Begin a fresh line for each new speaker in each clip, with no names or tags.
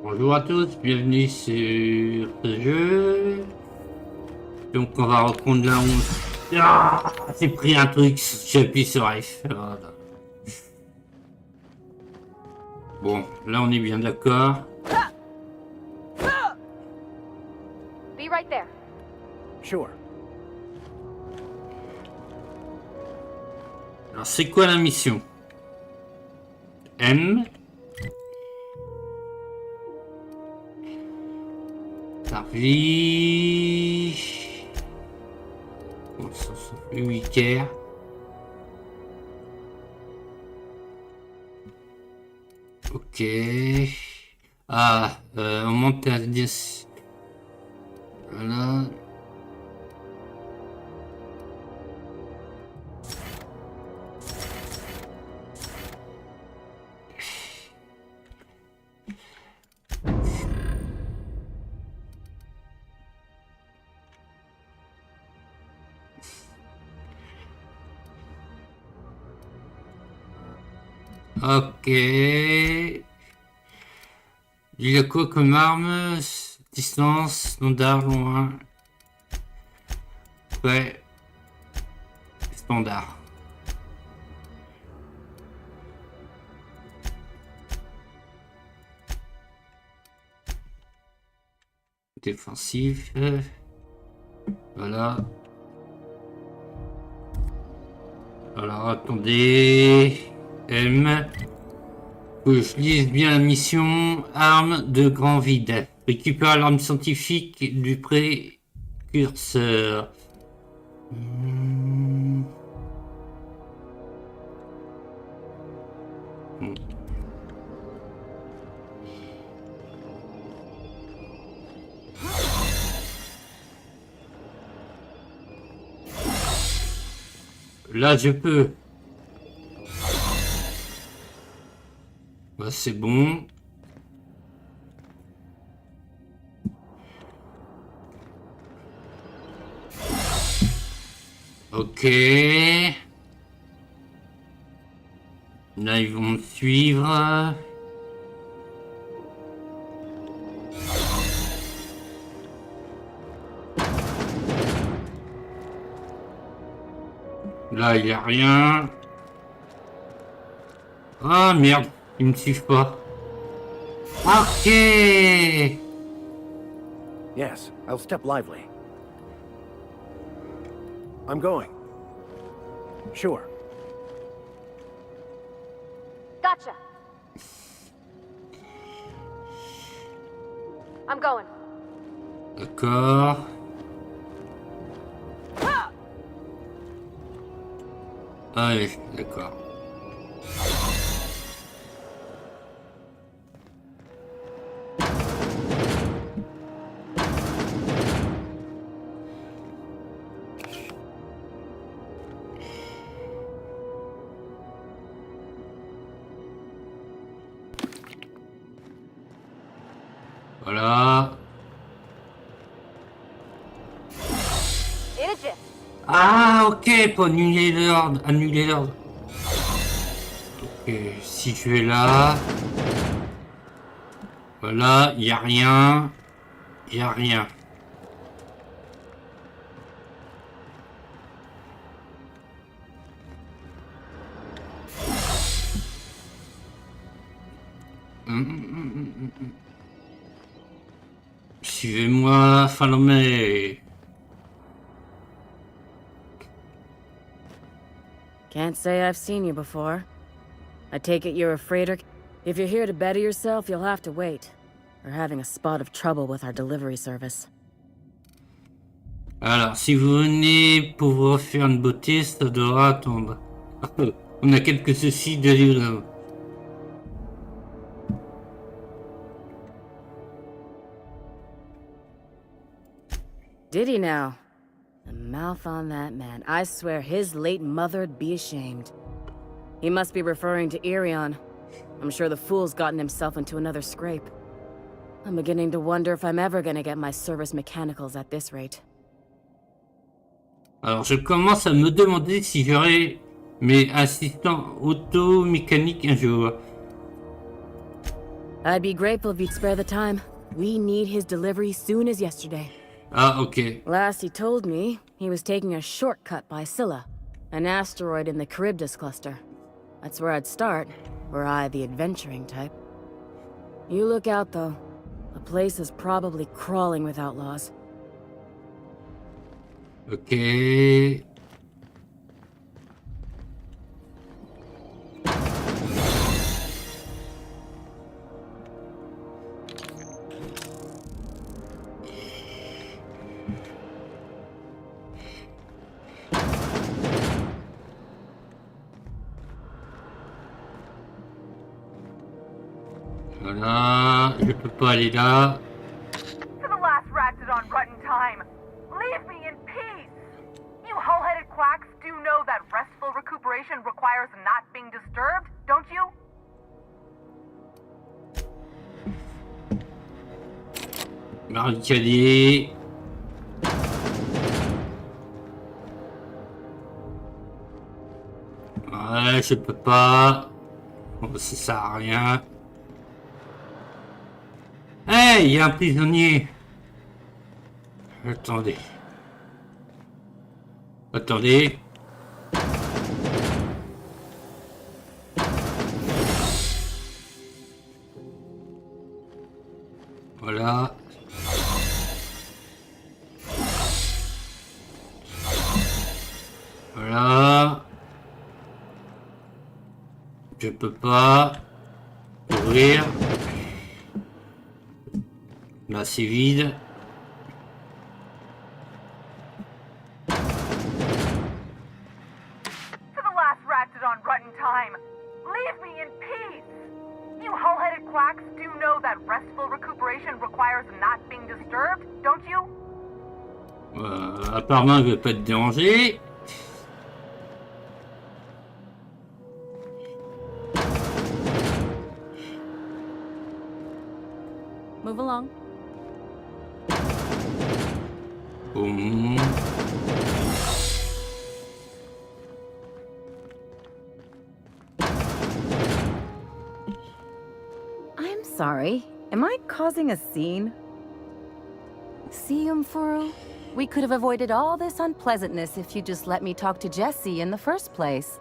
Bonjour à tous, bienvenue sur ce jeu. Donc on va reprendre la 11. Ah, j'ai pris un truc, j'appuie sur F. Voilà. Bon, là on est bien d'accord.
Be right there.
Sure.
Alors c'est quoi la mission? M. Vie. Bon, ça fait 8 heures. Ok. Ah, on monte à 10. Voilà. Ok. Il y a quoi comme arme? Distance, standard, loin. Ouais. Standard. Défensif. Voilà. Alors attendez. M. Que je lise bien la mission. Arme de grand vide. Récupère l'arme scientifique du précurseur. Là je peux. Bah, c'est bon. Ok. Là, ils vont me suivre. Là, il n'y a rien. Ah, merde. Ils me suivent pas. Ok.
Yes, I'll step lively. I'm going. Sure.
Gotcha. I'm going.
D'accord. Allez, d'accord. Voilà. Ah, ok, pour annuler l'ordre. Annuler l'ordre. Ok, si je vais là. Voilà, il n'y a rien. Il n'y a rien. Suivez-moi, Salomé.
Can't say I've seen you before. I take it you're a freighter. If you're here to better yourself, you'll have to wait. We're having a spot of trouble with our delivery service.
Alors, si vous venez pour vous refaire une beauté, ça devra attendre. On a quelques soucis de livraison.
Did he now? The mouth on that man. I swear his late mother'd be ashamed. He must be referring to Irion. I'm sure the fool's gotten himself into another scrape. I'm beginning to wonder if I'm ever gonna get my service mechanicals at this rate.
Alors, je commence à me demander si j'aurai mes assistants auto-mécaniques un jour.
I'd be grateful if you'd spare the time. We need his delivery soon as yesterday.
Ah, ok.
Last he told me, he was taking a shortcut by Scylla, an asteroid in the Charybdis cluster. That's where I'd start, were I the adventuring type. You look out, though. The place is probably crawling with outlaws.
Ok. Voilà, je peux pas aller là.
For the last ratted on rotten time, leave me in peace. You hull-headed quacks do know that restful recuperation requires not being disturbed, don't you?
Barricadé. Ouais, je peux pas. Bon, ça sert à rien. Hey, il y a un prisonnier. Attendez. Attendez. Voilà. Voilà. Je peux pas ouvrir. Là, c'est vide.
For the last ratted on rotten time, leave me in peace. You hull-headed quacks do know that restful recuperation requires not being disturbed, don't you?
Apparemment, il veut pas te déranger.
Move along.
Boum.
I'm sorry. Am I causing a scene? See, Furu? We could have avoided all this unpleasantness if you just let me talk to Jesse in the first place.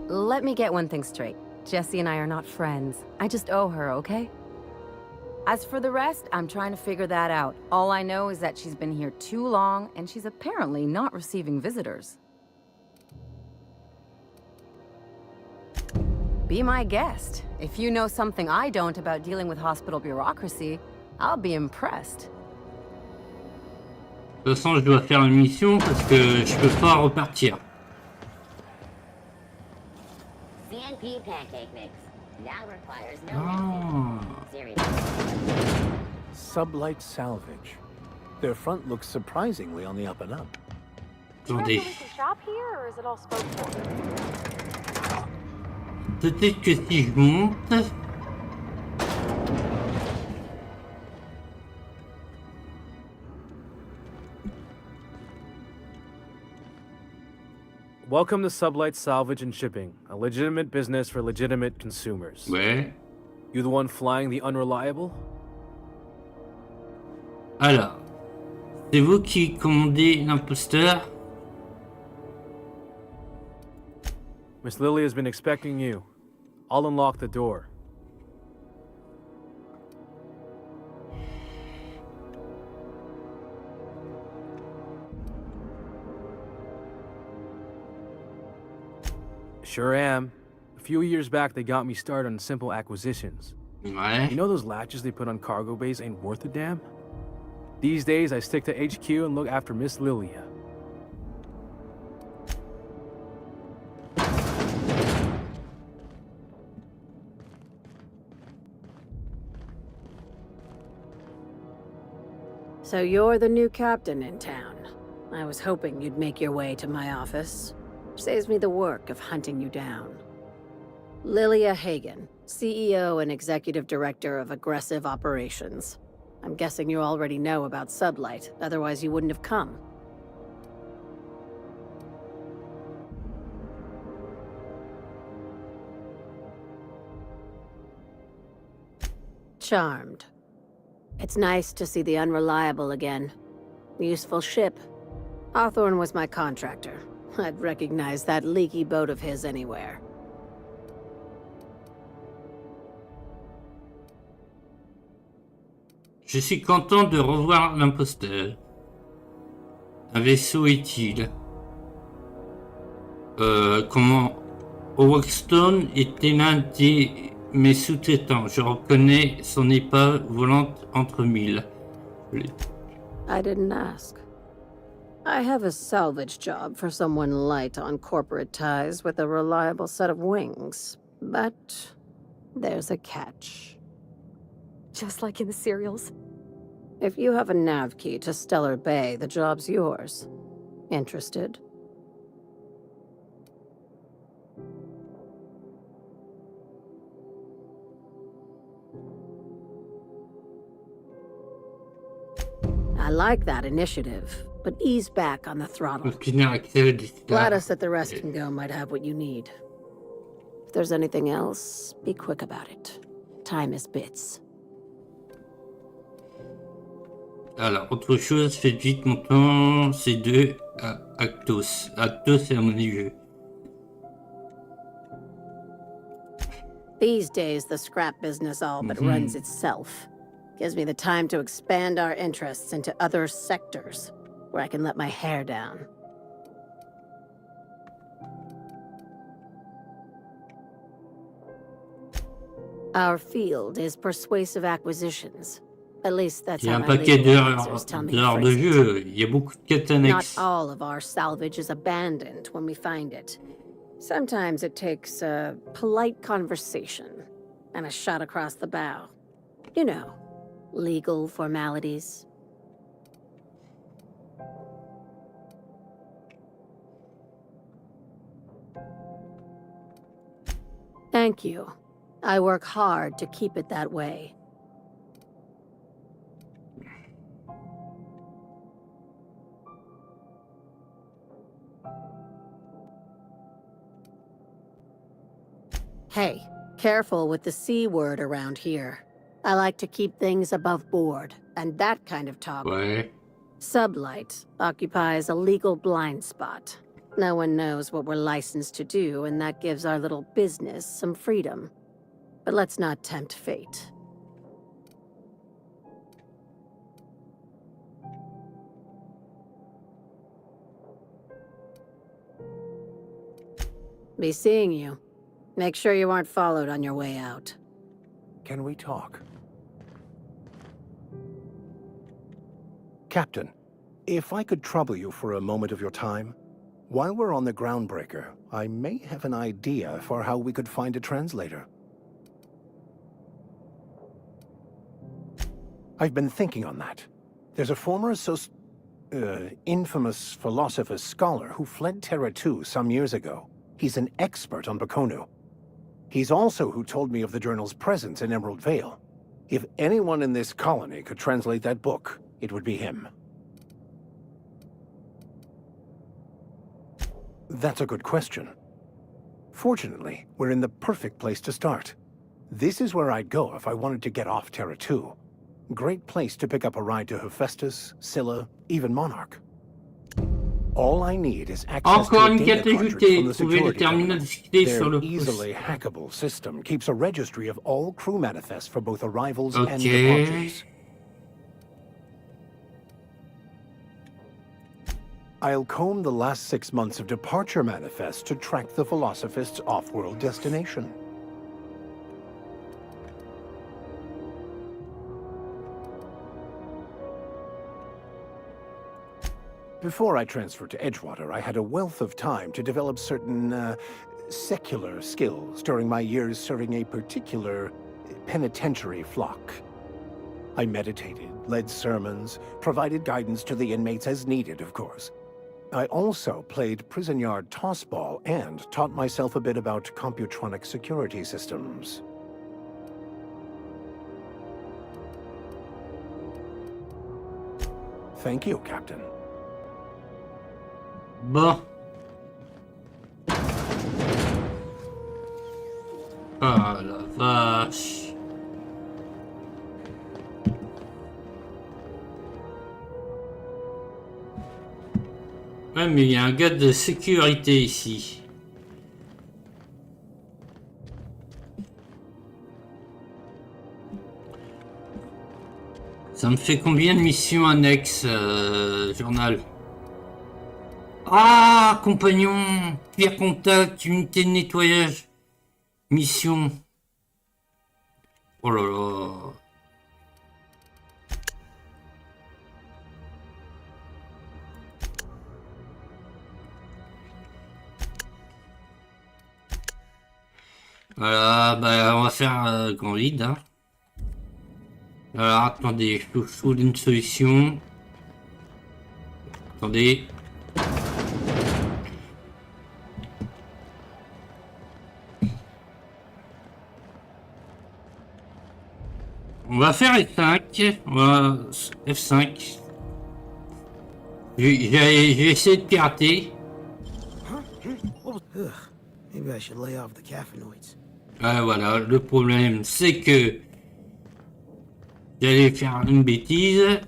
Let me get one thing straight. Jesse and I are not friends. I just owe her, okay? As for the rest, I'm trying to figure that out. All I know is that she's been here too long, and she's apparently not receiving visitors. Be my guest. If you know something I don't about dealing with hospital bureaucracy, I'll be impressed.
De toute façon, je dois faire une mission parce que je peux pas repartir.
CNP pancake mix now requires no
Ah.
serious.
Sublight salvage. Their front looks surprisingly on the up and up.
Attendez.
We can shop here, or is it all spoke for?
Peut-être que si je monte...
Welcome to Sublight Salvage and Shipping, a legitimate business for legitimate consumers.
Ouais.
You the one flying the unreliable?
Alors, c'est vous qui commandez l'imposteur?
Miss Lily has been expecting you. I'll unlock the door. Sure am. A few years back, they got me started on simple acquisitions.
Ouais.
You know those latches they put on cargo bays ain't worth a damn? These days, I stick to HQ and look after Miss Lilia.
So you're the new captain in town. I was hoping you'd make your way to my office. Saves me the work of hunting you down. Lilia Hagen, CEO and Executive Director of Aggressive Operations. I'm guessing you already know about Sublight, otherwise you wouldn't have come. Charmed. It's nice to see the Unreliable again. Useful ship. Hawthorne was my contractor. I'd recognize that leaky boat of his anywhere.
Je suis content de revoir l'imposteur. Un vaisseau utile. Comment Howard était l'un de mes sous-traitants. Je reconnais son épave volante entre mille.
I didn't ask. I have a salvage job for someone light on corporate ties with a reliable set of wings. But there's a catch.
Just like in the serials.
If you have a nav key to Stellar Bay, the job's yours. Interested? I like that initiative, but ease back on the throttle. Gladys that the rest can go might have what you need. If there's anything else, be quick about it. Time is bits.
Alors, autre chose, faites vite mon temps, c'est de Actos. Actos, c'est à mon jeu.
These days, the scrap business all but runs itself. Gives me the time to expand our interests into other sectors, where I can let my hair down. Our field is persuasive acquisitions. At least that's
Il y a
how
un
my
paquet
legal advisors tell me to
d'heures de
phrase it.
jeu, il y a beaucoup de quêtes
Not
annexes.
all of our salvage is abandoned when we find it. Sometimes it takes a polite conversation and a shot across the bow. You know, legal formalities. Thank you. I work hard to keep it that way. Hey, careful with the C word around here. I like to keep things above board, and that kind of talk.
Ouais.
Sublight occupies a legal blind spot. No one knows what we're licensed to do, and that gives our little business some freedom. But let's not tempt fate. Be seeing you. Make sure you aren't followed on your way out.
Can we talk? Captain, if I could trouble you for a moment of your time, while we're on the groundbreaker, I may have an idea for how we could find a translator. I've been thinking on that. There's a former infamous philosopher scholar who fled Terra 2 some years ago. He's an expert on Bakonu. He's also who told me of the journal's presence in Emerald Vale. If anyone in this colony could translate that book, it would be him. That's a good question. Fortunately, we're in the perfect place to start. This is where I'd go if I wanted to get off Terra 2. Great place to pick up a ride to Hephaestus, Scylla, even Monarch. All I need is access to
Encore
a
une quête
data cartridge
ajoutée.
from the
Trouvez le
security
terminal
company.
de sécurité
Their
sur le pouce.
easily hackable system keeps a registry of all crew manifests for both arrivals and
Ok.
departures. I'll comb the last 6 months of departure manifests to track the Philosophist's off-world destination. Before I transferred to Edgewater, I had a wealth of time to develop certain, secular skills during my years serving a particular penitentiary flock. I meditated, led sermons, provided guidance to the inmates as needed, of course. I also played prison yard tossball and taught myself a bit about computronic security systems. Thank you, Captain.
Bon. Ah la vache. Ouais, mais il y a un gars de sécurité ici. Ça me fait combien de missions annexes, journal? Ah, compagnon, pire contact, unité de nettoyage, mission. Oh là là. Voilà, bah on va faire grand vide. Hein. Alors attendez, je trouve une solution. Attendez. On va faire F5. On va F5. J'ai essayé de pirater.
Maybe I should lay off the caffeinoids.
Ah, voilà, le problème c'est que j'allais faire une bêtise.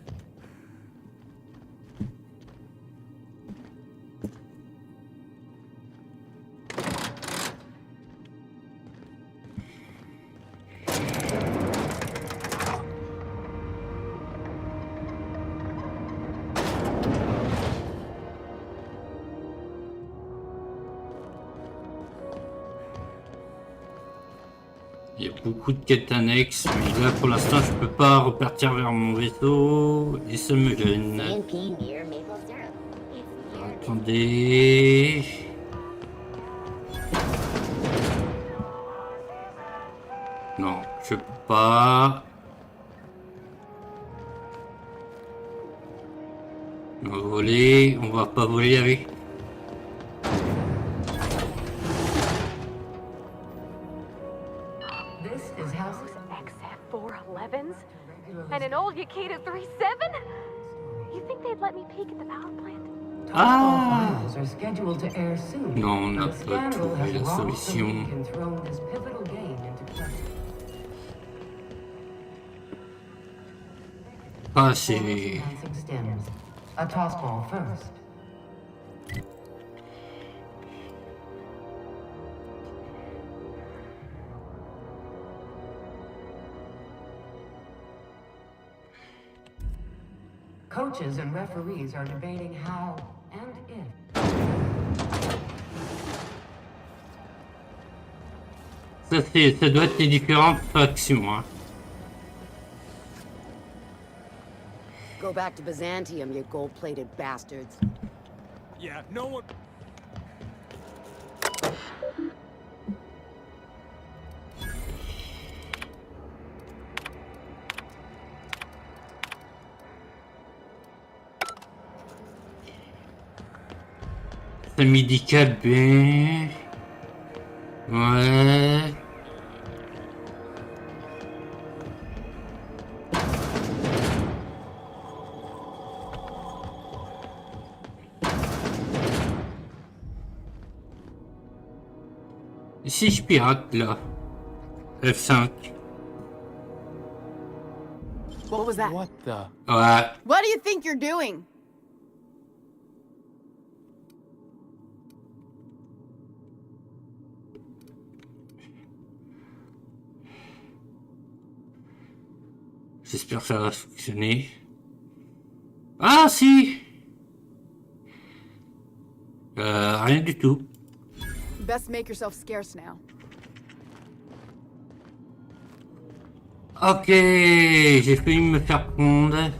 Il y a beaucoup de quêtes annexes, mais là pour l'instant je peux pas repartir vers mon vaisseau et ça me gêne. Attendez. Non, je peux pas. On va voler, on va pas voler avec.
XF411s? And an old Yakita 37? You think they'd let me peek at the power plant?
Ah!
Files are scheduled to air soon.
Non, on n'a
The
pas
scandal has
trouvé la solution.
wrongfully thrown this pivotal game into question.
Ah, c'est...
Financing stems. A toss ball first. Coaches and referees are debating how and if.
Ça doit être les différentes factions, hein.
Go back to Byzantium, you gold-plated bastards.
Yeah, no one...
C'est médical B. Ouais. Et si je pirate là? F5.
What was that?
What the...
Ouais.
What do you think you're doing?
J'espère que ça va fonctionner. Ah si! Rien du tout.
Best make yourself scarce now.
Ok, j'ai failli me faire prendre.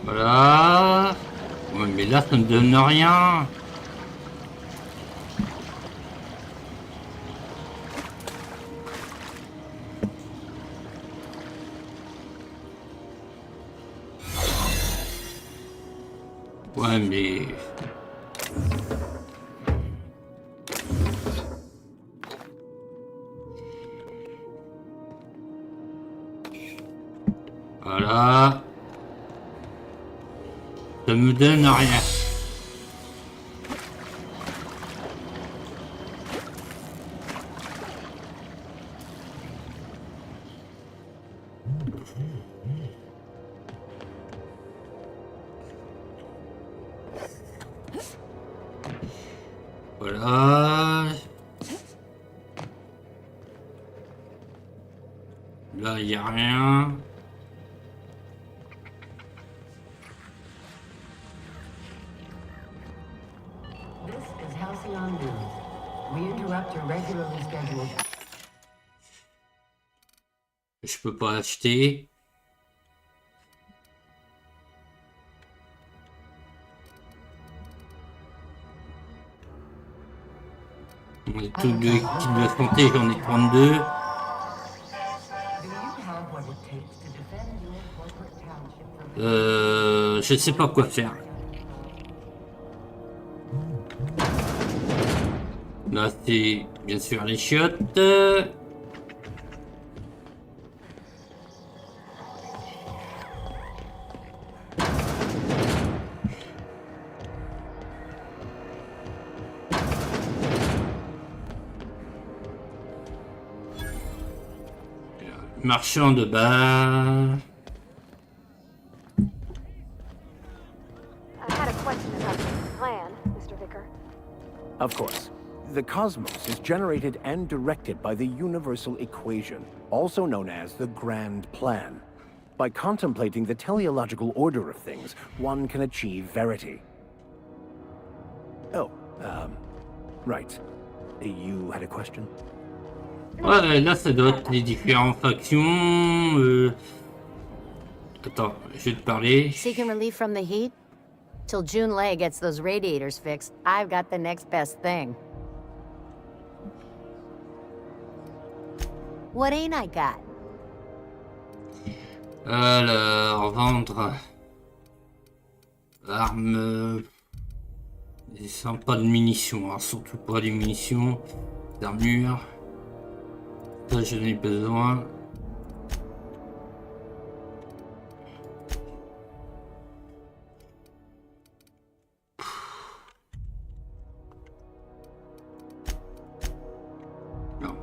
Voilà. Ouais, mais là, ça ne donne rien. Ouais, mais... Voilà. Ça me donne rien. Voilà. Là, il n'y a rien. Je peux pas acheter. Les trucs de kit de santé, j'en ai 32. Je sais pas quoi faire. Là, c'est bien sûr les chiottes. Marchand de bas.
I had a question about this plan, Mr. Vicar.
Of course. The cosmos is generated and directed by the universal equation, also known as the Grand Plan. By contemplating the teleological order of things, one can achieve verity. Oh, right. You had a question?
Ouais, là, ça doit être les différentes factions. Attends, je vais te parler.
Seeking relief from the heat? Till June Lay gets those radiators fixed, I've got the next best thing. What ain't I got?
Alors, vendre armes. Sans pas de munitions, hein, surtout pas des munitions, d'armure. Ça, j'en ai besoin. Non.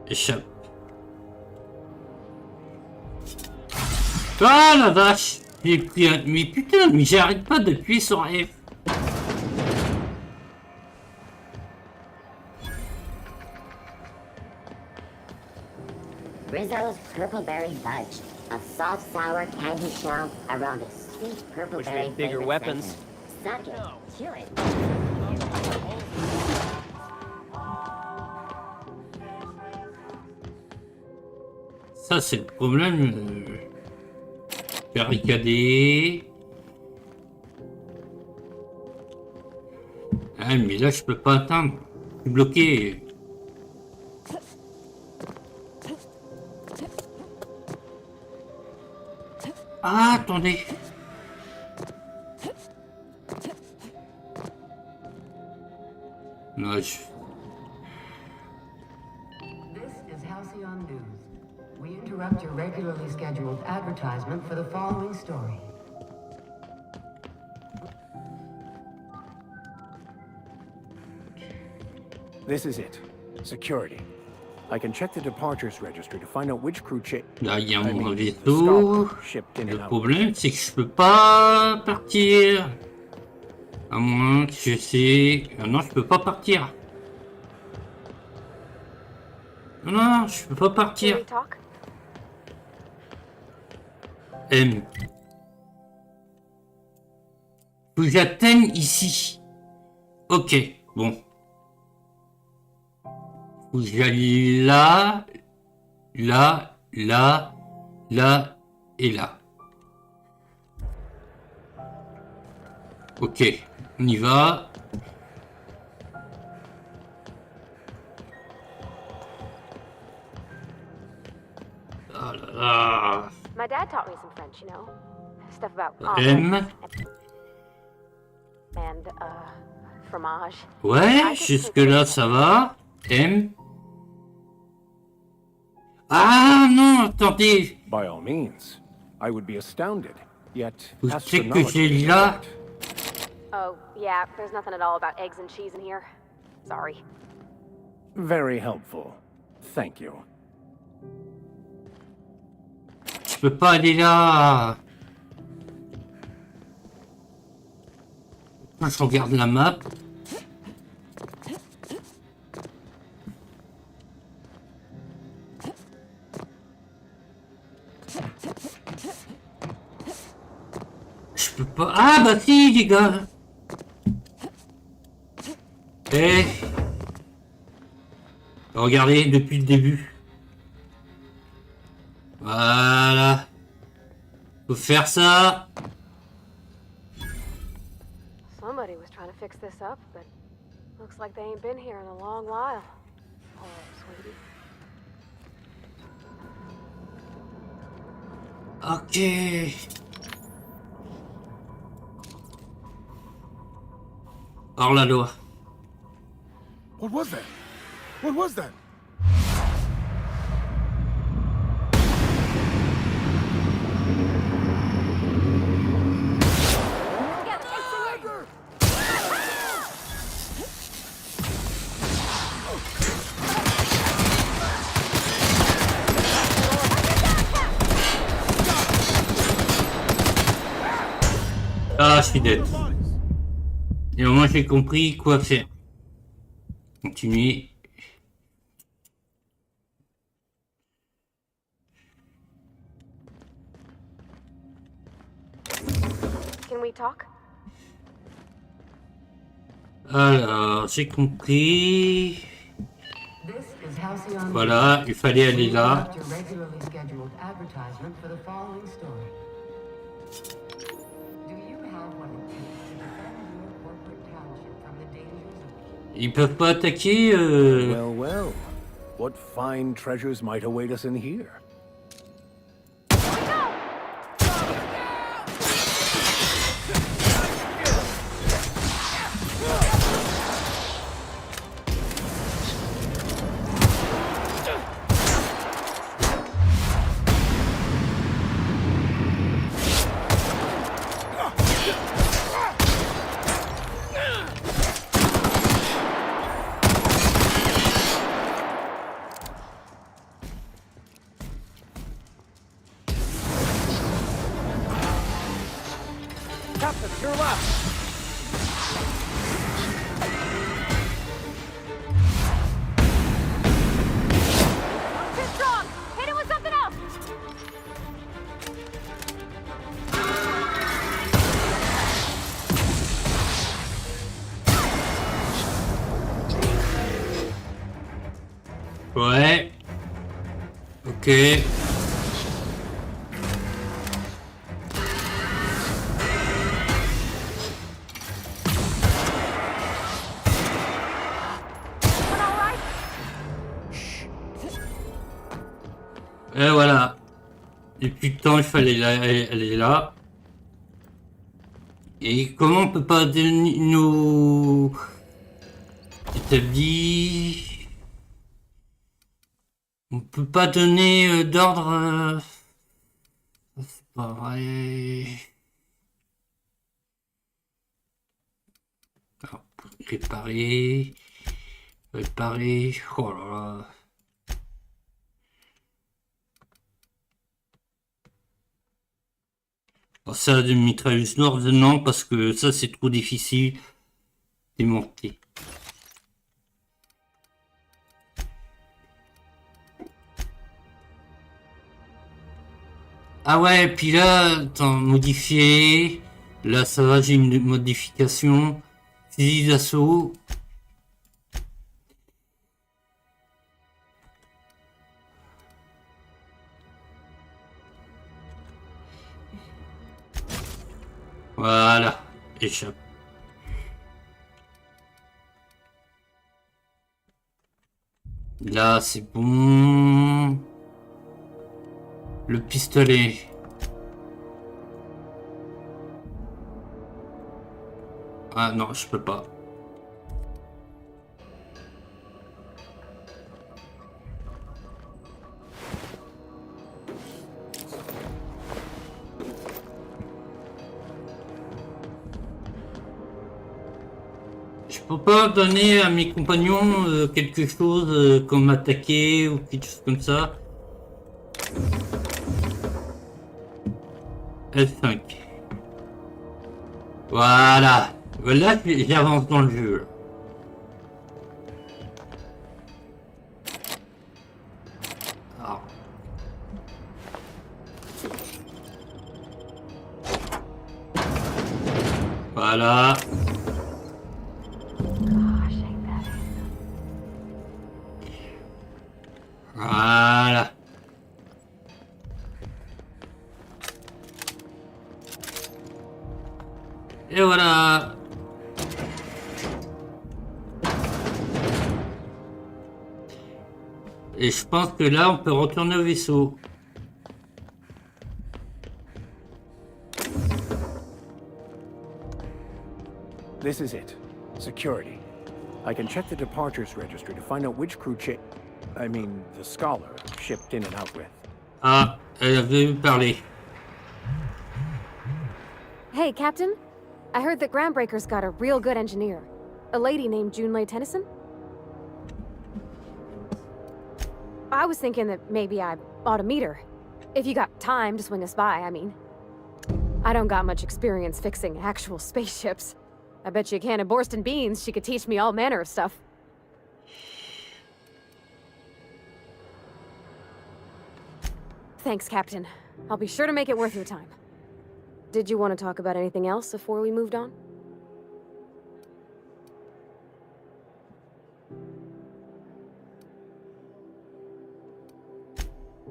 Échappe. Ah la vache! J'ai pris un... Mais putain, mais j'arrête pas d'appuyer sur F.
Rizzo's purple-berry fudge. A soft, sour candy shell around a sweet purple-berry
bigger weapons.
Suck it. Chew it.
Ça, c'est le problème. Barricadé. Ah, mais là, je peux pas atteindre. Je suis bloqué. Ah, attendez. Non, je...
We interrupt your regularly scheduled advertisement for the following story.
This is it. Security. I can check the departures registry to find out which crew
Là, il y a mon vaisseau. Le problème, c'est que je peux pas partir. À moins que je sais... non, je peux pas partir. Non, je peux pas partir. M. Faut que j'atteigne ici. Ok, bon. Faut que j'aille là, là, là, là et là. Ok, on y va.
some French, you know? Stuff about
M.
and fromage.
Ouais, jusque-là, ça va. M. Ah non, attendez.
By all means. I would be astounded. Yet,
Vous savez que j'ai là.
Oh, yeah, there's nothing at all about eggs and cheese in here. Sorry.
Very helpful. Thank you.
Je peux pas aller là. Je regarde la map. Je peux pas. Ah bah si les gars. Eh. Regardez depuis le début. Voilà. Faut faire ça.
Somebody was trying to fix this up, but looks like they ain't been here in a long while. Oh, sweetie.
Ok. Hors la loi.
What was that? What was that?
Ah, je suis dead. Et au moins j'ai compris quoi faire. Continuer.
Can we talk?
Alors, j'ai compris. Voilà, il fallait aller là. Ils peuvent pas attaquer
Well, well. What fine treasures might await us in here?
Captain, your left!
Too strong! Hit it with something else!
Ouais. Ok. Et voilà. Depuis le temps, il fallait aller là. Et comment on peut pas nous établir? On peut pas donner d'ordre. C'est pas vrai. Alors, réparer. Réparer. Oh là là. Alors ça, de mitrailleuse lourde, non, parce que ça, c'est trop difficile. Démonter. Ah ouais, puis là, attends, modifier. Là, ça va, j'ai une modification. Fusil d'assaut. Voilà, échappe. Là, c'est bon. Le pistolet. Ah non, je peux pas. Je peux pas donner à mes compagnons quelque chose comme attaquer ou quelque chose comme ça. F5. Voilà. Voilà, j'avance dans le jeu. Alors. Voilà. Voilà. Et voilà. Et je pense que là, on peut retourner au vaisseau.
This is it. Security. I can check the departures registry to find out which crew the scholar shipped in and out with.
Ah, elle avait parlé.
Hey, Captain. I heard that Groundbreaker's got a real good engineer. A lady named Junlei Tennyson? I was thinking that maybe I ought to meet her. If you got time to swing us by, I mean. I don't got much experience fixing actual spaceships. I bet you a can of Borston beans she could teach me all manner of stuff. Thanks, Captain. I'll be sure to make it worth your time. Did you want to talk about anything else before we moved on?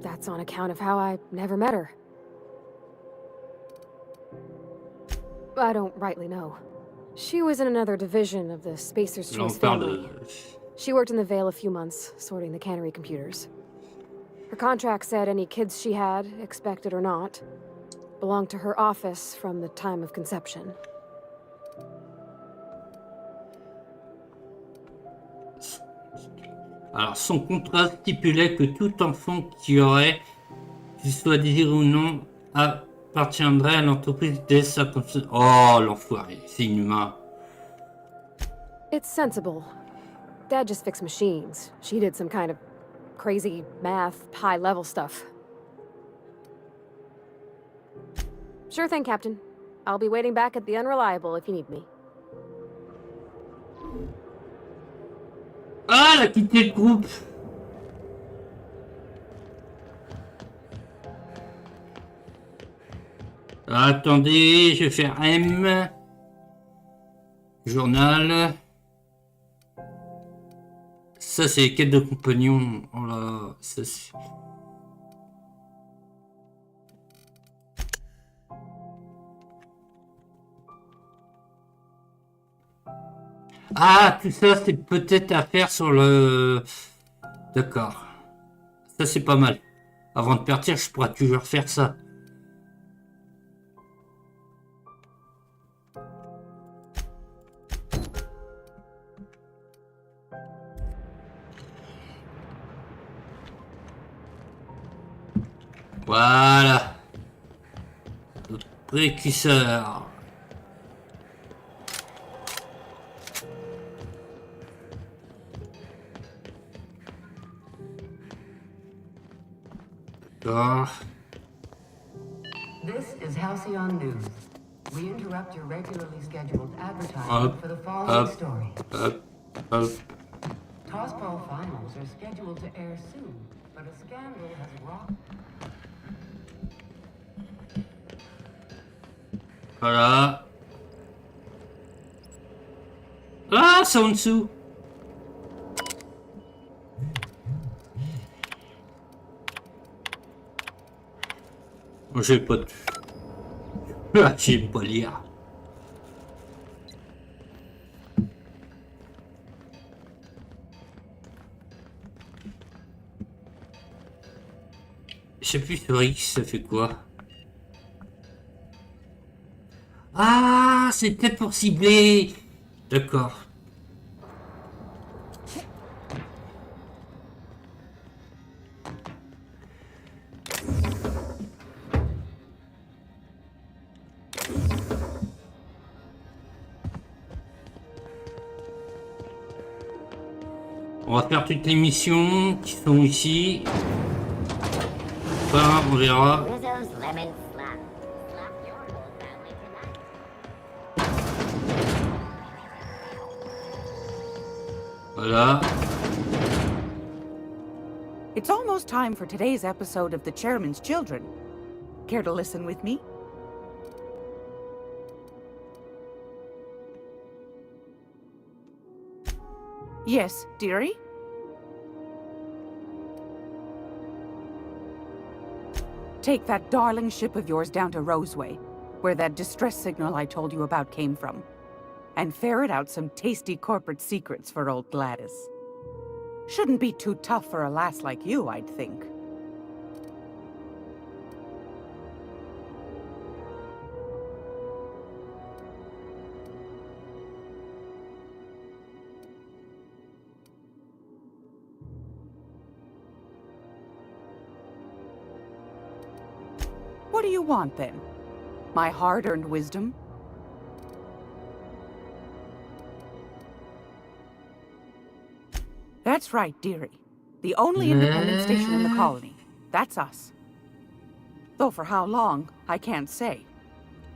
That's on account of how I never met her. I don't rightly know. She was in another division of the Spacer's Choice family. She worked in the Vale a few months, sorting the cannery computers. Her contract said any kids she had, expected or not, belonged to her office from the time of conception.
Alors, son contrat stipulait que tout enfant qui aurait, qu'il soit désiré ou non, appartiendrait à l'entreprise dès sa conception. Oh, l'enfoiré, c'est inhumain.
It's sensible. Dad just fixed machines. She did some kind of crazy math, high-level stuff. Sure thing, Captain. I'll be waiting back at the Unreliable if you need me.
Ah, elle a quitté le groupe. Attendez, je vais faire M. Journal. Ça, c'est les quêtes de compagnons. Oh là, ça c'est... Ah, tout ça, c'est peut-être à faire sur le... D'accord. Ça, c'est pas mal. Avant de partir, je pourrais toujours faire ça. Voilà. Notre précurseur.
This is Halcyon News. We interrupt your regularly scheduled advertisement for the following story. Tossball finals are scheduled to air soon, but a scandal has rocked.
Voilà. Ah, c'est en dessous. J'ai pas de... Ah, j'aime pas lire. Je sais plus sur X ça fait quoi. Ah, c'était pour cibler. D'accord. On va faire toutes les missions qui sont ici. Enfin, on verra.
Rizzo's lemon slap. Slap your whole family tonight.
Voilà.
It's almost time for today's episode of The Chairman's Children. Care to listen with me? Yes, dearie? Take that darling ship of yours down to Roseway, where that distress signal I told you about came from, and ferret out some tasty corporate secrets for old Gladys. Shouldn't be too tough for a lass like you, I'd think. What do you want, then? My hard-earned wisdom? That's right, dearie. The only independent station in the colony. That's us. Though for how long, I can't say.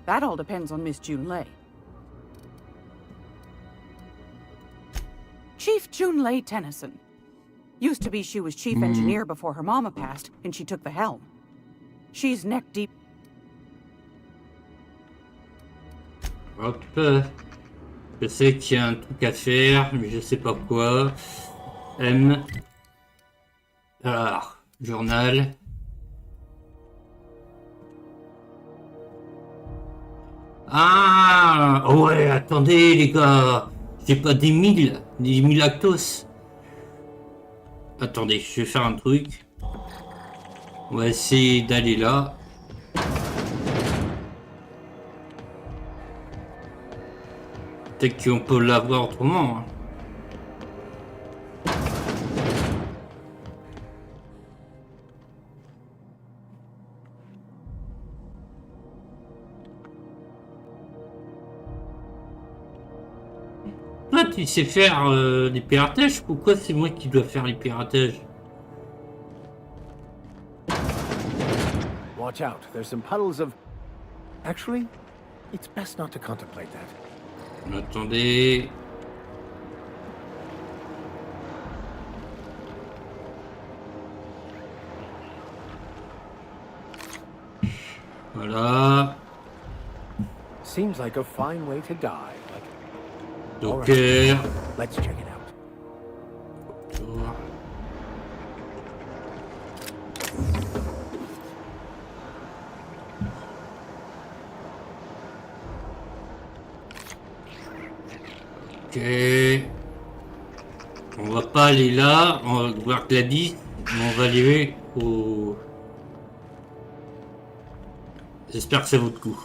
That all depends on Miss Junlei. Chief Junlei Tennyson. Used to be she was chief engineer before her mama passed, and she took the helm. She's neck deep.
Hop. Je sais qu'il y a un truc à faire, mais je sais pas quoi. M. Alors, journal. Ah ouais, attendez les gars. J'ai pas des 1000 actos. Attendez, je vais faire un truc. On va essayer d'aller là. Peut-être qu'on peut l'avoir autrement. Hein. Toi, tu sais faire les piratages? Pourquoi c'est moi qui dois faire les piratages?
Watch out, there's some puddles of... Actually, it's best not to contemplate that.
Attendez. Voilà.
Seems like a fine way to die.
Donc,
let's check it out.
Ok. On va pas aller là, on va voir Gladys, mais on va aller au... J'espère que ça vaut le coup.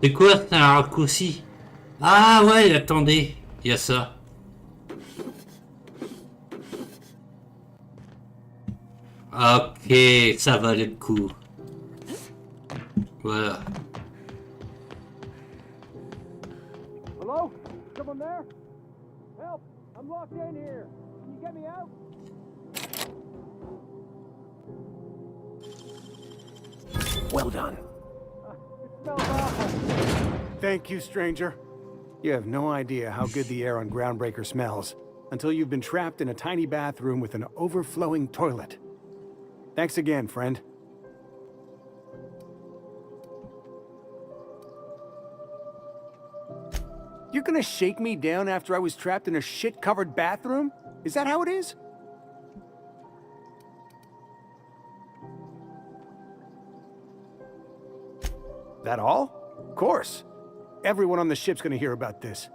C'est quoi, c'est un raccourci? Ah ouais, attendez, il y a ça. Ok, ça valait le coup. Voilà.
Hello? Someone there? Help! I'm locked in here. Can you get me out?
Well done.
It smells awful. Thank you, stranger. You have no idea how good the air on Groundbreaker smells until you've been trapped in a tiny bathroom with an overflowing toilet. Thanks again, friend. You're gonna shake me down after I was trapped in a shit-covered bathroom? Is that how it is? That all? Of course. Everyone on the ship's gonna hear about this.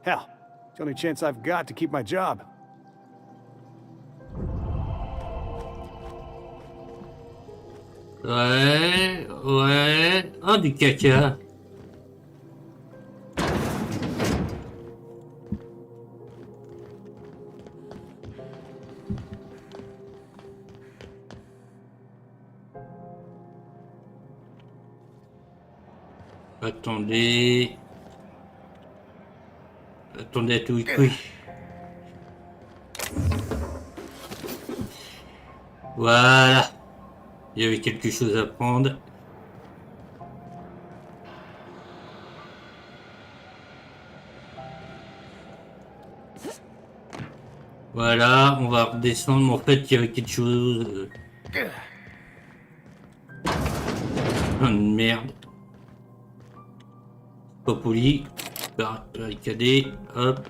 Hell, it's the only chance I've got to keep my job.
Ouais, ouais. Oh, du caca. Attendez. Attendez à tout oui. Voilà. Il y avait quelque chose à prendre. Voilà, on va redescendre, mais en fait il y avait quelque chose... Oh, merde. Pas poli. Barricadé, hop.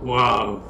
Wow.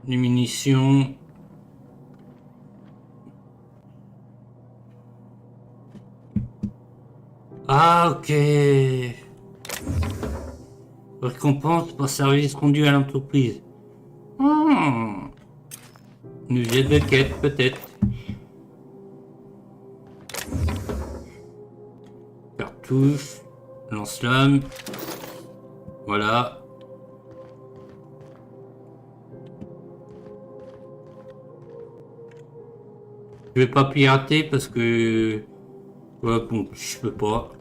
Les munitions. Ah, ok. Récompense pour service rendu à l'entreprise. Une vieille de quête, peut-être. Cartouche. Lance-flamme. Voilà. Je vais pas pirater parce que... Ouais, bon, je peux pas.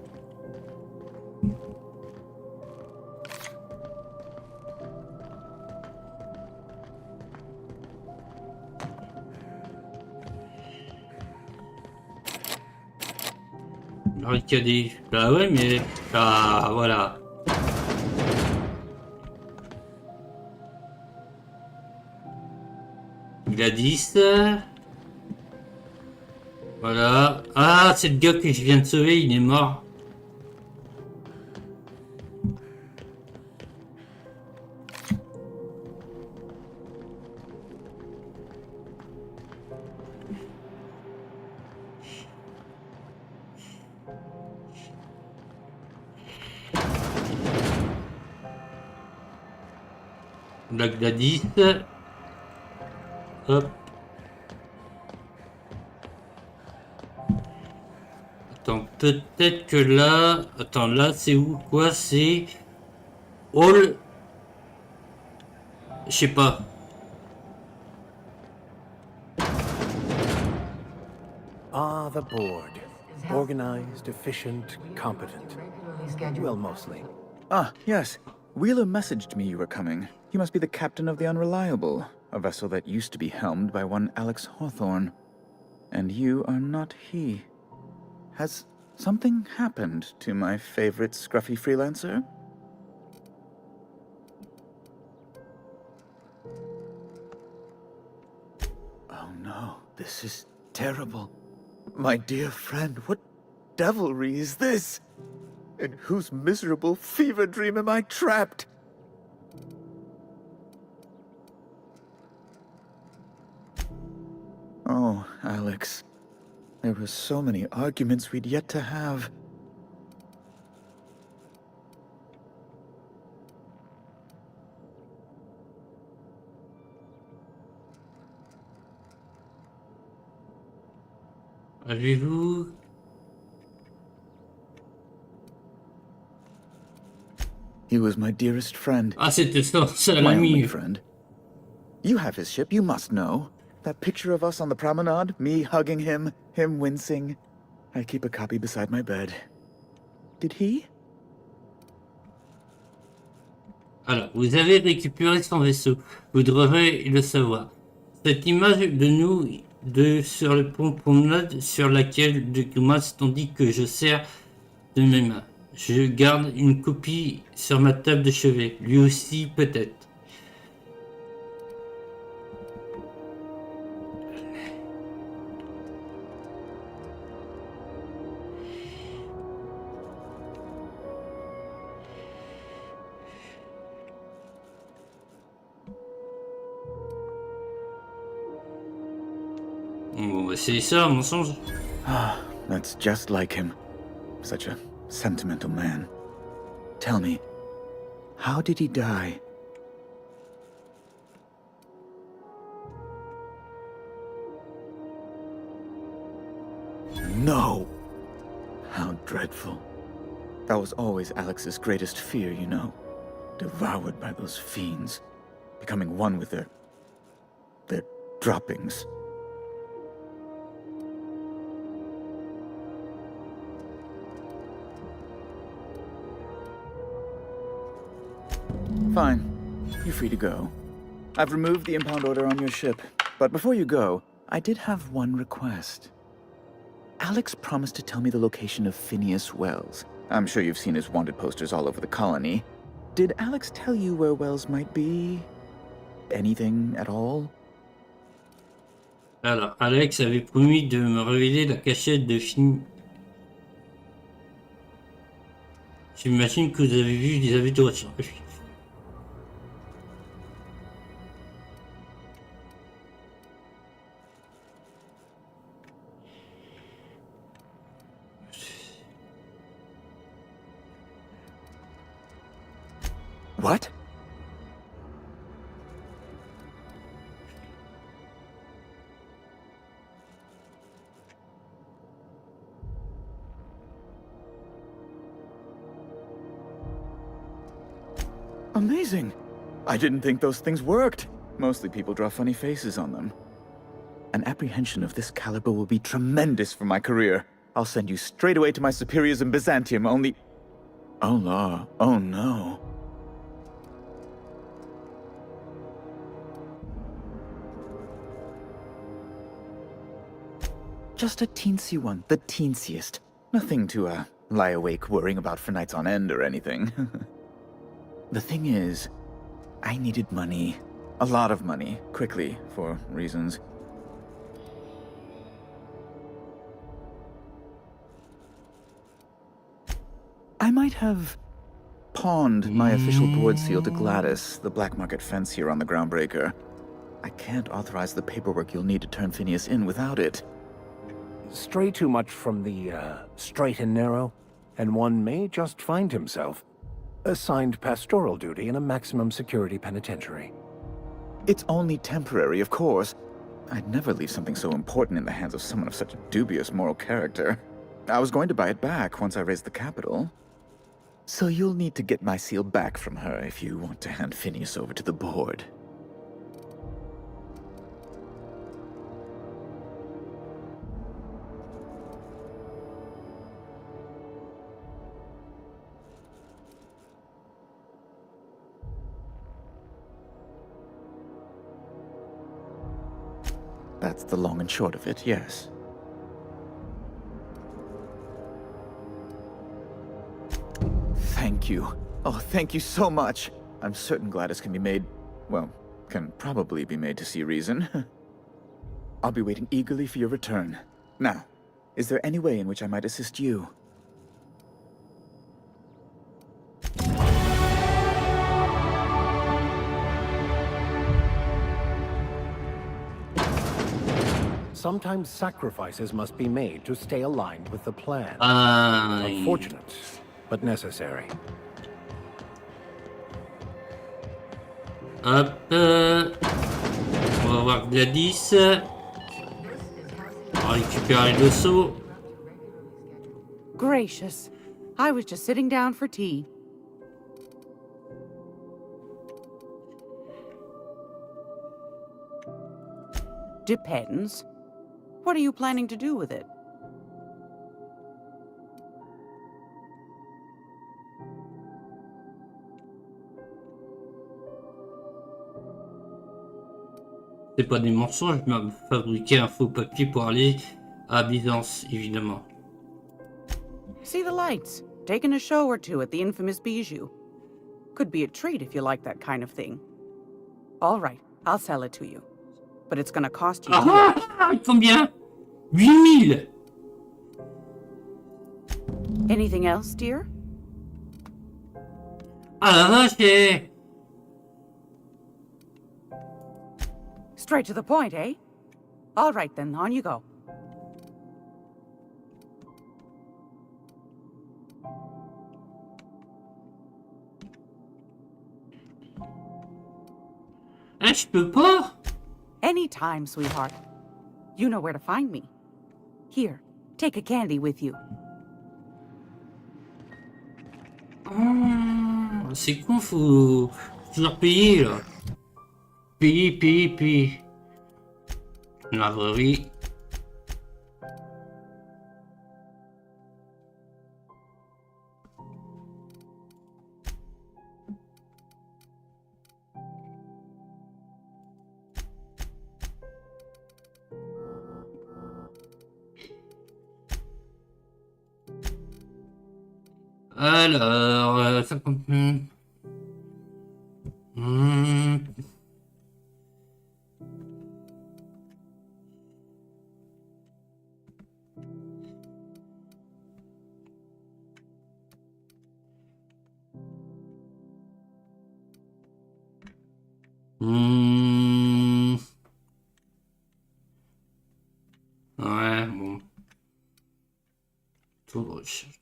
Barricadé. Bah ouais, mais... Ah, voilà. Il a 10. Voilà. Ah, c'est le gars que je viens de sauver, il est mort. Blague de 10. Hop. Attends, peut-être que là... Attends, là, c'est où? Quoi? C'est... All... Je sais pas.
Ah, the board. Organized, efficient, competent. Well, mostly.
Ah, yes. Wheeler messaged me you were coming. You must be the captain of the Unreliable, a vessel that used to be helmed by one Alex Hawthorne. And you are not he. Has something happened to my favorite scruffy freelancer? Oh no, this is terrible. My dear friend, what devilry is this? In whose miserable fever dream am I trapped? Oh, Alex. There were so many arguments we'd yet to have.
Avez-vous...
He was my dearest friend.
Ah, c'était ça,
My only
l'ami.
friend. You have his ship, you must know. That picture of us on the promenade, me hugging him, him wincing. I keep a copy beside my bed. Did he?
Alors, vous avez récupéré son vaisseau. Vous devrez le savoir. Cette image de nous sur le pont promenade sur laquelle de grimace tandis que je serre de mes mains. Je garde une copie sur ma table de chevet. Lui aussi, peut-être. Bon, c'est ça, un mensonge.
Ah, that's just like him. Such a sentimental man. Tell me, how did he die? No! How dreadful. That was always Alex's greatest fear, you know. Devoured by those fiends. Becoming one with their droppings. Fine. You're free to go. I've removed the impound order on your ship. But before you go, I did have one request. Alex promised to tell me the location of Phineas Wells. I'm sure you've seen his wanted posters all over the colony. Did Alex tell you where Wells might be? Anything at all?
Alors, Alex avait promis de me révéler la cachette de Finn. J'imagine que vous avez vu des avis de recherche.
What? Amazing! I didn't think those things worked. Mostly people draw funny faces on them. An apprehension of this caliber will be tremendous for my career. I'll send you straight away to my superiors in Byzantium, only... Oh, la. Oh, no. Just a teensy one, the teensiest. Nothing to, lie awake worrying about for nights on end or anything. The thing is, I needed money. A lot of money, quickly, for reasons. I might have pawned my official board seal to Gladys, the black market fence here on the Groundbreaker. I can't authorize the paperwork you'll need to turn Phineas in without it.
Stray too much from the straight and narrow, and one may just find himself assigned pastoral duty in a maximum security penitentiary.
It's only temporary, of course. I'd never leave something so important in the hands of someone of such dubious moral character. I was going to buy it back once I raised the capital. So you'll need to get my seal back from her if you want to hand Phineas over to the board. That's the long and short of it, yes. Thank you. Oh, thank you so much. I'm certain Gladys can be made... well, can probably be made to see reason. I'll be waiting eagerly for your return. Now, is there any way in which I might assist you?
Sometimes sacrifices must be made to stay aligned with the plan. Unfortunate, but necessary.
Hop. On va voir Gladys. On va récupérer le seau.
Gracious. I was just sitting down for tea. Depends. What are you planning to do with it?
C'est pas des mensonges, je m'ai fabriqué un faux papier pour aller à Byzance, évidemment.
See the lights. Taking a show or two at the infamous bijou. Could be a treat if you like that kind of thing. All right, I'll sell it to you. But it's gonna cost you...
Combien? 8000.
Anything else, dear?
Ah la vache!
Straight to the point, eh? All right then, on you go.
Ah, je peux pas?
Anytime, sweetheart. You know where to find me. Here, take a candy with you.
Ah, c'est con, faut toujours payer là. Payer. La vraie vie. Alors, 50 000. Ouais, bon. Tout de recherche.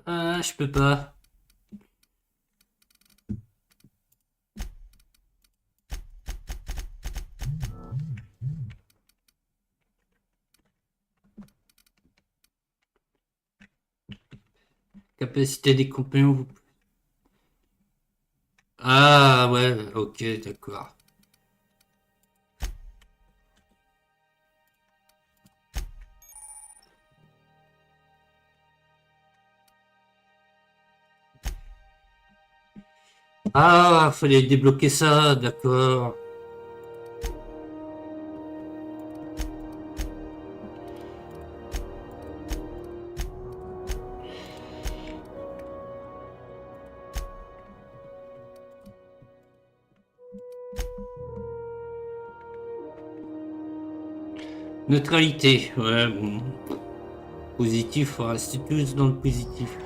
Ah, je peux pas. Capacité des compagnons. Vous... Ah ouais, ok, d'accord. Ah, fallait débloquer ça, d'accord. Neutralité, ouais, bon. Positif, faut rester tous dans le positif.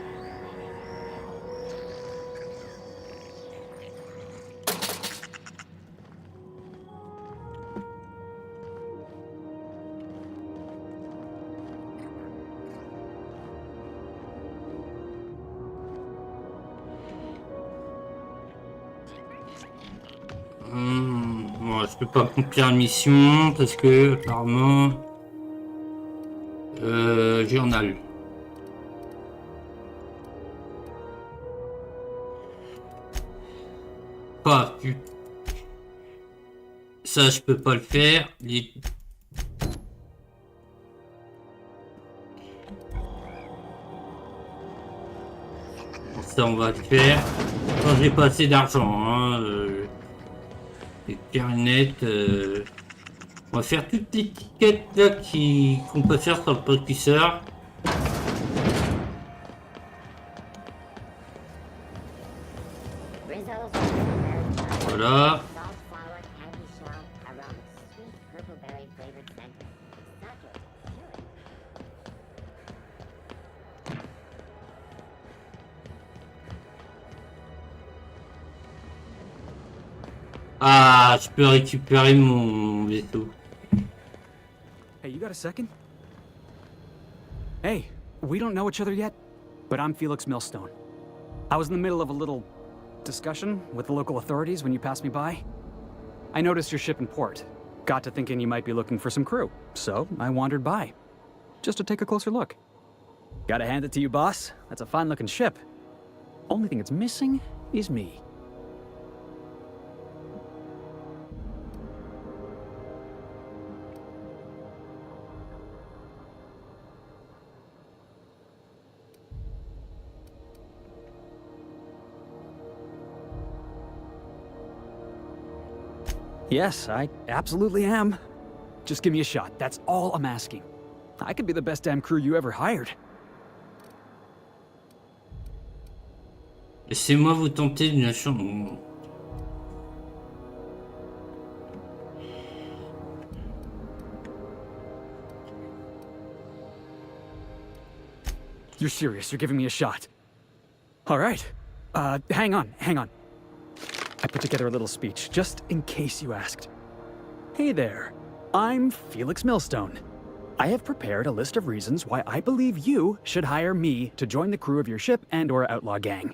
Bon, je peux pas accomplir la mission parce que apparemment journal. Pas ça, je peux pas le faire. Ça, on va le faire. Quand j'ai pas assez d'argent, hein. Les clarinettes, on va faire toutes les étiquettes là qu'on peut faire sur le processeur. Voilà. Ah, je peux récupérer mon vaisseau.
Hey, you got a second? Hey, we don't know each other yet, but I'm Felix Millstone. I was in the middle of a little discussion with the local authorities when you passed me by. I noticed your ship in port. Got to thinking you might be looking for some crew, so I wandered by, just to take a closer look. Gotta hand it to you, boss. That's a fine-looking ship. Only thing it's missing is me. Yes, I absolutely am. Just give me a shot. That's all I'm asking. I could be the best damn crew you ever hired.
Laissez-moi vous tenter d'une chambre.
You're serious, you're giving me a shot. All right. Hang on. I put together a little speech, just in case you asked. Hey there, I'm Felix Millstone. I have prepared a list of reasons why I believe you should hire me to join the crew of your ship and/or outlaw gang.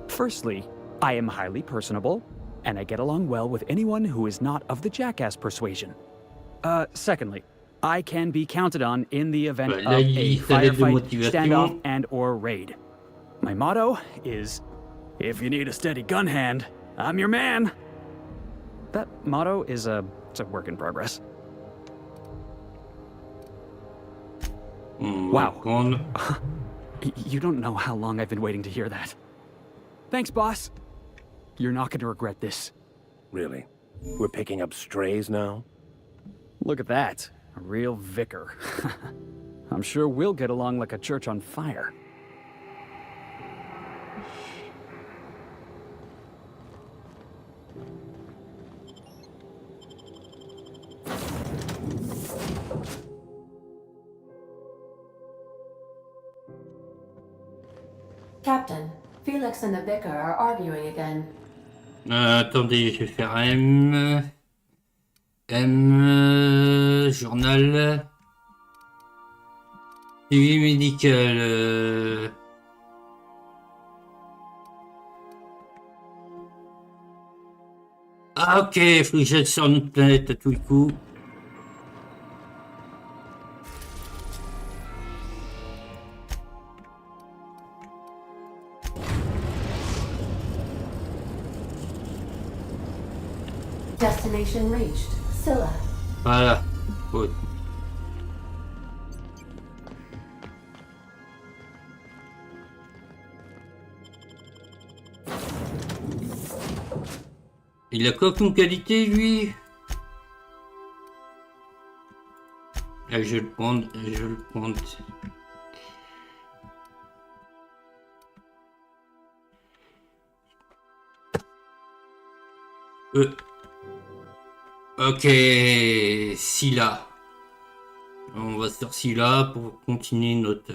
Firstly, I am highly personable, and I get along well with anyone who is not of the jackass persuasion. Secondly, I can be counted on in the event of a firefight, standoff, and/or raid. My motto is, if you need a steady gun hand, I'm your man. That motto is it's a work in progress. Wow. You don't know how long I've been waiting to hear that. Thanks, boss. You're not going to regret this.
Really? We're picking up strays now?
Look at that. A real vicar. I'm sure we'll get along like a church on fire.
Captain, Felix and the vicar are arguing again.
Attendez, je vais faire journal. Suivi médical. Ah ok, faut que j'aille sur notre planète à tout le coup.
Destination reached. Scylla.
Voilà. Ouais. Il a quoi comme qualité, lui? Ah, je vais le prendre, Ok, Scylla. On va sur Scylla pour continuer notre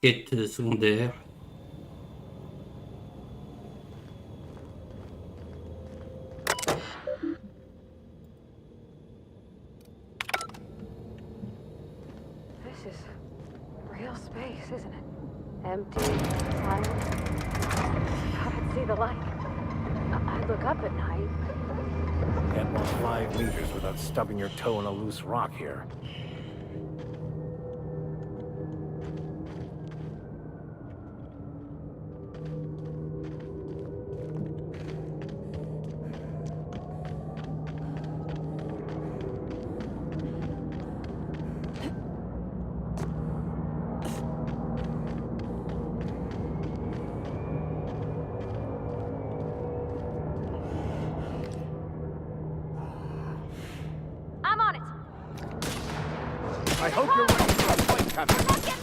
quête secondaire.
This is real space, isn't it? Empty, silent. Thought I'd see the light. I'd look up at night.
Can't walk 5 meters without stubbing your toe on a loose rock here. I hope you're ready for a fight, Captain. I'm not getting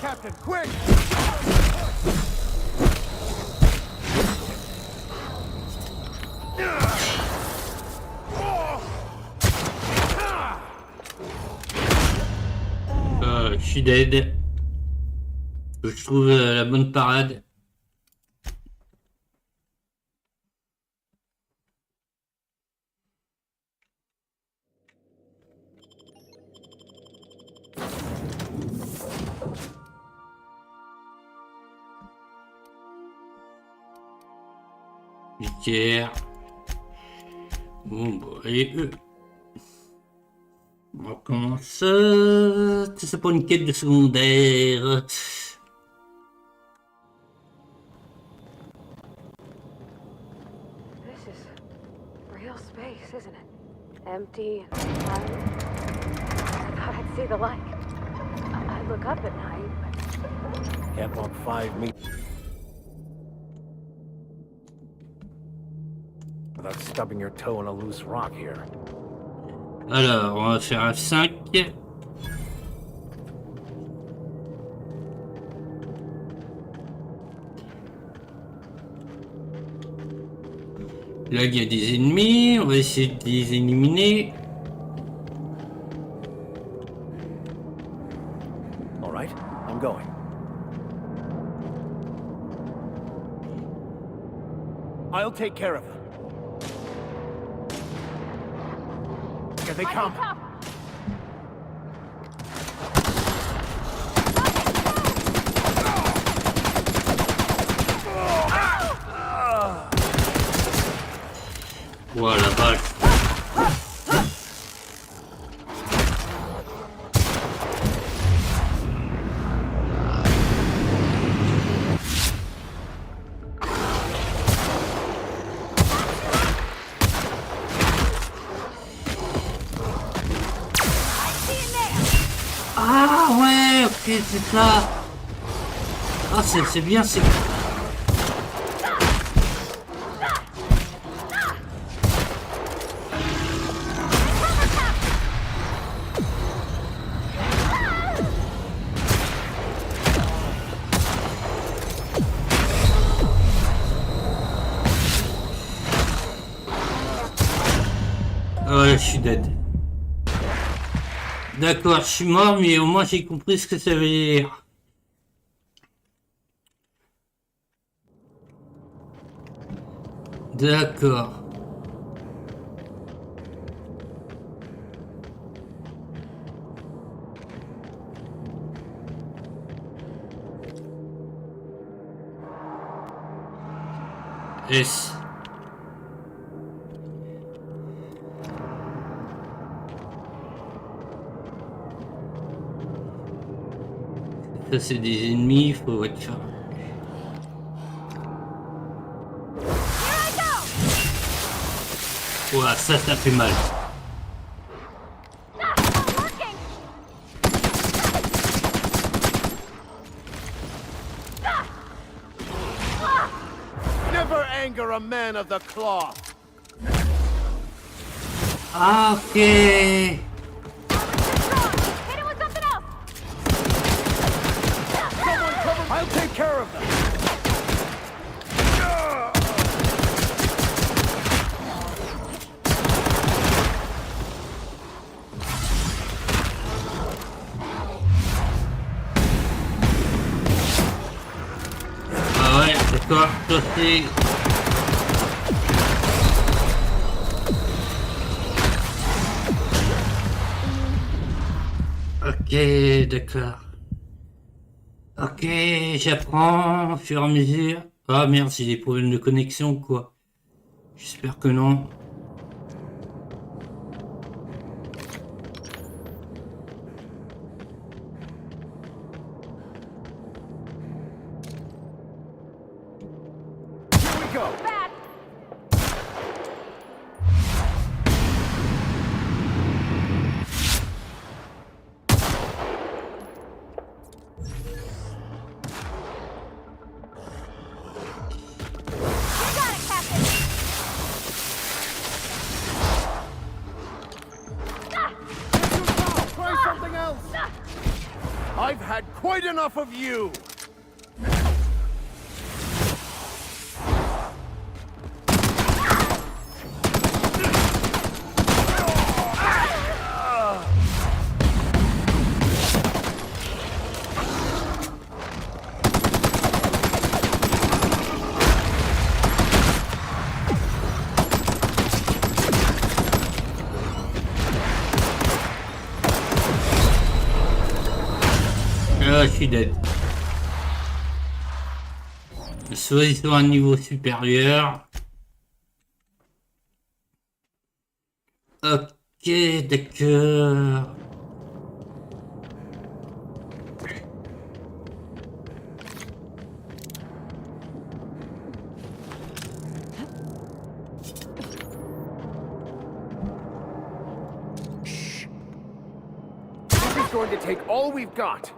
Captain, quick!
Je suis dead. Je trouve la bonne parade. Vicaire. Bon, bah, allez, on recommence. Tout ça pour une quête de secondaire.
This is real space, isn't it? Empty and silent. I thought I'd see the light. I look up at night, but...
Can't walk 5 meters without stubbing your toe on a loose rock here.
Alors, on va faire un 5. Là, il y a des ennemis. On va essayer de les éliminer.
All right, I'm going. I'll take care of them. Here they come.
Voilà, vache. Ah ouais, ok, c'est ça. Ah, c'est bien, c'est... Ouais, je suis dead. D'accord, je suis mort, mais au moins j'ai compris ce que ça veut dire. D'accord. S. Ça c'est des ennemis, il faut être fort. Ouah, ça fait mal.
Never anger a man of the claw.
Ah, ok.
I'll take care of them.
Ah ouais, d'accord, ça c'est... Ok, d'accord. Ok, j'apprends au fur et à mesure. Ah merde, j'ai des problèmes de connexion quoi. J'espère que non.
Here we go. Try something else. I've had quite enough of you.
Ah, je suis dead. Soit ils sont à un niveau supérieur. Ok, d'accord.
This is going to take all we've got.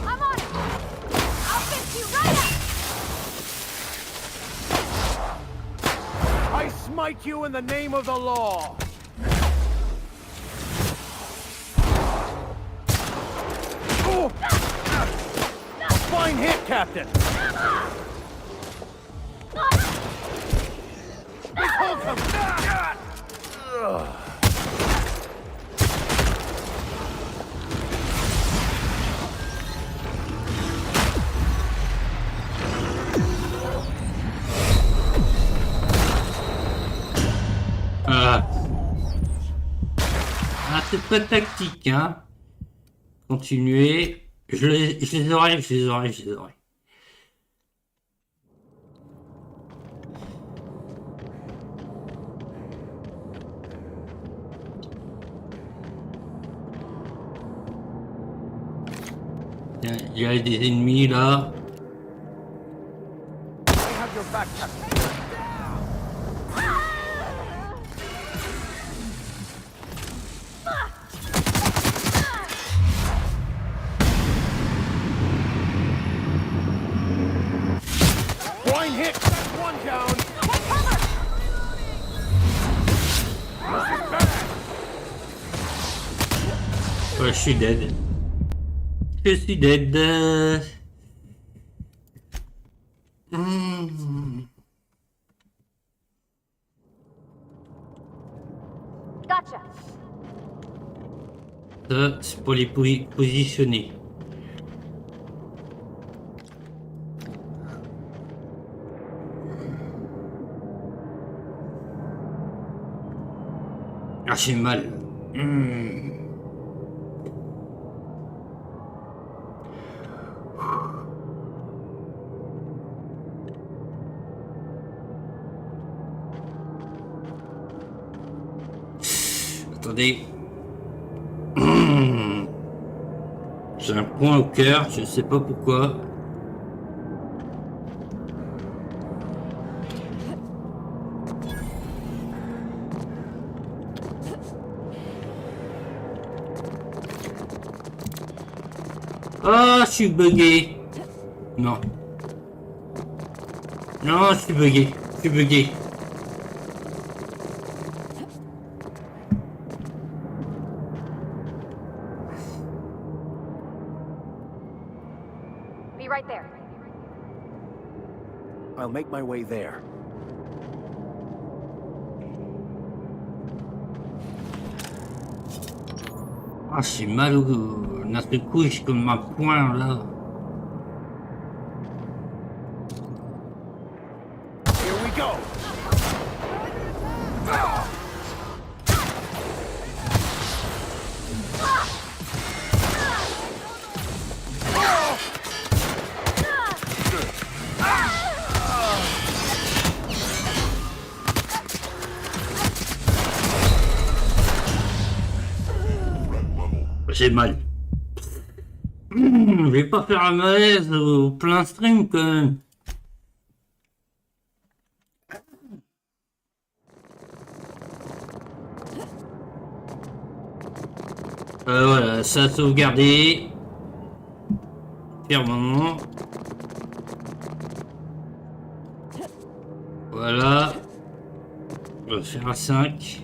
I'm on it! I'll fix you right up!
I smite you in the name of the law. Oh! Fine hit, Captain! Big Holcomb!
Ah, c'est pas tactique, hein. Continuez. Je les aurai. Il y a des ennemis là.
I have your back, Captain. Fine hit, that's one down. This is bad.
Ouais, je suis dead. Je suis dead.
Gotcha!
Ça, c'est pour les positionner. Ah, j'ai mal. Attendez. J'ai un point au cœur, je sais pas pourquoi. Ah, je suis bugué. Non. Non, je suis bugué. Je suis bugué.
Be right there.
I'll make my way there.
Ah, j'ai mal au... D'un seul coup, j'ai comme un point là.
Here we go.
J'ai mal. Je vais pas faire un malaise au plein stream quand même. Voilà, ça a sauvegardé. Fermement. Voilà. On va faire un 5.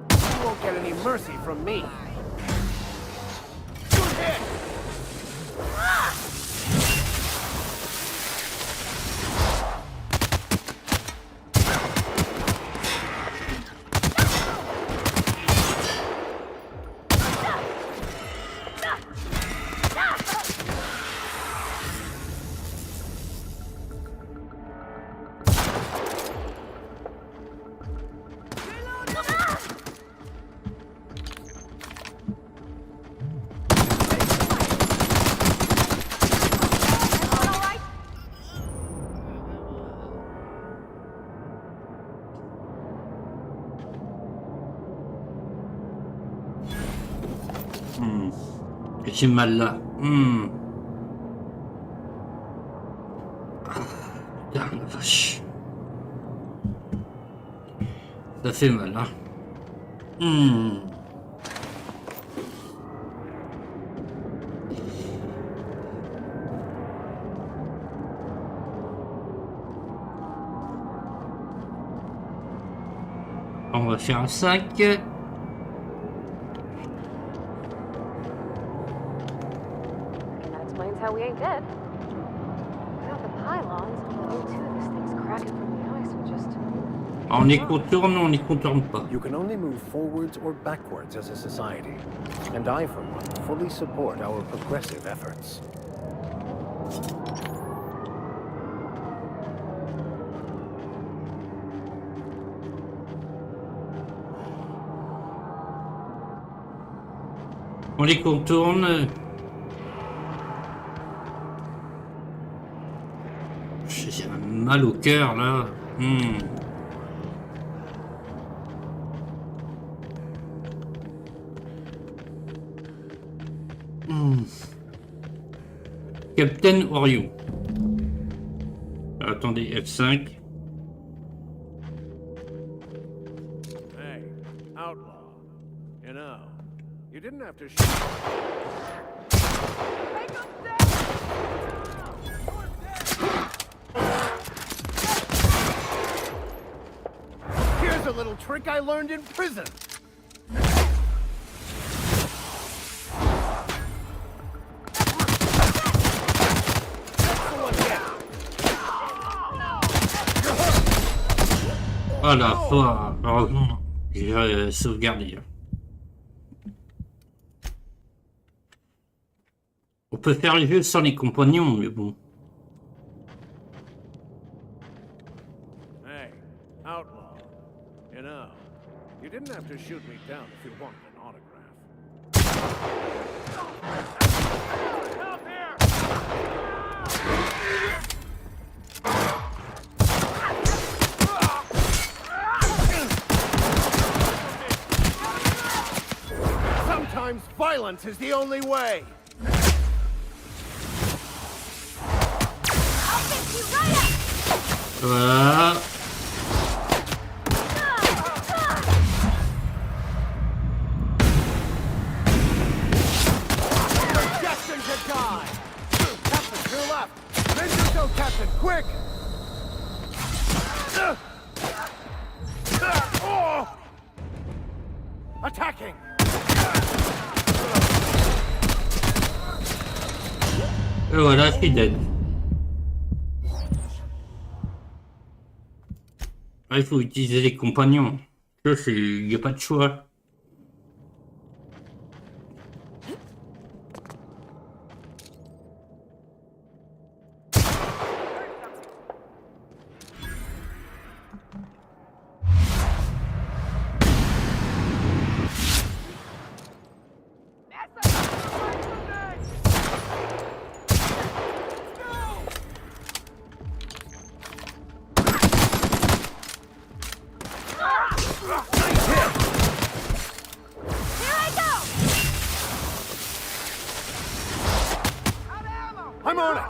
You won't get any mercy from me. Good hit.
J'ai mal là. Putain, la vache. Ça fait mal, hein. On va faire un 5.
That explains how we ain't dead. Without the pylons, the O2 this thing's cracking from the ice would just...
On y contourne ou on y contourne pas.
You can only move forwards or backwards as a society. And I, for one, fully support our progressive efforts.
On les contourne. J'ai mal au cœur là. Captain Orion. Attendez, F5.
Hey, outlaw. You know, you didn't have to shoot. Here's a little trick I learned in prison.
Oh la foi, heureusement, j'ai sauvegardé. On peut faire le jeu sans les compagnons, mais bon.
Hey, outlaw. You know, you didn't have to shoot me down if you wanted an autograph. Help here! Sometimes violence is the only way.
Voilà.
Destined to die. Captain, to your left. Ninja go, Captain, quick! Attacking!
Et voilà, je suis dead. Ah, il faut utiliser les compagnons. Ça, c'est... Il n'y a pas de choix.
I'm on it!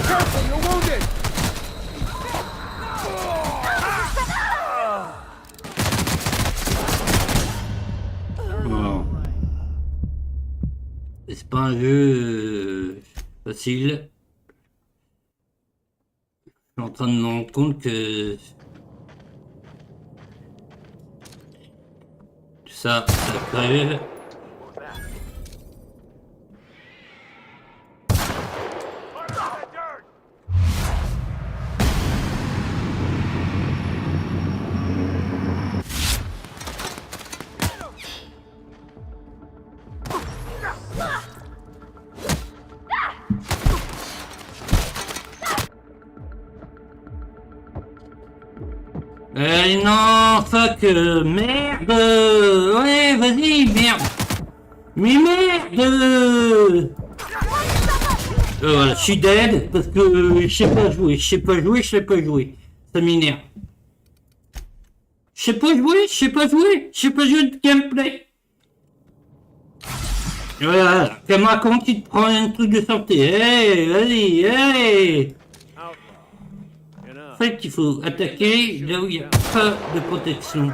Careful, you're wounded!
Bon. C'est pas un jeu facile. Je suis en train de me rendre compte que ça crève. Non, fuck, merde. Ouais, vas-y, merde. Mais merde. Voilà, je suis dead parce que je sais pas jouer, Ça m'énerve. Je sais pas jouer de gameplay. Voilà, caméra, comment tu te prends un truc de santé? Hey, vas-y, hey! En fait, il faut attaquer là où il n'y a pas de protection.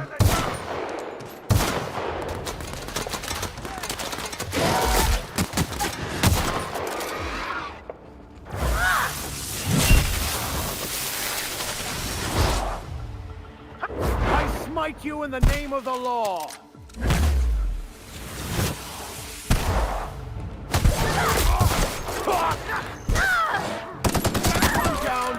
I smite you in the name of the law. Down.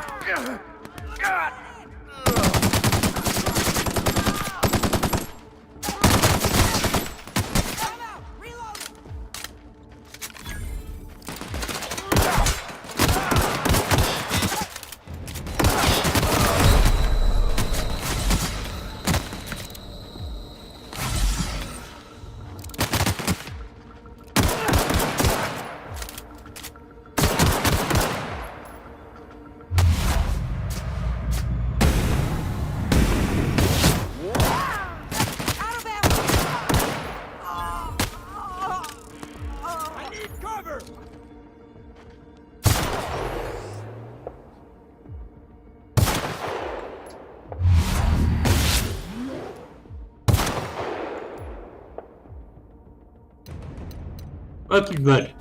Ah, plus de balles.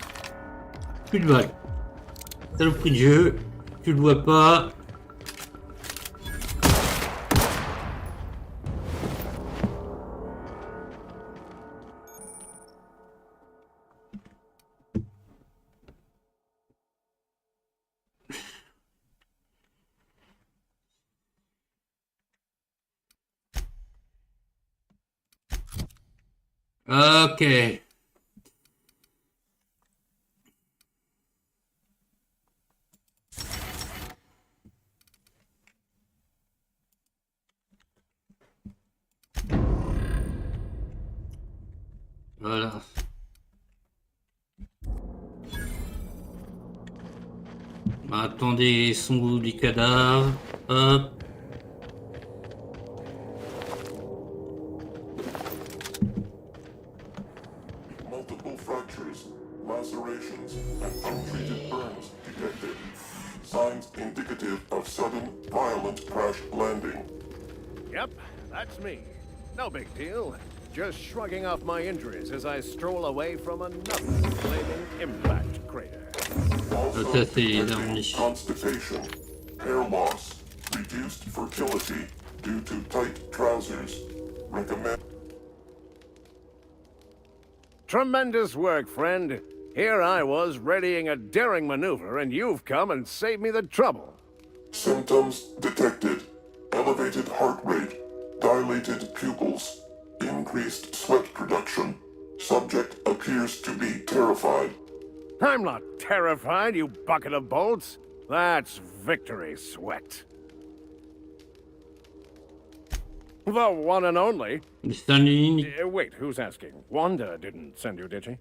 Plus de balles. Saloperie de jeu. Tu le vois pas. Ok. Voilà. Attendez, son goût du cadavre. Hop.
Multiple fractures, lacerations, and untreated burns detected. Signs indicative of sudden, violent crash landing.
Yep, that's me. No big deal. Just shrugging off my injuries as I stroll away from another flaming impact crater.
Also constipation, hair loss, reduced fertility due to tight trousers. Recommend.
Tremendous work, friend. Here I was readying a daring maneuver, and you've come and saved me the trouble.
Symptoms detected. Elevated heart rate, dilated pupils, increased sweat production. Subject appears to be terrified.
I'm not terrified, you bucket of bolts. That's victory sweat. The one and only. Wait, who's asking? Wanda didn't send you, did she?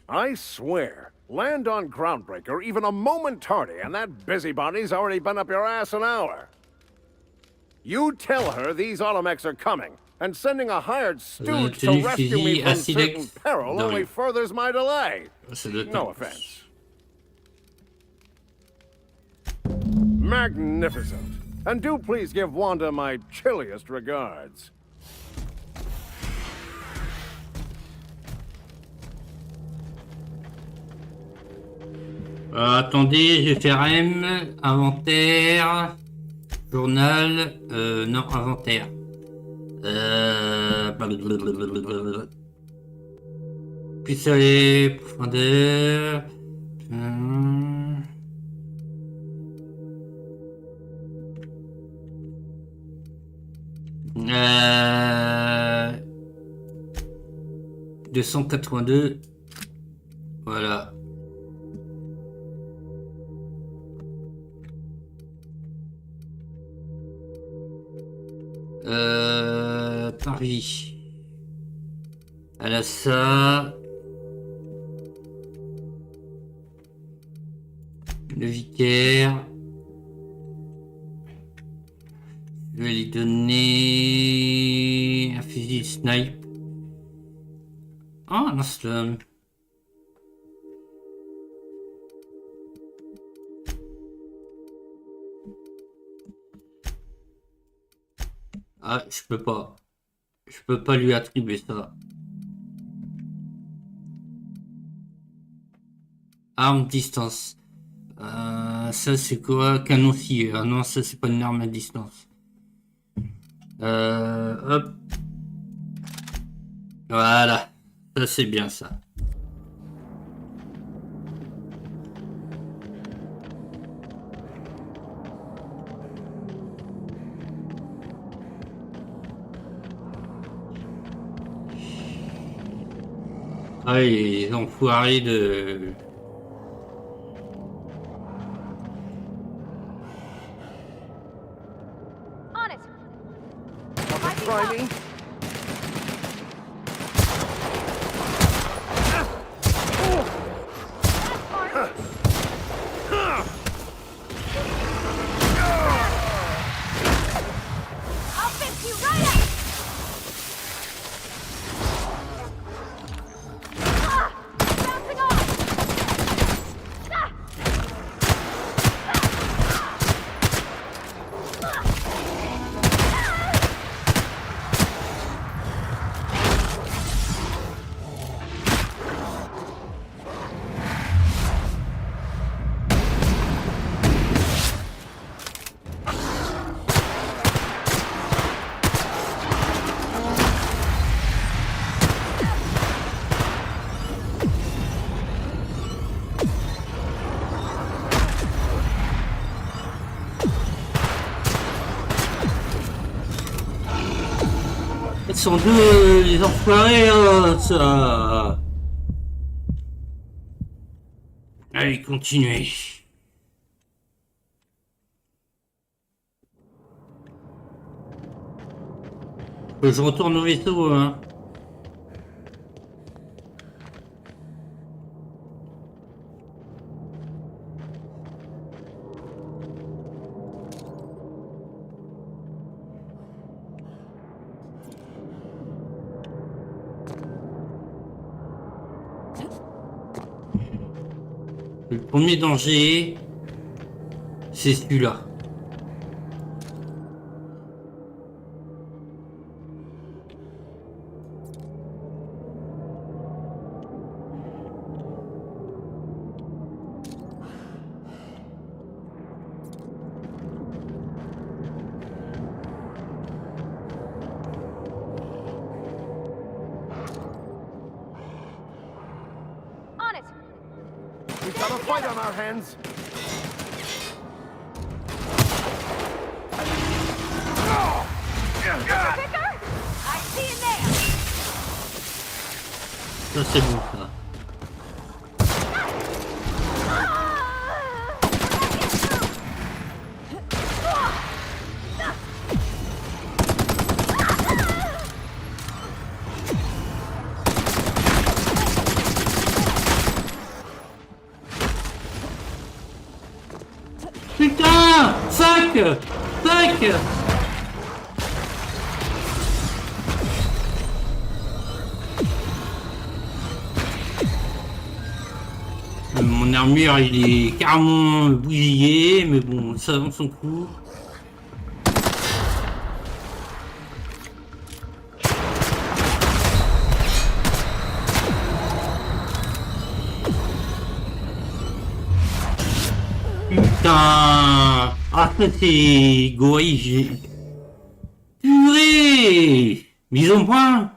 I swear, land on Groundbreaker even a moment tardy, and that busybody's already been up your ass an hour. You tell her these automechs are coming, and sending a hired stooge to rescue me from certain peril only furthers my delay. No offense. Magnificent. And do please give Wanda my chilliest regards.
Attendez, je vais faire M, inventaire, journal, non, inventaire. Pistolet, profondeur. Euh... 282. Voilà. Paris. Elle a ça. Le vicaire. Je vais lui donner un fusil snipe. Oh, un slum. Ah, je peux pas. Je peux pas lui attribuer ça. Arme distance. Ça c'est quoi? Canoncier. Ah non, ça c'est pas une arme à distance. Hop. Voilà. Ça c'est bien ça. Ah, les enfoirés de...
Try me.
Ils sont deux, les enfoirés, ça. Allez, continuez. Je retourne au vaisseau, hein. Le premier danger, c'est celui-là.
We've got a fight on our hands.
Ça c'est bon ça. Putain! Fuck! Fuck! Mon armure il est carrément bousillé, mais bon, ça avance son coup. Putain! Ah, ça c'est gorille, j'ai... Purée! Mise au point!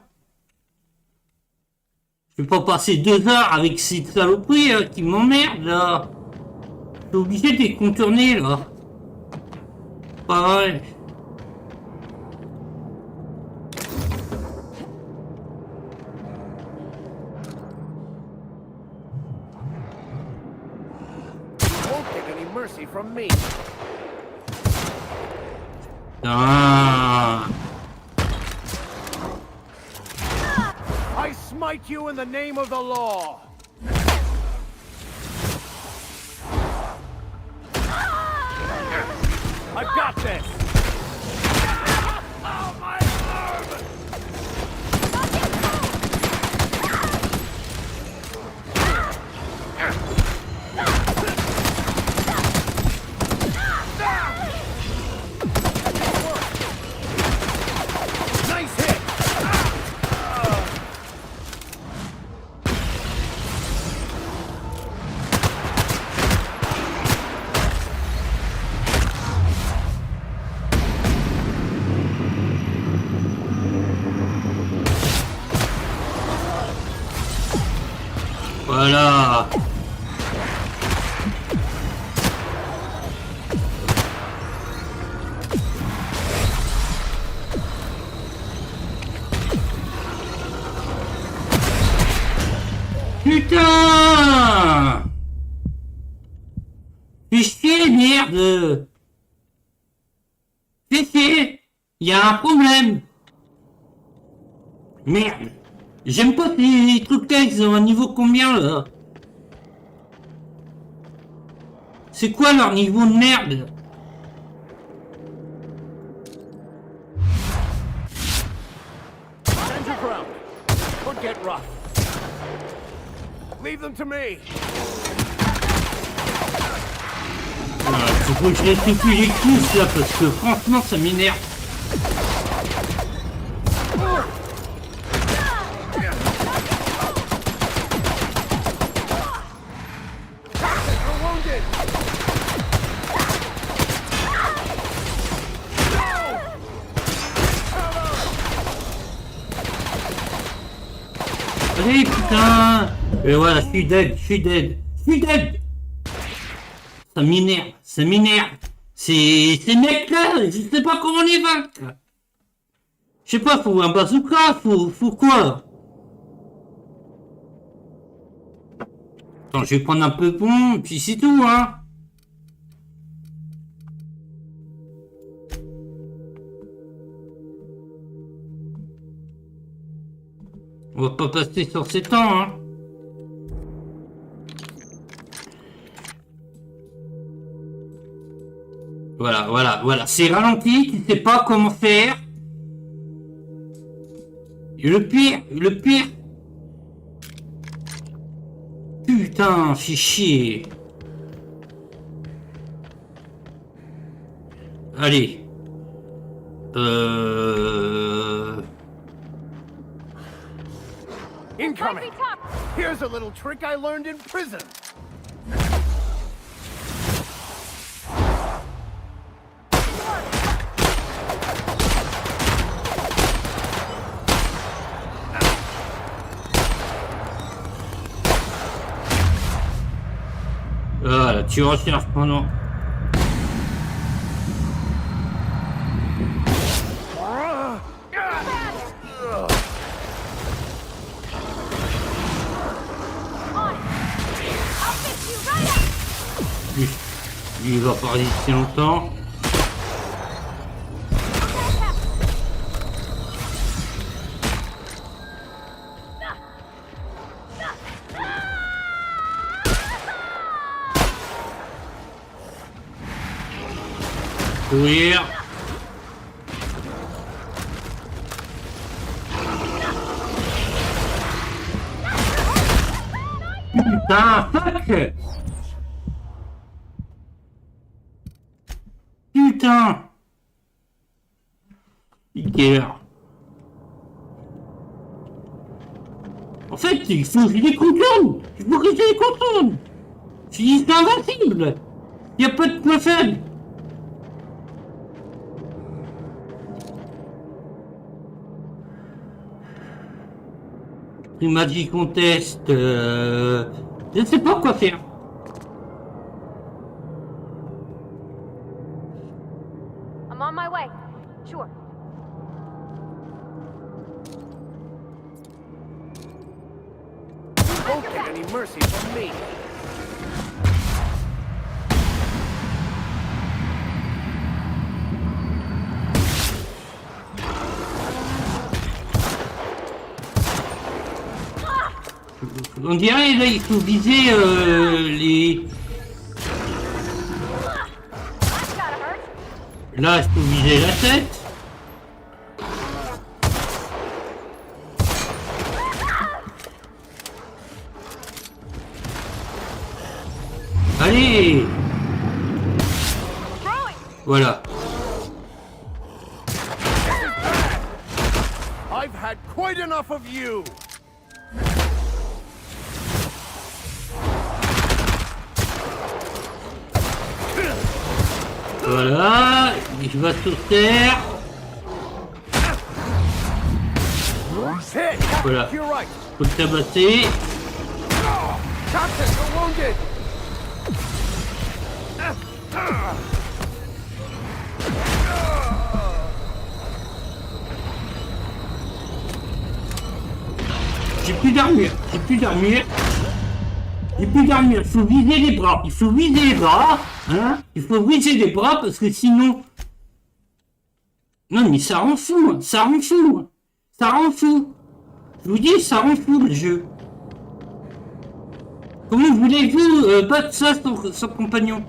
Je vais pas passer 2 heures avec ces saloperies qui m'emmerdent là! Je suis obligé de les contourner là! Pas vrai!
Mercy from me.
Ah.
I smite you in the name of the law. I've got this.
Voilà. Putain! Fais chier, merde! Fais chier! Y a un problème! Merde! J'aime pas ces trucs là, ils ont un niveau combien là? C'est quoi leur niveau de merde?
Stand your ground. Don't get rough. Leave them to me.
Faut que je rectifie les couches là parce que franchement ça m'énerve. Allez putain! Et voilà, je suis dead. Ça m'énerve. Ces mecs-là, je sais pas comment les vaincre. Je sais pas, faut un bazooka, faut quoi? Attends, je vais prendre un peu de bon, puis c'est tout, hein. On va pas passer sur ces temps, hein. Voilà. C'est ralenti, tu sais pas comment faire. Et le pire. Putain, fais chier. Allez.
Incoming! Here's a little trick I learned in prison.
Voilà, tu recherches pendant... Lui, il va pas résister longtemps. Courir. Putain, fuck! Putain! Quelle heure? En fait, il faut que je les contourne! Il faut que je les contourne! Ils sont invincibles! Il n'y a pas de point faible! Magic Contest, je ne sais pas quoi faire.
I'm on my way. Sure.
You won't get any mercy from me.
On dirait là il faut viser les... Là il faut viser la tête. Allez. Voilà.
I've had quite enough of you.
Voilà, je vais sur terre. Voilà, faut le tabasser.
Captain, you're wounded!
J'ai plus d'armure, j'ai plus d'armure. J'ai plus d'armure, il faut viser les bras. Il faut viser les bras, hein. Il faut viser les bras parce que sinon... Non mais ça rend fou, moi. Ça rend fou, moi. Ça rend fou. Je vous dis, ça rend fou le jeu. Comment voulez-vous battre ça son compagnon?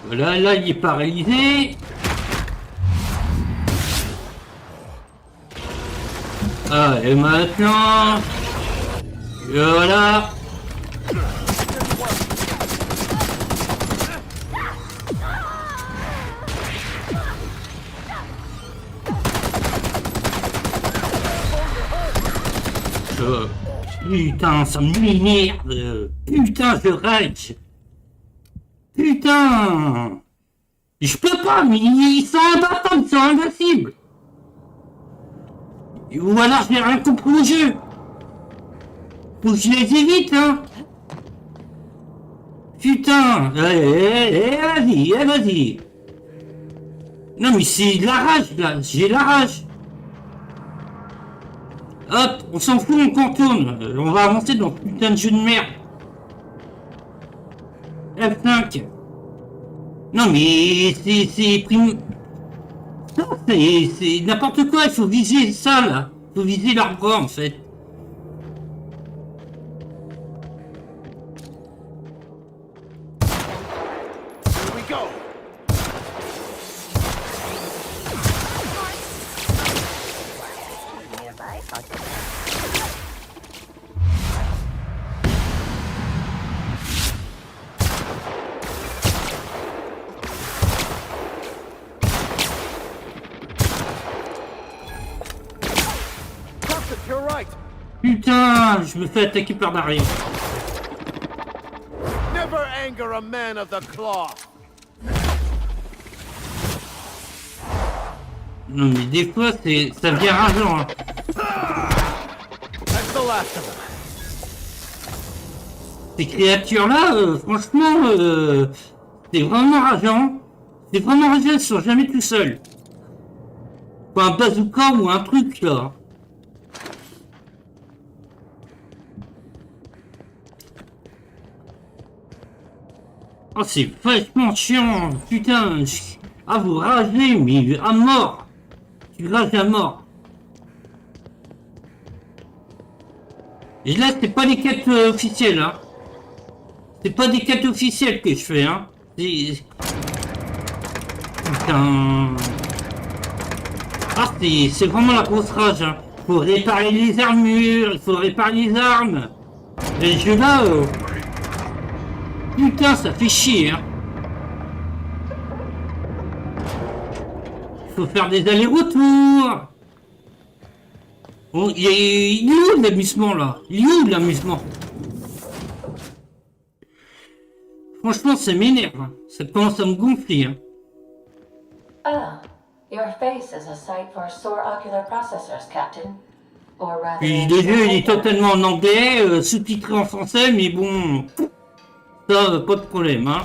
Voilà, là il est paralysé. Ah, et maintenant... Voilà. Putain, ça m'énerve. Putain, je rage. Putain. Je peux pas, mais ils sont imbattables, ils sont invincibles. Ou alors j'ai rien compris au jeu. Faut que je les évite, hein. Putain. Vas-y, vas-y. Non mais c'est de la rage, là. J'ai la rage. Hop, on s'en fout, on contourne. On va avancer dans ce putain de jeu de merde. F5. Non mais c'est prime... Ça c'est n'importe quoi, il faut viser ça là. Il faut viser leur bras en fait.
Here we go. You're right.
Putain, je me fais attaquer par derrière.
Never anger a man of the claw.
Non mais des fois ça devient rageant. Hein.
That's the last of them.
Ces créatures là, franchement, c'est vraiment rageant. C'est vraiment rageant, ils sont jamais tout seuls. Faut un bazooka ou un truc là. Oh, c'est vachement chiant, putain. Ah, vous ragez, mais à mort. Tu rages à mort. Et là, c'est pas les quêtes officielles, hein. C'est pas des quêtes officielles que je fais, hein. Putain. Ah, c'est vraiment la grosse rage, hein. Faut réparer les armures, il faut réparer les armes. Et je là... Putain, ça fait chier, hein. Faut faire des allers-retours. Bon, il est où l'amusement, là? Il est où l'amusement? Franchement, ça m'énerve. Hein. Ça commence à me gonfler, hein.
Ah, your face is a sight for sore ocular processors, Captain. Or rather...
Puis le jeu, il est totalement en anglais, sous-titré en français, mais bon... Ça, pas de problème, hein.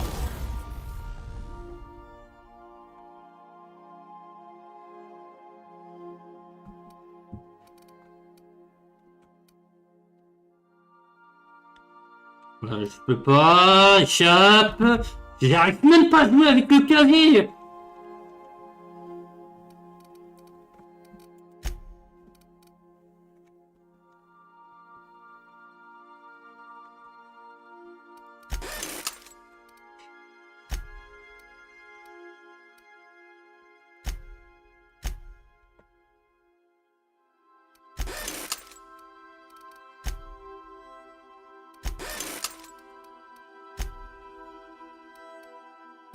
Là, je peux pas, échappe. J'arrive même pas à jouer avec le clavier.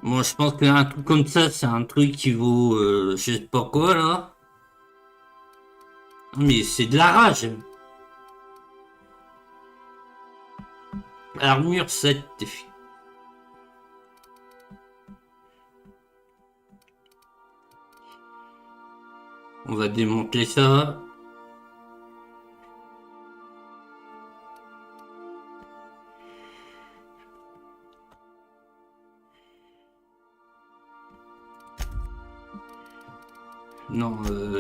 Moi, je pense qu'un truc comme ça, c'est un truc qui vaut, je sais pas quoi, là. Mais c'est de la rage. Armure 7. On va démanteler ça. Non,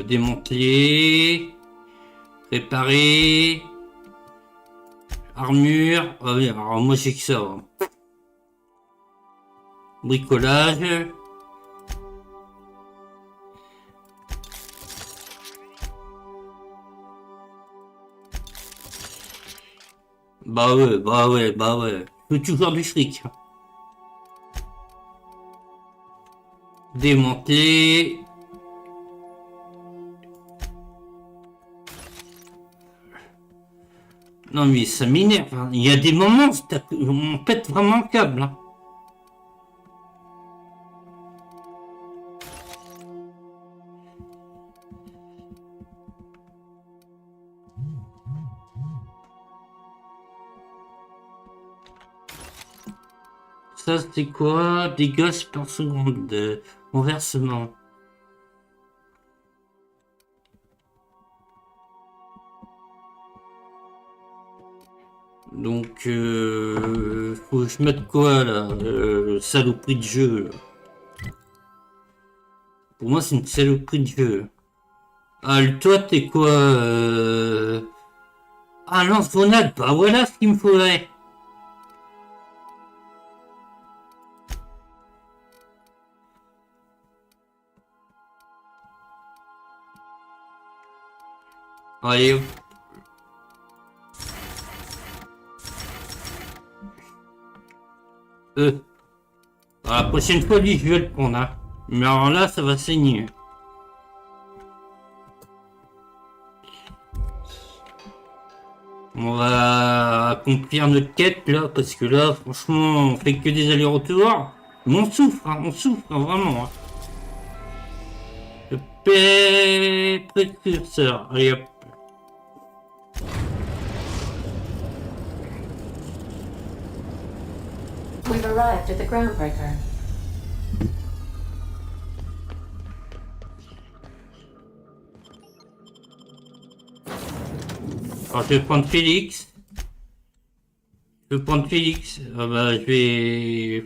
démanteler. Réparer. Armure. Ah oui, alors moi j'ai que ça. Hein. Bricolage. Bah ouais, bah ouais, bah ouais. Je veux toujours du fric. Démanteler. Non mais ça m'énerve. Hein. Il y a des moments où on pète vraiment le câble. Hein. Ça c'est quoi? Dégâts par seconde. Renversement. Donc, faut que je mette quoi là? Saloperie de jeu. Là. Pour moi, c'est une saloperie de jeu. Ah, toi, t'es quoi? Ah, lance-grenade. Bah voilà ce qu'il me faudrait. Allez, hop. La prochaine fois, lui, je vais le prendre. Hein. Mais alors là, ça va saigner. On va accomplir notre quête là, parce que là, franchement, on fait que des allers-retours. Mais on souffre, hein, vraiment. Hein. Le précurseur, allez hop.
We've arrived at the groundbreaker.
Alors je vais prendre Félix. Ah bah je vais...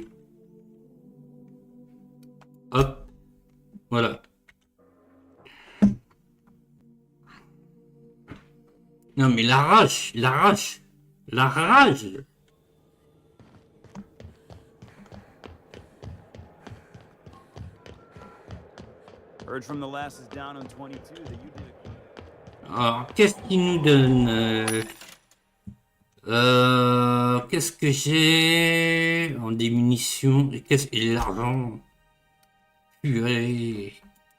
Hop. Voilà. Non mais la rage.
Heard from the lasses down on 22 that you did.
Alors, qu'est-ce qu'il nous donne qu'est-ce que j'ai en des munitions et l'argent? Purée.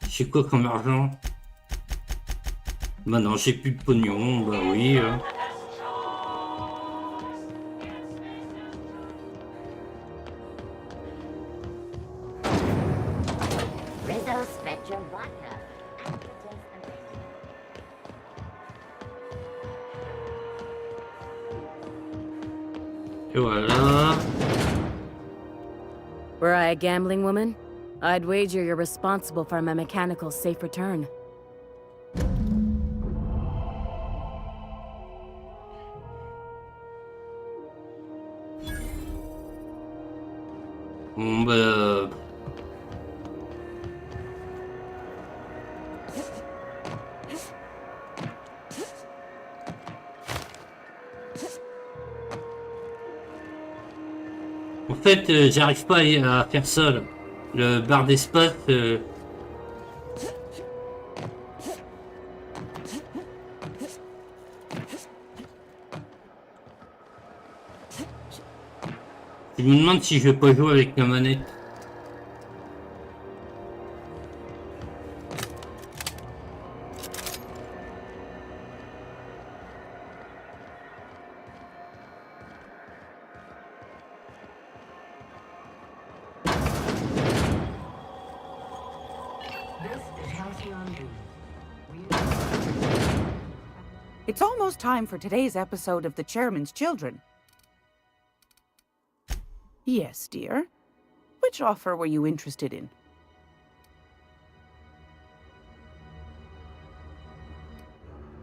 J'ai quoi comme argent? Bah non, j'ai plus de pognon, bah oui. Et voilà.
Were I a gambling woman, I'd wager you're responsible for my mechanical safe return.
Bon bah... En fait, j'arrive pas à faire ça, là. Le bar d'espace... Je me demande si je vais pas jouer avec la manette.
It's almost time for today's episode of The Chairman's Children. Yes, dear. Which offer were you interested in?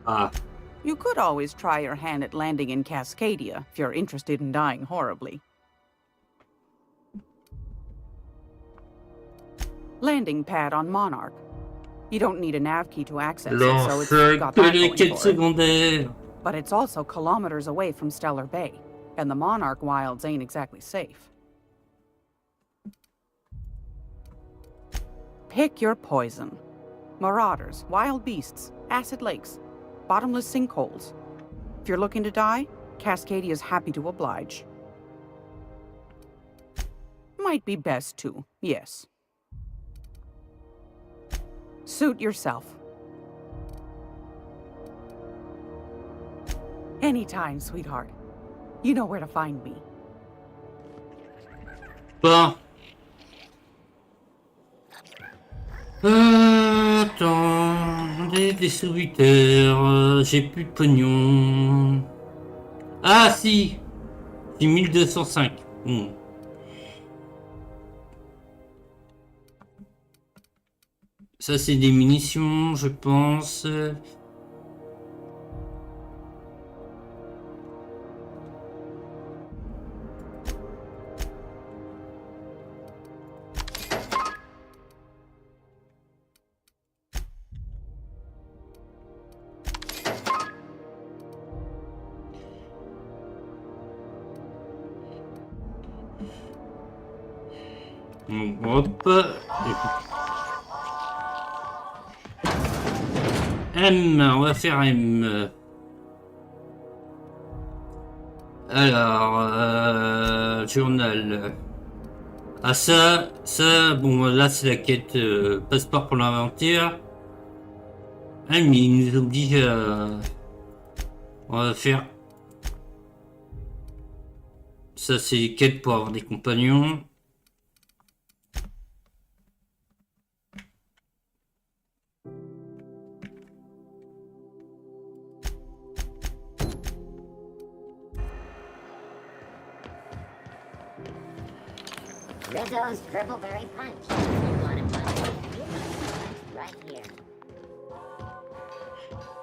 Ah.
You could always try your hand at landing in Cascadia if you're interested in dying horribly. Landing pad on Monarch. You don't need a nav key to access it, so it's got that going for it. But it's also kilometers away from Stellar Bay, and the Monarch wilds ain't exactly safe. Pick your poison. Marauders, wild beasts, acid lakes, bottomless sinkholes. If you're looking to die, Cascadia is happy to oblige. Might be best too, yes. Suit yourself. Anytime, sweetheart. You know where to find me.
Bon. Attends, des serviteurs, j'ai plus de pognon. Ah si, j'ai 1205. Ça c'est des munitions, je pense. Hop. M, on va faire M. Alors, journal. Ah ça, bon là c'est la quête passeport pour l'aventure. Ah mais il nous oblige à... On va faire... Ça c'est les quêtes pour avoir des compagnons.
Rizzo's Purpleberry Punch. You want it right here.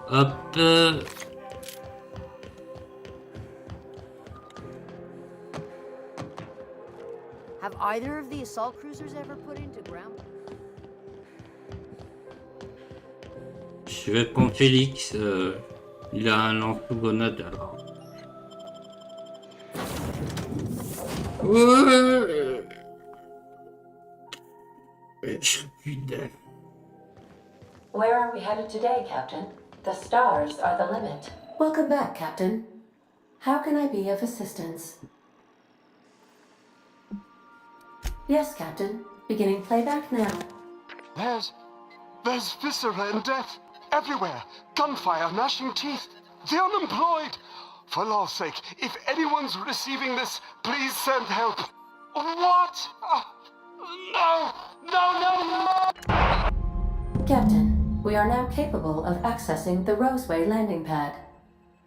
Hop.
Have either of the assault cruisers ever put into ground?
Je vais prendre Félix. Il a un lance-grenade alors. Ouais.
Where are we headed today, Captain? The stars are the limit. Welcome back, Captain. How can I be of assistance? Yes, Captain. Beginning playback now.
There's viscera and death everywhere. Gunfire, gnashing teeth. The unemployed. For law's sake, if anyone's receiving this, please send help. What? No!
Captain, we are now capable of accessing the Roseway landing pad.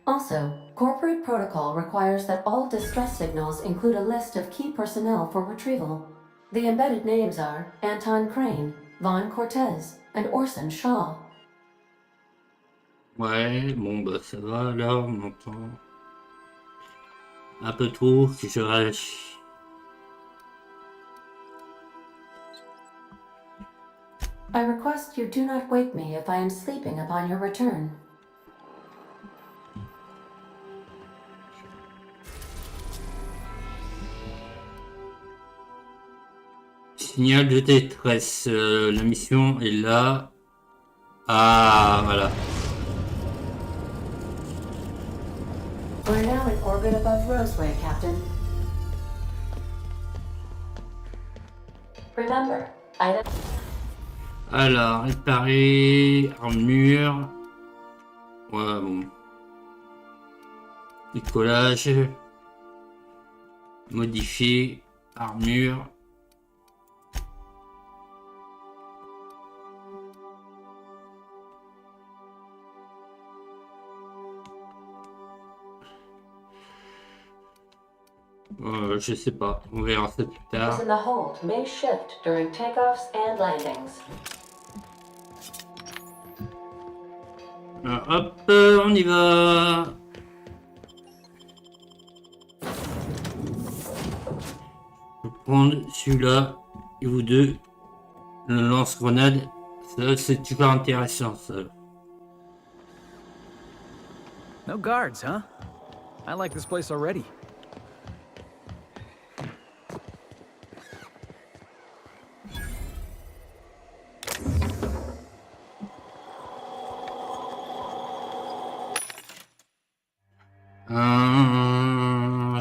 Also, corporate protocol requires that all distress signals include a list of key personnel for retrieval. The embedded names are Anton Crane, Vaughn Cortez, and Orson Shaw.
Ouais, bon bah ça va là, on entend un peu trop si je reste.
I request you do not wake me if I am sleeping upon your return.
Signal de détresse, la mission est là. Ah, voilà.
We're now in orbit above Roseway, Captain. Remember, item...
Alors, réparer, armure. Ouais, bon. Décollage. Modifier, armure. Je sais pas, on verra ça plus tard.
In the hold may shift during takeoffs and landings.
Alors, hop, on y va. Je vais prendre celui-là et vous deux. Le lance-grenade. Ça, c'est super intéressant, ça.
No guards, huh? I like this place already.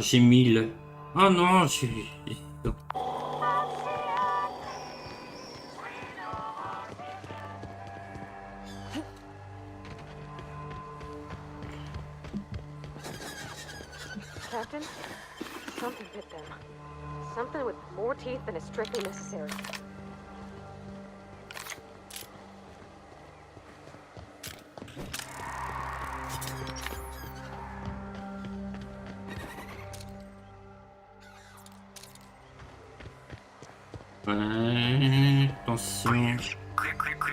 J'ai 1000. Oh non, je suis...
Captain, something bit them. Something with more teeth than is strictly necessary.
Attention.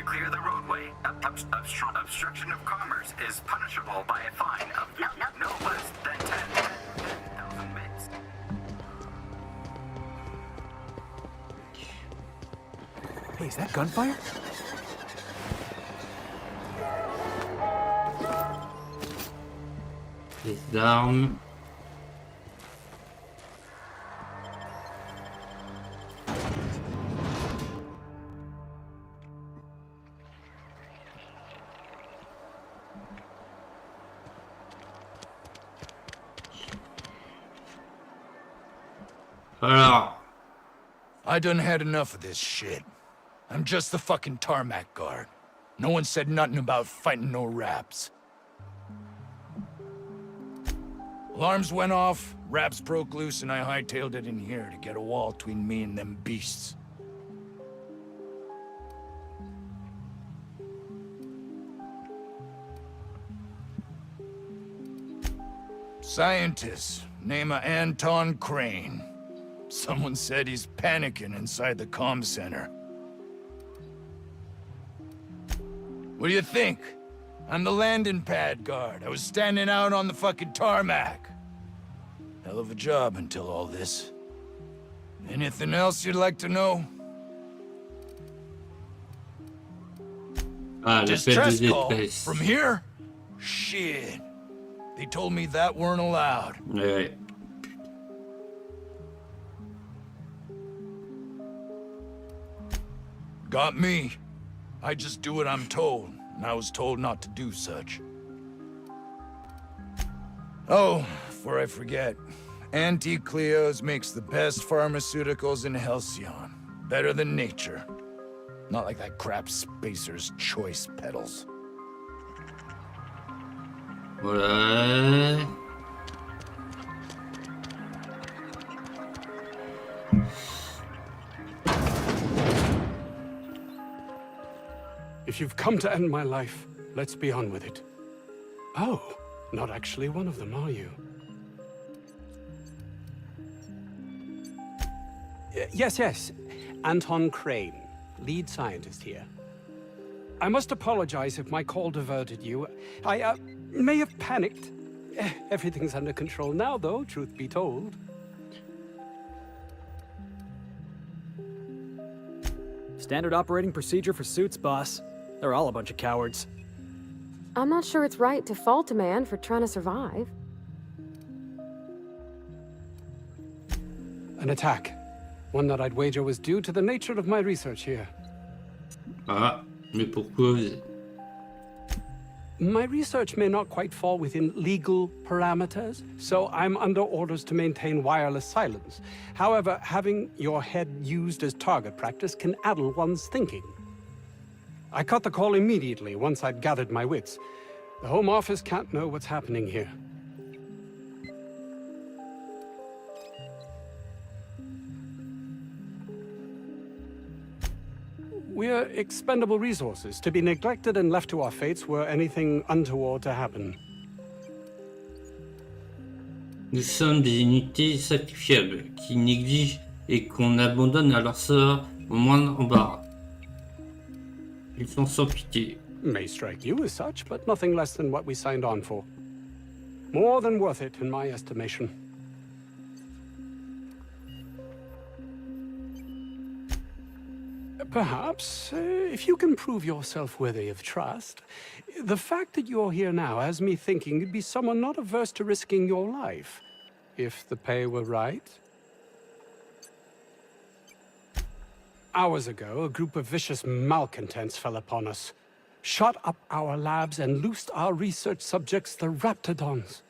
Clear the roadway. Obstruction of commerce is punishable by a fine of no less than 10,000 bits.
Hey, is that gunfire?
Les armes. Alors.
I done had enough of this shit. I'm just the fucking tarmac guard. No one said nothing about fighting no raps. Alarms went off, raps broke loose, and I hightailed it in here to get a wall between me and them beasts. Scientist, name of Anton Crane. Someone said he's panicking inside the comm center. What do you think? I'm the landing pad guard. I was standing out on the fucking tarmac. Hell of a job until all this. Anything else you'd like to know? Distress call from here? Shit. They told me that weren't allowed.
Ouais.
Got me. I just do what I'm told, and I was told not to do such. Oh, before I forget, Auntie Cleo's makes the best pharmaceuticals in Halcyon. Better than nature. Not like that crap Spacer's Choice pedals.
Voilà.
If you've come to end my life, let's be on with it. Oh, not actually one of them, are you? Yes. Anton Crane, lead scientist here. I must apologize if my call diverted you. I may have panicked. Everything's under control now, though, truth be told.
Standard operating procedure for suits, boss. They're all a bunch of cowards.
I'm not sure it's right to fault a man for trying to survive.
An attack. One that I'd wager was due to the nature of my research here.
Ah, mais pourquoi?
My research may not quite fall within legal parameters, so I'm under orders to maintain wireless silence. However, having your head used as target practice can addle one's thinking. I cut the call immediately once I'd gathered my wits. The Home Office can't know what's happening here. We're expendable resources, to be neglected and left to our fates were anything untoward to happen.
Nous sommes des unités sacrifiables, qui négligent et qu'on abandonne à leur sort au moindre embarras. Ils sont sans pitié.
May strike you as such, but nothing less than what we signed on for. More than worth it, in my estimation. Perhaps, if you can prove yourself worthy of trust, the fact that you're here now has me thinking you'd be someone not averse to risking your life, if the pay were right. Hours ago, a group of vicious malcontents fell upon us, shot up our labs and loosed our research subjects, the Raptidons.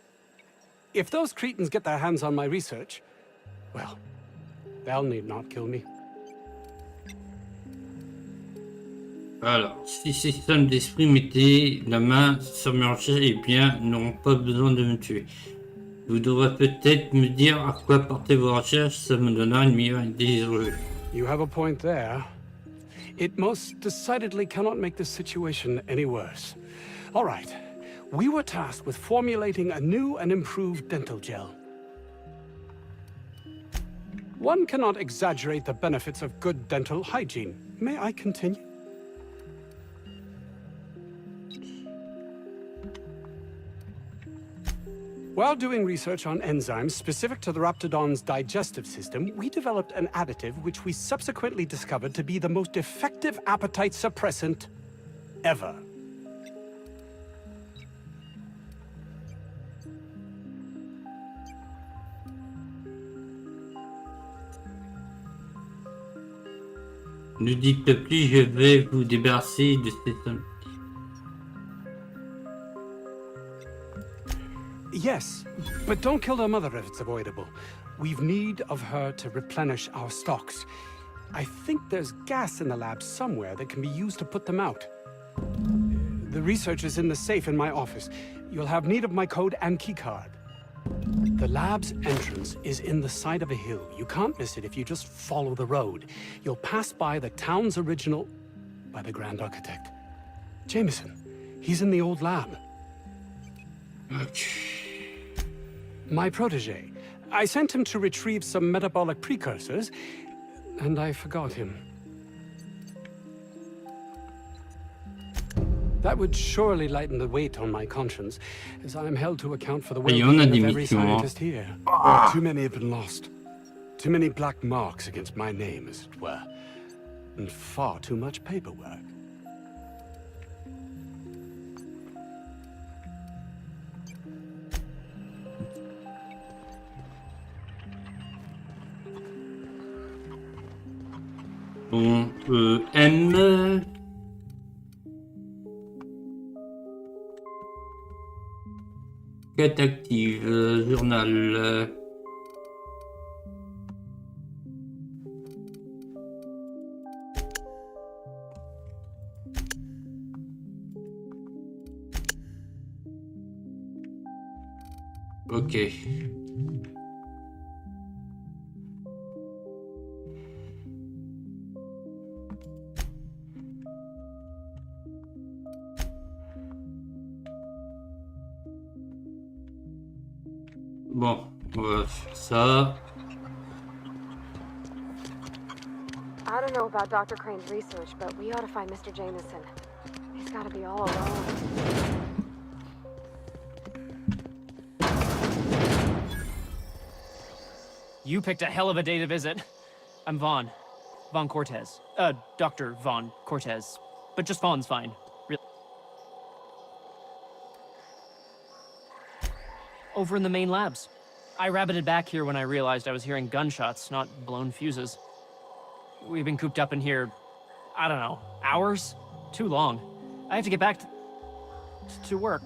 If those cretins get their hands on my research, well, they'll need not kill me.
Alors, si ces sommes d'esprit mettaient la main sur mes recherches, eh bien, n'auront pas besoin de me tuer. Vous devrez peut-être me dire à quoi portez vos recherches, ça me donnera une meilleure idée.
You have a point there. It most decidedly cannot make the situation any worse. All right. We were tasked with formulating a new and improved dental gel. One cannot exaggerate the benefits of good dental hygiene. May I continue? While doing research on enzymes specific to the Raptidon's digestive system, we developed an additive which we subsequently discovered to be the most effective appetite suppressant ever.
Ne dites pas plus, je vais vous débarrasser de ces sommes.
Yes, but don't kill their mother if it's avoidable. We've need of her to replenish our stocks. I think there's gas in the lab somewhere that can be used to put them out. The research is in the safe in my office. You'll have need of my code and keycard. The lab's entrance is in the side of a hill. You can't miss it if you just follow the road. You'll pass by the town's original by the Grand Architect. Jameson, he's in the old lab. My protege. I sent him to retrieve some metabolic precursors, and I forgot him. That would surely lighten the weight on my conscience, as I am held to account for the well-being of every scientist here. Too many have been lost. Too many black marks against my name, as it were. And far too much paperwork.
Bon, M. Quête active, journal. Ok. Bon, on va faire ça.
I don't know about Dr. Crane's research, but we ought to find Mr. Jameson. He's got to be all alone.
You picked a hell of a day to visit. I'm Vaughn. Vaughn Cortez. Dr. Vaughn Cortez. But just Vaughn's fine. Over in the main labs. I rabbited back here when I realized I was hearing gunshots, not blown fuses. We've been cooped up in here, I don't know, hours? Too long. I have to get back to work.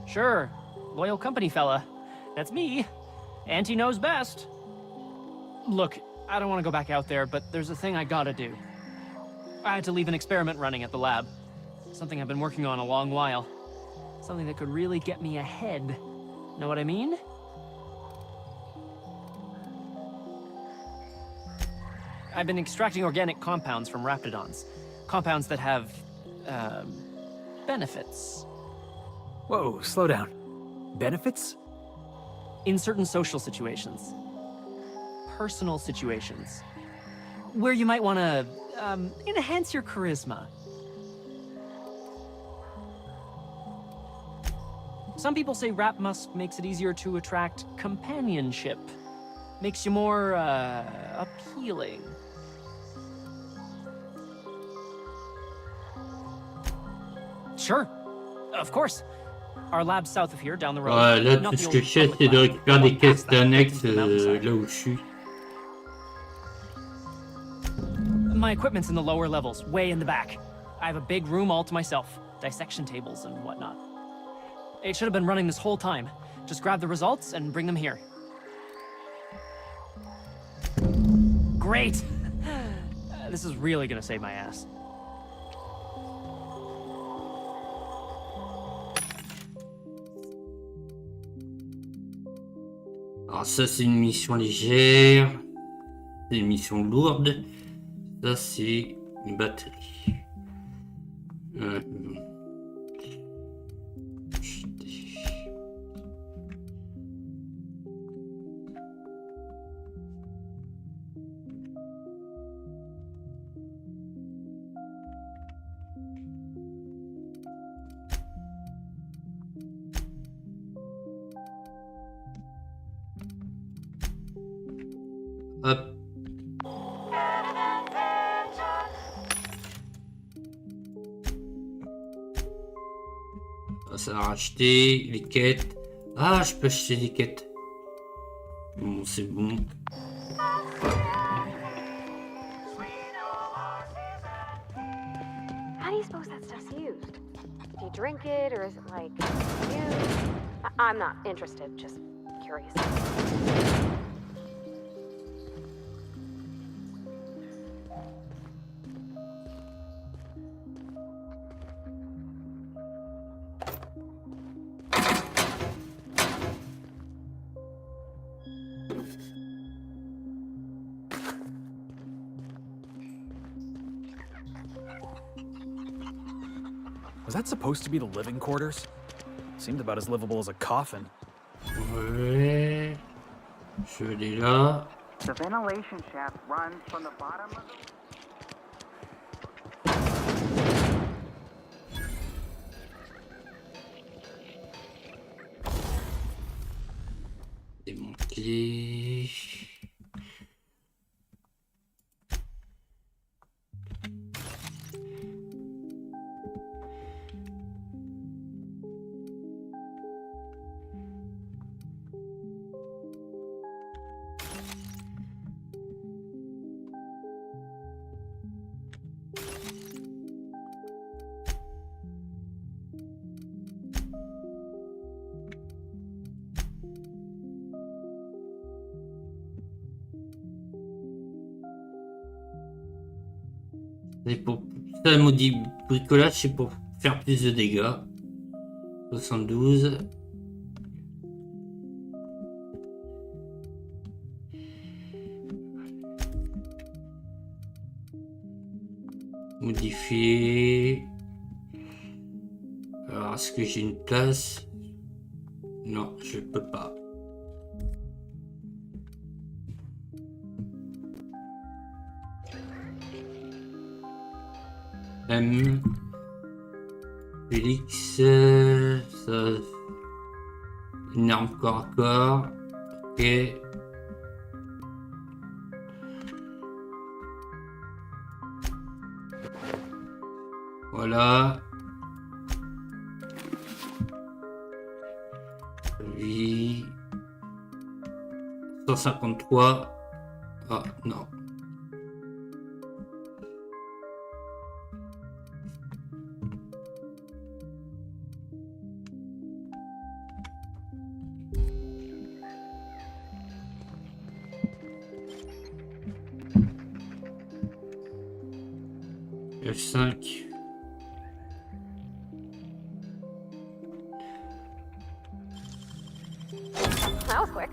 Sure, loyal company fella. That's me. Auntie knows best. Look, I don't want to go back out there, but there's a thing I gotta do. I had to leave an experiment running at the lab. Something I've been working on a long while. Something that could really get me ahead. Know what I mean? I've been extracting organic compounds from Raptidons. Compounds that have, benefits.
Whoa, slow down. Benefits?
In certain social situations. personal situations. Where you might want to, enhance your charisma. Some people say rap musk makes it easier to attract companionship. Makes you more, appealing. Sure. Of course. Our lab's south of here, down the road.
Là, tout ce que je sais, c'est de récupérer des caisses d'annexes là où je suis.
My equipment's in the lower levels, way in the back. I have a big room all to myself, dissection tables and whatnot. It should have been running this whole time. Just grab the results and bring them here. Great! This is really gonna save my ass.
Alors ça c'est une mission légère, c'est une mission lourde, ça c'est une batterie. Hop. Ça va racheter les quêtes. Ah, je peux acheter les quêtes. Bon, c'est bon.
How do you suppose that stuff's used? Do you drink it, or is it like used? I'm not interested, just curious.
Was that supposed to be the living quarters? Seemed about as livable as a coffin.
Ouais. Je vais aller là.
The ventilation shaft runs from the bottom of the...
Démonter. Et pour ça, maudit bricolage, c'est pour faire plus de dégâts. 72. Modifier. Alors, est-ce que j'ai une place? Non, je peux pas. M. Félix. Ça. Une arme corps à corps. Ok. Voilà. Lui. 153. Ah non. F5.
That was quick.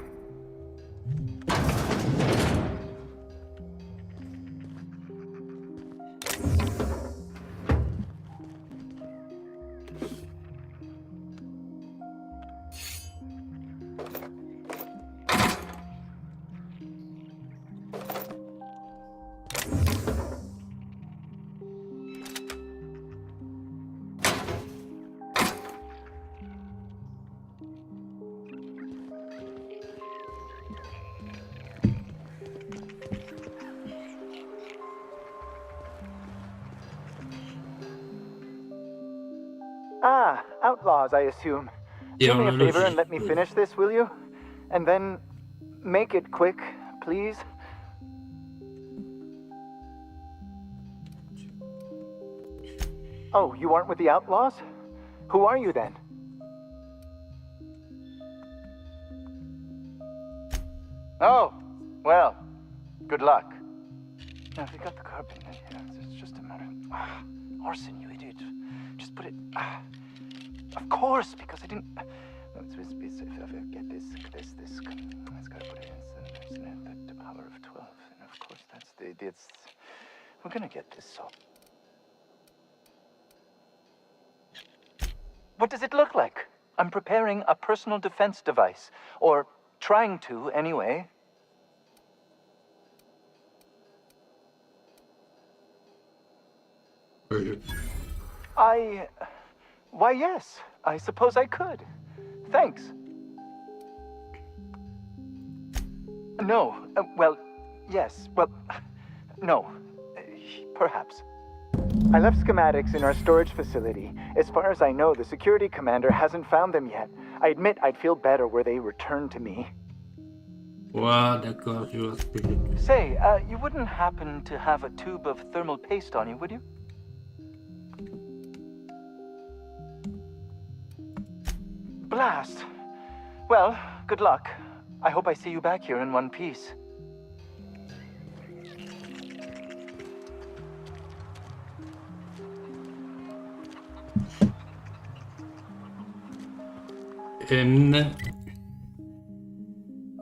Ah, outlaws, I assume. Do me a favor and let me finish this, will you? And then make it quick, please. Oh, you aren't with the outlaws? Who are you then? Oh, well, good luck. Now, if we got the carbon in here, it's just a matter of... Orson, you idiot. Just put it... Of course, because I didn't... No, if I get this... It's got to put it in the power of 12. And of course, that's the... We're gonna get this solved. What does it look like? I'm preparing a personal defense device. Or trying to, anyway. Why, yes. I suppose I could. Thanks. No. Well, yes. Well, no. Perhaps. I left schematics in our storage facility. As far as I know, the security commander hasn't found them yet. I admit I'd feel better were they returned to me.
Ouais, d'accord, je vois ce que j'ai.
Say, you wouldn't happen to have a tube of thermal paste on you, would you? Blast. Well, good luck. I hope I see you back here in one piece.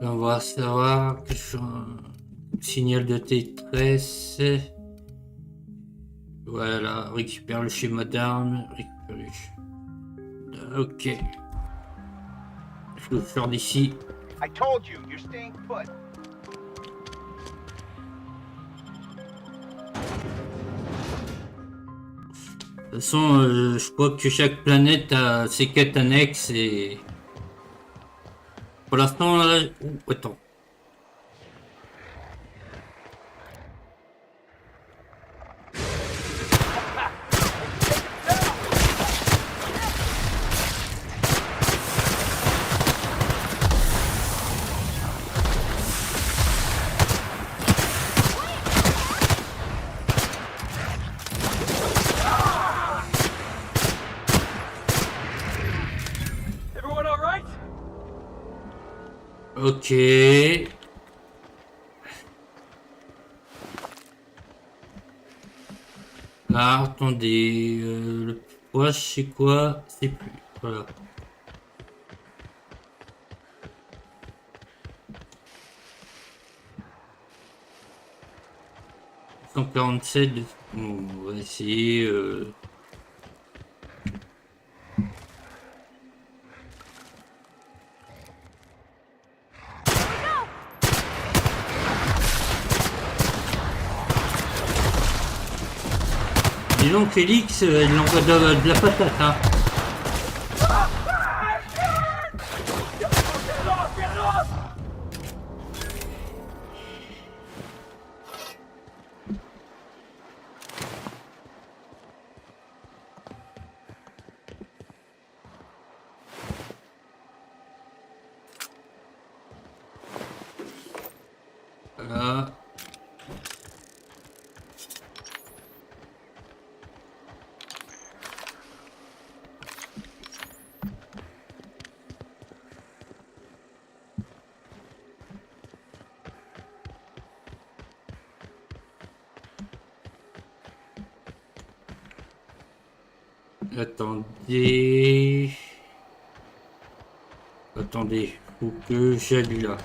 On va savoir que je suis un signal de détresse. Voilà, récupère le schéma d'armes. Récupère le schéma. Ok. Je sors d'ici.
I told you, you're staying put.
De toute façon, je crois que chaque planète a ses quêtes annexes et... Pour l'instant, là... attends. Ok. Ah, attendez. Le poids, c'est quoi? C'est plus. Voilà. « 147 de... Bon, on va essayer... Dis donc Félix, il envoie de la patate, hein. Voilà. Attendez. Attendez, faut que j'aille là.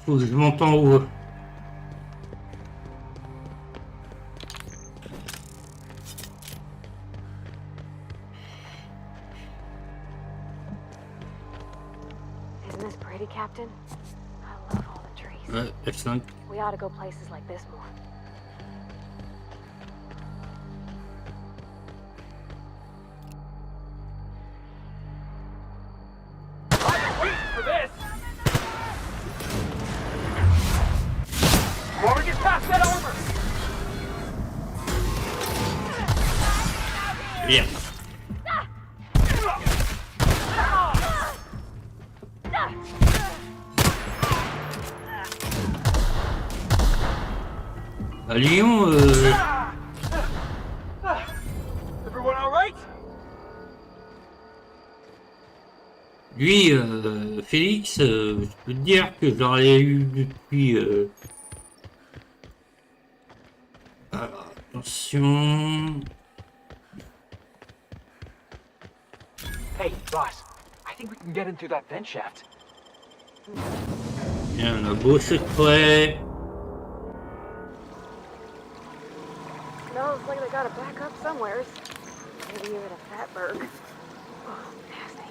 Faut que je monte en haut.
Isn't this pretty, Captain? I love all the trees.
F5.
We ought to go places like this more.
Yeah. À Lyon,
Everyone all right?
lui, Félix, je peux te dire que j'en ai eu depuis... Alors, attention...
Hey, boss. I think we can get into that vent shaft.
Bien, un beau secret.
Smells like they got a backup somewheres. Maybe even a fatberg. Oh, nasty.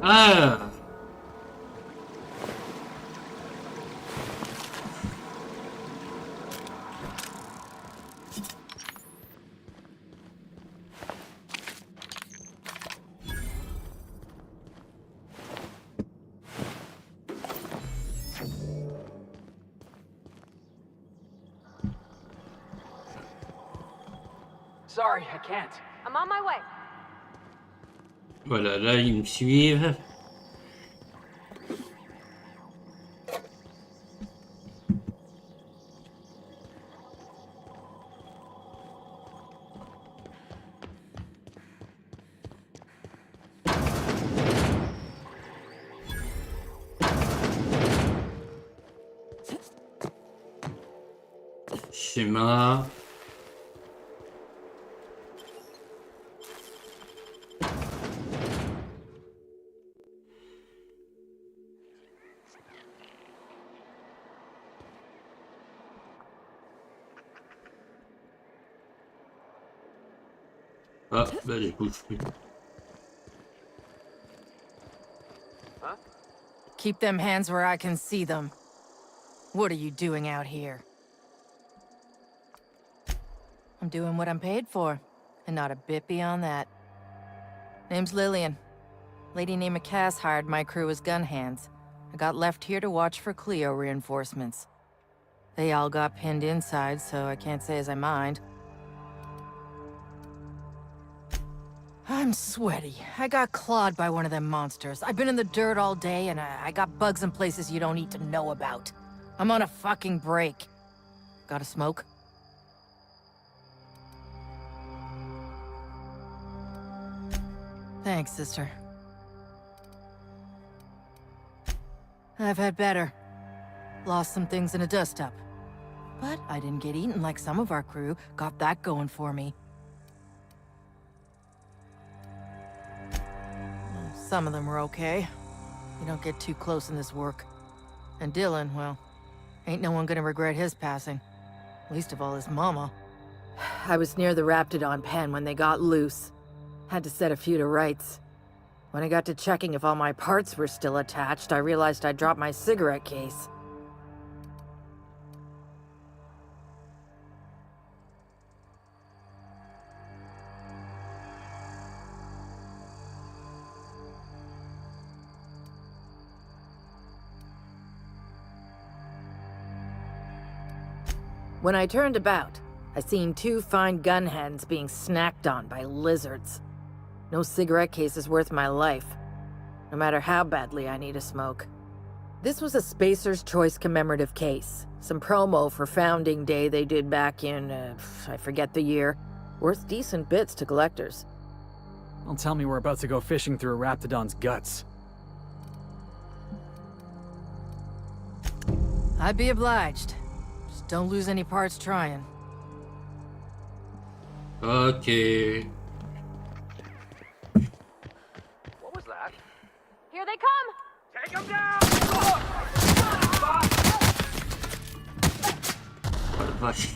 Ah!
Sorry, I can't.
I'm on my way.
Voilà, là, ils me suivent. Schéma. Ah, bah je bouge plus.
Keep them hands where I can see them. What are you doing out here? I'm doing what I'm paid for, and not a bit beyond that. Name's Lillian. Lady named Cass hired my crew as gun hands. I got left here to watch for Cleo reinforcements. They all got pinned inside, so I can't say as I mind. I'm sweaty. I got clawed by one of them monsters. I've been in the dirt all day, and I got bugs in places you don't need to know about. I'm on a fucking break. Got a smoke? Thanks, sister. I've had better. Lost some things in a dust-up. But I didn't get eaten like some of our crew. Got that going for me. Some of them were okay. You don't get too close in this work. And Dylan, well, ain't no one gonna regret his passing. Least of all his mama. I was near the Raptidon pen when they got loose. Had to set a few to rights. When I got to checking if all my parts were still attached, I realized I'd dropped my cigarette case. When I turned about, I seen two fine gun hands being snacked on by lizards. No cigarette case is worth my life, no matter how badly I need a smoke. This was a Spacer's Choice commemorative case. Some promo for Founding Day they did back in, I forget the year. Worth decent bits to collectors.
Don't tell me we're about to go fishing through a Raptidon's guts.
I'd be obliged. Just don't lose any parts trying.
Ok. Oh la vache.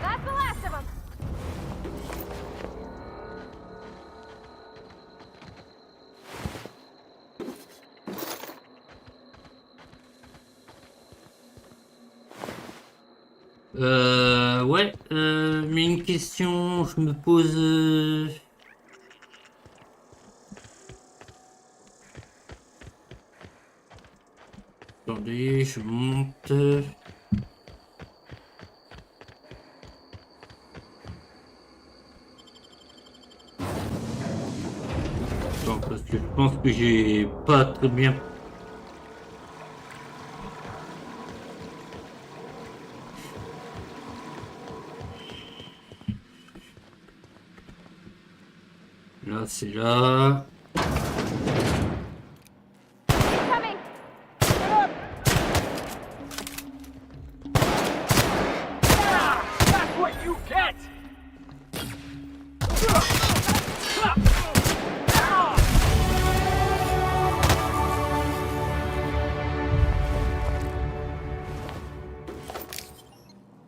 That's the last of them.
Ouais, mais une question, je me pose... Attendez, je monte... Attends, parce que je pense que j'ai pas très bien... Là, c'est là...
Coming.
That's what you get!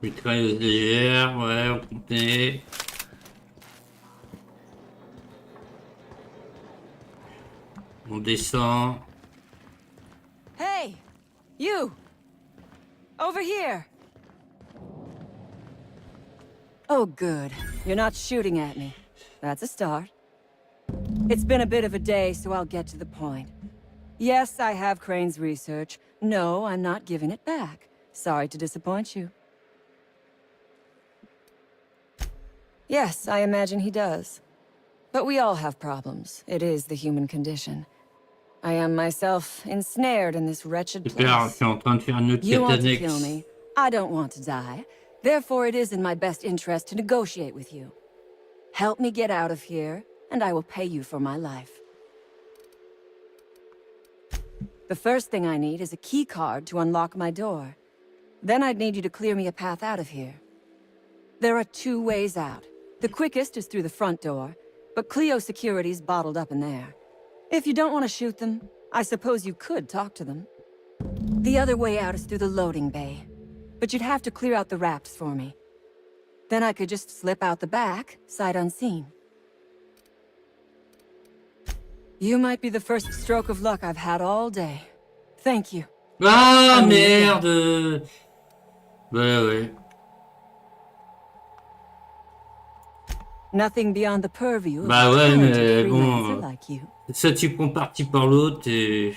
Mitrailleuse légère, ouais, on comptait. On descend.
Hey! You! Over here! Oh, good. You're not shooting at me. That's a start. It's been a bit of a day, so I'll get to the point. Yes, I have Crane's research. No, I'm not giving it back. Sorry to disappoint you. Yes, I imagine he does. But we all have problems. It is the human condition. I am myself ensnared in this wretched
Super, je
place.
suis en train de faire une autre
You
quête
want to
annexe.
kill me. I don't want to die. Therefore, it is in my best interest to negotiate with you. Help me get out of here, and I will pay you for my life. The first thing I need is a key card to unlock my door. Then I'd need you to clear me a path out of here. There are 2 ways out. The quickest is through the front door, but Cleo security's bottled up in there. If you don't want to shoot them, I suppose you could talk to them. The other way out is through the loading bay, but you'd have to clear out the rafts for me. Then I could just slip out the back, sight unseen. You might be the first stroke of luck I've had all day. Thank you.
Ah merde! Ouais, ouais.
Nothing beyond the purview of
Bah
a
ouais,
talented
mais
freelancer
bon...
like you.
Ça, tu prends parti par l'autre et...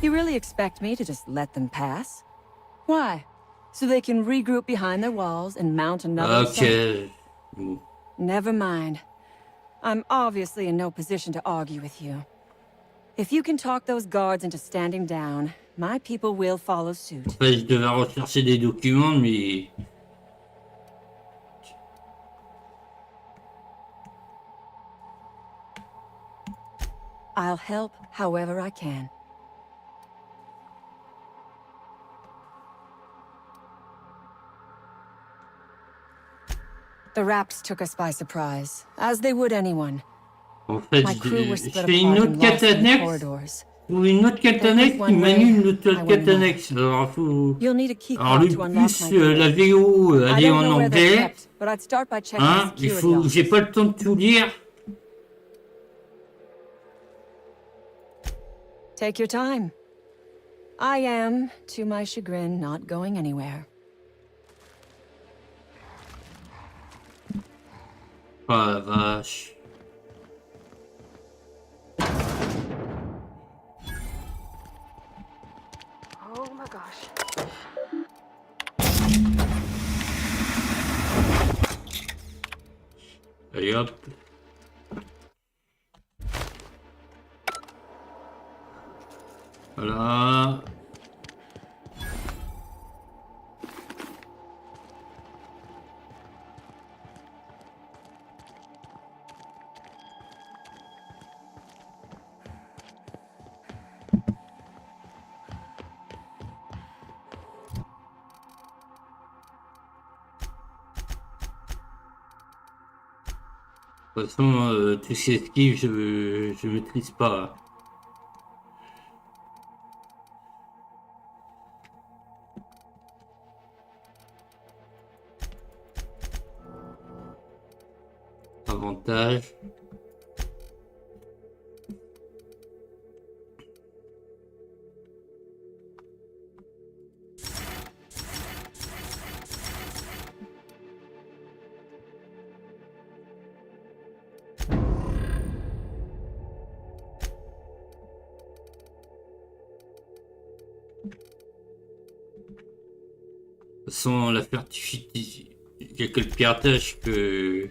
You really expect me to just let them pass? Why? So they can regroup behind their walls and mount another assault? Never mind. I'm obviously in no position to argue with you. If you can talk those guards into standing down, my people will follow suit.
En fait, je devais rechercher des documents, mais...
I'll help however I can. The Raps took us by surprise, as they would anyone.
En fait,
My crew were
je
split
fais une
apart
autre
and
quête
lost in the
annexe
corridors.
ou une autre quête annexe qui m'annule une autre quête annexe. Alors, faut... Alors, le plus la VO, elle est en anglais. Hein, il faut... J'ai pas le temps de tout lire.
Take your time. I am, to my chagrin, not going anywhere.
Oh la vache.
Oh my gosh.
Allez hop. Voilà. De toute façon, tout ce qui est esquive, je maîtrise pas. Avantage. Sans la fertilité, il n'y a que le piratage que...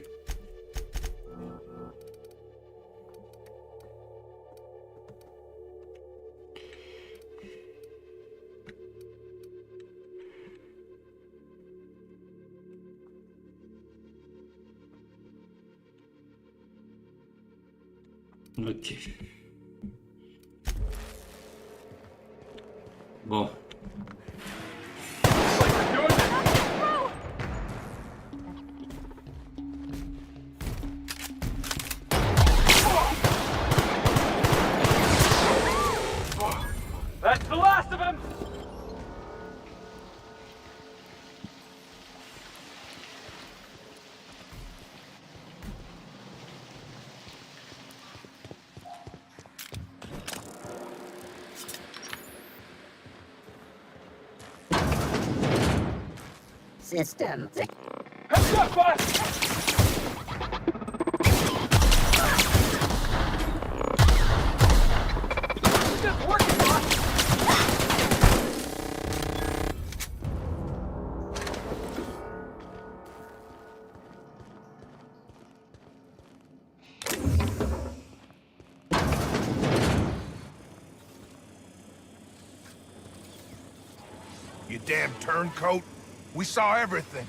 Ok. Bon.
That's the last of him!
System.
Heads up, boss! It's working, boss!
You damn turncoat. We saw everything.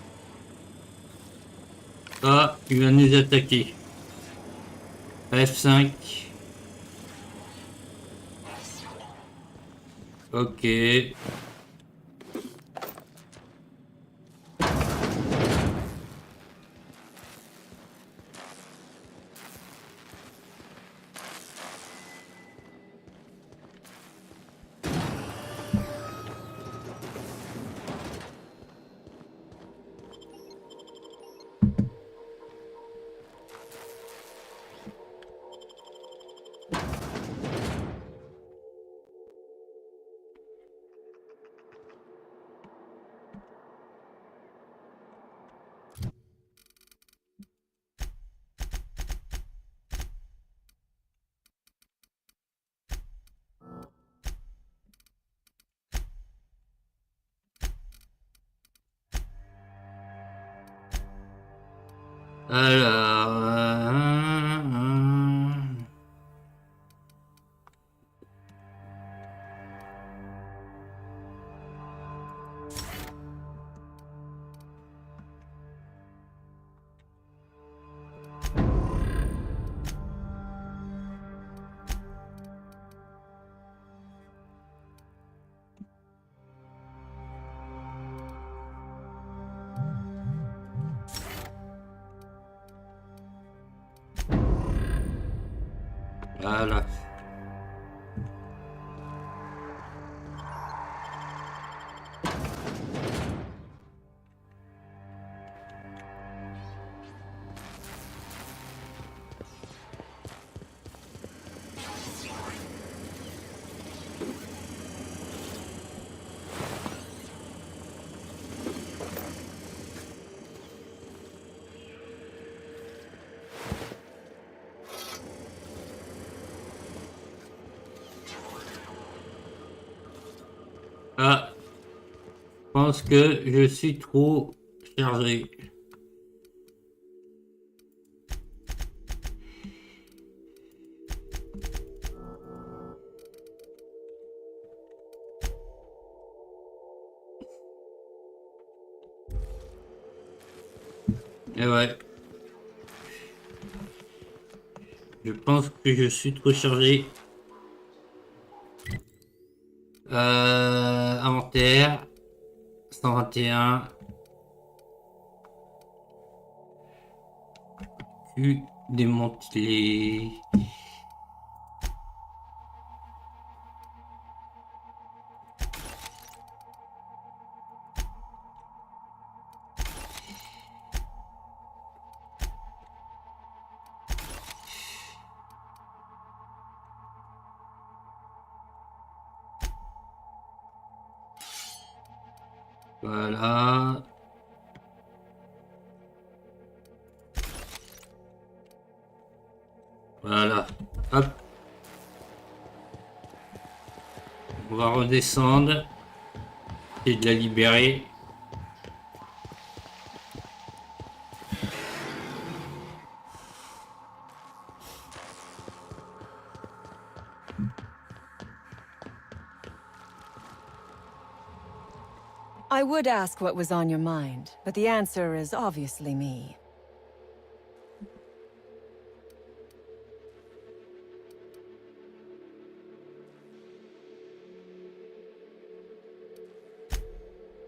Ah, il va nous attaquer. F5. Ok. Alors... Voilà. Ah, je pense que je suis trop chargé. Et ouais. Je pense que je suis trop chargé. Inventaire. 121. Q. démanteler. Voilà. Voilà. Hop. On va redescendre. Et de la libérer.
I would ask what was on your mind, but the answer is obviously me.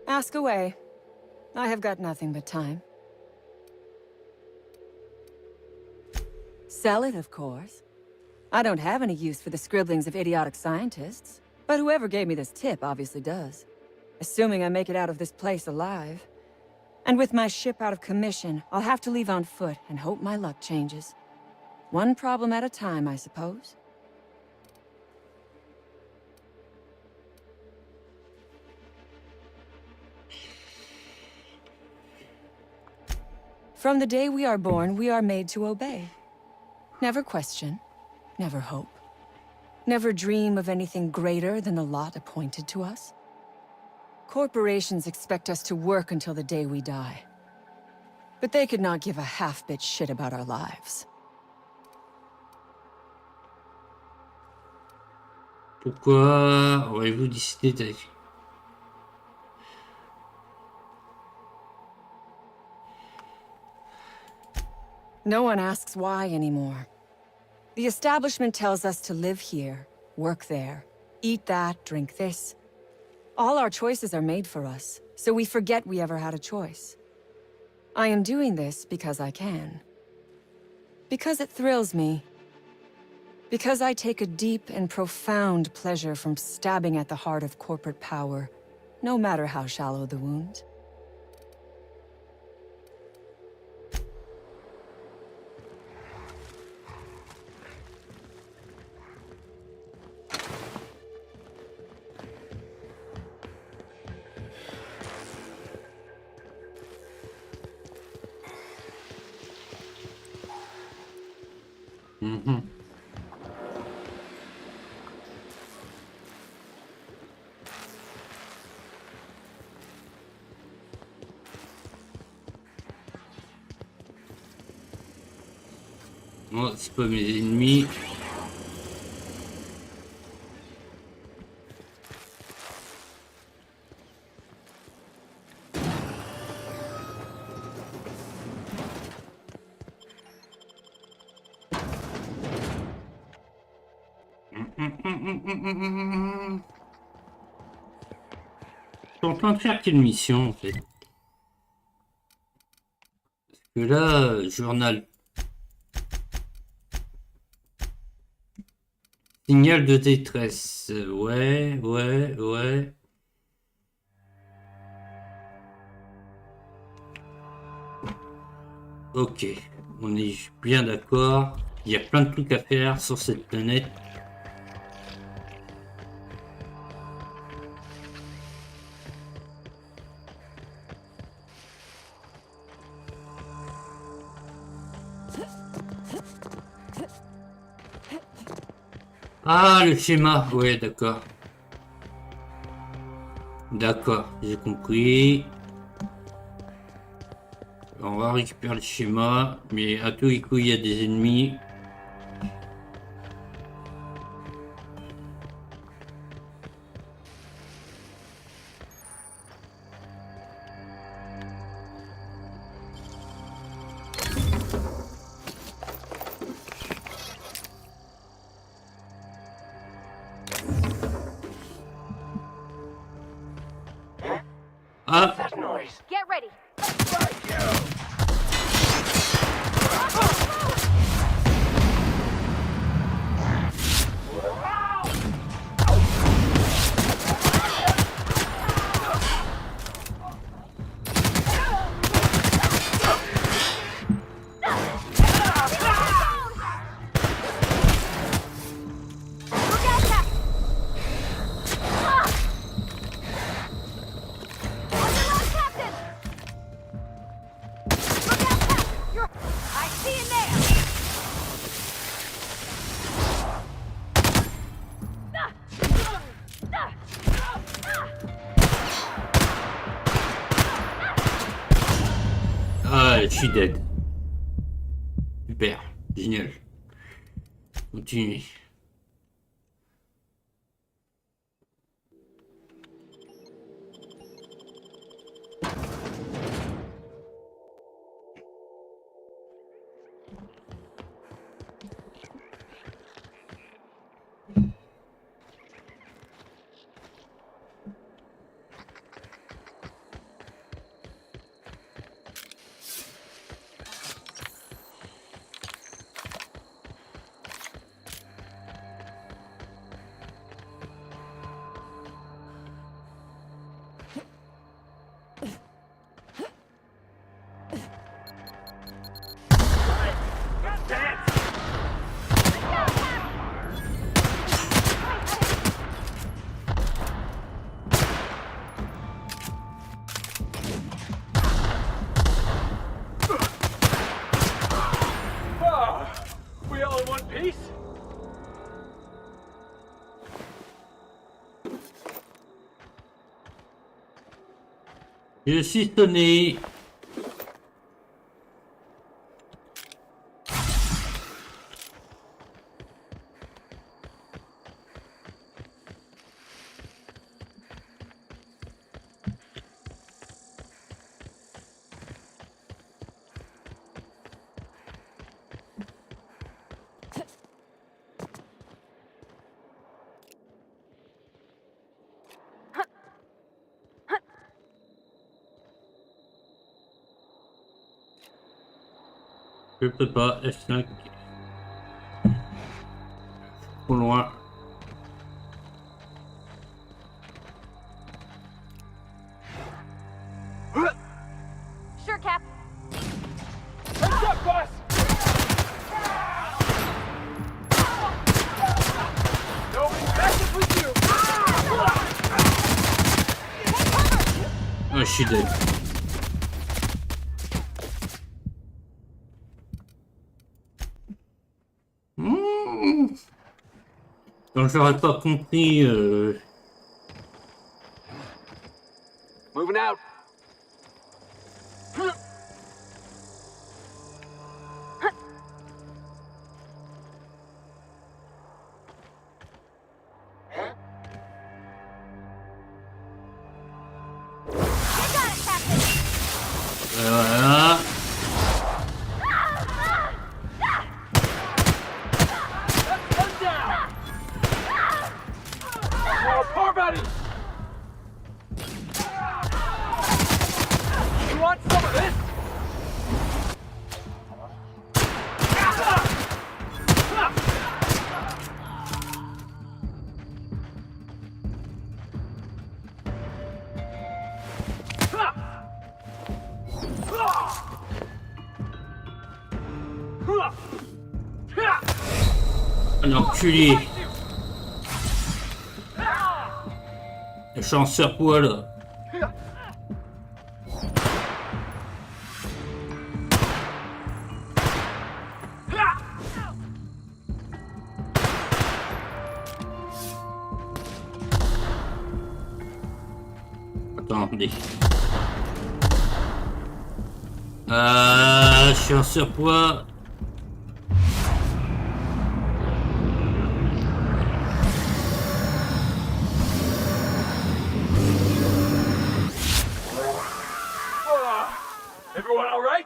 Ask away. I have got nothing but time. Sell it, of course. I don't have any use for the scribblings of idiotic scientists, but whoever gave me this tip obviously does. Assuming I make it out of this place alive. And with my ship out of commission, I'll have to leave on foot and hope my luck changes. One problem at a time, I suppose. From the day we are born, we are made to obey. Never question, never hope. Never dream of anything greater than the lot appointed to us. Corporations expect us to work until the day we die. But they could not give a half-bit shit about our lives.
Pourquoi aurez-vous décidé de...
No one asks why anymore. The establishment tells us to live here, work there, eat that, drink this. All our choices are made for us, so we forget we ever had a choice. I am doing this because I can. Because it thrills me. Because I take a deep and profound pleasure from stabbing at the heart of corporate power, no matter how shallow the wound.
Non, c'est pas mes ennemis. Je suis en train de faire quelle mission en fait? Parce que là, journal. Signal de détresse. Ouais. Ok, on est bien d'accord. Il y a plein de trucs à faire sur cette planète. Ah, le schéma, ouais, d'accord. D'accord, j'ai compris. On va récupérer le schéma, mais à tous les coups, il y a des ennemis. Ah.
Get ready.
suis dead. Super, génial. Continuez.
We all in one piece?
Je suis sonné. Je peux pas, F5. Trop loin.
Sure, Cap.
Heads up, boss! Nobody messes with you!
Oh, je suis dead. Donc j'aurais pas compris.
Moving out.
Voilà.
Poor buddy! You want some of this?
Un enculé. Je suis en surpoids là. Attendez. Je suis en surpoids.
Everyone all right?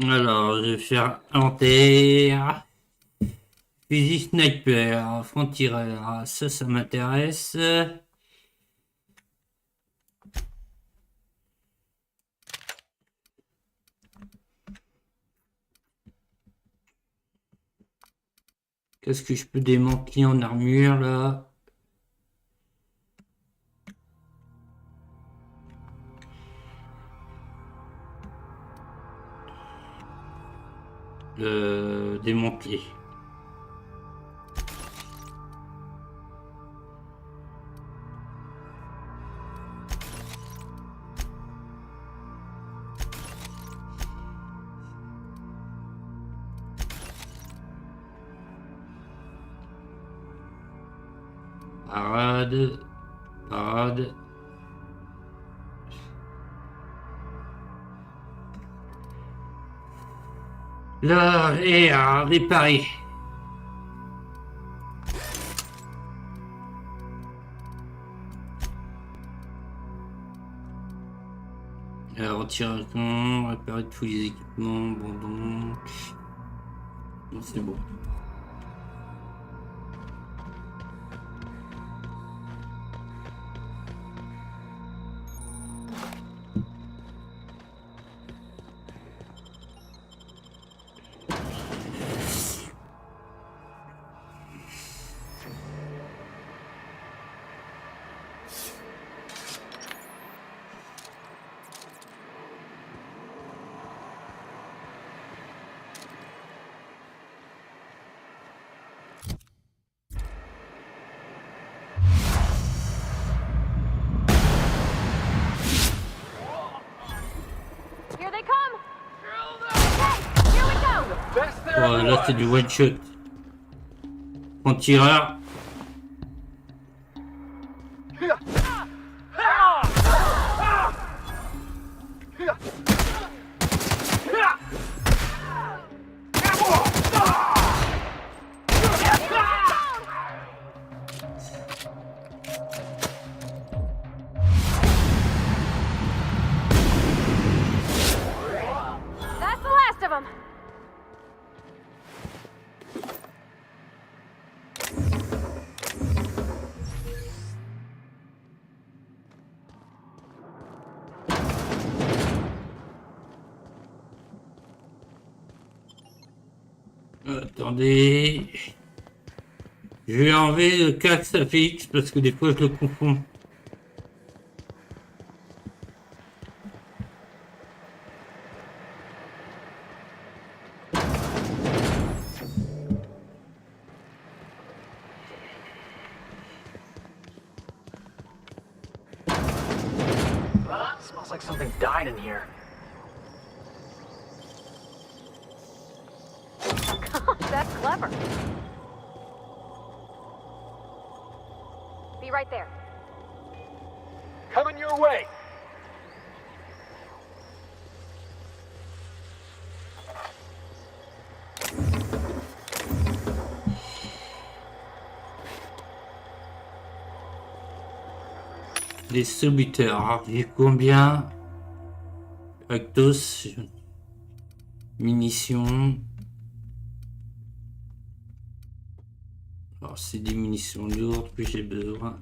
Alors, je vais faire inventaire. Fusil sniper, franc-tireur, ça m'intéresse. Qu'est-ce que je peux démanteler en armure là? Démanteler. Parade. Parade. Là, et à réparer. Retirer un réparer tous les équipements, bon. Non, c'est bon. Là c'est du one shot. En tireur.
That's the last of them.
Attendez. Je vais enlever le casque à fixe parce que des fois je le confonds.
Smells like something died in here.
That's clever. Be right there.
Coming your way.
Les sous-buteurs, j'ai combien? Actos, munitions. Alors c'est des munitions lourdes que j'ai besoin.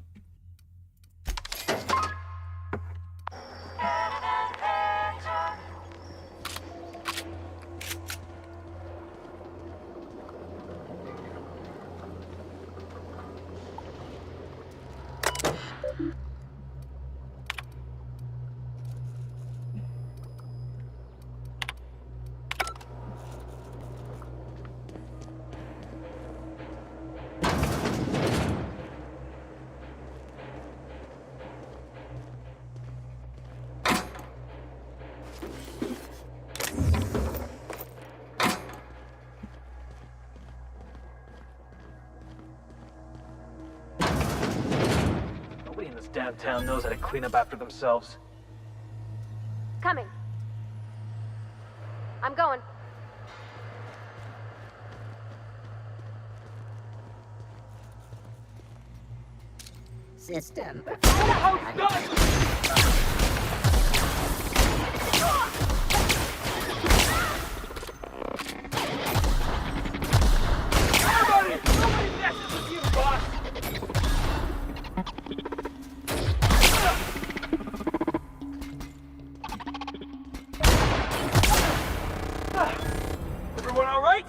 Nobody in this damn town knows how to clean up after themselves.
Coming. I'm going.
System.
Everyone all right?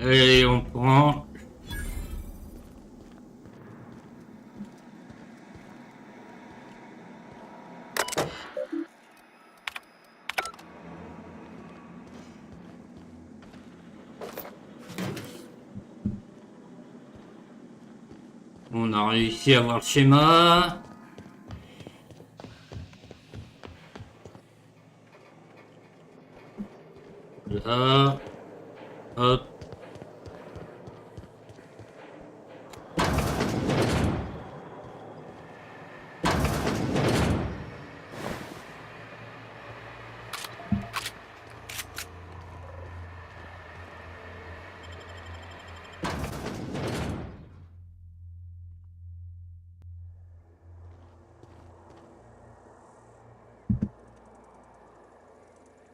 Allez, on prend. On a réussi à avoir le schéma. Là. Hop.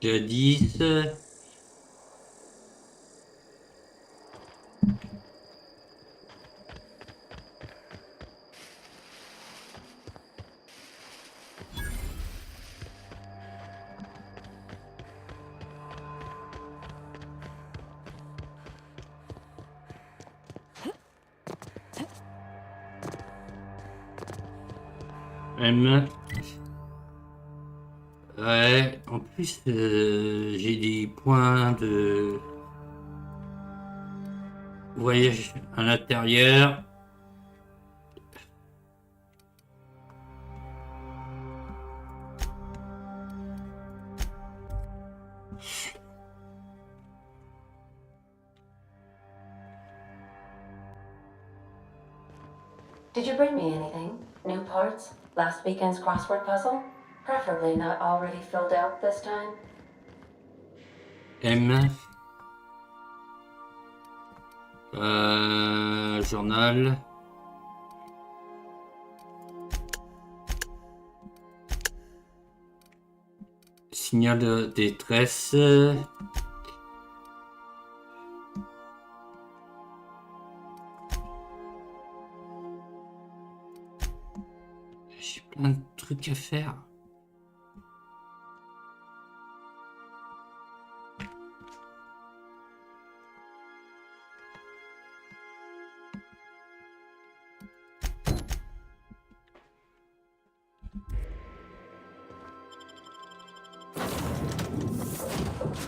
J'ai 10. M. Ouais, en plus, j'ai des points de voyage à l'intérieur.
Did you bring me anything? New parts? Last weekend's crossword puzzle? Preferably not already filled out this time.
M. Journal. Signal de détresse. J'ai plein de trucs à faire.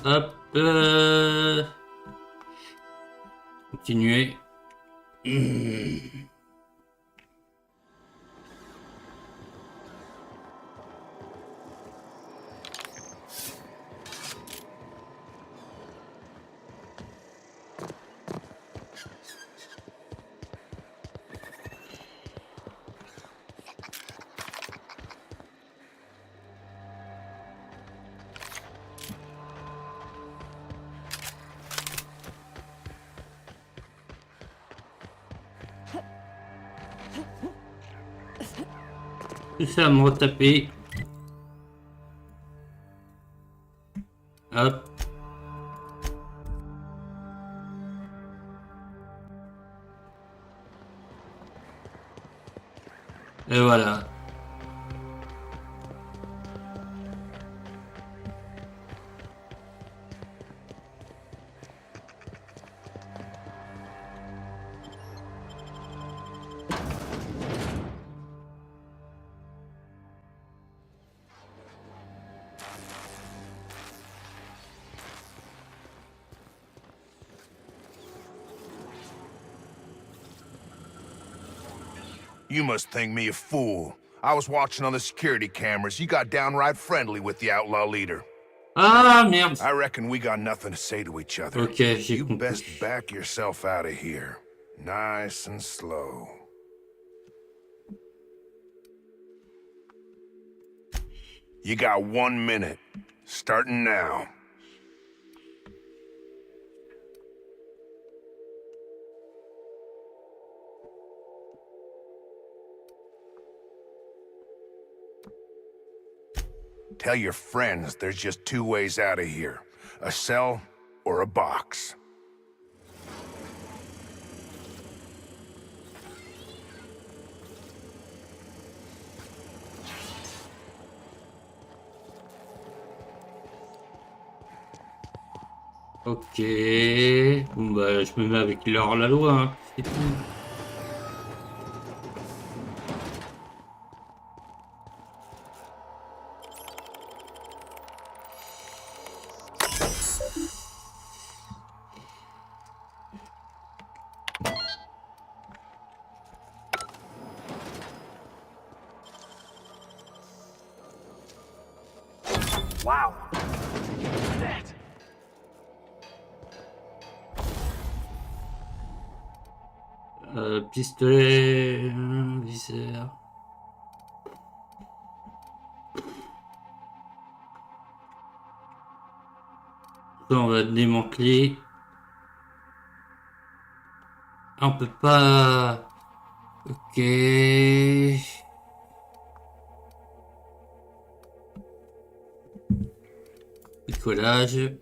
Hop. Continuer. Tout ça à me retaper. Hop. Et voilà.
You must think me a fool. I was watching on the security cameras. You got downright friendly with the outlaw leader.
Ah, merde.
I reckon we got nothing to say to each other.
Okay, j'ai
You
compris.
best back yourself out of here. Nice and slow. You got 1 minute. Starting now. Tell your friends there's just 2 ways out of here. A cell or a box.
Ok. Bon bah je me mets avec l'or la loi, hein. C'est tout.
Wow! Did you do that?
Pistolet, viseur. Ça, on va démanteler. Ah, on peut pas. Ok. Bricolage.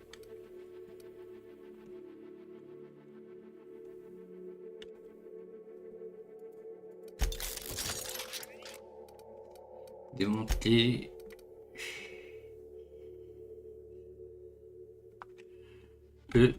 Démonter. Le.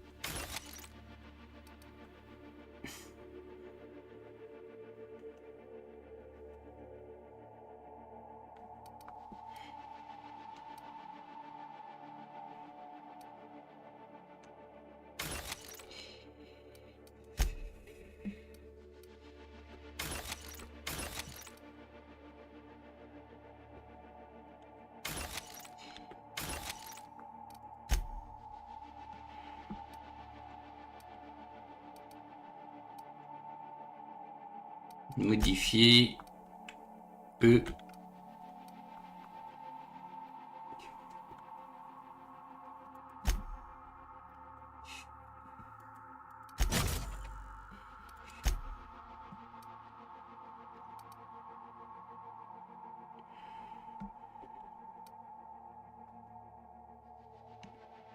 Modifier. E.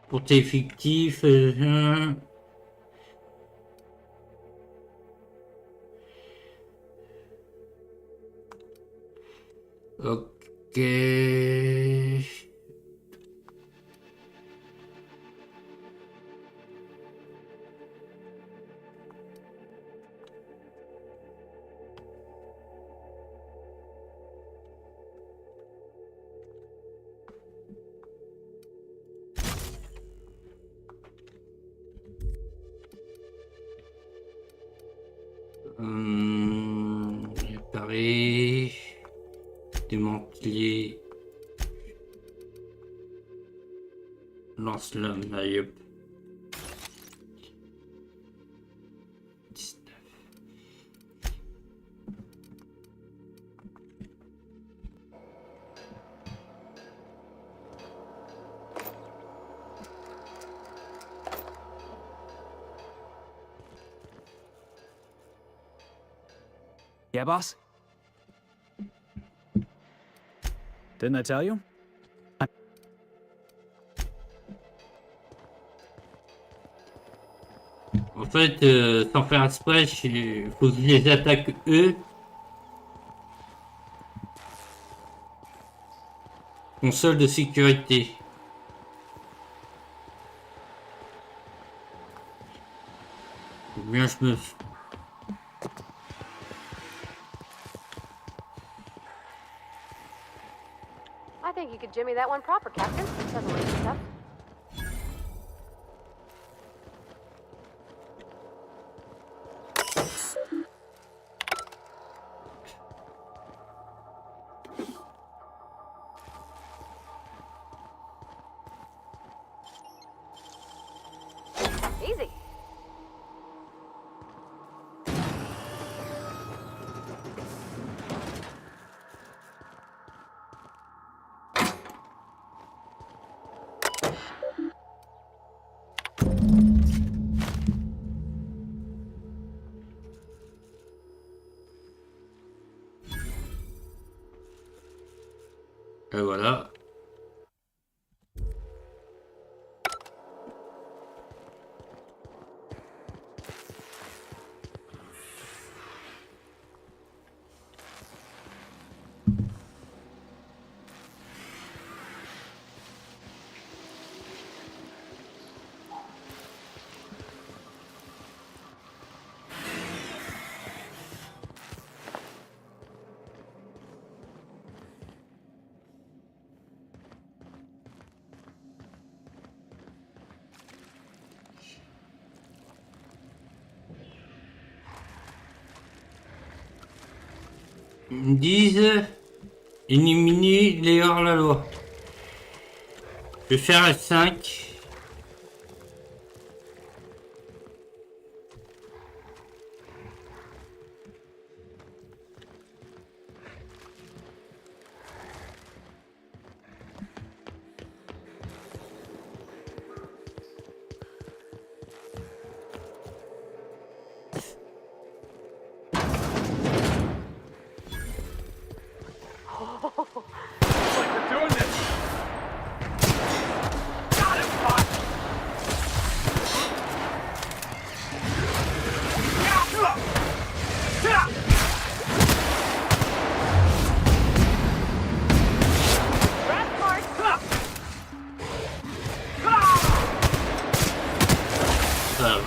Portée fictif. Ok. Réparer. Démanteler. Lance-flamme, allez hop. 19.
Yeah, boss? Didn't I tell you?
En fait, sans faire exprès, il faut que je les attaque eux. Console de sécurité. Ou bien je me...
I think you could jimmy that one proper, Captain. Doesn't look too tough. Easy.
Et voilà. Ils me disent éliminer les hors-la-loi. Je vais faire F5.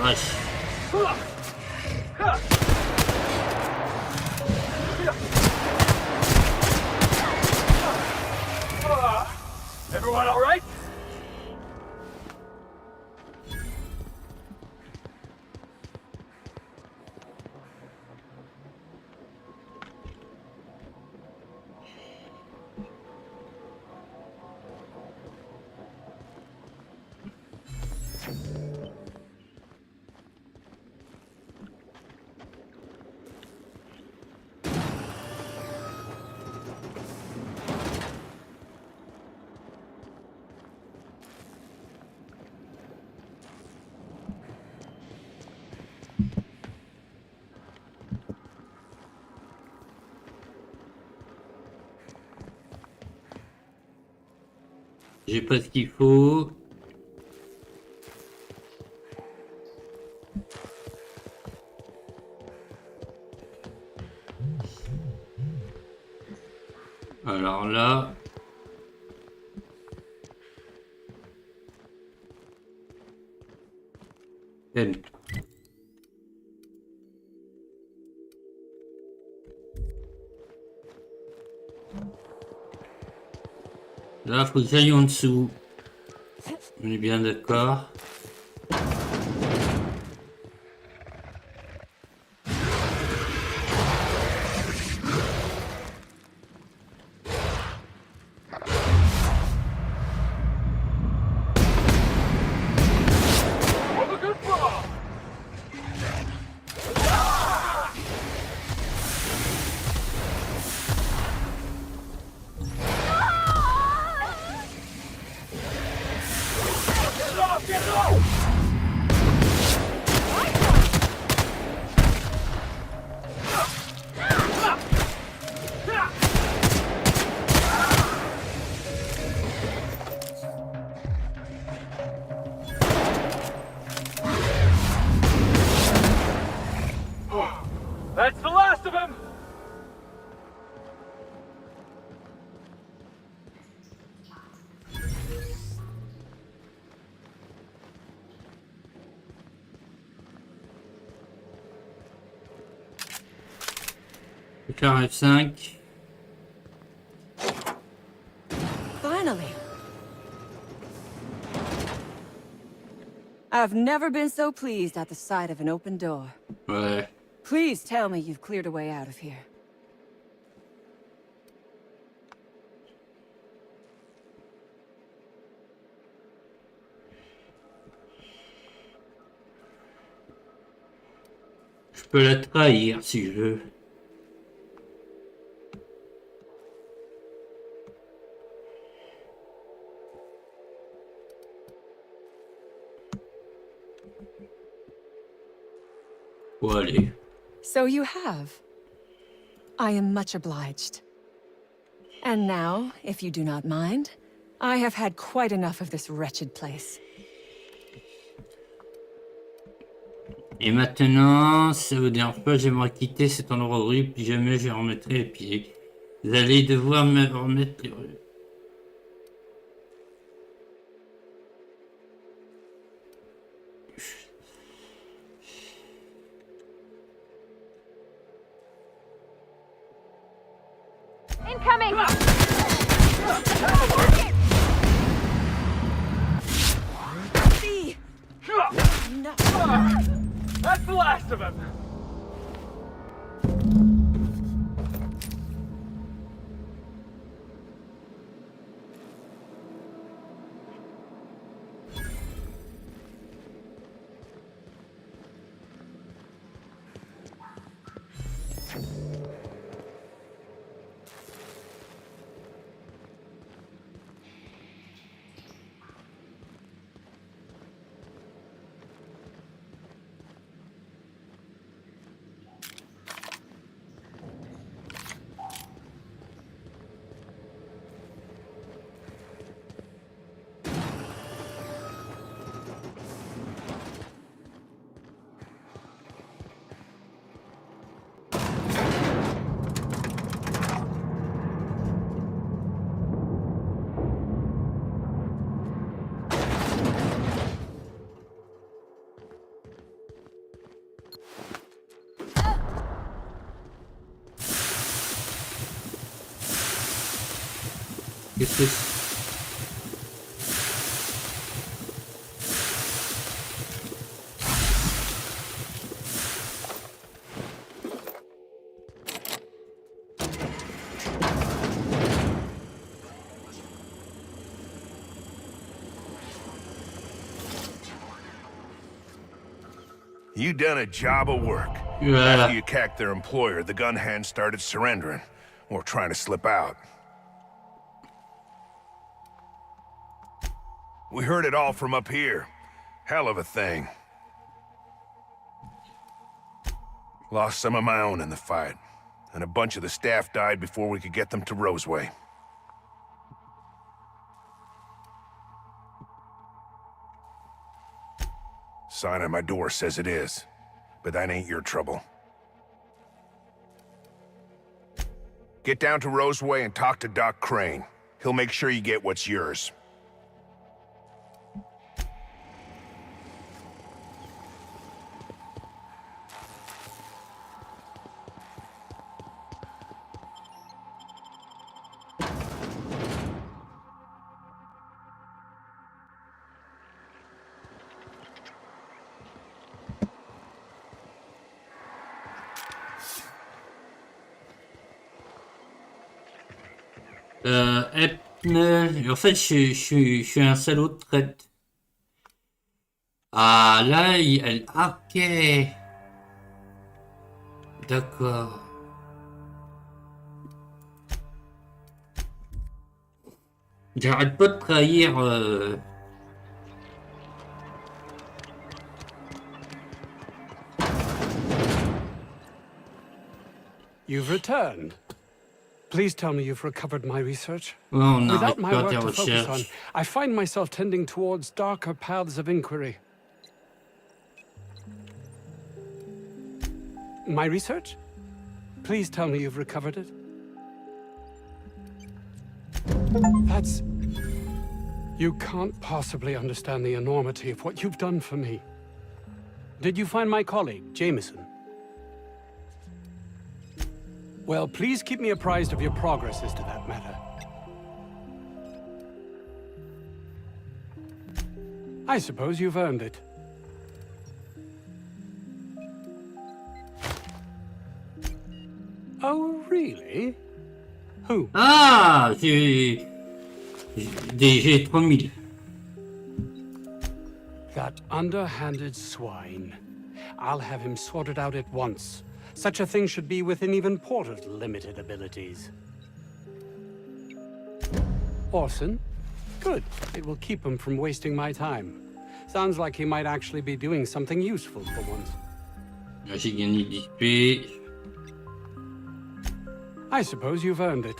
vache.
Everyone all right?
J'ai pas ce qu'il faut. Alors là... Chaine. Là, faut que j'aille en dessous. On est bien d'accord.
That's the last of him!
Faire F5.
Finally. I've never been so pleased at the sight of an open door.
Ouais.
Please tell me you've cleared a way out of here.
Je peux la trahir si je veux. Bon, allez.
So you have. I am much obliged. And now, if you do not mind, I have had quite enough of this wretched place.
Et maintenant, si ça vous dérange pas, j'aimerais quitter cet endroit horrible, puis jamais je remettrai les pieds. Vous allez devoir me remettre les rues.
Incoming!
That's the last of him!
Qu'est-ce que c'est?
You done a job of work.
Yeah.
After you cacked their employer, the gun hands started surrendering, or trying to slip out. We heard it all from up here. Hell of a thing. Lost some of my own in the fight, and a bunch of the staff died before we could get them to Roseway. Sign on my door says it is, but that ain't your trouble. Get down to Roseway and talk to Doc Crane. He'll make sure you get what's yours.
En fait, je suis un salaud de traite. Ah, là, elle... Ok. D'accord. J'arrête pas de trahir...
You've returned. Please tell me you've recovered my research.
Oh, no,
Without my work to focus
recherche.
on, I find myself tending towards darker paths of inquiry. My research? Please tell me you've recovered it. That's... You can't possibly understand the enormity of what you've done for me. Did you find my colleague, Jameson? Well, please keep me apprised of your progress as to that matter. I suppose you've earned it. Oh, really? Who?
Ah, j'ai des G3000.
That underhanded swine. I'll have him sorted out at once. Such a thing should be within even Porter's limited abilities. Orson? Good. It will keep him from wasting my time. Sounds like he might actually be doing something useful for once.
J'ai gagné 10 P.
I suppose you've earned it.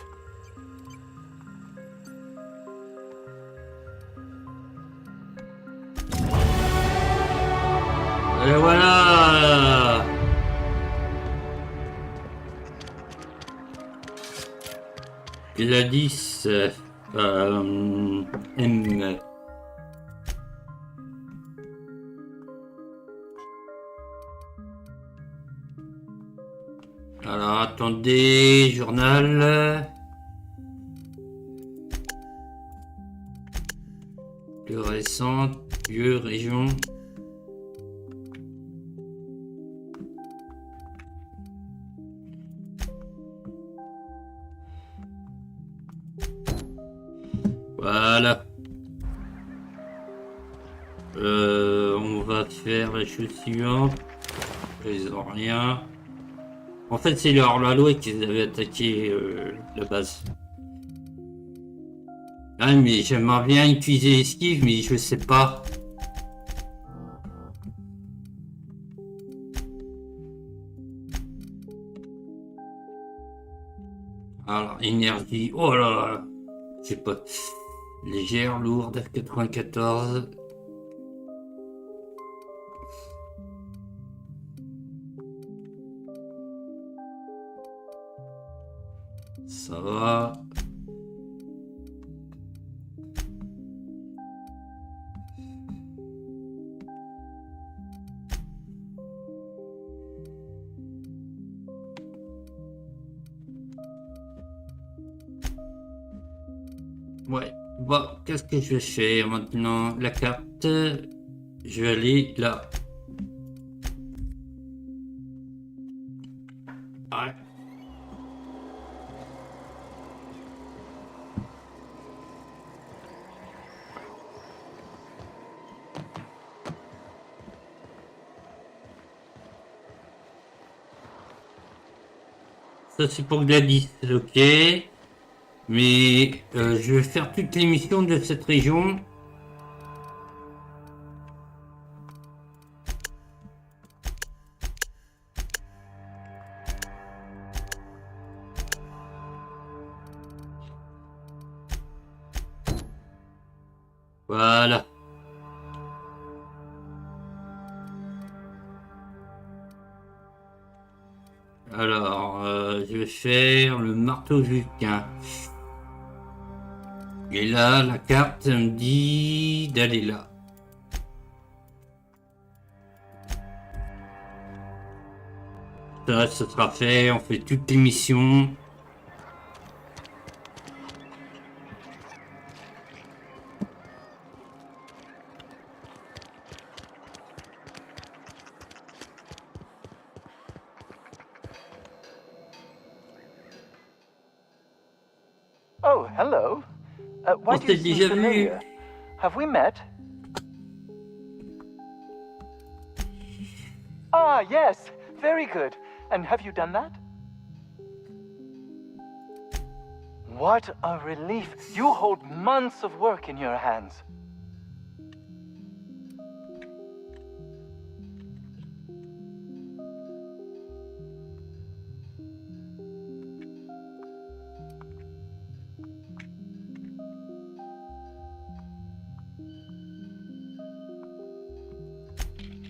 Et voilà. La 10 M. Alors attendez, journal. Plus récente, lieu, région. Voilà. On va faire la chose suivante. Ils ont rien. En fait, c'est leur loi qu'ils avaient attaqué la base. Ah, mais j'aimerais bien utiliser l'esquive, mais je sais pas. Alors, énergie. Oh là là. Je sais pas. Légère, lourde, 94. Ça va. Ouais. Bon, qu'est-ce que je vais faire maintenant? La carte, je vais aller là. Ouais. Ça c'est pour Gladys, ok. Mais je vais faire toutes les missions de cette région. Voilà. Alors, je vais faire le marteau vulcain. Et là, la carte me dit d'aller là. Ça sera fait, on fait toutes les missions.
Oh, hello. Why do you seem familiar? Have we met? Ah, yes. Very good. And have you done that? What a relief. You hold months of work in your hands.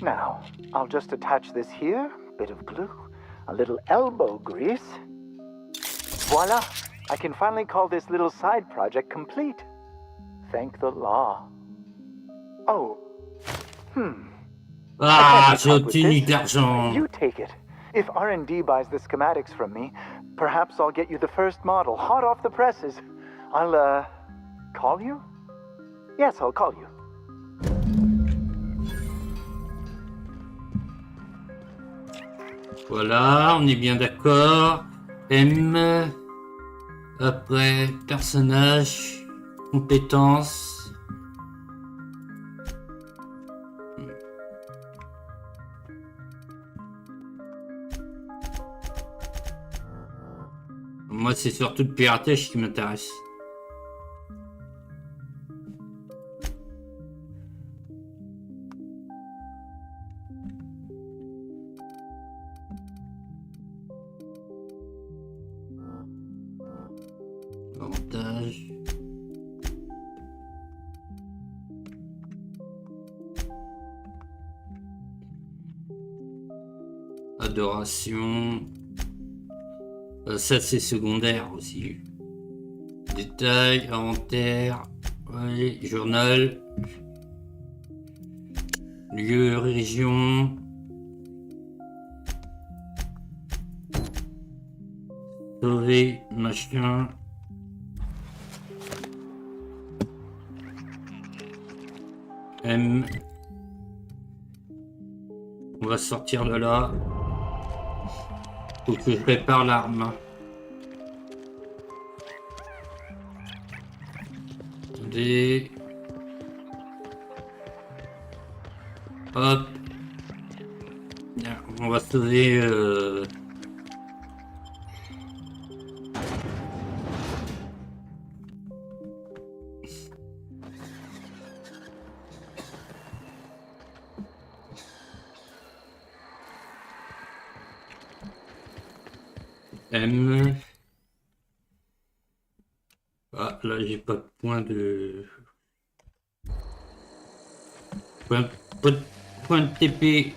Now, I'll just attach this here, bit of glue, a little elbow grease. Voila! I can finally call this little side project complete. Thank the law. Oh.
Ah, j'ai obtenu d'argent.
You take it. If R&D buys the schematics from me, perhaps I'll get you the first model, hot off the presses. I'll, call you? Yes, I'll call you.
Voilà, on est bien d'accord. M. Après, personnage, compétences. Moi, c'est surtout le piratage qui m'intéresse. Avantage. Adoration. Ça c'est secondaire aussi. Détail, inventaire, ouais, journal, lieu, région. Sauver, machin. M. On va sortir de là. Faut que je prépare l'arme. Attendez. Hop. On va sauver... M. Ah, là, j'ai pas de point de... Point de TP.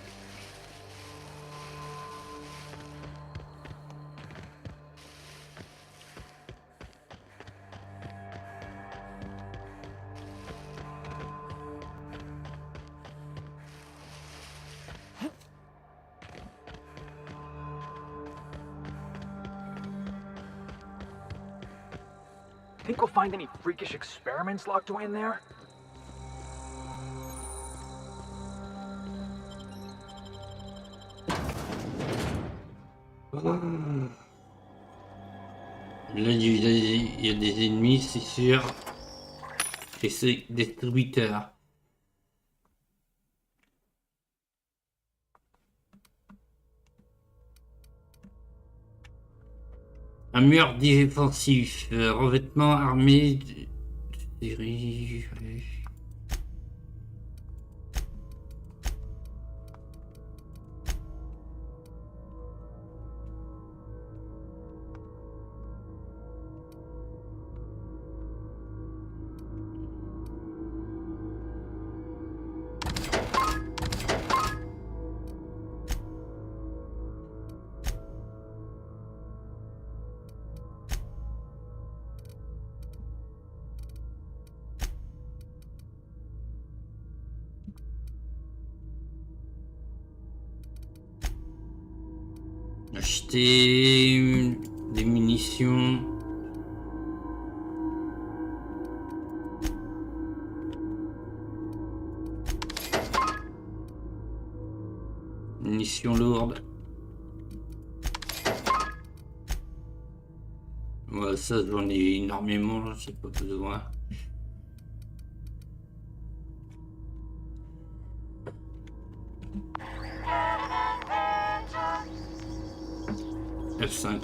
think we'll find any freakish experiments locked away in there?
Là, il y a des ennemis, c'est sûr. Et c'est des distributeurs. Un mur défensif, revêtement armé de série. Acheter des munitions. Munitions lourdes. Ouais, ça j'en ai énormément, j'ai pas besoin. F5.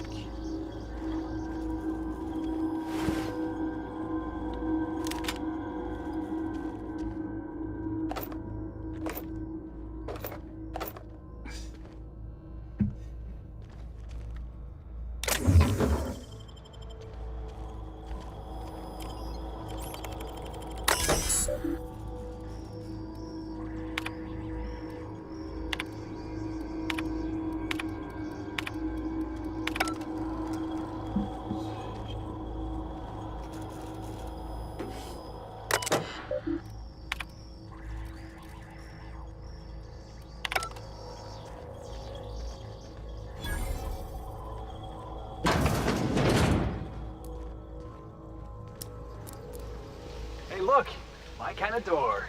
Hey, look! My kind of door.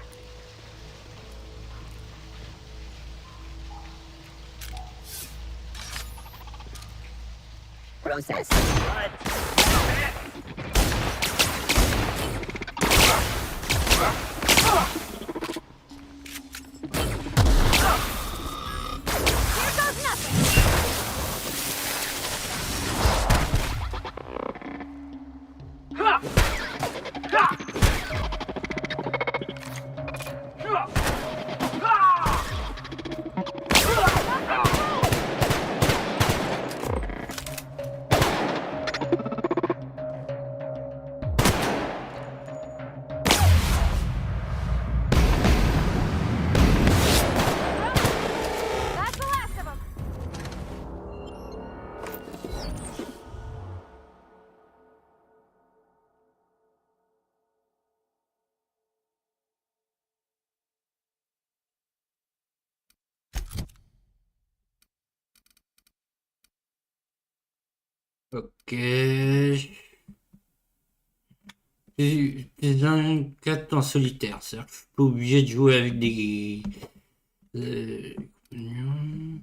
Process. Ok. C'est un 4 en solitaire, c'est-à-dire que je suis pas obligé de jouer avec des compagnons.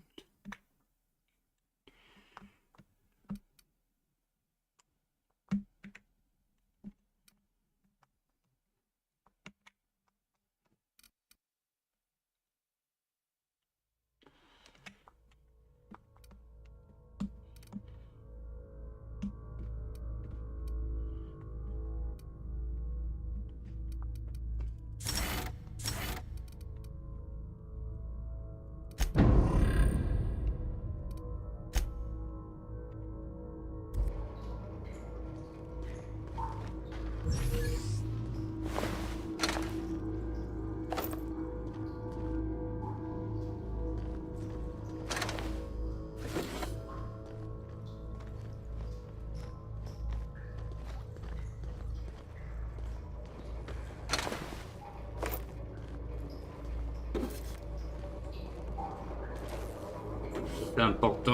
C'est important.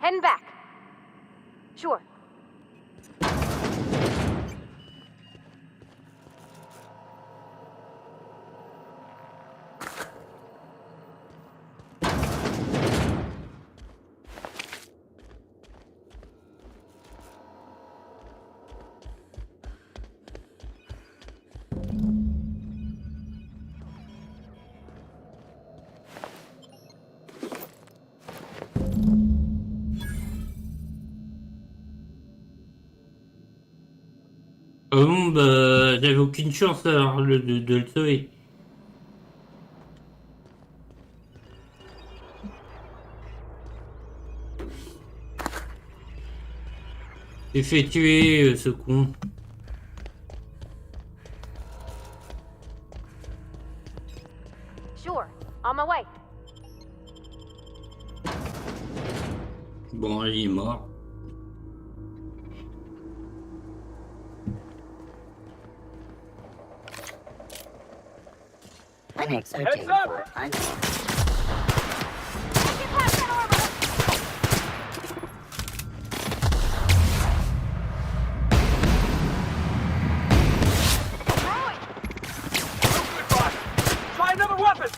Heading back. Sure.
Bon, bah, j'avais aucune chance alors de le sauver. J'ai fait tuer ce con.
Sure. On my way.
Bon, il est mort.
Heads up!
Try another weapon!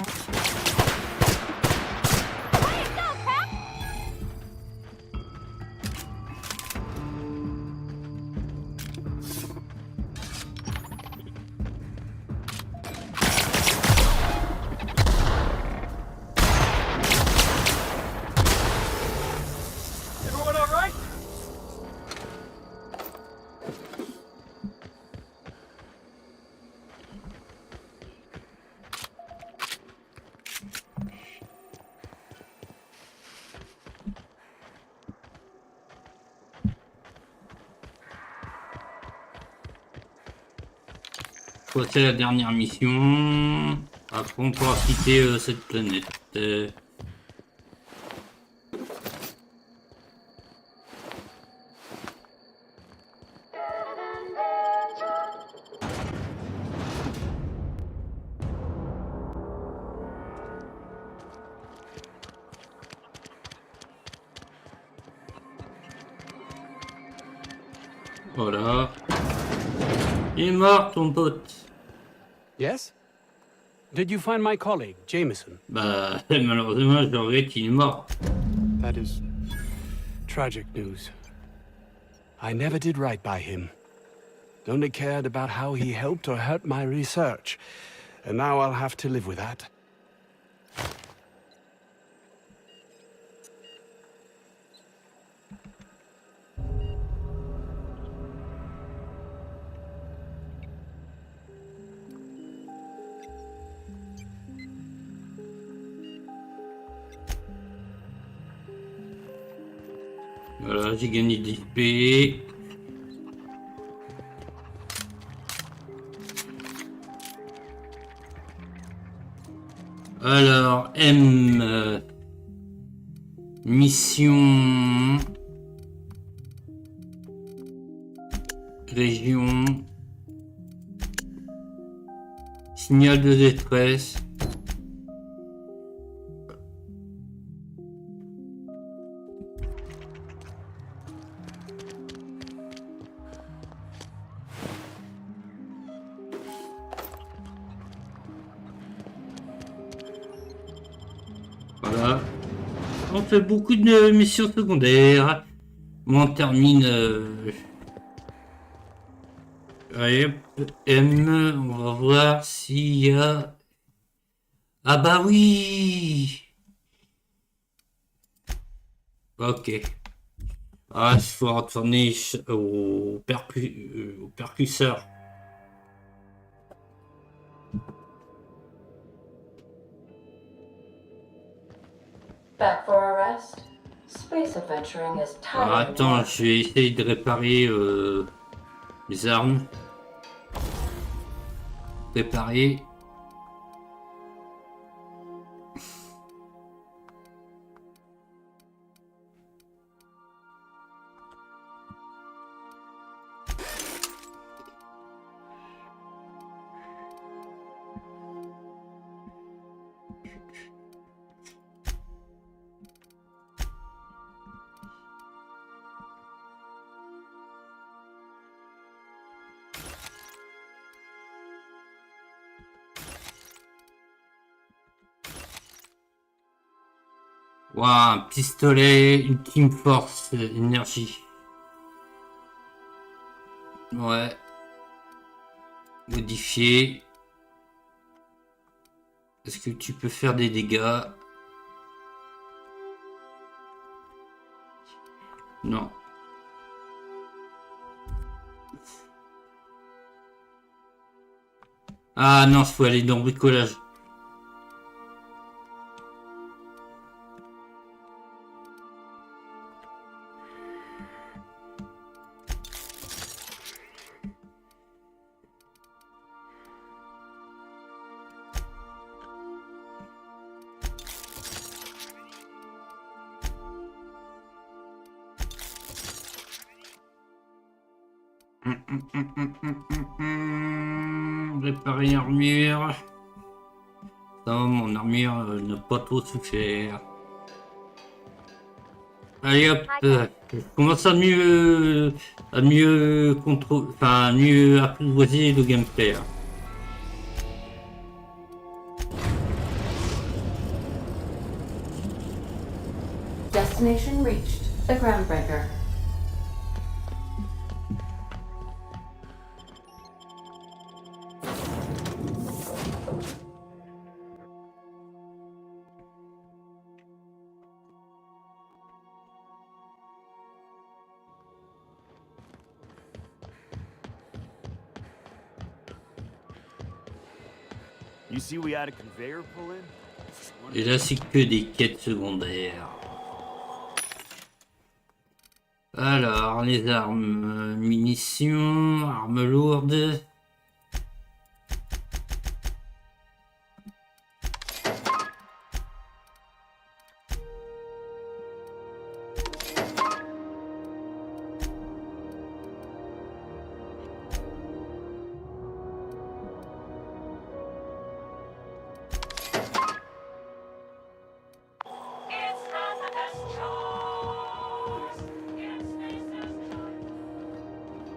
Everyone all right?
C'est la dernière mission. Après, on pourra quitter cette planète. Voilà. Il est mort, ton pote.
Yes? Did you find my colleague, Jameson?
Bah, malheureusement, je regrette qu'il est mort.
That is tragic news. I never did right by him. Only cared about how he helped or hurt my research. And now I'll have to live with that.
Voilà, j'ai gagné de l'XP. Alors, M. Mission. Région. Signal de détresse. Voilà. On fait beaucoup de missions secondaires. Bon, on termine. Allez, M. On va voir s'il y a. Ah bah oui. Ok. Ah, il faut retourner au percusseur.
Back for a rest? Space adventuring is
Ah,
tiring.
attends, je vais essayer de réparer les armes. Réparer. Ouah, un pistolet, ultime force, énergie. Ouais. Modifier. Est-ce que tu peux faire des dégâts? Non. Ah non, il faut aller dans bricolage. Réparer une armure. Ça, mon armure n'a pas trop souffert. Allez hop, je commence à mieux contrôler, enfin mieux apprivoiser le gameplay.
Destination reached. The Groundbreaker.
You see we had a conveyor pull in?
Et là, c'est que des quêtes secondaires. Alors, les armes, munitions, armes lourdes.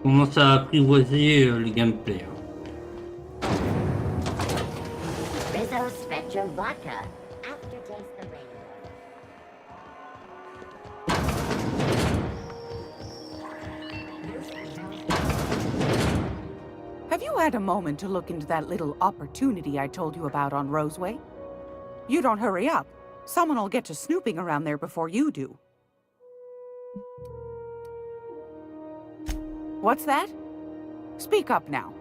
Commence à apprivoiser le gameplay.
Rizzo Spectrum Vodka. Aftertaste the rainbow.
Have you had a moment to look into that little opportunity I told you about on Roseway? You don't hurry up. Someone will get to snooping around there before you do. What's that? Speak up now.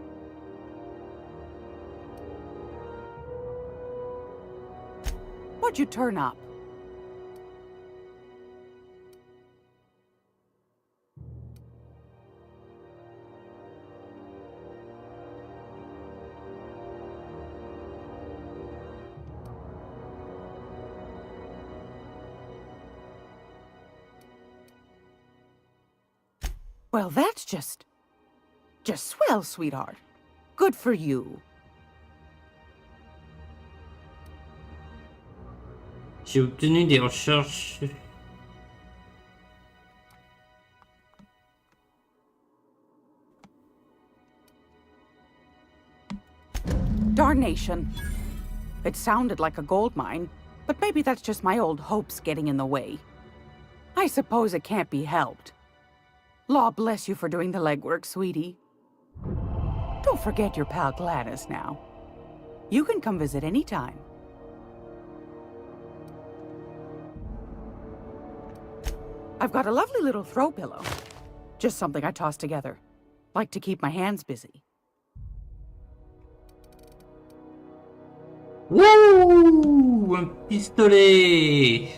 What'd you turn up? Well, that's just swell, sweetheart. Good for you.
J'ai obtenu des recherches.
Darnation. It sounded like a gold mine, but maybe that's just my old hopes getting in the way. I suppose it can't be helped. Law bless you for doing the legwork, sweetie. Don't forget your pal Gladys now. You can come visit anytime. I've got a lovely little throw pillow. Just something I tossed together. Like to keep my hands busy.
Wouh! Un pistolet!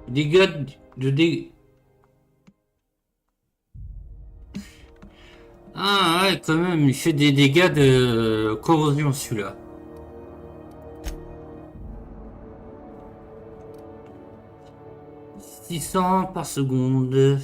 Dégâts de dégâts. Ah ouais, quand même, il fait des dégâts de corrosion celui-là. « 600 par seconde. »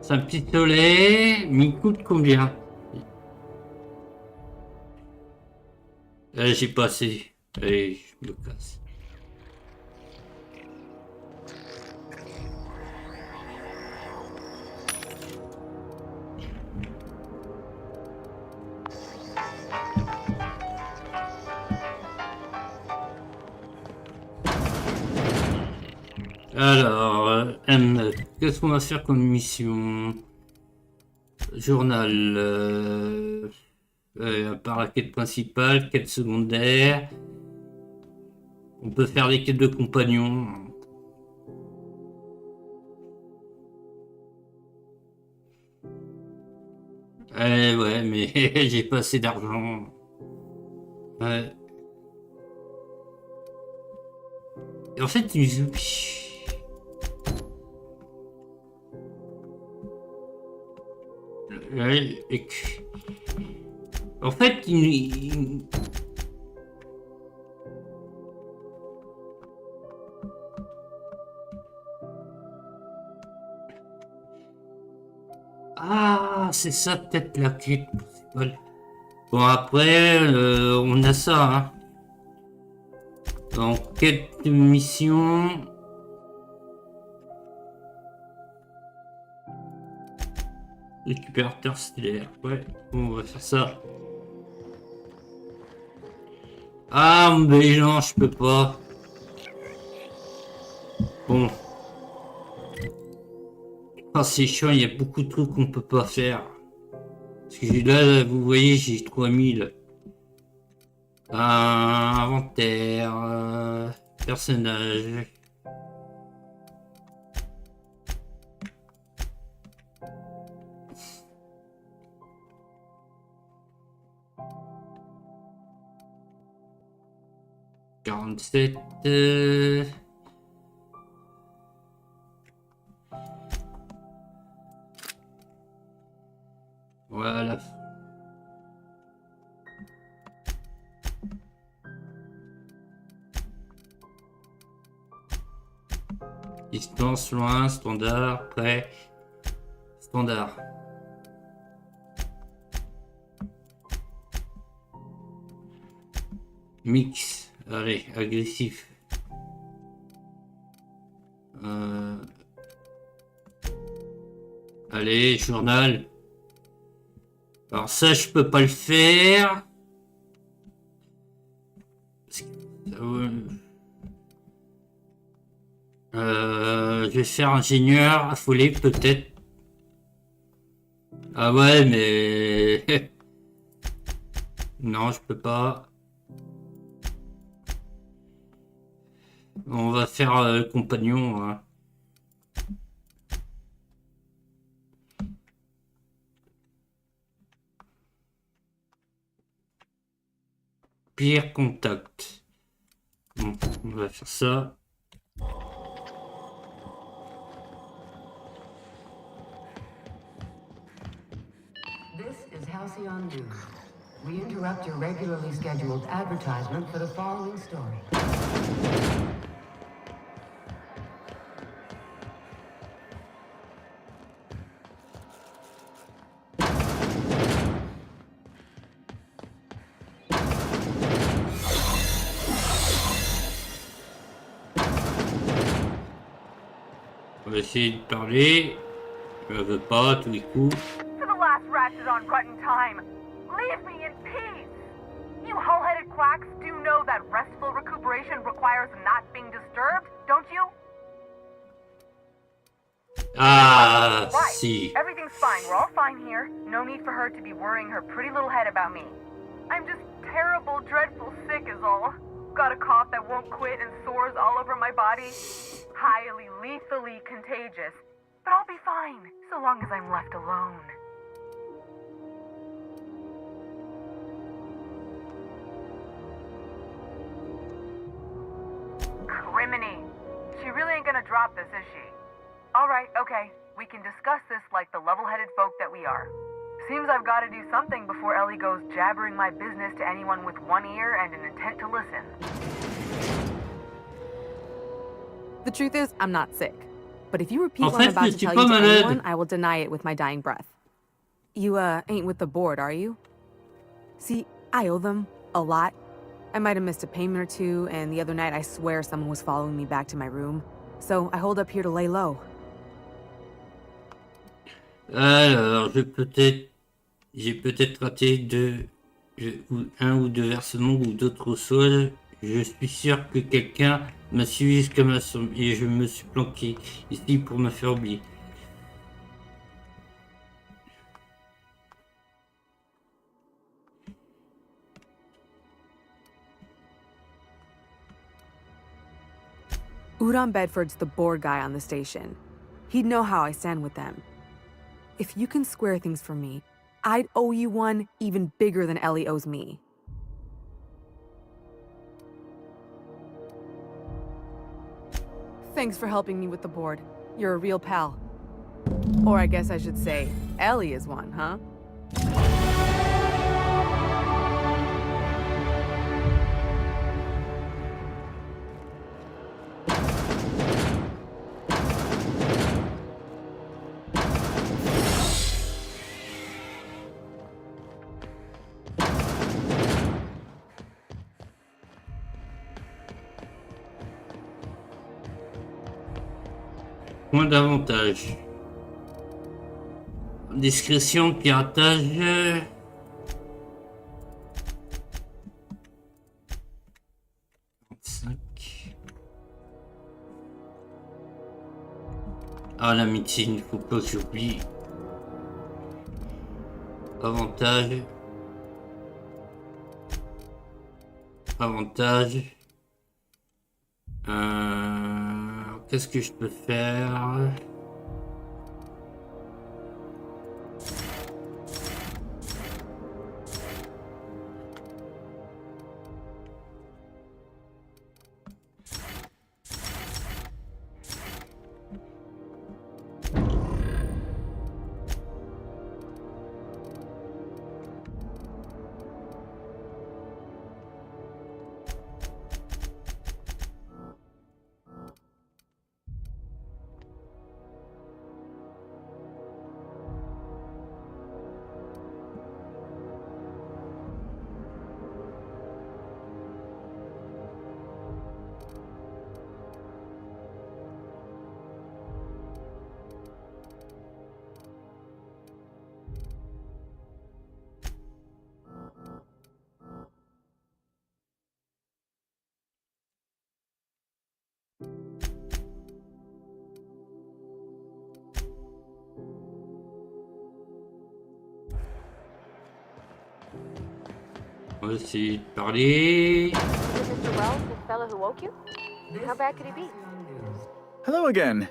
C'est un pistolet, mais il coûte combien? J'ai pas assez. Allez, je me casse. Alors, qu'est-ce qu'on va faire comme mission? Journal, à part la quête principale, quête secondaire. On peut faire des quêtes de compagnons. Ouais, mais j'ai pas assez d'argent. Ouais. Et en fait, en fait, ah, c'est ça peut-être la quête principale. Bon, après, on a ça, hein. Donc, quête de mission. Récupérateur stellaire. Ouais, bon, on va faire ça. Ah, mais non, je peux pas. Bon. Ah, c'est chiant, il y a beaucoup de trucs qu'on peut pas faire. Parce que là, vous voyez, j'ai 3000. Inventaire. Personnage. Voilà. Distance, loin, standard, prêt, standard. Mix, allez, agressif. Allez, journal. Alors ça, je peux pas le faire. Je vais faire ingénieur, affolé peut-être. Ah ouais, mais... non, je peux pas. On va faire compagnon. Hein. Pire contact. Bon, on va faire ça.
We interrupt your regularly scheduled advertisement for the following story.
On va essayer de parler. Je ne veux pas, tous les coups.
For the last ratchet on Rutton time. Leave me in peace! You hull-headed quacks do know that restful recuperation requires not being disturbed, don't you?
Ah,
right.
si.
Everything's fine. We're all fine here. No need for her to be worrying her pretty little head about me. I'm just terrible, dreadful sick is all. Got a cough that won't quit and sores all over my body. Highly, lethally contagious. But I'll be fine, so long as I'm left alone. Criminy. She really ain't gonna drop this, is she? Alright, okay. We can discuss this like the level-headed folk that we are. Seems I've got to do something before Ellie goes jabbering my business to anyone with one ear and an intent to listen.
The truth is, I'm not sick.
But if you repeat
En
what I'm
fait,
about
je
to
suis
tell
pas
you to
malade.
anyone, I will deny it with my dying breath. You, ain't with the board, are you? See, I owe them a lot. I might have missed a payment or two, and the other night I swear someone was following me back to my room. So I hold up here to lay low.
Alors, j'ai peut-être raté un ou deux versements ou d'autres choses. Je suis sûr que quelqu'un m'a suivi jusqu'à ma chambre et je me suis planqué ici pour me faire oublier.
Udon Bedford's the board guy on the station. He'd know how I stand with them. If you can square things for me, I'd owe you one even bigger than Ellie owes me. Thanks for helping me with the board. You're a real pal. Or I guess I should say, Ellie is one, huh?
Point d'avantage. Discrétion, piratage. Ah, la médecine, il faut pas que j'oublie. Avantage. Avantage. Qu'est-ce que je peux faire? On va essayer de parler.
Is it Mr. Wells, the fellow who woke you? How bad could he be?
Hello again.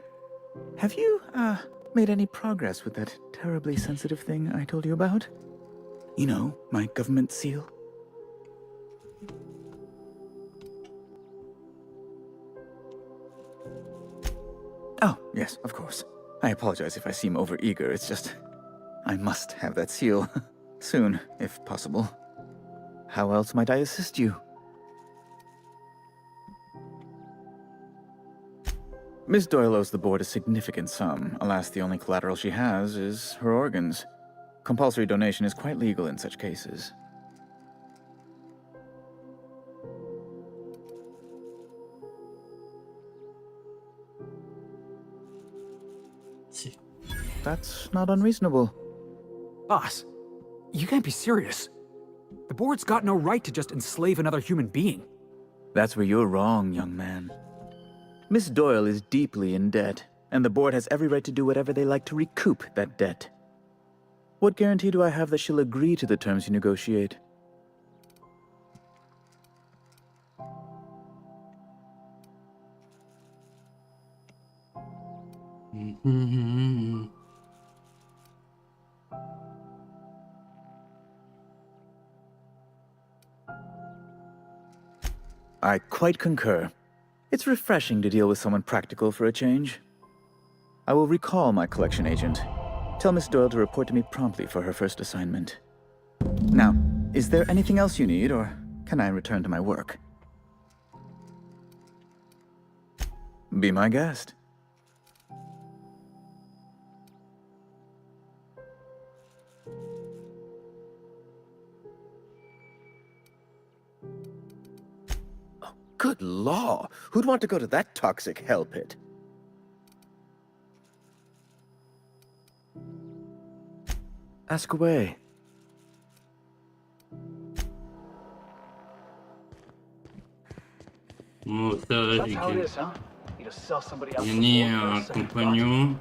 Have you, made any progress with that terribly sensitive thing I told you about? You know, my government seal? Oh, yes, of course. I apologize if I seem overeager, it's just... I must have that seal. Soon, if possible. How else might I assist you? Miss Doyle owes the board a significant sum. Alas, the only collateral she has is her organs. Compulsory donation is quite legal in such cases. That's not unreasonable.
Boss, you can't be serious. The board's got no right to just enslave another human being.
That's where you're wrong, young man. Miss Doyle is deeply in debt, and the board has every right to do whatever they like to recoup that debt. What guarantee do I have that she'll agree to the terms you negotiate? I quite concur. It's refreshing to deal with someone practical for a change. I will recall my collection agent. Tell Miss Doyle to report to me promptly for her first assignment. Now, is there anything else you need, or can I return to my work? Be my guest.
Good law. Who'd want to go to that toxic hell pit? Ask away.
Bon, ça va,
That's how it is, huh? You just sell somebody else
gagner
for
un
a second
compagnon.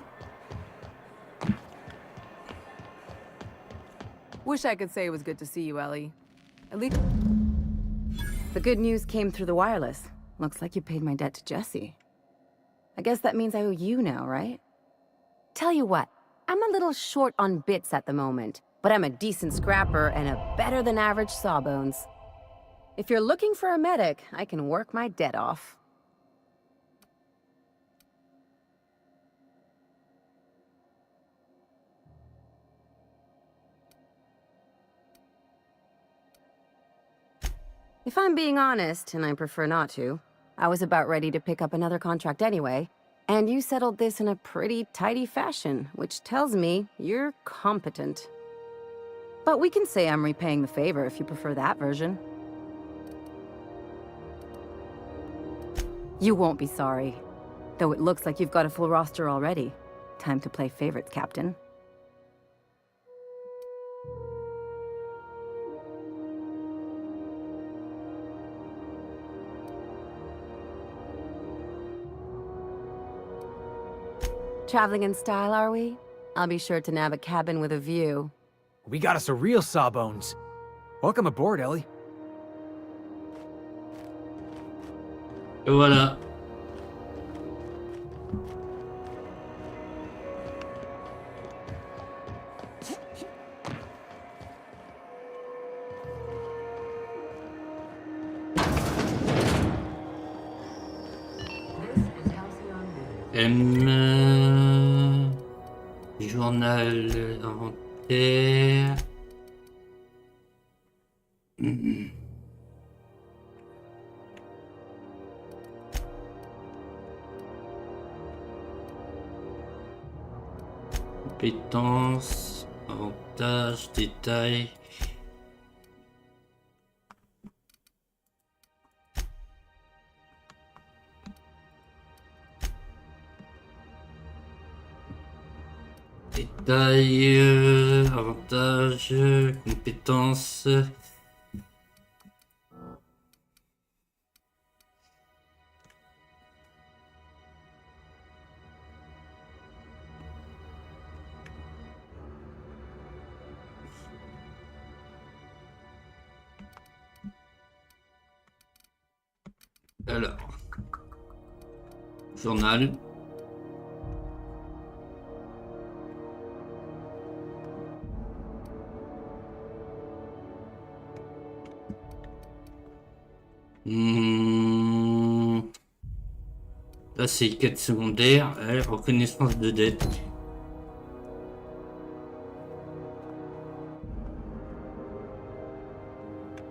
Wish I could say it was good to see you, Ellie. At least...
The good news came through the wireless. Looks like you paid my debt to Jesse. I guess that means I owe you now, right? Tell you what, I'm a little short on bits at the moment, but I'm a decent scrapper and a better-than-average sawbones. If you're looking for a medic, I can work my debt off. If I'm being honest, and I prefer not to, I was about ready to pick up another contract anyway, and you settled this in a pretty tidy fashion, which tells me you're competent. But we can say I'm repaying the favor if you prefer that version. You won't be sorry. Though it looks like you've got a full roster already. Time to play favorites, Captain. Traveling in style, are we? I'll be sure to nab a cabin with a view.
We got us a real sawbones. Welcome aboard, Ellie.
Et voilà. Journal inventaire. Compétences, avantages, détails. Détails, avantages, compétences. Alors, journal. Là, c'est quête secondaire, reconnaissance de dette.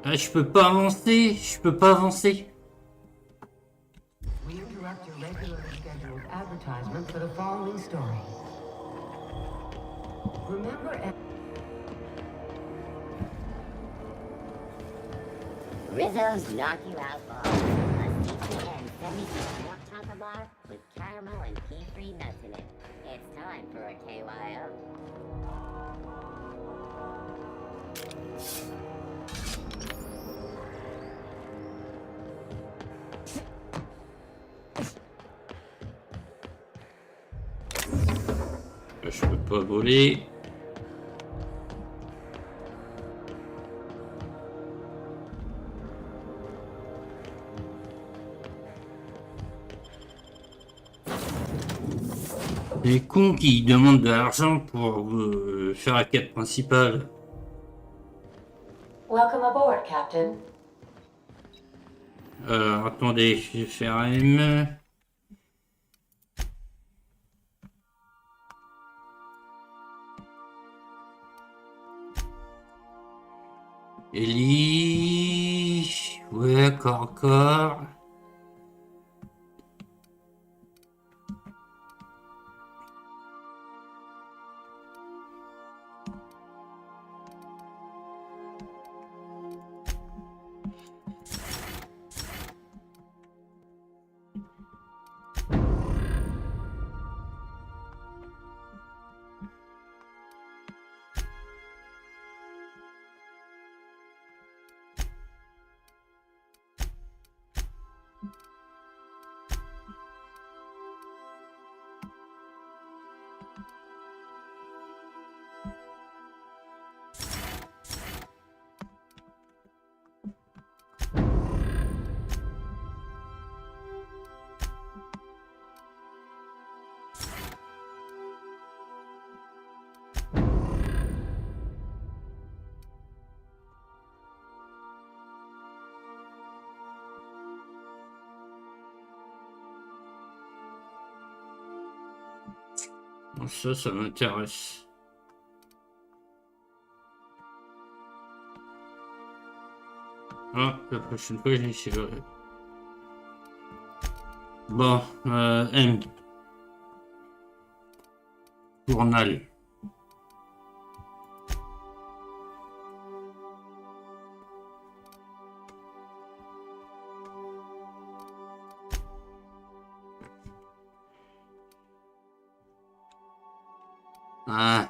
Ah, je peux pas avancer, je peux pas avancer.
We interrupt your regularly scheduled advertisement for the following story. Remember...
Rizzo's Knock You Out Ball. A tasty and 70-cent milk chocolate bar with caramel and pea-free nuts in it. It's time for a KYO.
Je peux pas voler. Les cons qui demandent de l'argent pour faire la quête principale.
Welcome aboard, Captain.
Attendez, je vais faire M. Ellie. Ouais, encore. Ça m'intéresse. Ah, la prochaine fois, j'essaierai. Bon, M. Journal. Ah.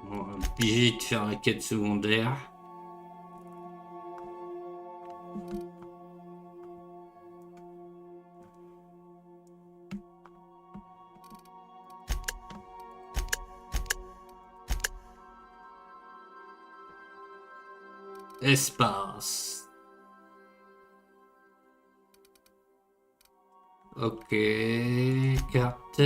Bon, obligé de faire la quête secondaire. Espace. Ok, carte.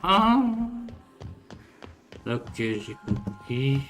Ah. Ok, j'ai compris.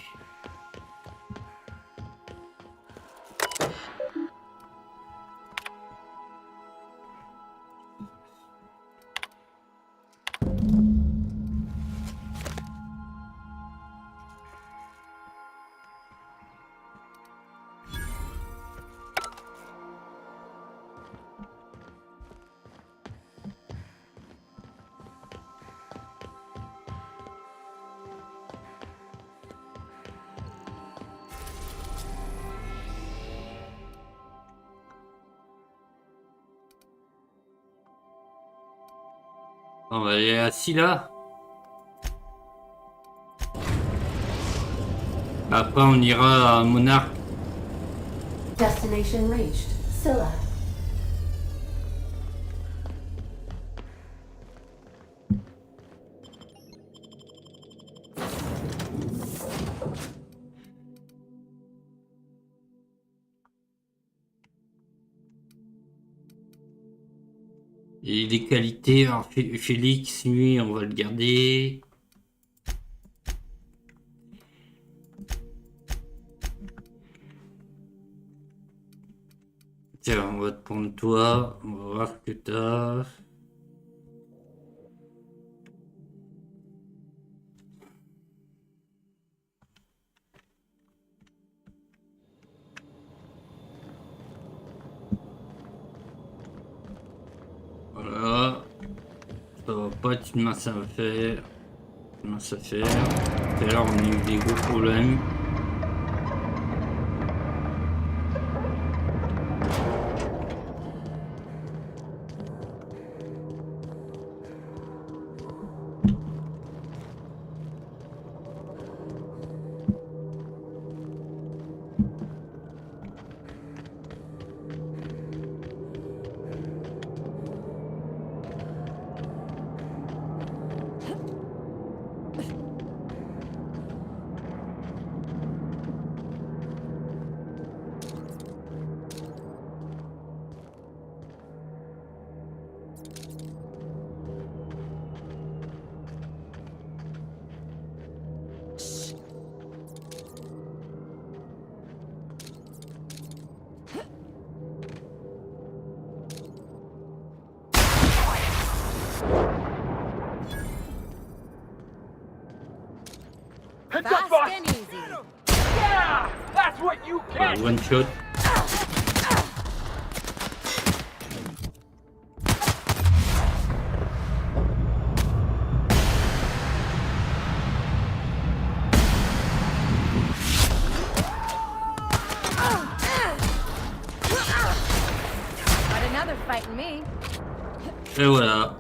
On va aller assis là. Après, on ira à Monarque.
Destination reached. Scylla.
Et les qualités, alors Félix, lui, on va le garder. Tiens, on va te prendre toi, on va voir ce que t'as. Voilà. Ça va pas être une masse à faire. Une masse à faire. Tout à l'heure, on a eu des gros problèmes.
Fast and easy. Yeah, that's what you get.
One shot.
Got another fighting me.
Et voilà.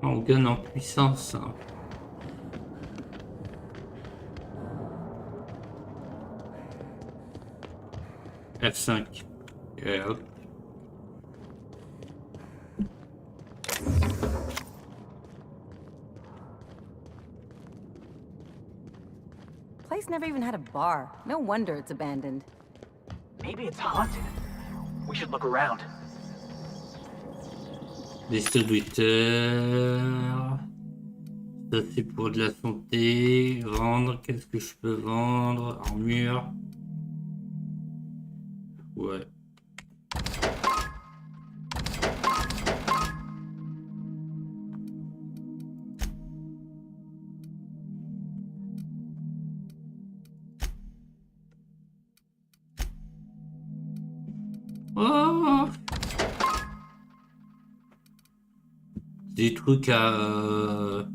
On gagne en puissance. Hein. F5. Et hop.
Place never even had a bar. No wonder it's abandoned.
Maybe it's haunted. We should look around.
Distributeur. Ça c'est pour de la santé. Vendre. Qu'est-ce que je peux vendre? Armure. Ouais. Oh, des trucs à...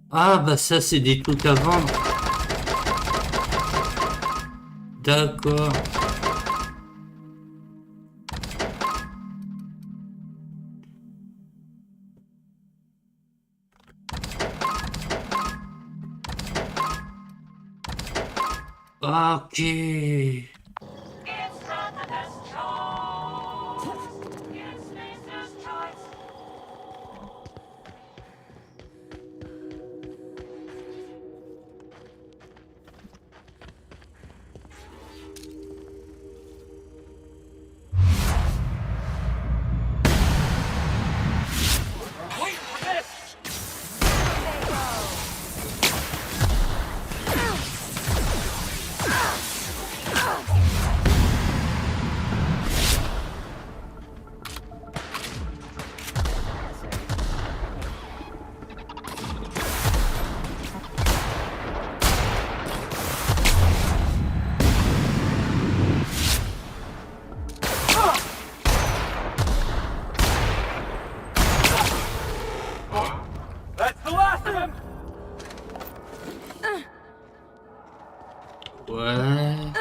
Ah bah ça c'est des trucs à vendre. D'accord. Ok. Ouais.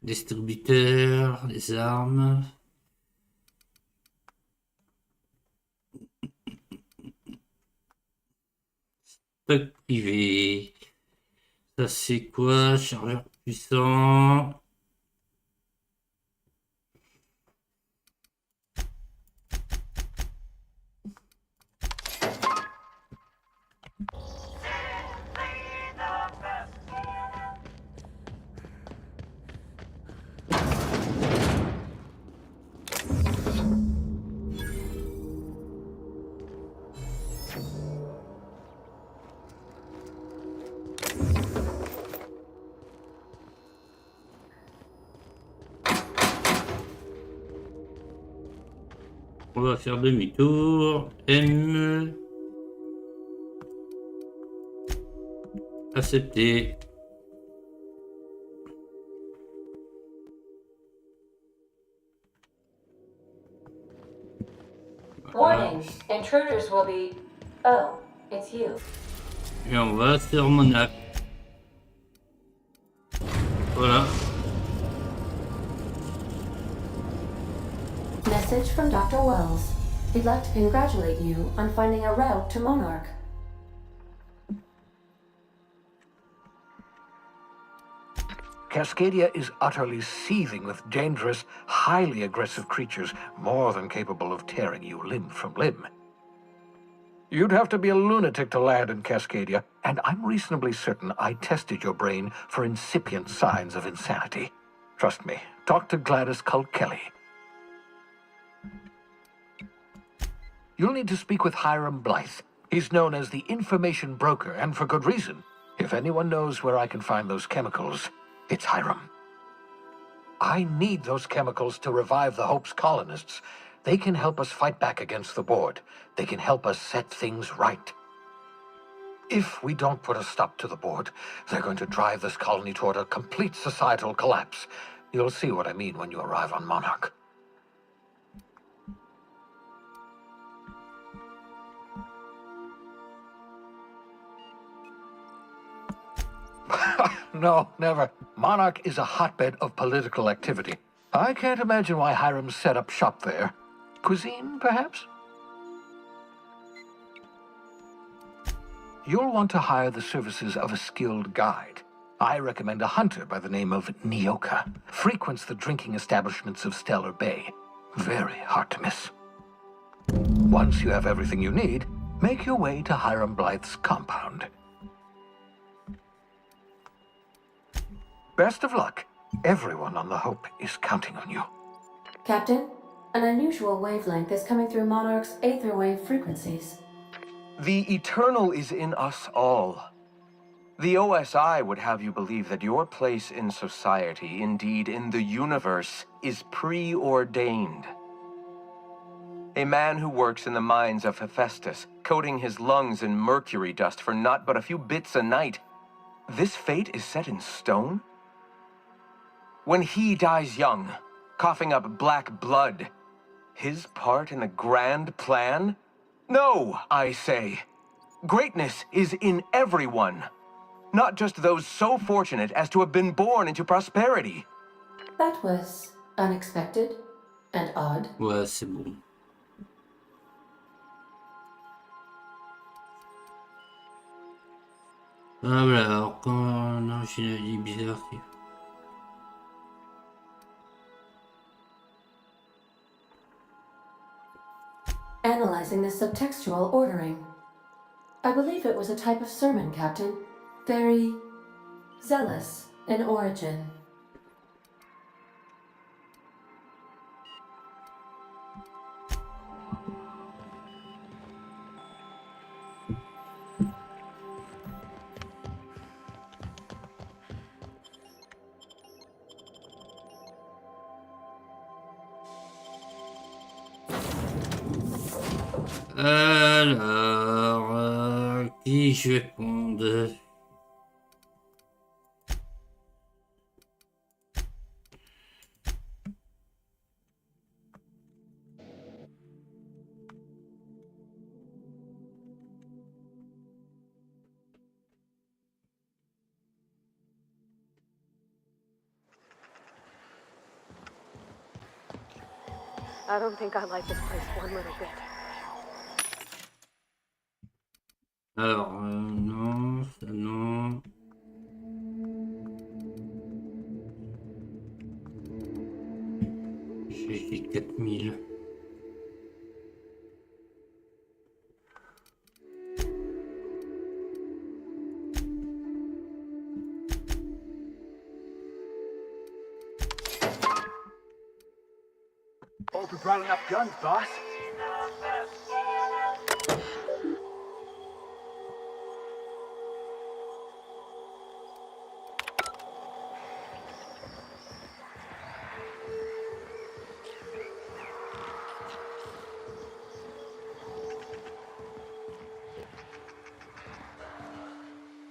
Distributeur, les armes. Stock privé. Ça c'est quoi? Chargeur puissant. On va faire demi-tour. M. Accepter.
Warning, intruders will be... Oh, it's you.
Et on va sur Monac. Voilà.
Message from Dr. Wells. He'd like to congratulate you on finding a route to Monarch.
Cascadia is utterly seething with dangerous, highly aggressive creatures, more than capable of tearing you limb from limb. You'd have to be a lunatic to land in Cascadia, and I'm reasonably certain I tested your brain for incipient signs of insanity. Trust me, talk to Gladys Culkelly. You'll need to speak with Hiram Blythe. He's known as the information broker, and for good reason. If anyone knows where I can find those chemicals, it's Hiram. I need those chemicals to revive the Hope's colonists. They can help us fight back against the board. They can help us set things right. If we don't put a stop to the board, they're going to drive this colony toward a complete societal collapse. You'll see what I mean when you arrive on Monarch. No, never. Monarch is a hotbed of political activity. I can't imagine why Hiram set up shop there. Cuisine, perhaps? you'll want to hire the services of a skilled guide. I recommend a hunter by the name of Nyoka. Frequents the drinking establishments of Stellar Bay. Very hard to miss. Once you have everything you need, make your way to Hiram Blythe's compound. Best of luck. Everyone on the Hope is counting on you.
Captain, an unusual wavelength is coming through Monarch's aether wave frequencies.
The eternal is in us all. The OSI would have you believe that your place in society, indeed in the universe, is preordained. A man who works in the mines of Hephaestus, coating his lungs in mercury dust for not but a few bits a night. This fate is set in stone? When he dies young, coughing up black blood, his part in the grand plan? No, I say. Greatness is in everyone. Not just those so fortunate as to have been born into prosperity.
That was unexpected and odd.
Ouais, c'est bon. Ah voilà, alors quand... Non, j'ai une idée bizarre qui...
Analyzing the subtextual ordering. I believe it was a type of sermon, Captain. Very zealous in origin.
Alors, qui je vais prendre?
I don't think I like this place one little bit.
Alors, non, ça non. J'ai fait 4000.
Hope we brought enough guns, boss.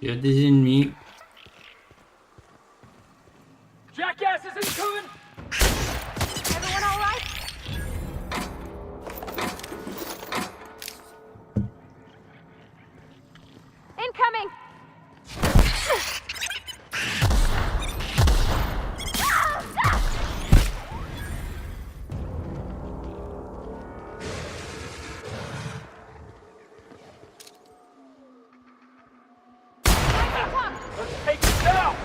Il y a des ennemis.
Jackass is incoming!
Everyone all right? Incoming!
Let's take it down!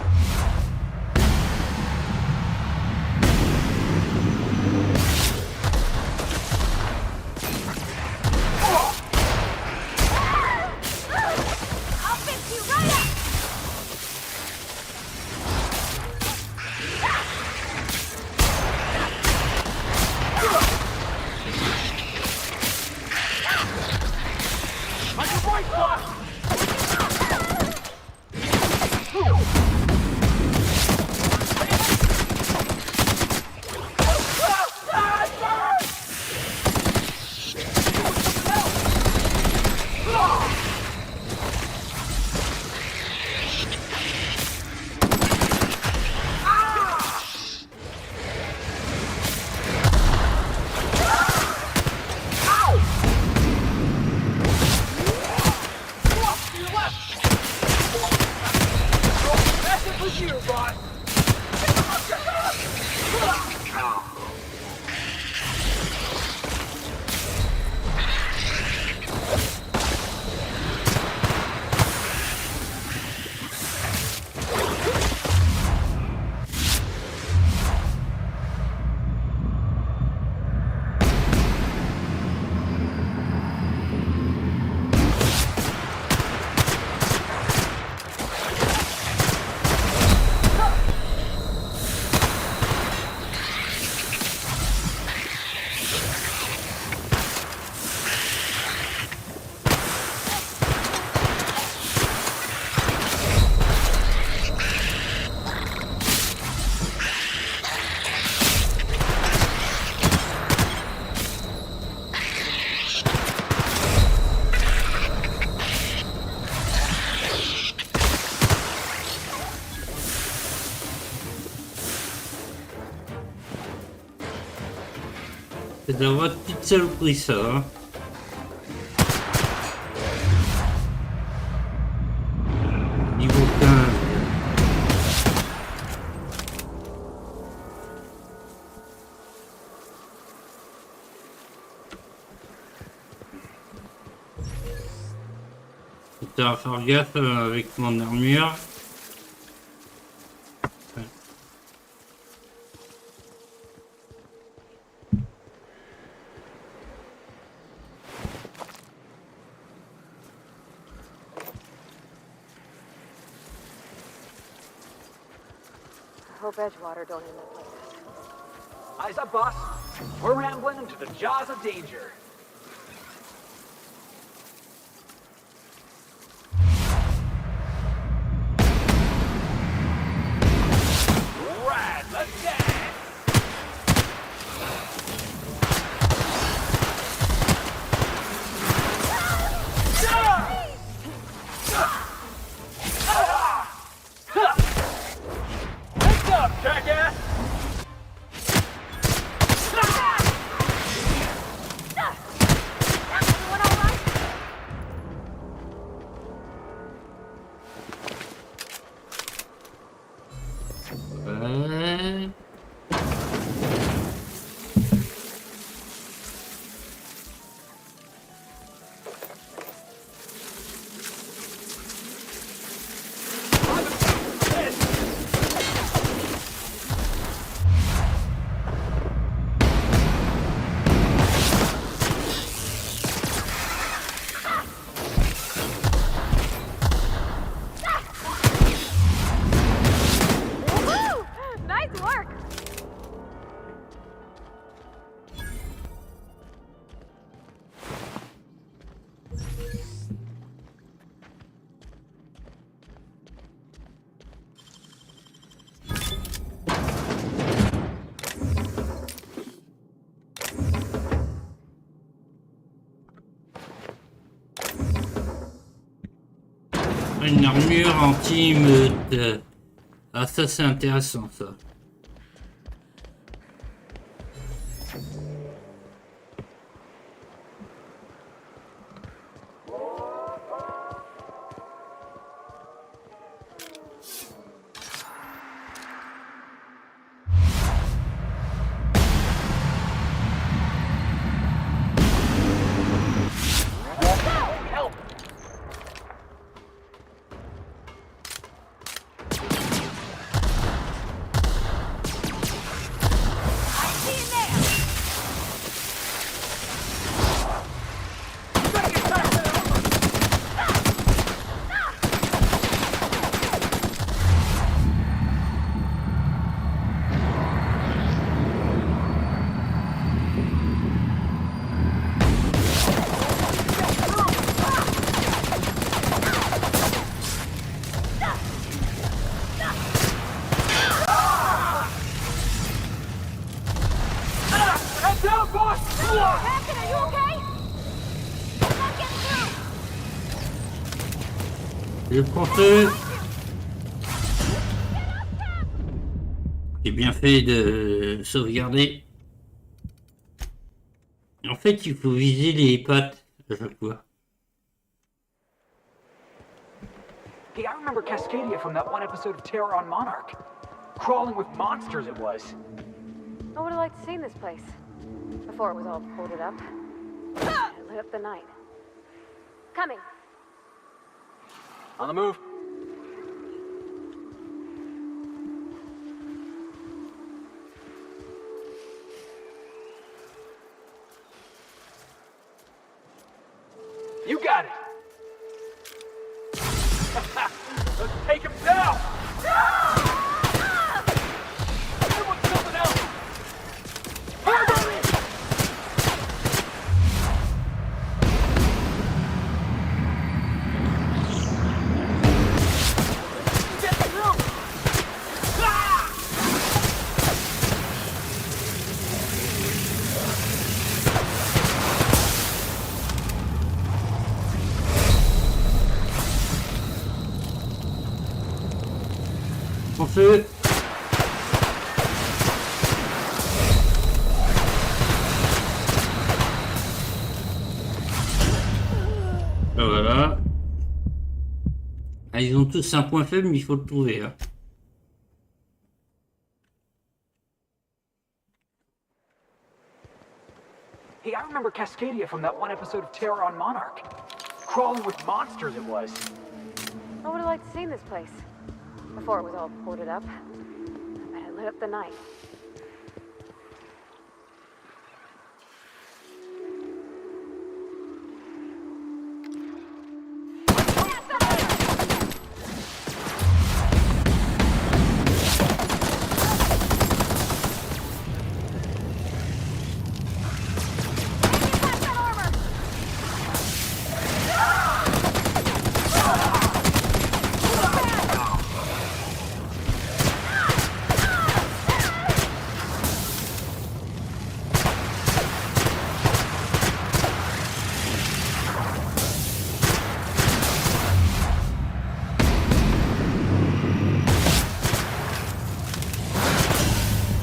I'll fix you right up!
On your right, boss!
C'est d'avoir une petite saloperie ça. Hein. Niveau 15. Je vais faire gaffe avec mon armure.
Hope Edgewater don't end up like this.
Eyes up, boss. We're rambling into the jaws of danger. Right, let's get it. Heads up, jackass!
Nice work!
Une armure anti-meute. Ah ça c'est intéressant ça. Je prends feu. J'ai bien fait de sauvegarder. En fait, il faut viser les pattes à chaque fois.
Hey, I remember Cascadia from that one episode of Terror on Monarch. Crawling with monsters it was.
I would have liked to see this place before it was all boarded up. It lit up the night. Coming.
On the move. You got it. Let's take him down. Everyone's something else. Hurry! Get through.
Prends feu. tous un point faible, mais il faut le trouver. Hein.
Hey, I remember Cascadia from that one episode of Terror on Monarch. Crawling with monsters it was.
I would have liked to see this place. Before it was all boarded up. I bet it lit up the night.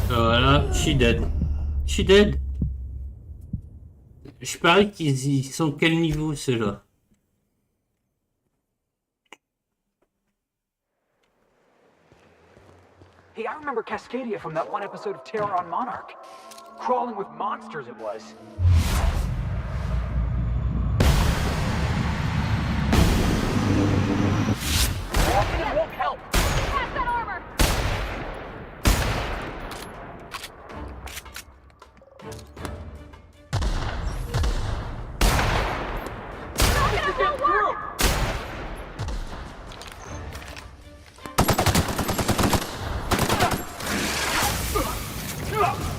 Voilà, she dead. She dead. Je parie qu'ils sont quel niveau ceux-là?
Hey, I remember Cascadia from that one episode of Terror on Monarch. Crawling with monsters it was. Walking it won't help.
Pass that armor!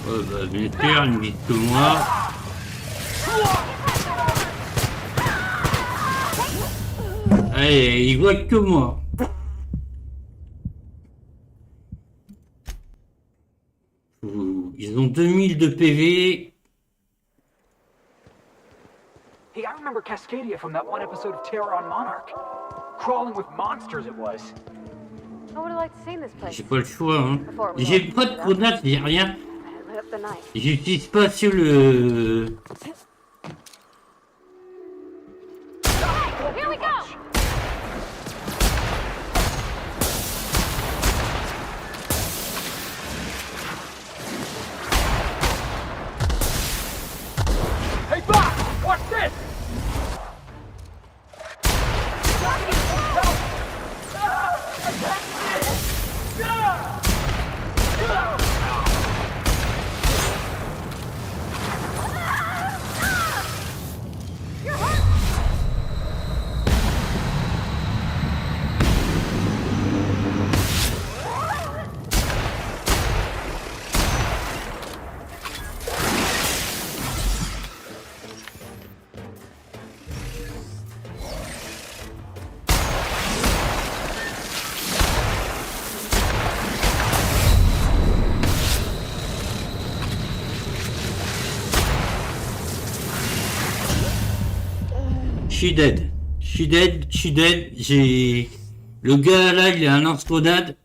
Oh bah bien sûr, une vite que moi. Allez, il voit que moi. Ils ont 2000 de PV.
Hey, I remember Cascadia from that one episode of Terror on Monarch. Crawling with monsters it was.
I would have liked to see this place.
J'ai pas le choix, hein. J'ai pas de grenade, j'ai rien.
Lit up the night.
J'utilise pas sur le...
Here we go!
Hey, Bob! Watch this!
She dead. She dead, she dead. J'ai... Le gars là, il a un lance-grenade.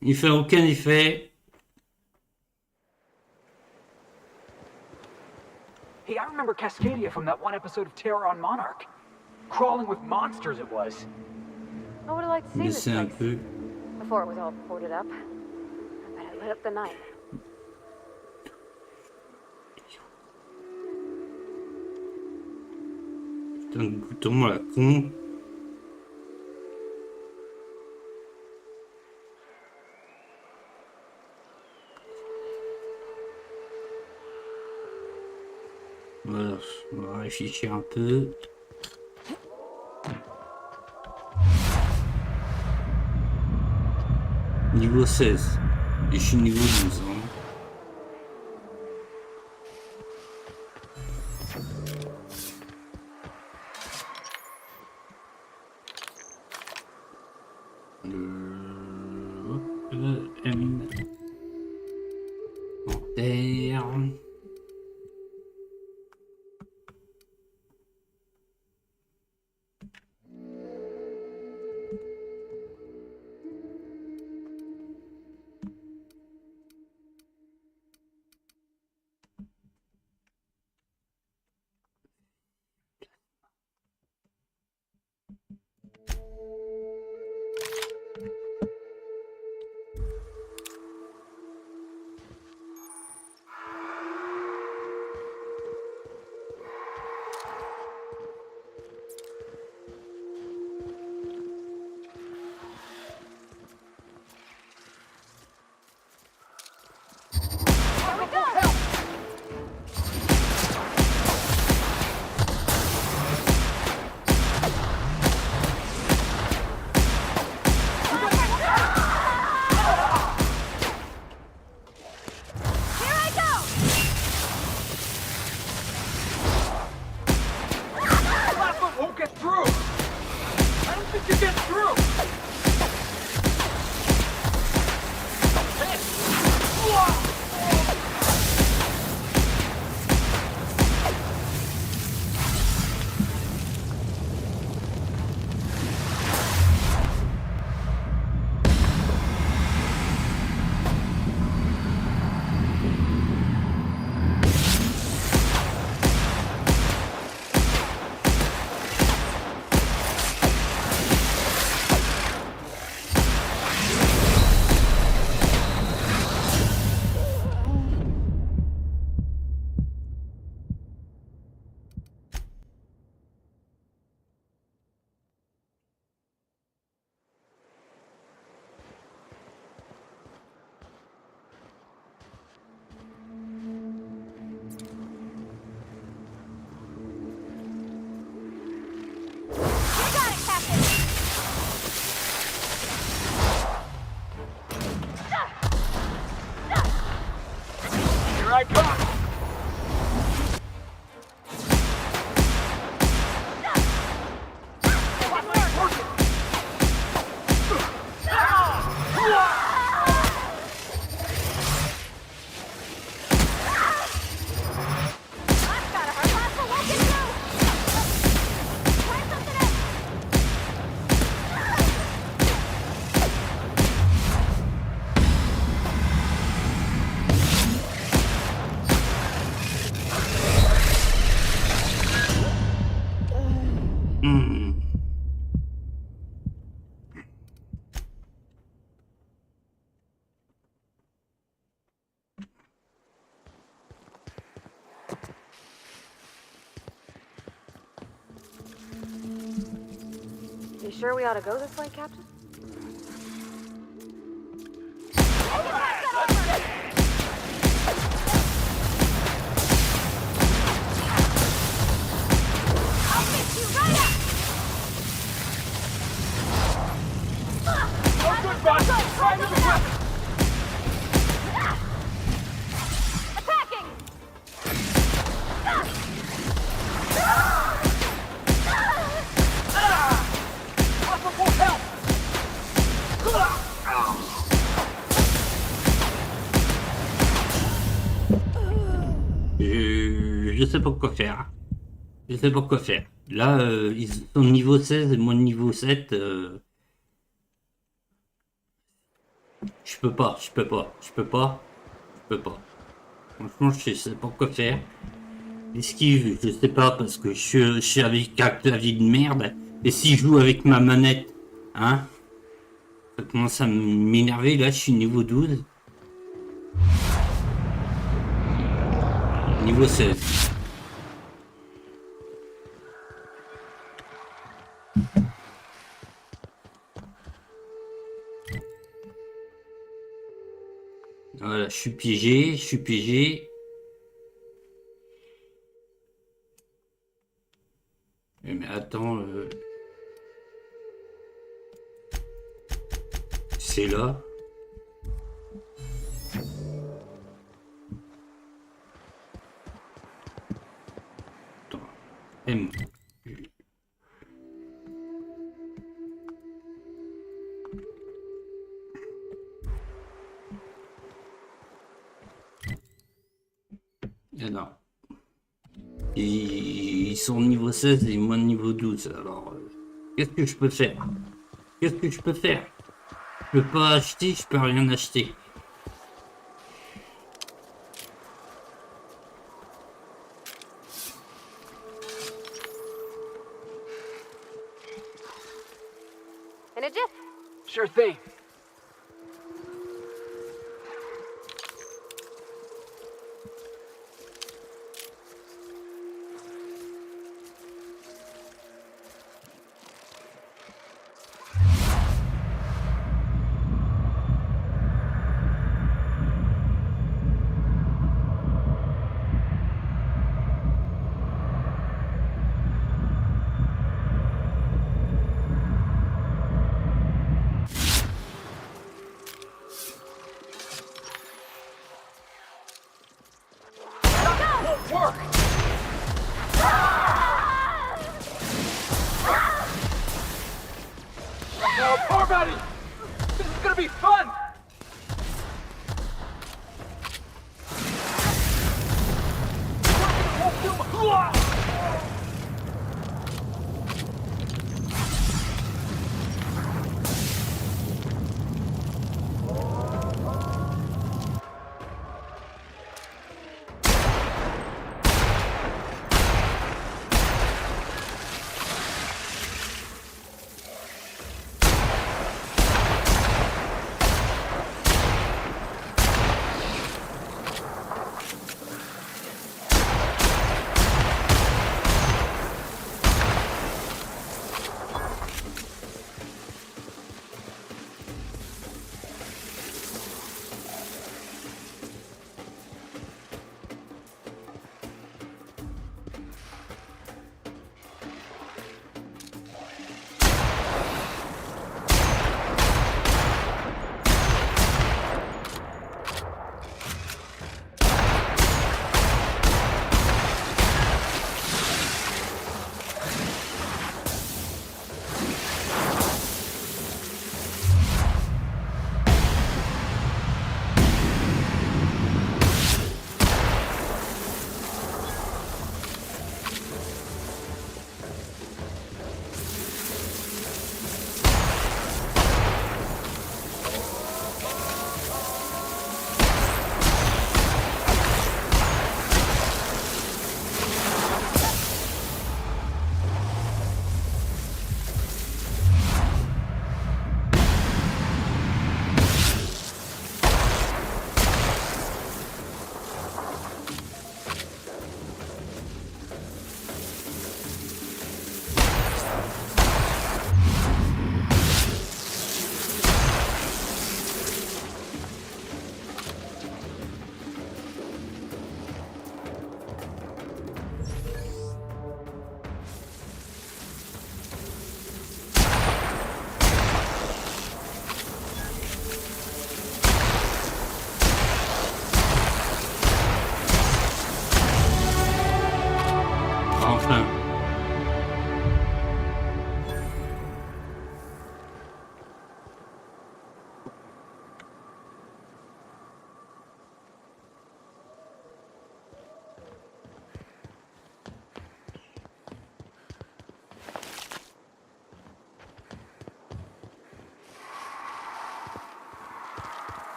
Il fait aucun effet.
Hey, I remember Cascadia from that one episode of Terror on Monarch. Crawling with monsters it was.
I would have liked to see this
Laissez un
place.
peu.
Before it was all boarded up. I bet it lit up the night.
Putain de bouton à la con. Voilà, on va réfléchir un peu. Niveau 16. Et je suis niveau 12. Hein. Commentaire.
sure we ought to go this way, Captain?
I'll fix you right up! Good, boss! Try to attacking! Offer for help!
Je sais pas quoi faire. Je sais pas quoi faire. Là, ils sont niveau 16 et moi niveau 7. Je peux pas. Franchement, je sais pas quoi faire. Esquive, je sais pas parce que je suis avec un clavier de merde. Et si je joue avec ma manette, hein, ça commence à m'énerver. Là, je suis niveau 12. Niveau 16. Voilà, je suis piégé. Mais attends, c'est là. Attends, M. Non. Ils sont niveau 16 et moi niveau 12. Alors, qu'est-ce que je peux faire? Je peux pas acheter, je peux rien acheter.
In a jiff.
Sure thing.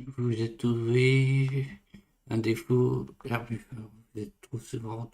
Vous êtes trouvé un défaut. Vous êtes trop souvent.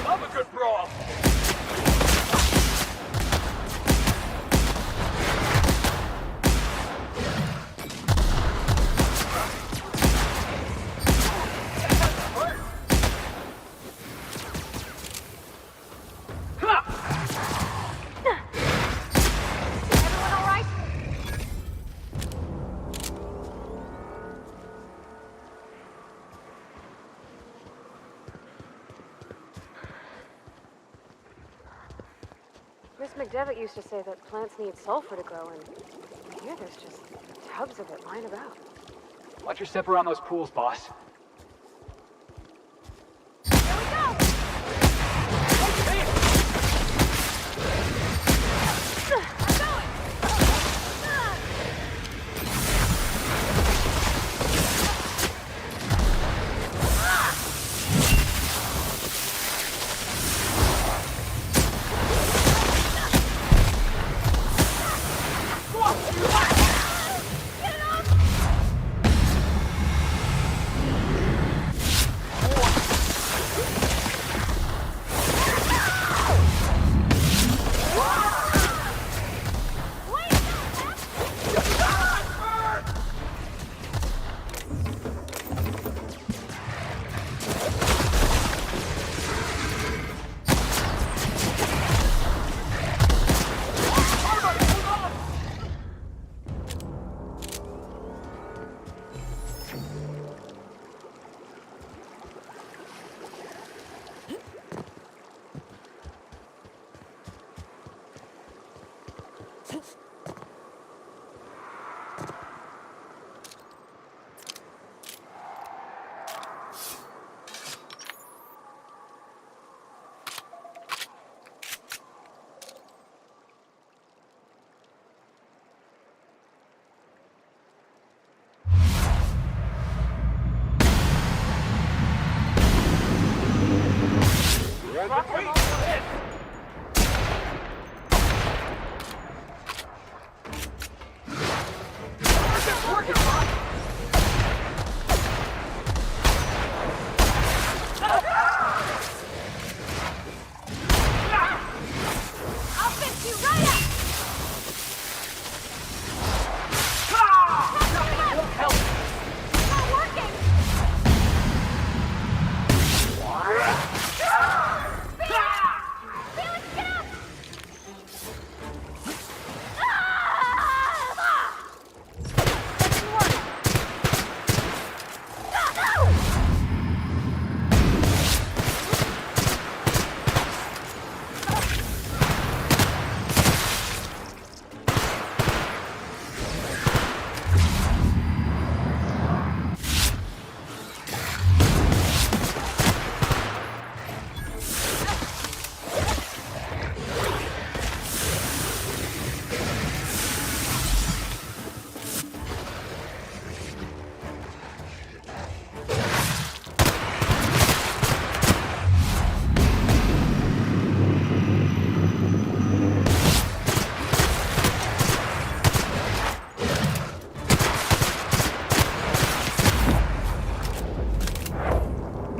Love a good brawl.
Miss McDevitt used to say that plants need sulfur to grow, and here there's just tubs of it lying about.
Watch your step around those pools, boss.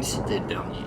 C'était le dernier.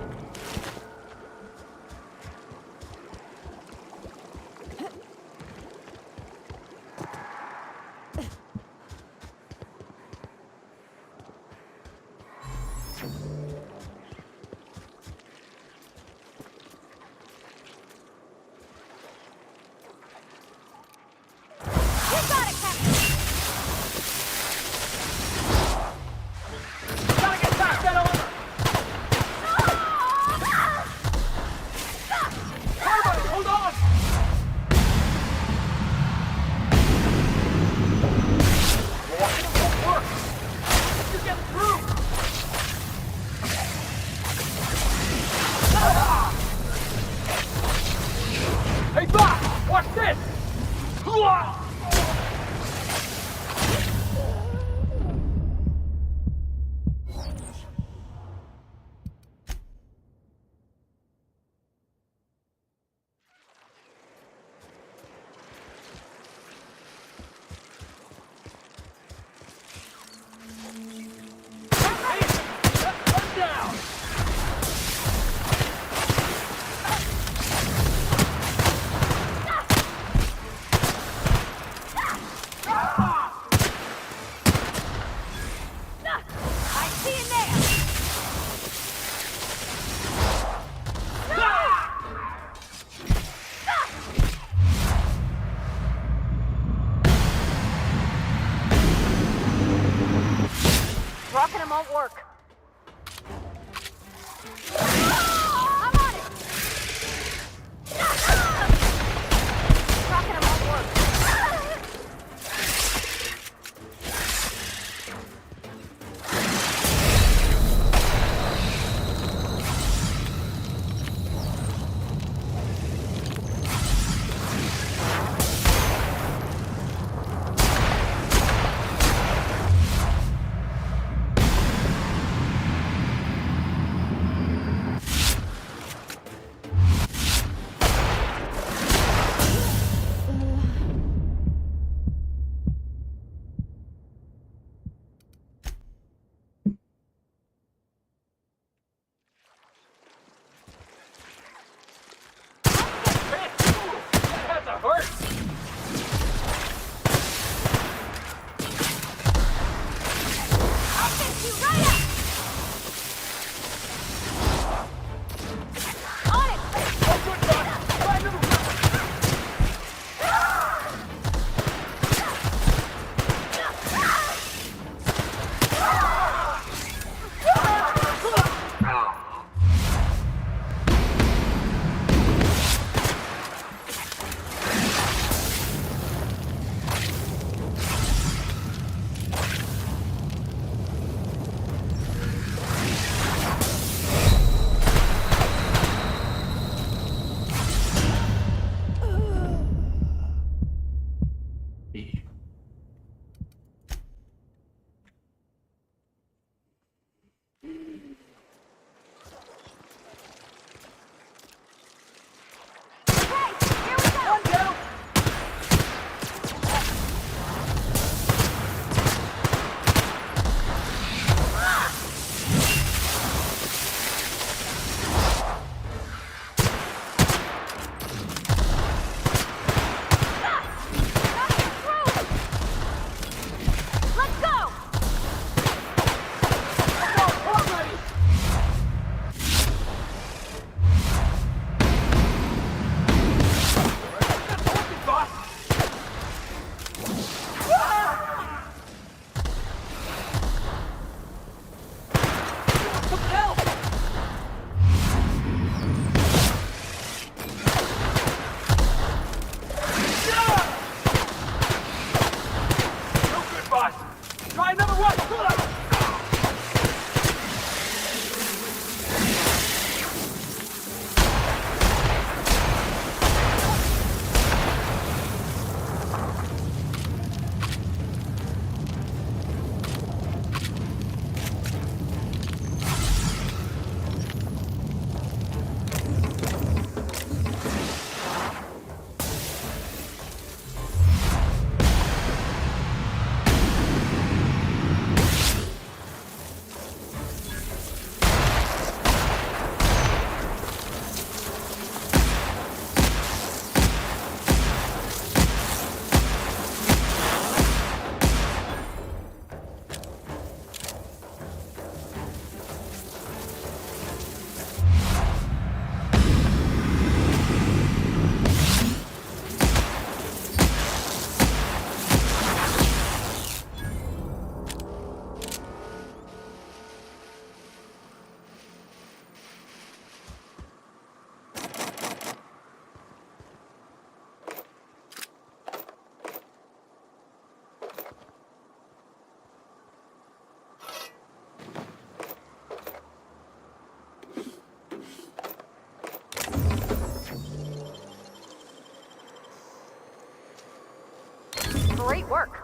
Great work.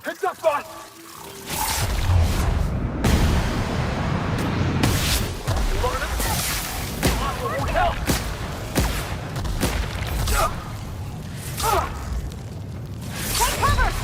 Heads up, boss! Help!
Take cover!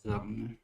armes.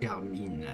Carmine.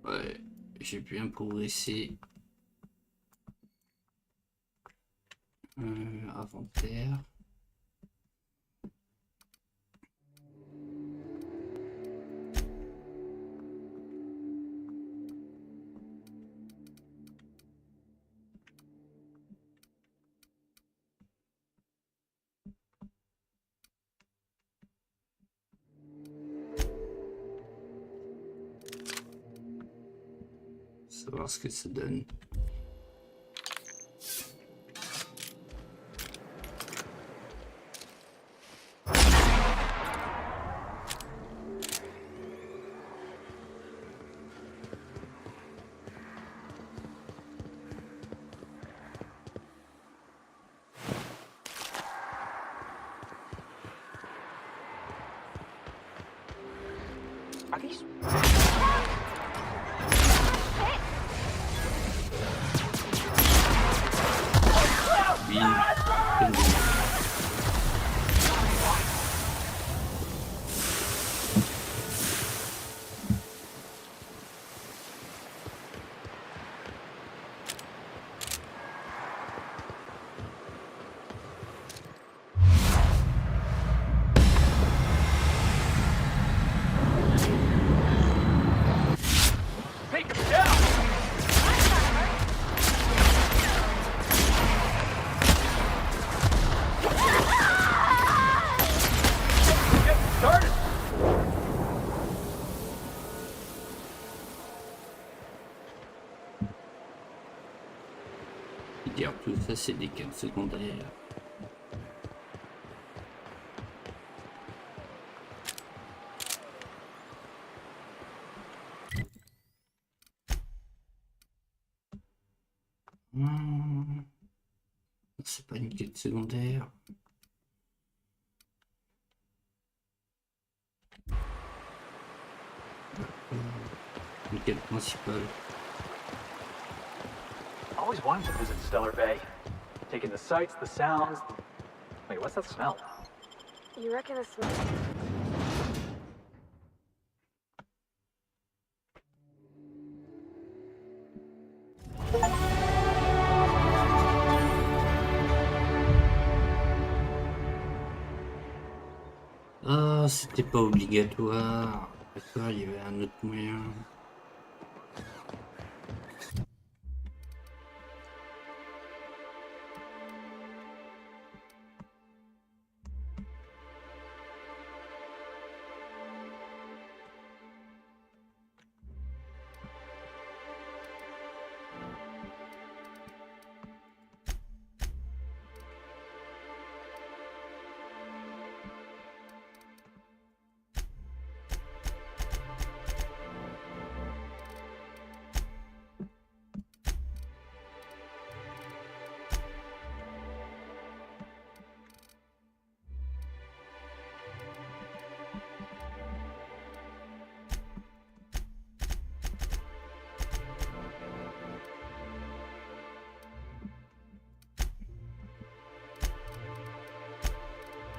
Ouais, j'ai bien progressé. Inventaire. Savoir ce que ça donne.
Are these...
Dire tout ça, c'est des quêtes secondaires. C'est pas une quête secondaire. Une quête principale.
Always wanted to visit Stellar Bay. Taking the sights, the sounds. Wait, what's that smell?
You reckon the smell?
c'était pas obligatoire. D'accord, il y avait un autre moyen.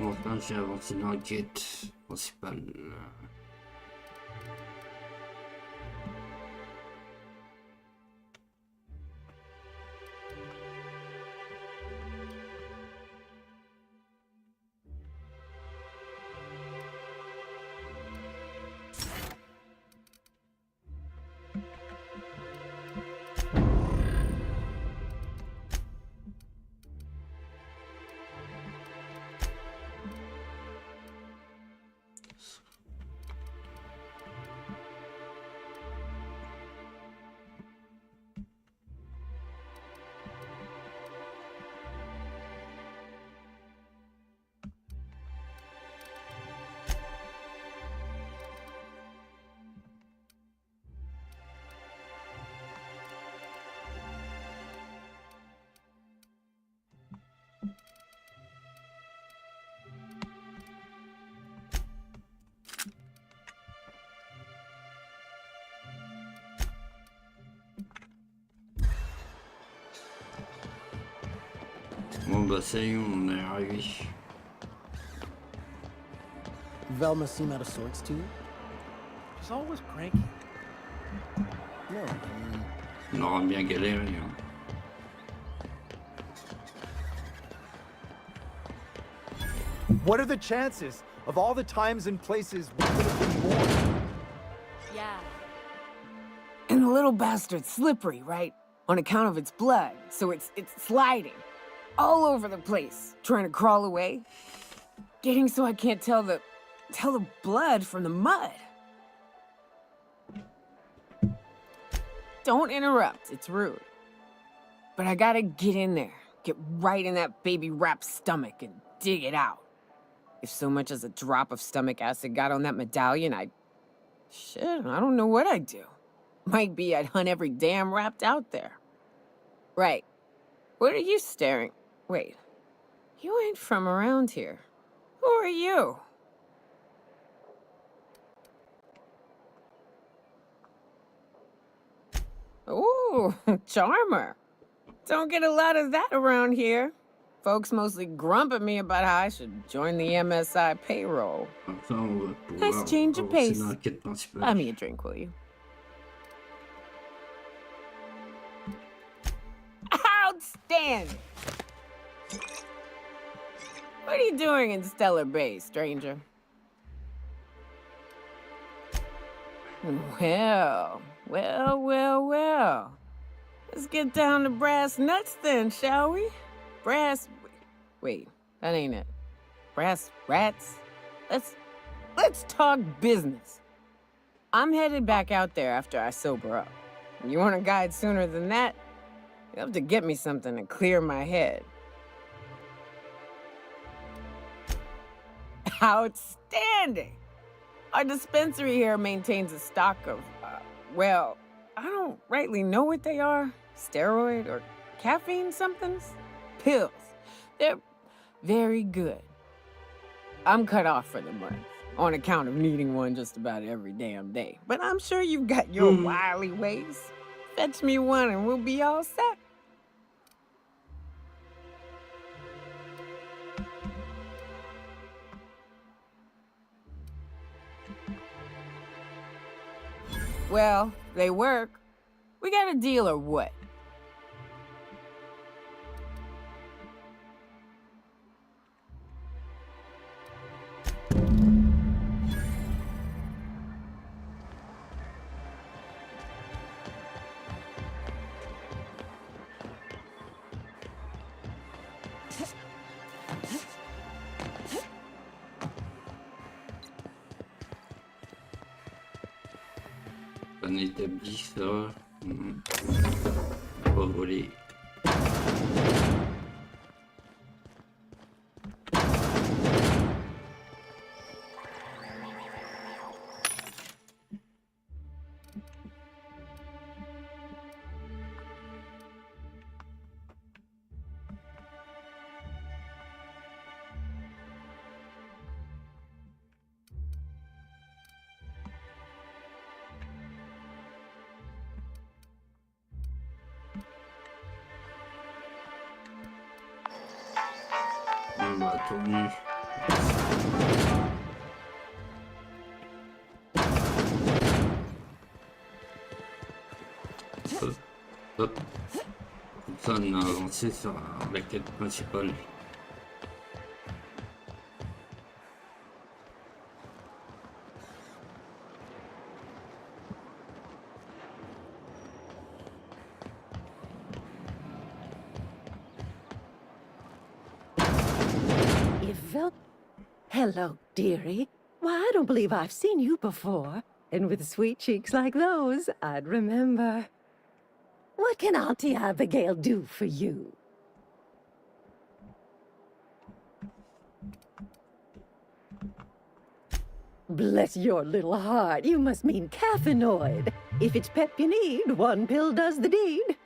Enfin, j'ai avancé dans la quête principale. Bon bah ça y est, on est arrivé.
Velma seem out of sorts to you?
She's always cranky.
No, I mean...
On aura bien galéré. Hein.
What are the chances of all the times and places we could have been born?
Yeah.
And the little bastard's slippery, right? On account of its blood, so it's sliding. All over the place, trying to crawl away. Getting so I can't tell the blood from the mud. Don't interrupt, it's rude. But I gotta get in there, get right in that baby rap's stomach and dig it out. If so much as a drop of stomach acid got on that medallion, shit, I don't know what I'd do. Might be I'd hunt every damn rapt out there. Right. What are you staring? Wait. You ain't from around here. Who are you? Ooh, charmer. Don't get a lot of that around here. Folks mostly grump at me about how I should join the MSI payroll. Nice change of pace. Buy me a drink, will you? Outstanding! What are you doing in Stellar Bay, stranger? Well. Let's get down to brass nuts then, shall we? Wait, that ain't it. Brass rats? Let's talk business. I'm headed back out there after I sober up. You want a guide sooner than that? You'll have to get me something to clear my head. Outstanding! Our dispensary here maintains a stock of, well, I don't rightly know what they are. Steroid or caffeine somethings? Pills. They're very good. I'm cut off for the month, on account of needing one just about every damn day. But I'm sure you've got your wily ways. Fetch me one and we'll be all set. Well, they work. We got a deal or what?
un établi, ça. On va voler. Bah, tant mieux. Hop. Comme ça, on a avancé sur la quête principale.
Hello, dearie. Why, I don't believe I've seen you before. And with sweet cheeks like those, I'd remember. What can Auntie Abigail do for you? Bless your little heart, you must mean caffeinoid. If it's pep you need, one pill does the deed.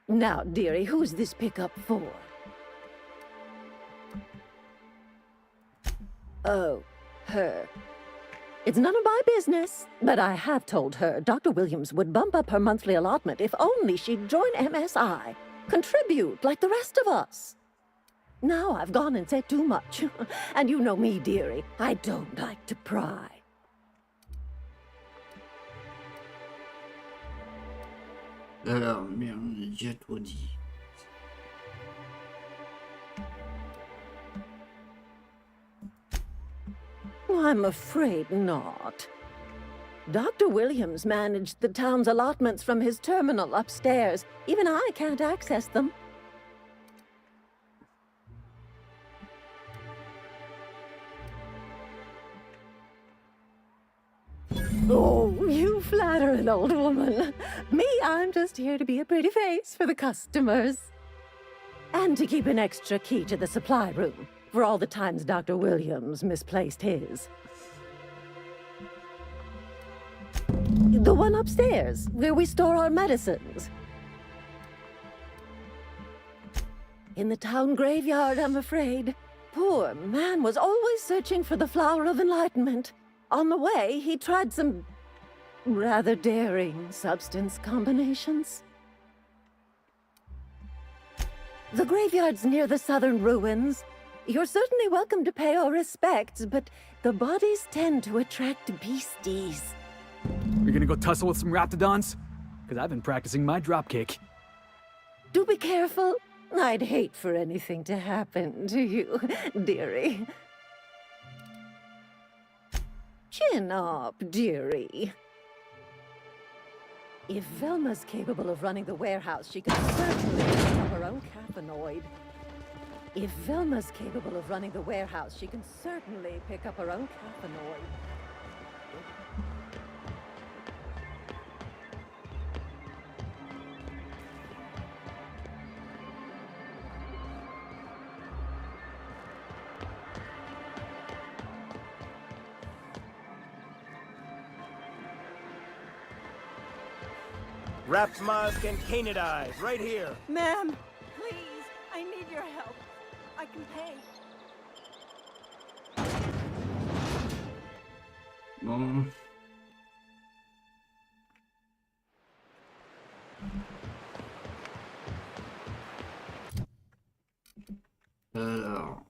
Now, dearie, who's this pickup for? Oh, her. It's none of my business, but I have told her Dr. Williams would bump up her monthly allotment if only she'd join MSI. Contribute like the rest of us. Now I've gone and said too much. And you know me, dearie. I don't like to pry.
Alors, mais on a déjà trop dit.
I'm afraid not. Dr. Williams managed the town's allotments from his terminal upstairs. Even I can't access them. Oh, you flatter an old woman. Me, I'm just here to be a pretty face for the customers. And to keep an extra key to the supply room, for all the times Dr. Williams misplaced his. The one upstairs, where we store our medicines. In the town graveyard, I'm afraid. Poor man was always searching for the flower of enlightenment. On the way, he tried some rather daring substance combinations. The graveyard's near the southern ruins. You're certainly welcome to pay our respects, but the bodies tend to attract beasties.
You're gonna go tussle with some raptidons? Because I've been practicing my dropkick.
Do be careful. I'd hate for anything to happen to you, dearie. Chin up, dearie. If Velma's capable of running the warehouse, she can certainly pick up her own caffeinoid. If Velma's capable of running the warehouse, she can certainly pick up her own caffeinoid.
Wrapped musk and canidized, right here.
Ma'am, please, I need your help. I can pay.
Bon. Alors.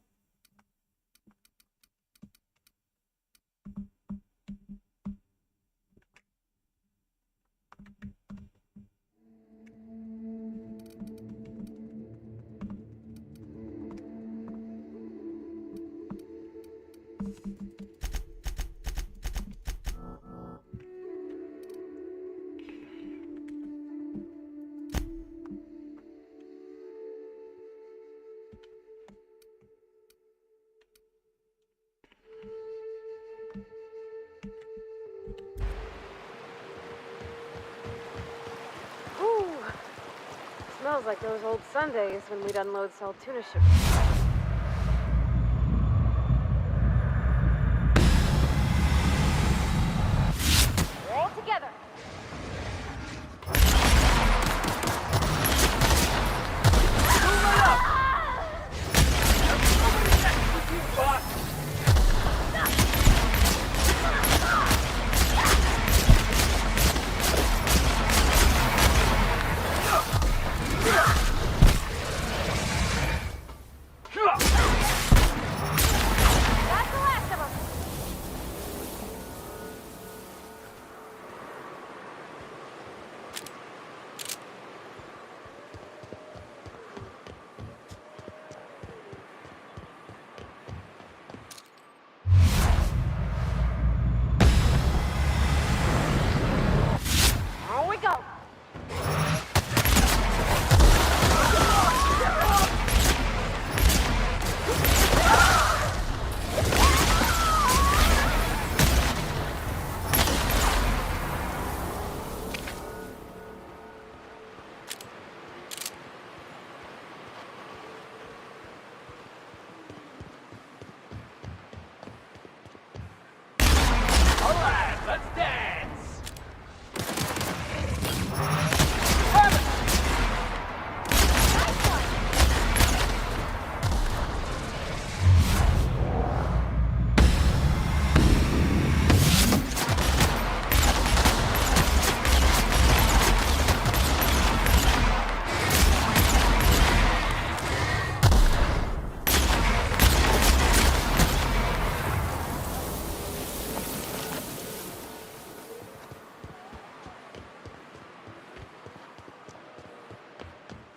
Smells like those old Sundays when we'd unload salt tuna shipments. We're all together.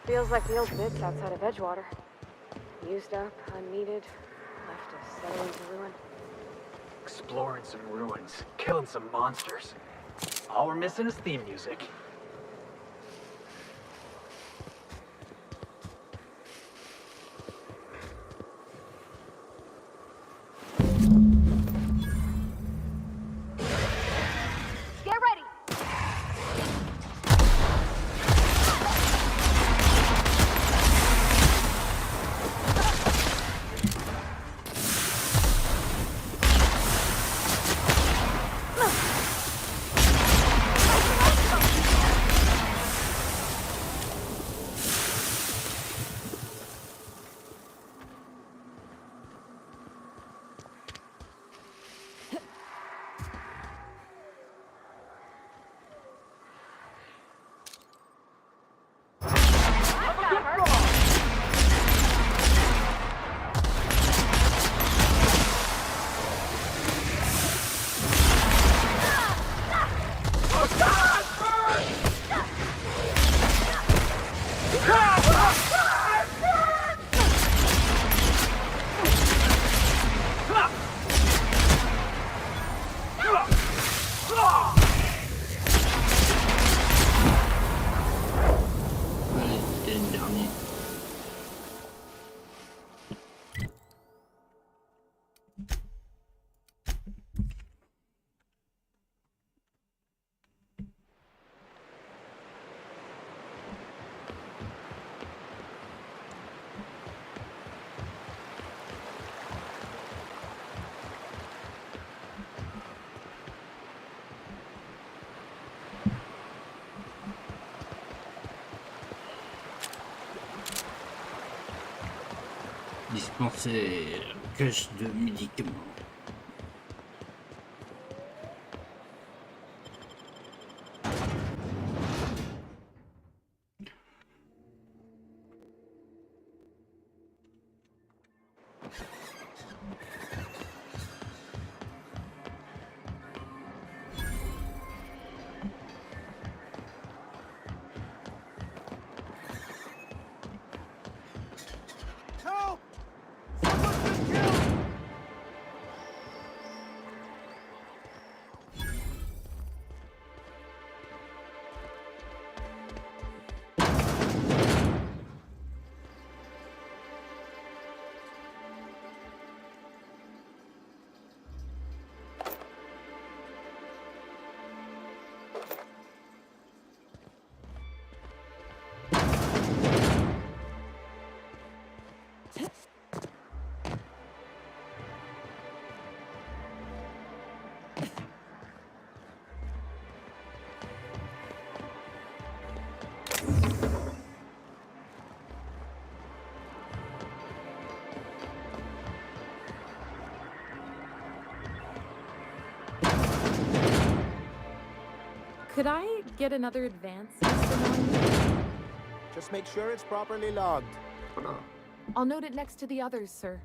Feels like the old bits outside of Edgewater. Used up, unneeded, left to settle into ruin.
Exploring some ruins, killing some monsters. All we're missing is theme music.
Get ready!
Dispensaire, cache de médicaments.
Could I get another advance?
Just make sure it's properly logged.
I'll note it next to the others, sir.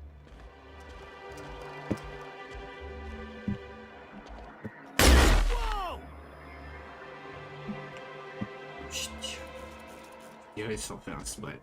Chut. Tirer sans faire un smile.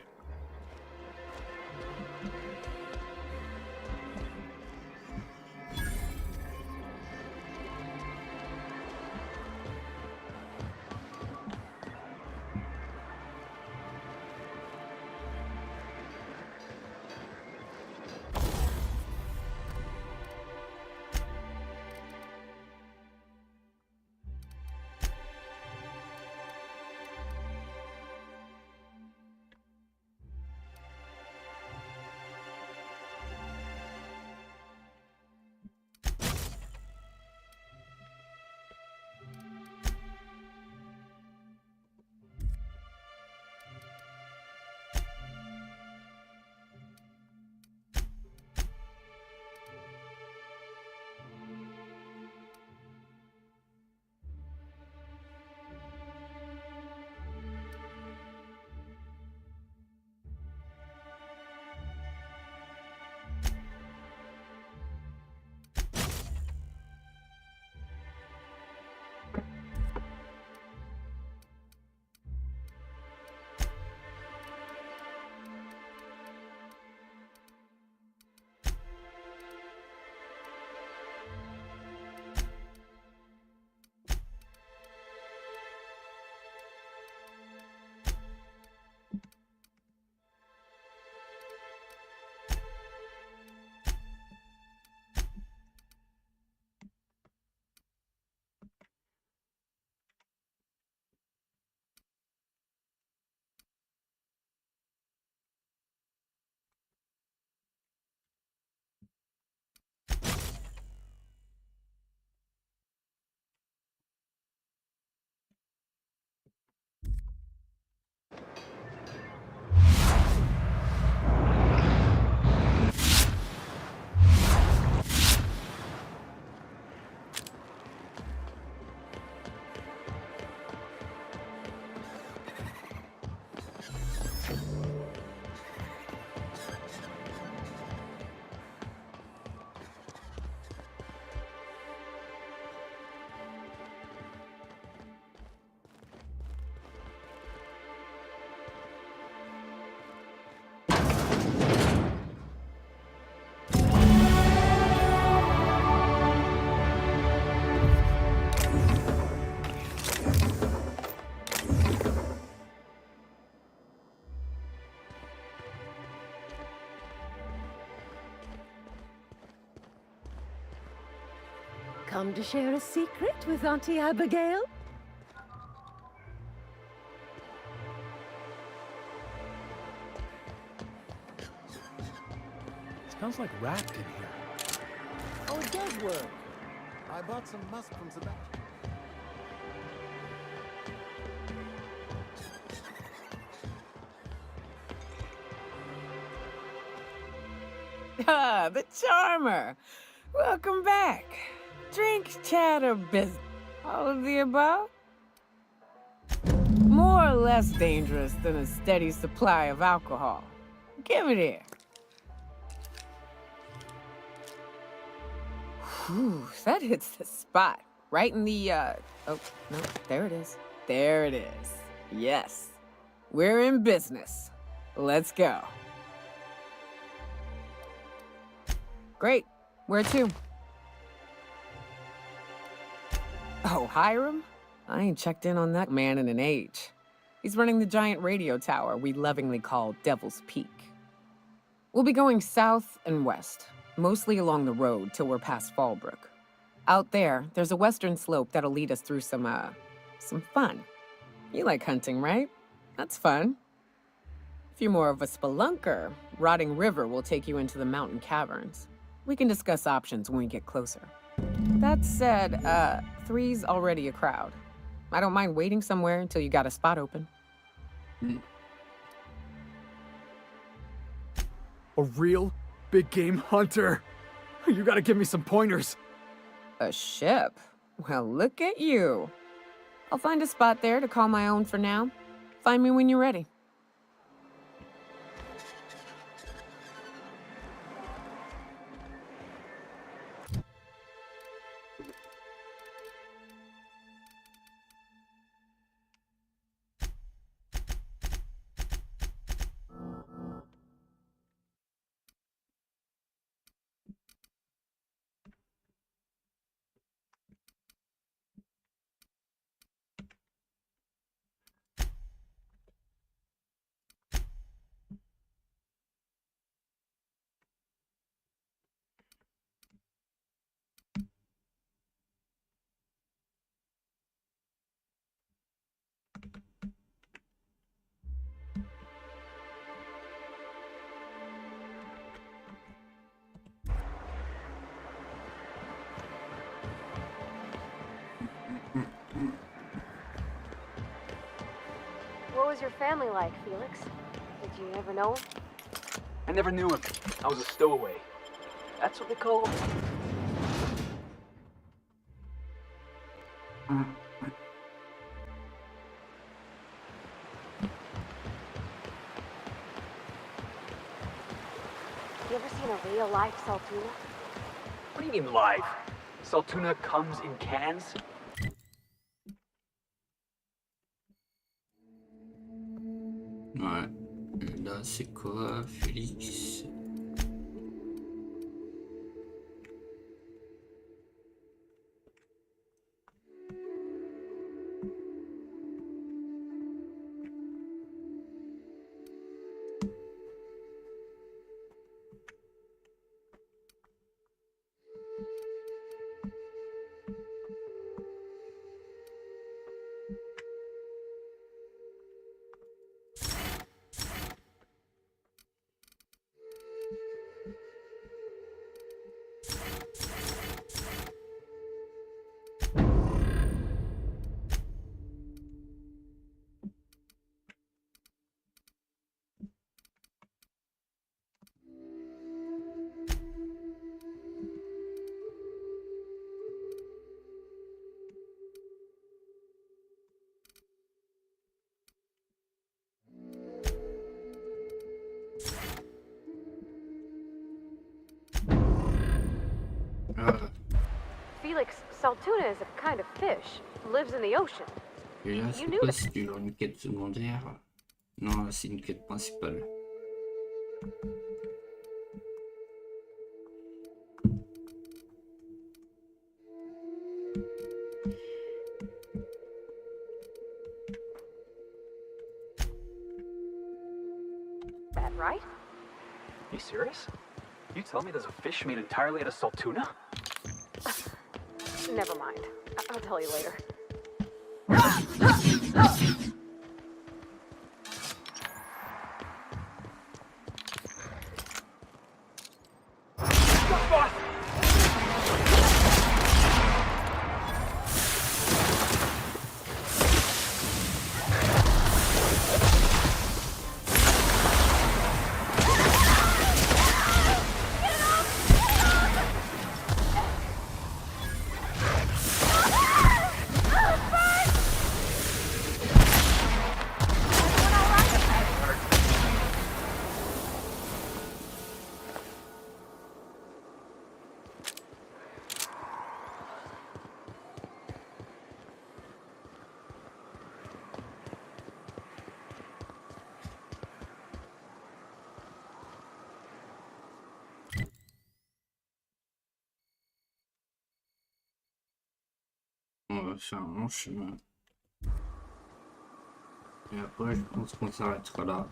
Come to share a secret with Auntie Abigail?
Smells like wrapped in here.
Oh, it does work. I bought some musk from Sebastian.
Ah, the charmer. Welcome back. Drink, chat, or business. All of the above? More or less dangerous than a steady supply of alcohol. Give it here. Whew, that hits the spot. Right in the, oh, no, there it is. There it is. Yes. We're in business. Let's go. Great. Where to? Oh, Hiram? I ain't checked in on that man in an age. He's running the giant radio tower we lovingly call Devil's Peak. We'll be going south and west, mostly along the road till we're past Fallbrook. Out there, there's a western slope that'll lead us through some fun. You like hunting, right? That's fun.
If you're more of a spelunker, Rotting River will take you into the mountain caverns. We can discuss options when we get closer. That said, 3's already a crowd. I don't mind waiting somewhere until you got a spot open.
A real big game hunter. You gotta give me some pointers.
A ship? Well, look at you. I'll find a spot there to call my own for now. Find me when you're ready.
What was your family like, Felix? Did you ever know him?
I never knew him. I was a stowaway. That's what they call him.
You ever seen a real-life Saltuna?
What do you mean live? Saltuna comes in cans?
Ouais. Là, c'est quoi, Félix?
Felix, Saltuna is a kind of fish. Lives in the ocean.
Et là, c'est quoi? C'est toujours une quête secondaire? Non, là, c'est une quête principale.
That right?
You serious? You tell me there's a fish made entirely out of Saltuna?
Never mind. I'll tell you later.
On va faire un long chemin. Et après, je pense qu'on s'arrêtera là.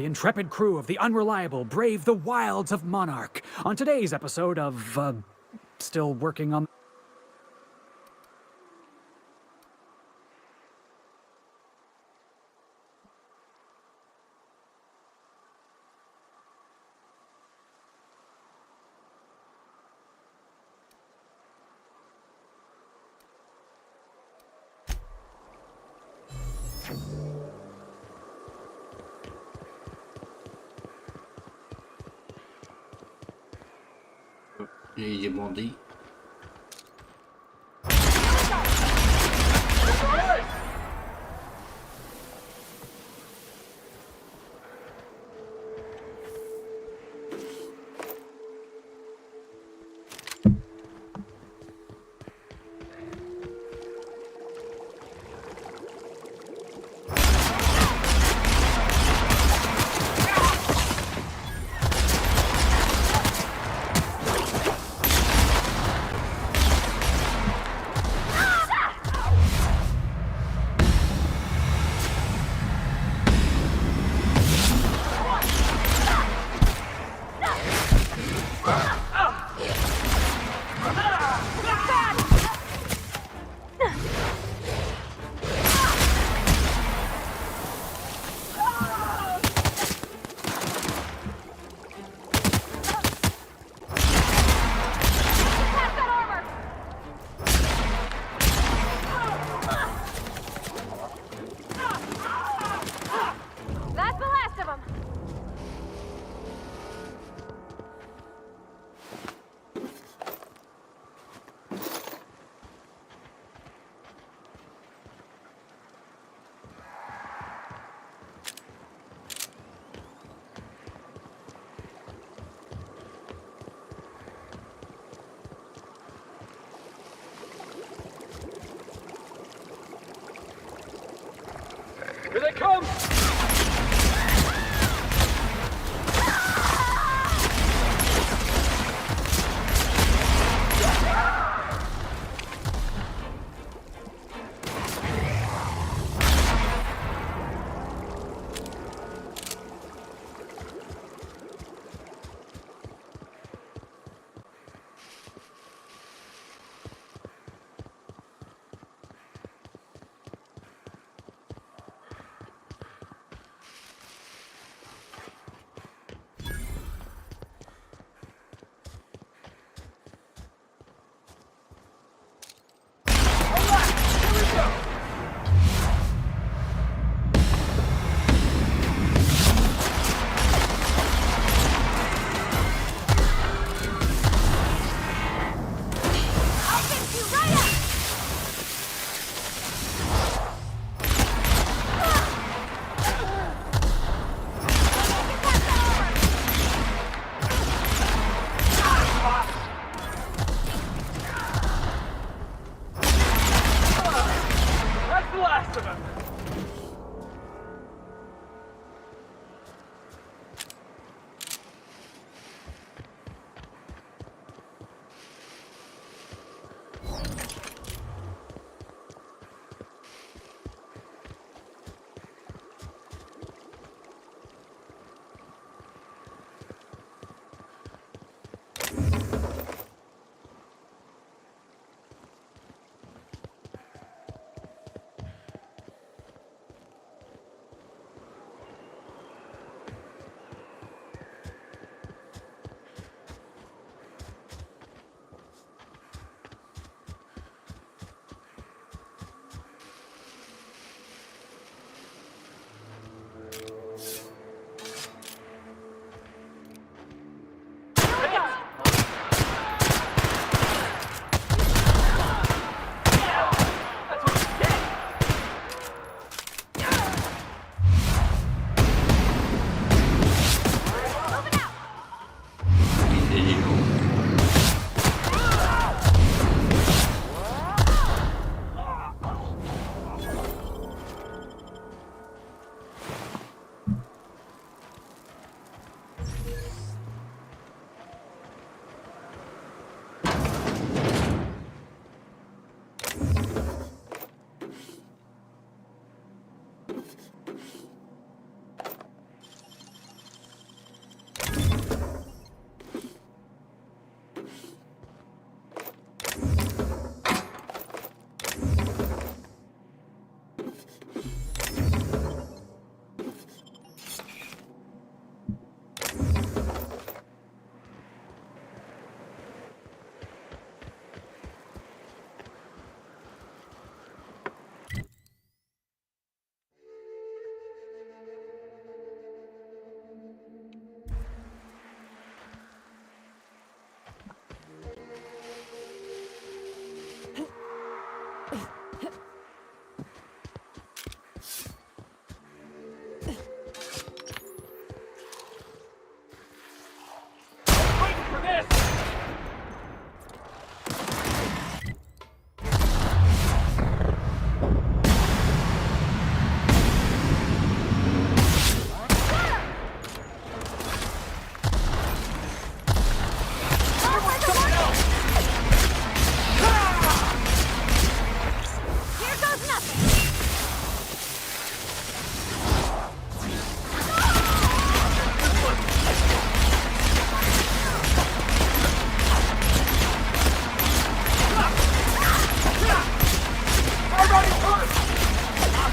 the intrepid crew of the Unreliable brave the wilds of Monarch. On today's episode of, still working on...
Les bandits.
Here they come!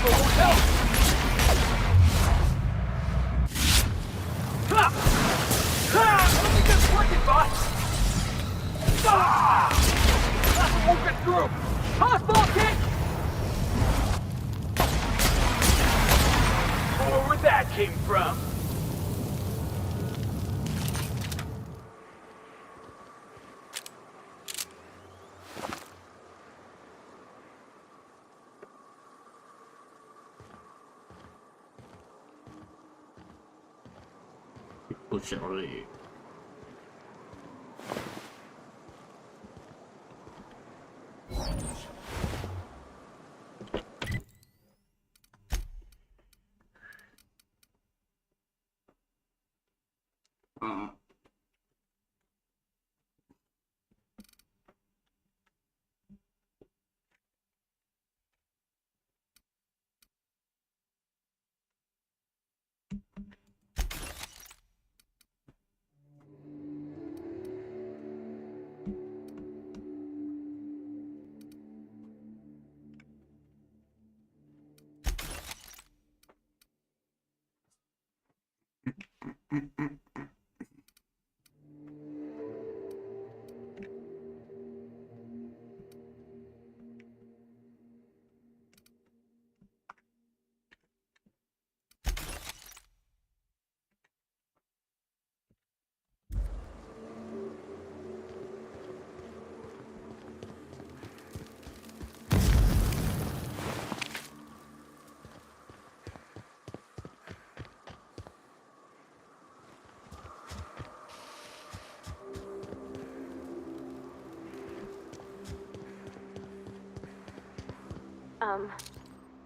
castle won't help! I don't think that's working, boss! Castle won't get through! Crossbow kick! Or where that came from?
Charlie.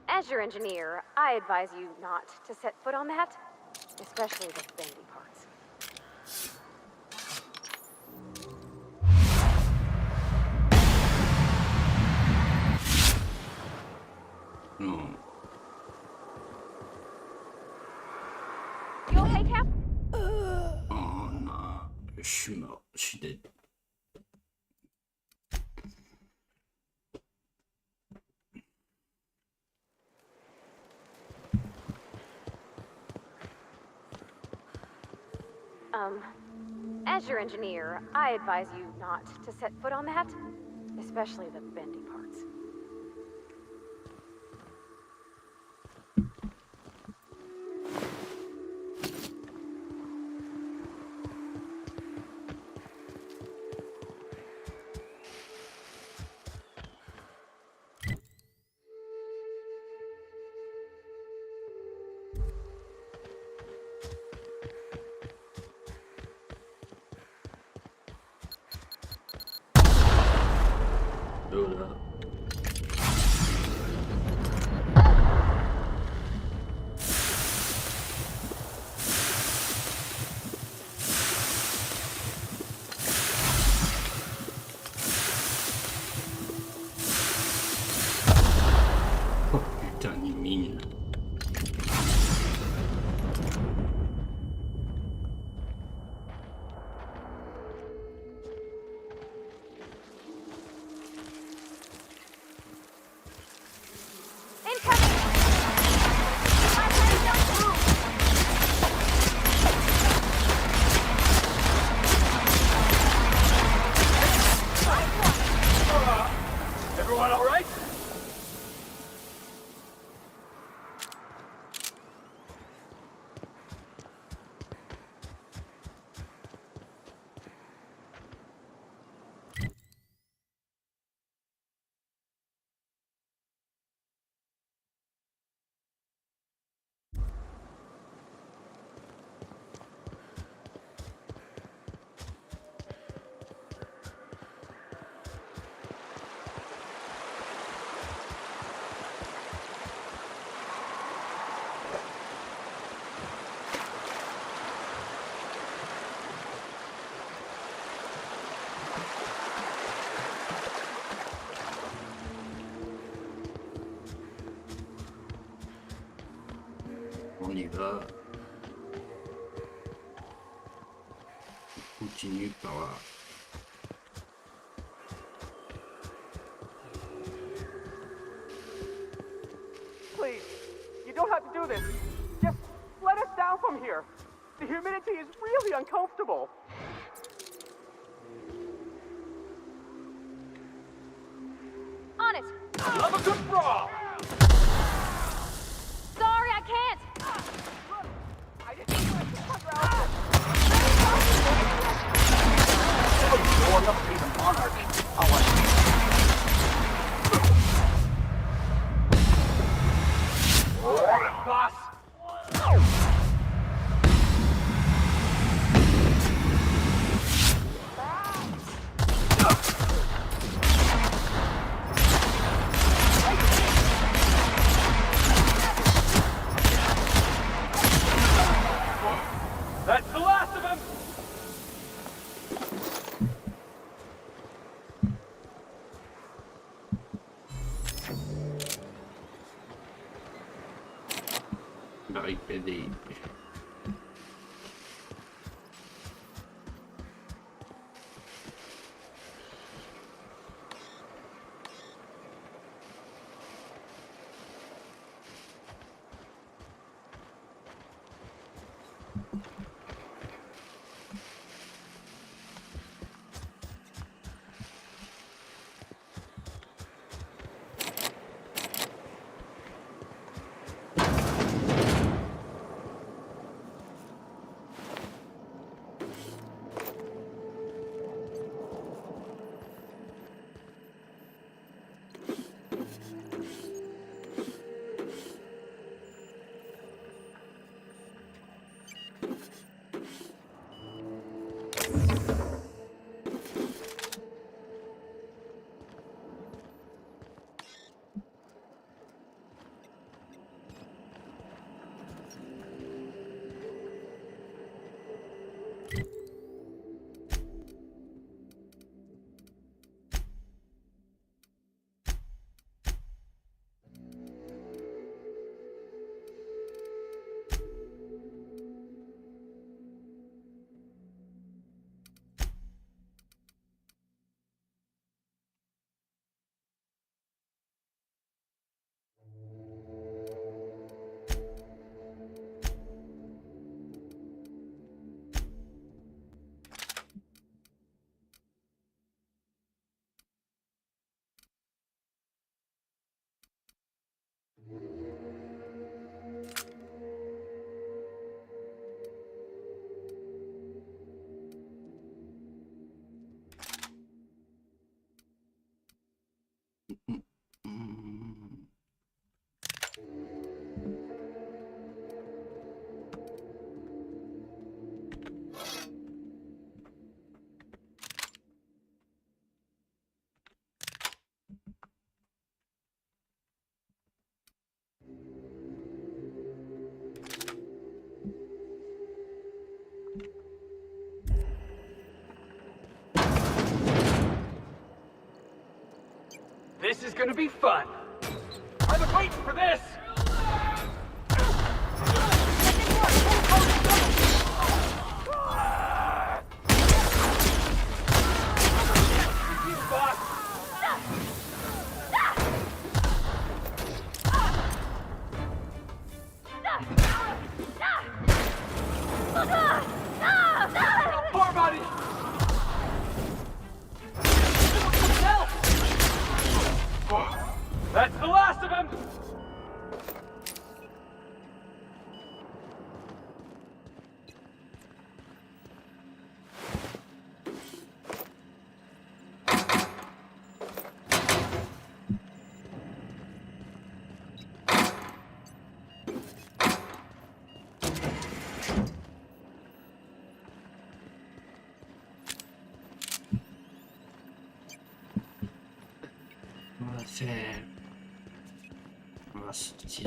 As your engineer, I advise you not to set foot on that, especially the bendy parts.
No.
You okay, Cap?
Oh no, je suis mort, je suis dead.
As your engineer, I advise you not to set foot on that, especially the bendy parts.
Everyone all right?
On y va. On continue par là.
Please, don't have to do this. Just let us down from here. The humidity is really uncomfortable.
On it!
Love a good brawl!
Sorry, I can't!
I didn't realize the fucker out
You're not even monarch.
Boss! That's the last of him!
Barricadé.
This is gonna be fun. I've been waiting for this. Poor buddy. That's the last of him!
On va faire... On va sortir.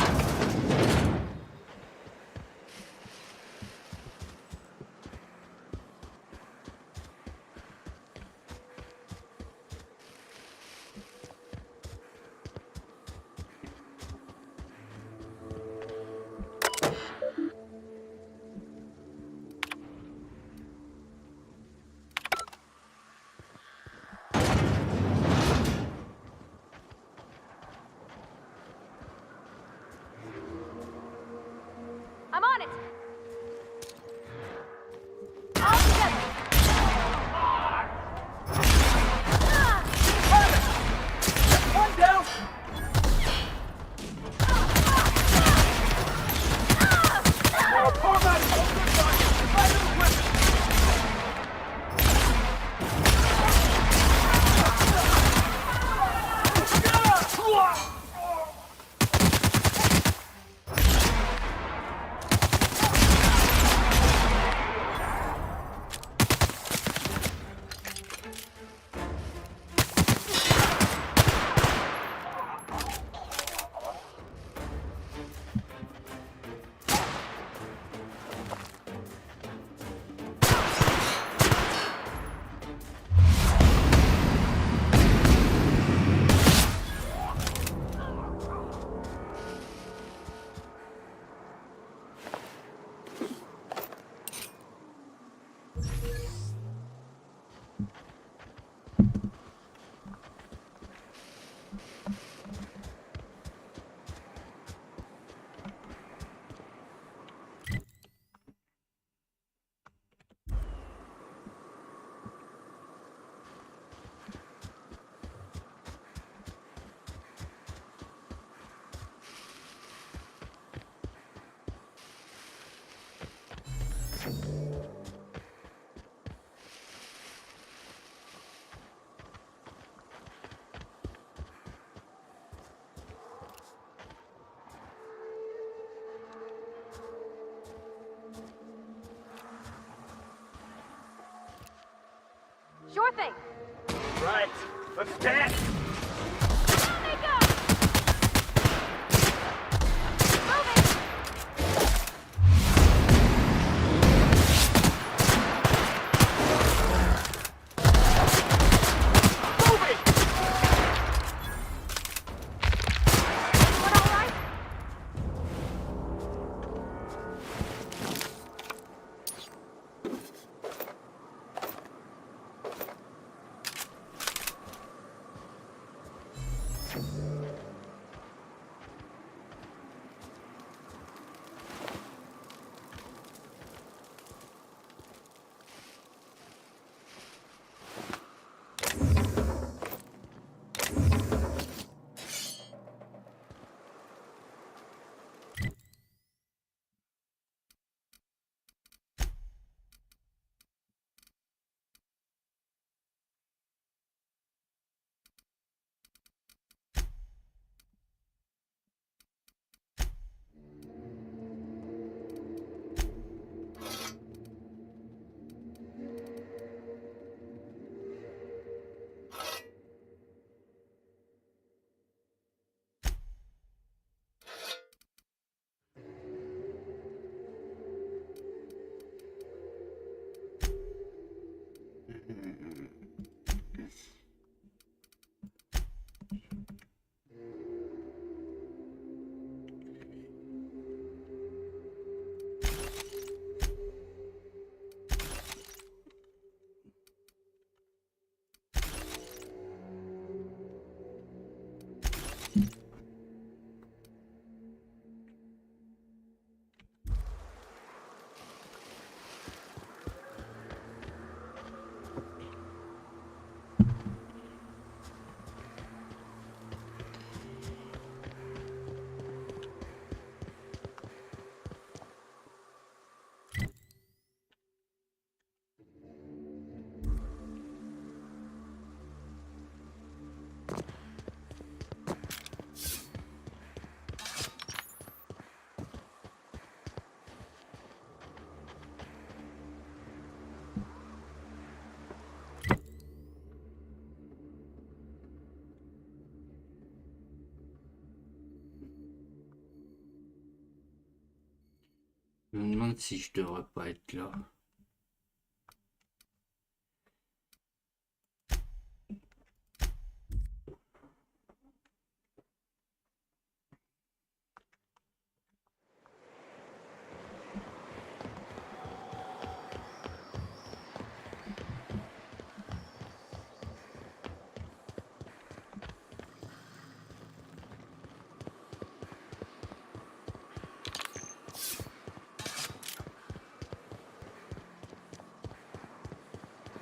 Sure thing.
Right, let's dance!
Je me demande si je devrais pas être là.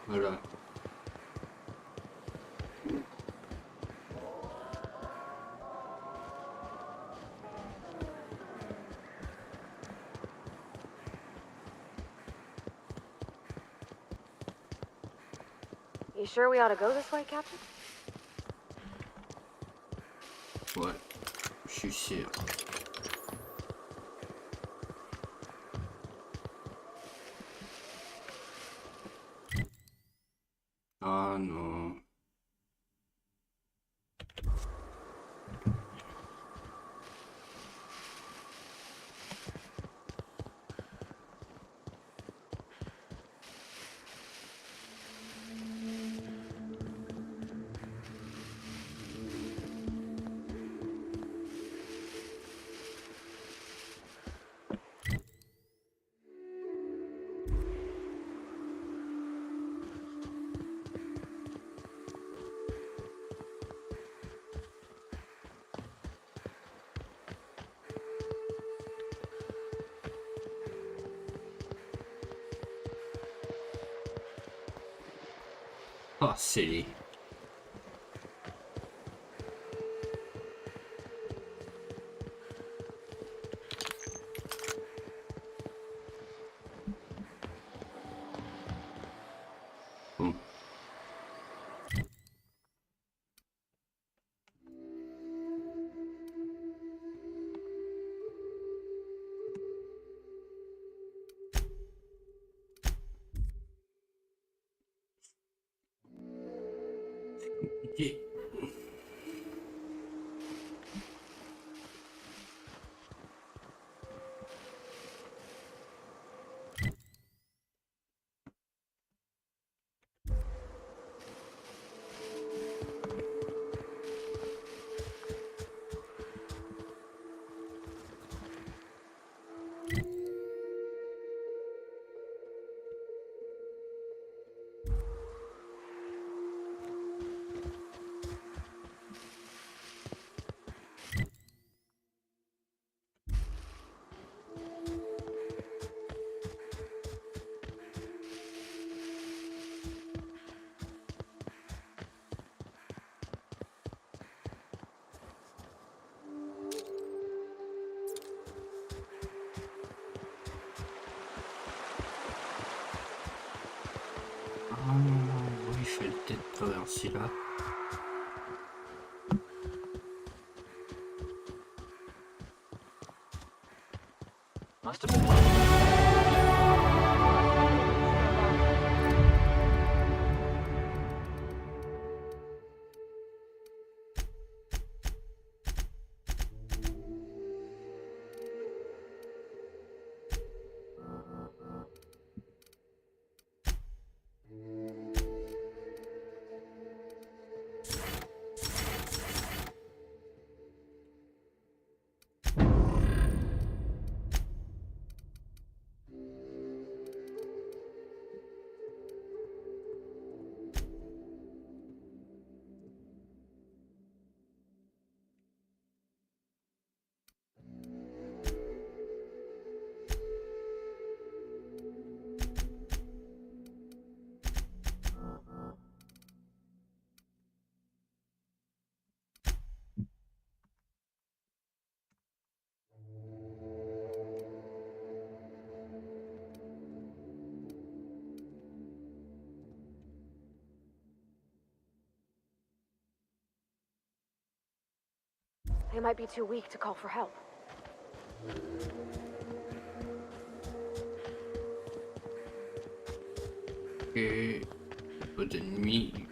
Voilà.
You sure we ought to go this way, Captain?
Ouais, je suis sûr. Ah non. Oh, silly. Ok. Oui, je vais peut-être traverser là.
They might be too weak to call for help.
Et pas d'ennemis.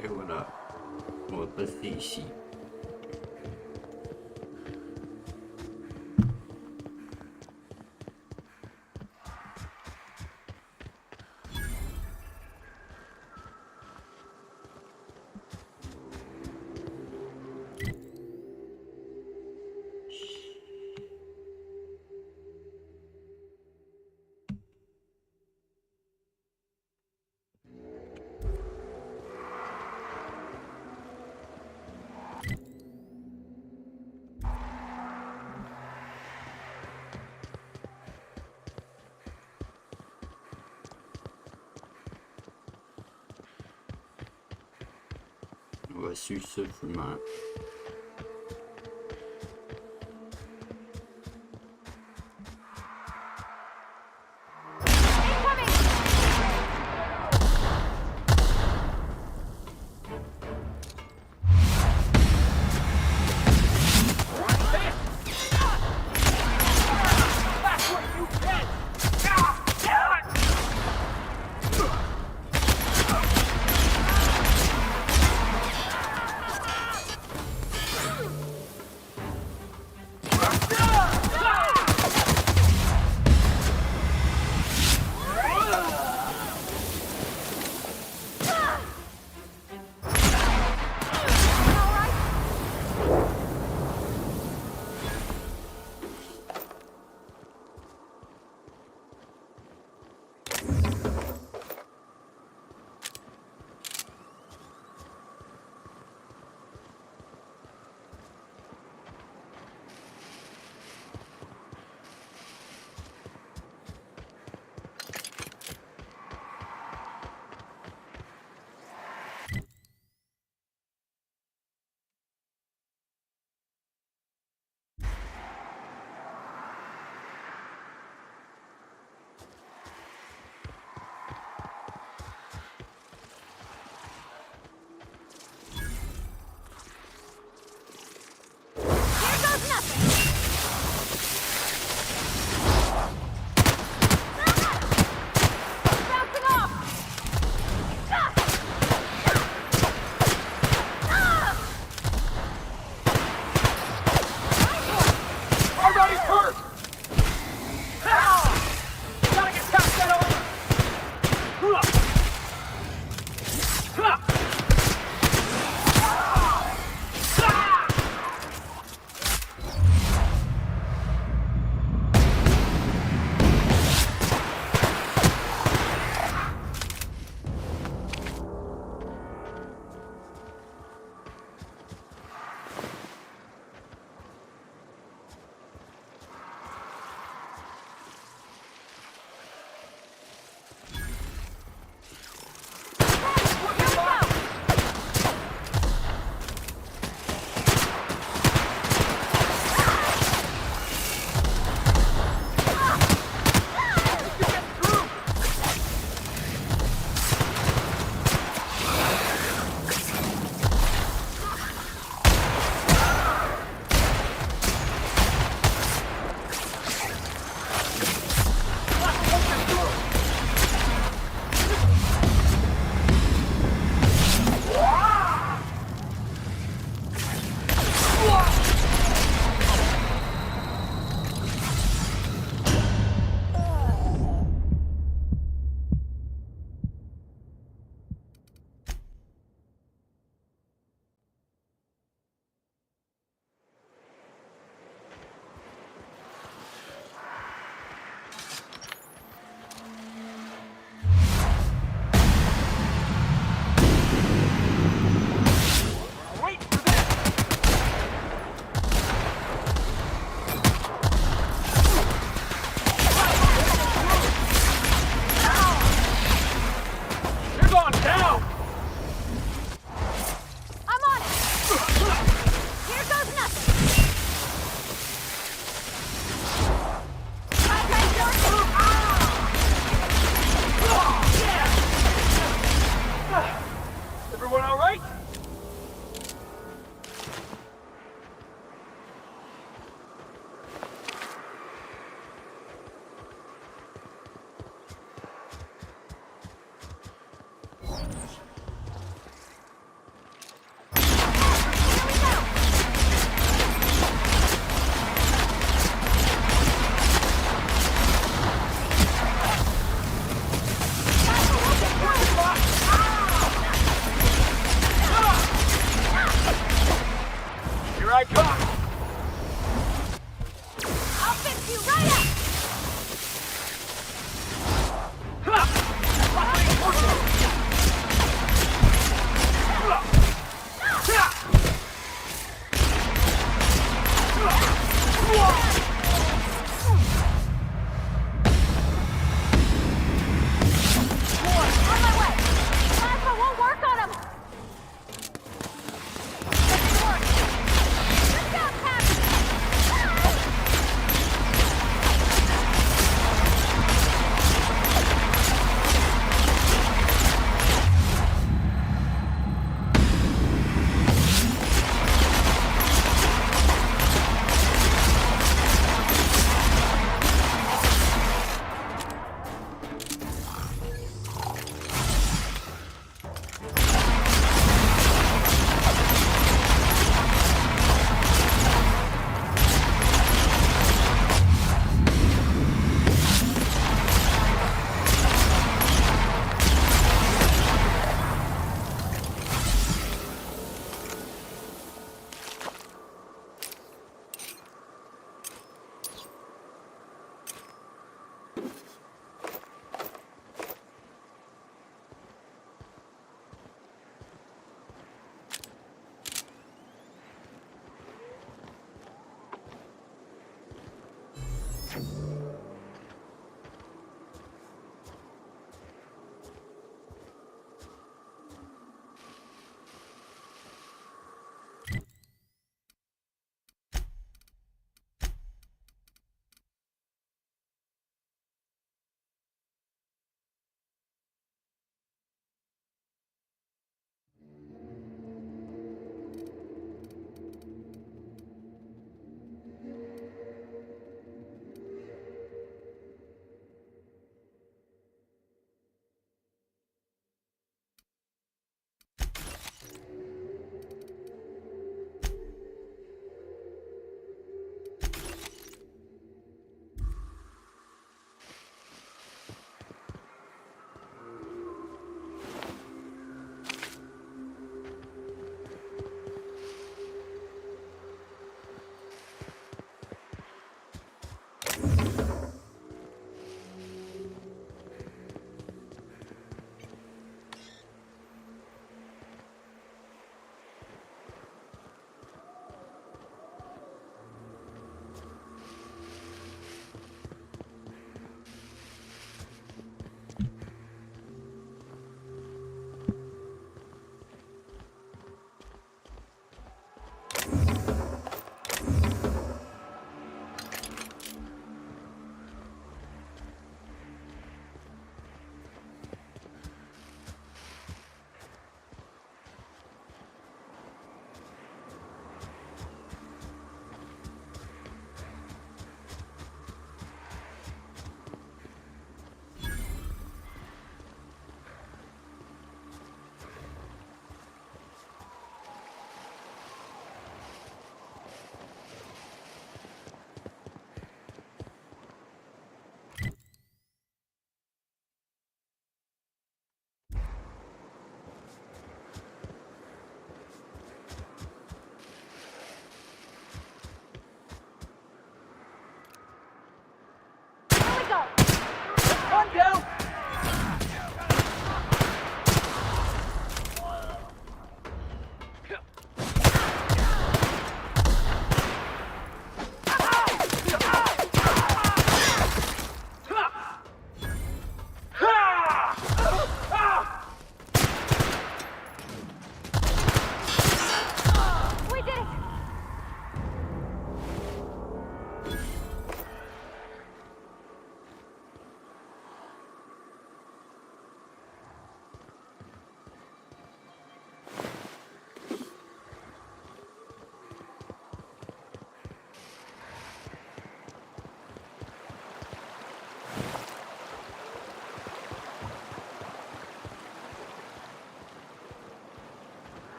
Et voilà, on va passer ici. On va suivre ce chemin.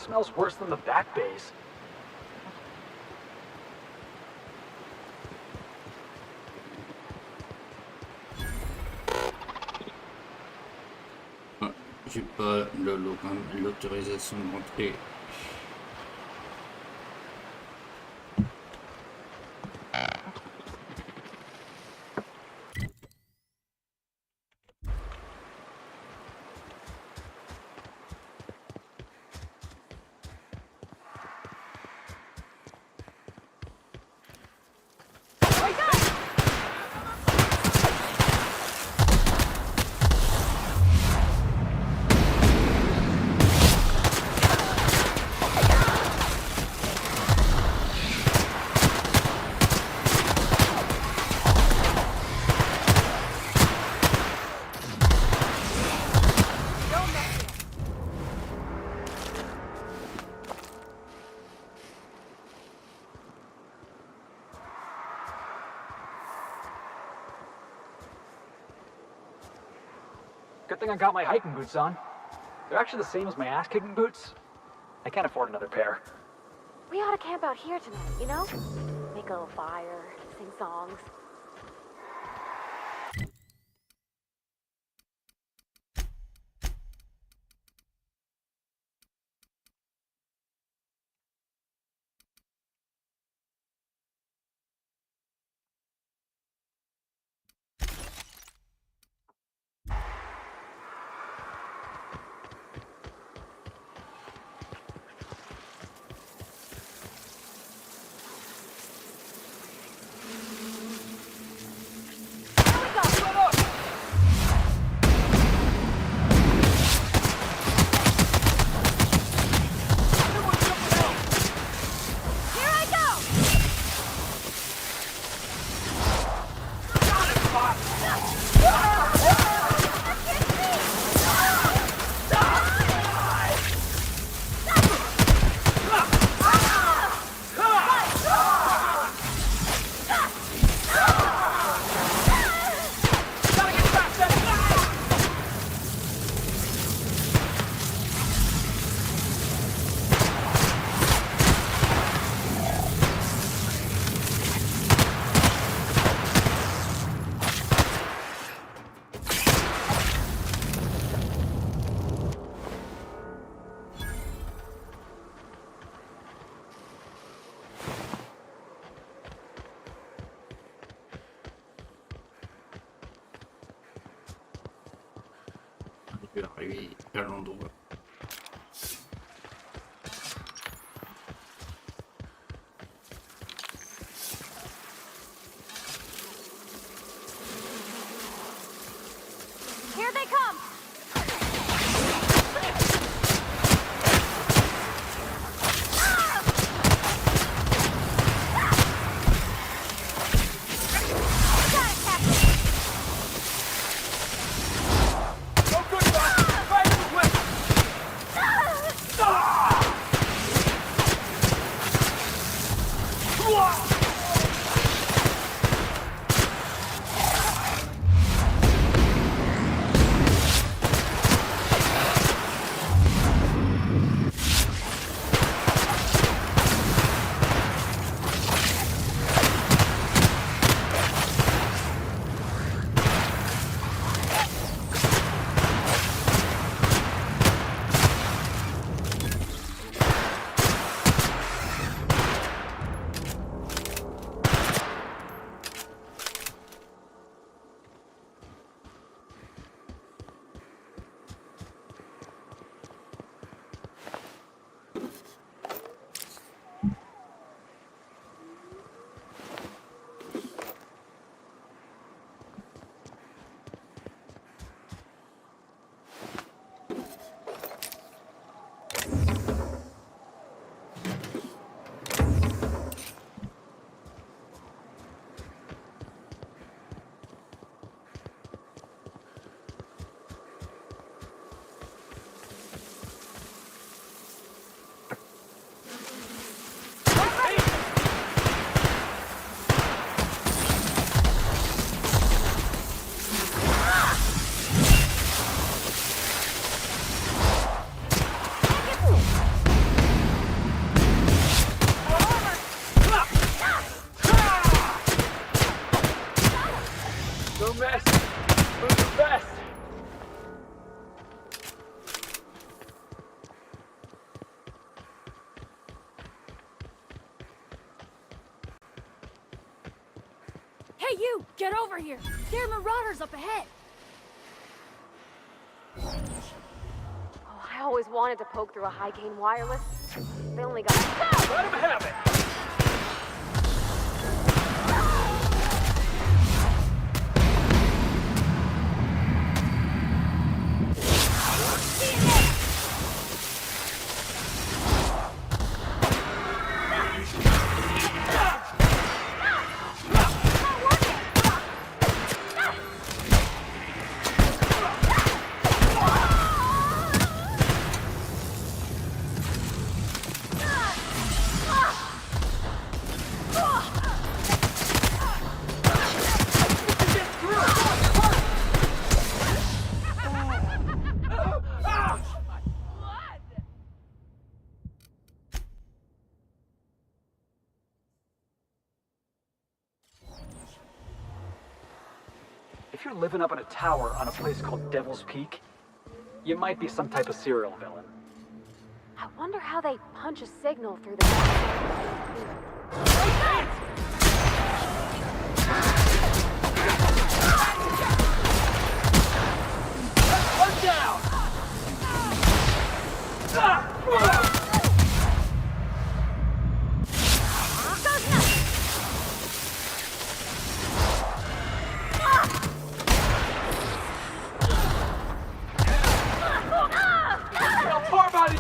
smells worse than the back base.
J'ai pas l'autorisation de rentrer.
Good thing I got my hiking boots on. They're actually the same as my ass-kicking boots. I can't afford another pair.
We ought to camp out here tonight, you know? Make a little fire, sing songs. Je vais arriver à l'endroit. Here they come!
Hey, you! Get over here! There are marauders up ahead!
Oh, I always wanted to poke through a high-gain wireless. They only got...
Let him have it!
If you're living up in a tower on a place called Devil's Peak, you might be some type of serial villain.
I wonder how they punch a signal through the...
One down! Poor buddy!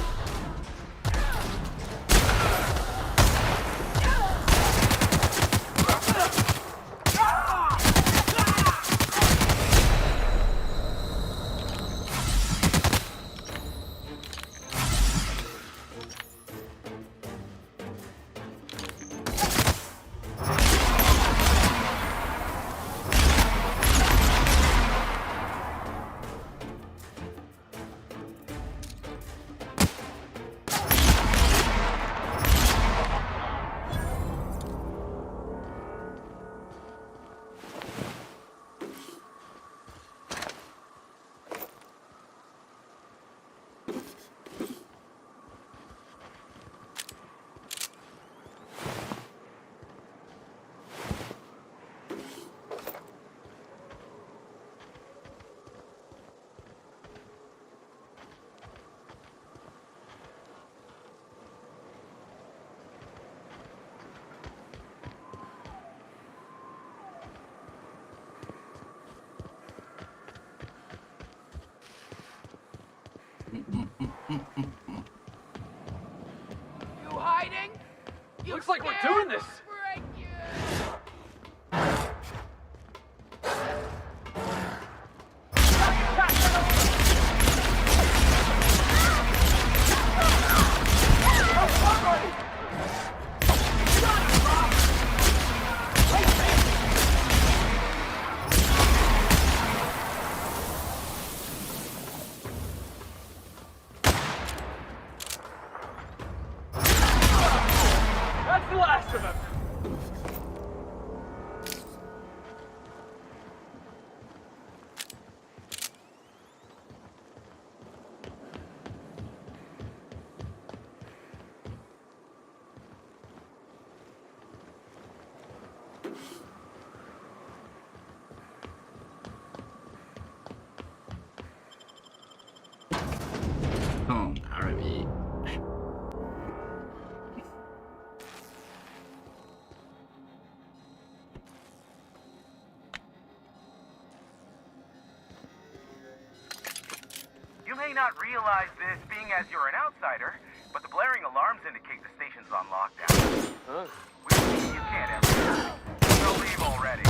You hiding? You
Looks like we're doing this! That's the last of them!
Oh, Harvey.
You may not realize this, being as you're an outsider, but the blaring alarms indicate the station's on lockdown.
Huh?
Which means you can't enter. So leave already.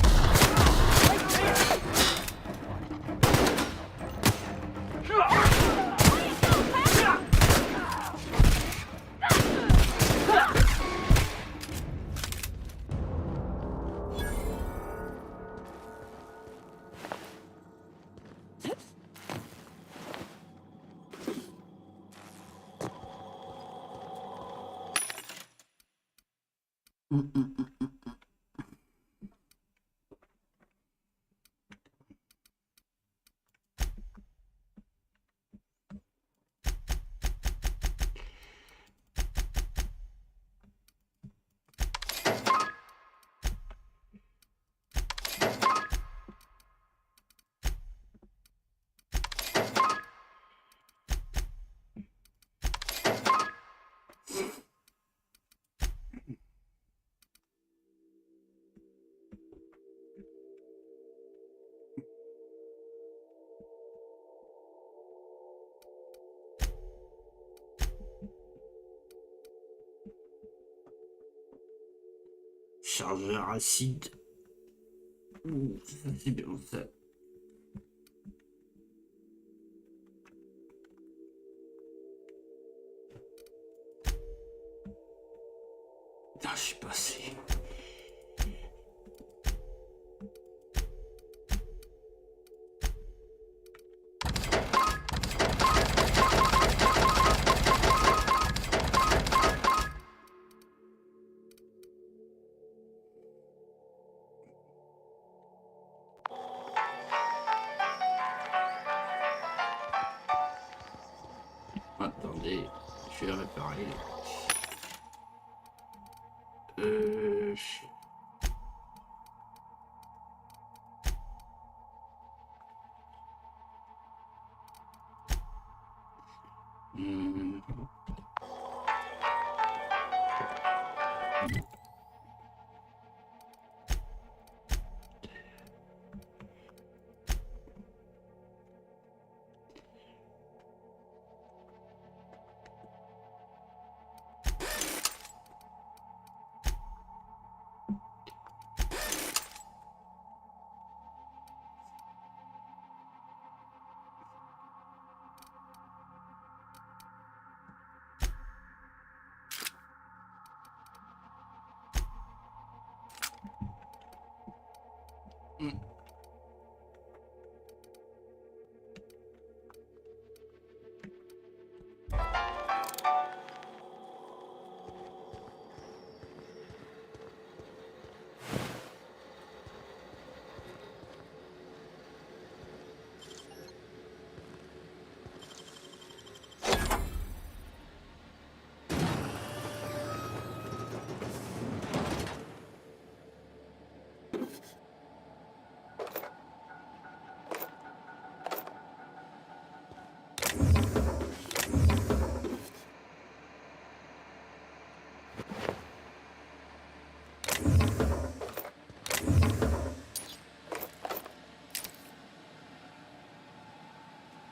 Chargeur acide. Ouh, ça c'est bien ça. Putain, je suis passé. Attendez, je vais réparer.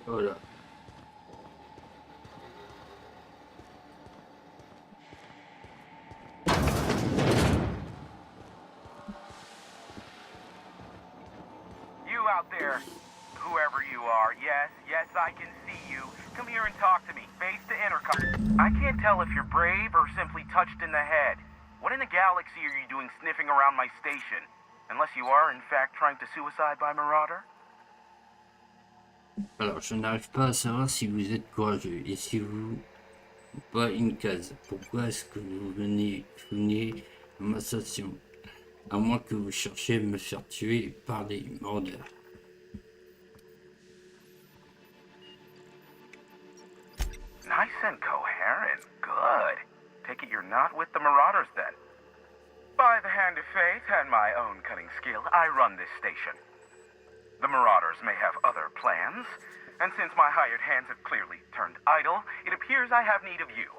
Voilà.
You out there, whoever you are, yes, I can see you. Come here and talk to me, face to intercom. I can't tell if you're brave or simply touched in the head. What in the galaxy are you doing sniffing around my station? Unless you are, in fact, trying to suicide by Marauder?
Alors, je n'arrive pas à savoir si vous êtes courageux et si vous... Pas une case. Pourquoi est-ce que vous venez à ma station? À moins que vous cherchiez à me faire tuer par les maraudeurs.
Nice and coherent. Good. Take it you're not with the Marauders then. By the hand of fate and my own cutting skill, I run this station. The Marauders may have other plans, and since my hired hands have clearly turned idle, it appears I have need of you.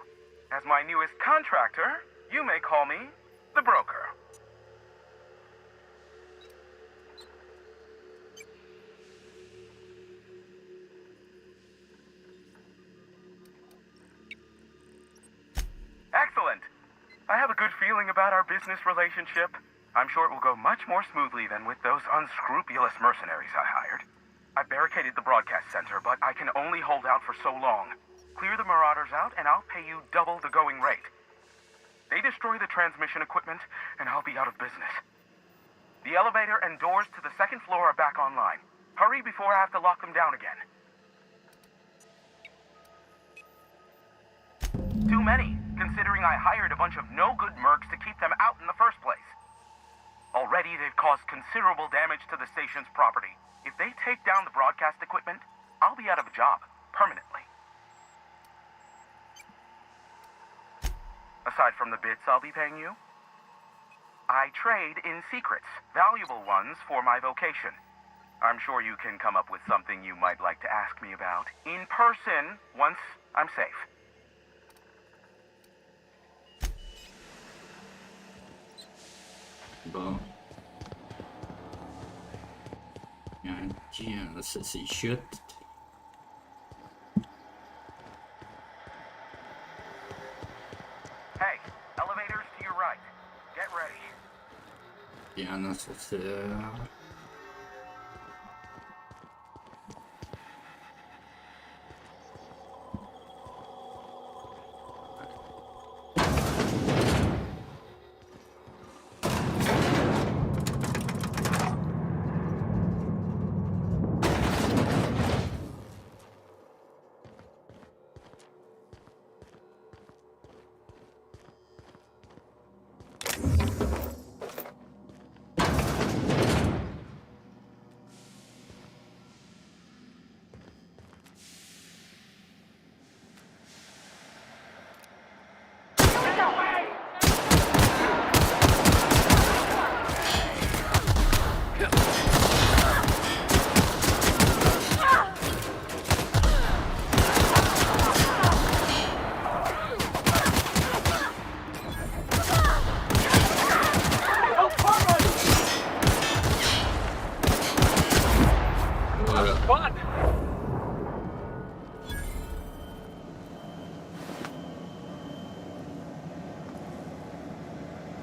As my newest contractor, you may call me the Broker. Excellent. I have a good feeling about our business relationship. I'm sure it will go much more smoothly than with those unscrupulous mercenaries I hired. I barricaded the broadcast center, but I can only hold out for so long. Clear the Marauders out, and I'll pay you double the going rate. They destroy the transmission equipment, and I'll be out of business. The elevator and doors to the second floor are back online. Hurry before I have to lock them down again. Too many, considering I hired a bunch of no-good mercs to keep them out in the first place. Already, they've caused considerable damage to the station's property. If they take down the broadcast equipment, I'll be out of a job, permanently. Aside from the bits I'll be paying you, I trade in secrets, valuable ones for my vocation. I'm sure you can come up with something you might like to ask me about in person once I'm safe.
Bon. Il y a un petit... ça c'est chiotte.
Hey, elevators to your right. Get ready.
Il y a un ascenseur.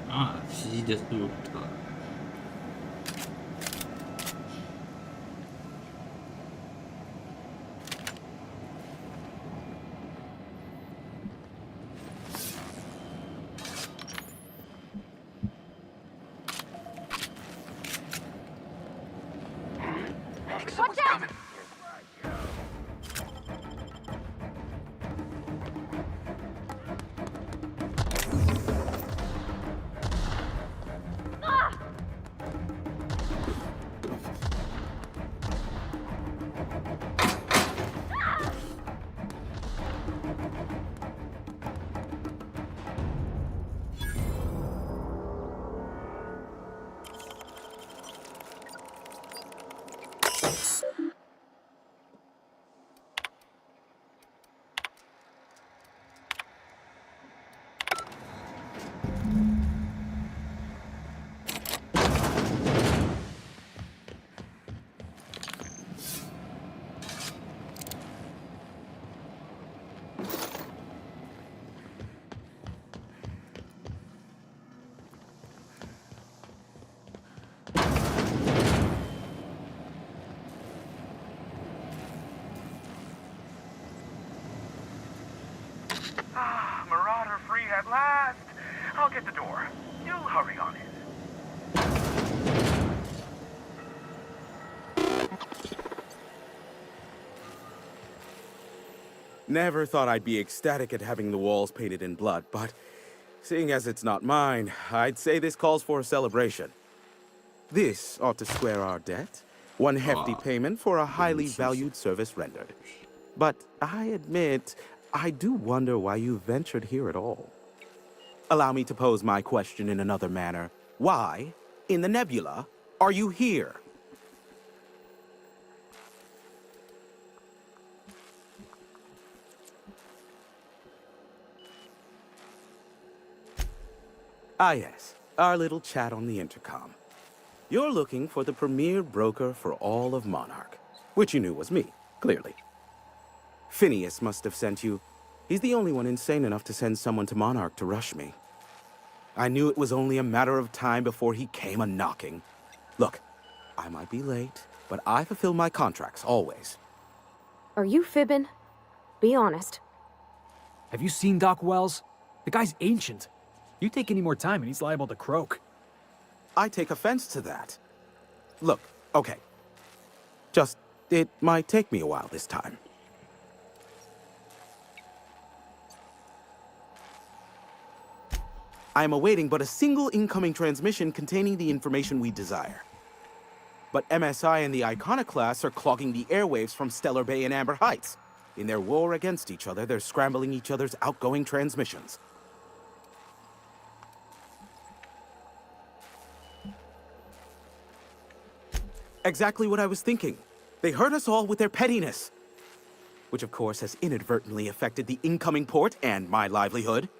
Ah, fusil d'assaut.
Someone's coming.
Marauder free at last. I'll get the door. You hurry on in.
Never thought I'd be ecstatic at having the walls painted in blood, but seeing as it's not mine, I'd say this calls for a celebration. This ought to square our debt. One hefty payment for a highly valued service rendered. But I admit, I do wonder why you ventured here at all. Allow me to pose my question in another manner. Why, in the nebula, are you here? Ah yes, our little chat on the intercom. You're looking for the premier broker for all of Monarch, which you knew was me, clearly. Phineas must have sent you. He's the only one insane enough to send someone to Monarch to rush me. I knew it was only a matter of time before he came a-knocking. Look, I might be late, but I fulfill my contracts, always.
Are you fibbing? Be honest.
Have you seen Doc Wells? The guy's ancient. You take any more time and he's liable to croak.
I take offense to that. Look, okay. Just, it might take me a while this time. I am awaiting but a single incoming transmission containing the information we desire. But MSI and the Iconoclasts are clogging the airwaves from Stellar Bay and Amber Heights. In their war against each other, they're scrambling each other's outgoing transmissions. Exactly what I was thinking. They hurt us all with their pettiness. Which of course has inadvertently affected the incoming port and my livelihood.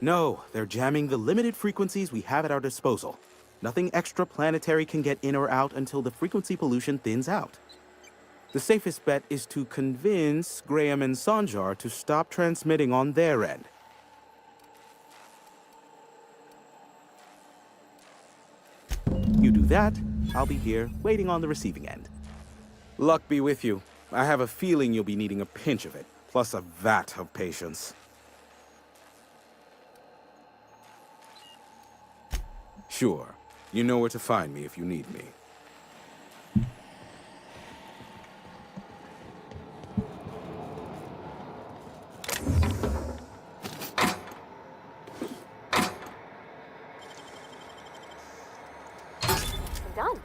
No, they're jamming the limited frequencies we have at our disposal. Nothing extraplanetary can get in or out until the frequency pollution thins out. The safest bet is to convince Graham and Sanjar to stop transmitting on their end. You do that, I'll be here, waiting on the receiving end. Luck be with you. I have a feeling you'll be needing a pinch of it, plus a vat of patience. Sure. You know where to find me if you need me.
Done.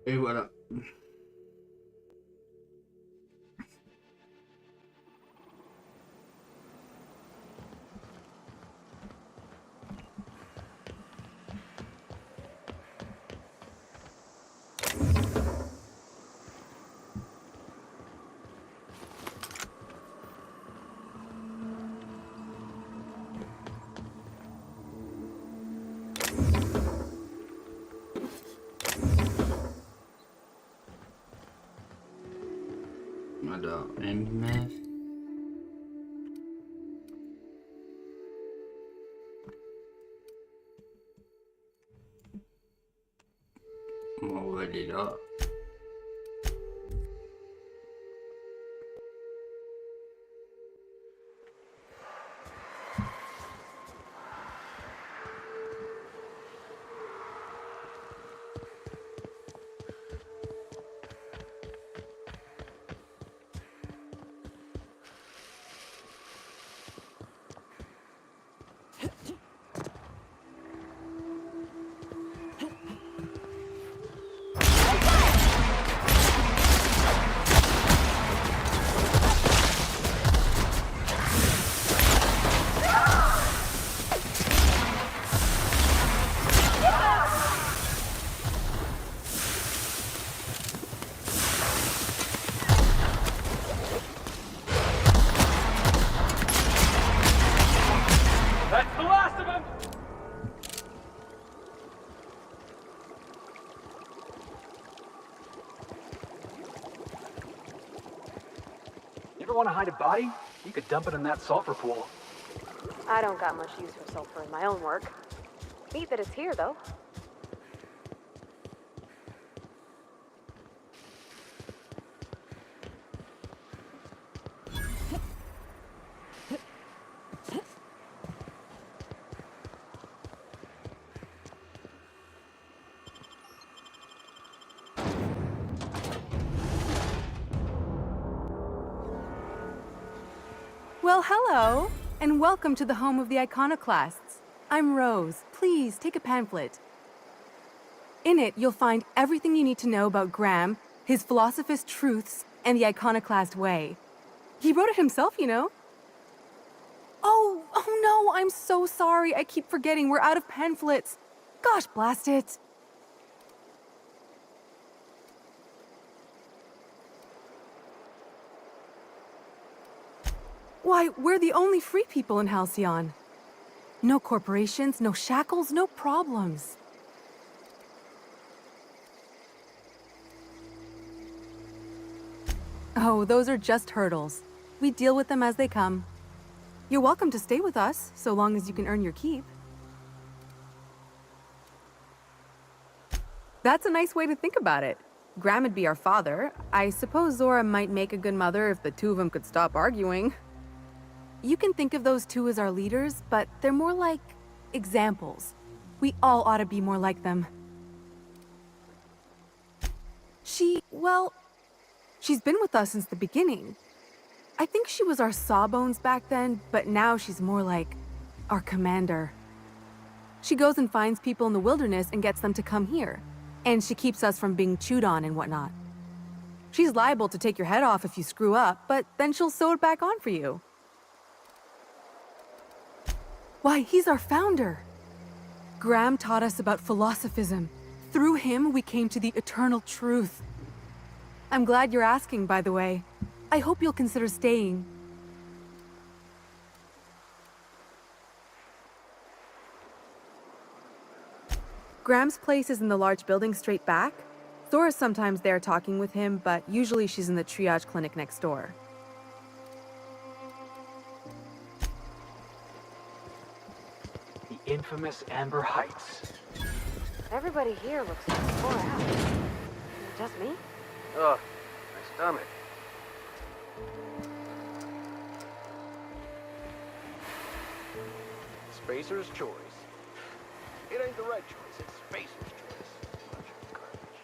Et voilà. Alors, MF. Bon, on va aller là.
That's the last of them! You ever want to hide a body? You could dump it in that sulfur pool.
I don't got much use for sulfur in my own work. Neat that it's here, though.
Well, hello, and welcome to the home of the iconoclasts. I'm Rose. Please, take a pamphlet. In it, you'll find everything you need to know about Graham, his philosophist truths, and the iconoclast way. He wrote it himself, you know. Oh no, I'm so sorry. I keep forgetting we're out of pamphlets. Gosh, blast it. Why, we're the only free people in Halcyon. No corporations, no shackles, no problems. Oh, those are just hurdles. We deal with them as they come. You're welcome to stay with us, so long as you can earn your keep. That's a nice way to think about it. Graham would be our father. I suppose Zora might make a good mother if the two of them could stop arguing. You can think of those two as our leaders, but they're more like examples. We all ought to be more like them. She's been with us since the beginning. I think she was our sawbones back then, but now she's more like our commander. She goes and finds people in the wilderness and gets them to come here. And she keeps us from being chewed on and whatnot. She's liable to take your head off if you screw up, but then she'll sew it back on for you. Why, he's our founder. Graham taught us about philosophism. Through him, we came to the eternal truth. I'm glad you're asking, by the way. I hope you'll consider staying. Graham's place is in the large building straight back. Thora's sometimes there talking with him, but usually she's in the triage clinic next door.
The infamous Amber Heights.
Everybody here looks tore out. Is it just me?
Ugh, my stomach. Spacer's choice. It ain't the right choice, it's Spacer's choice. Bunch of garbage.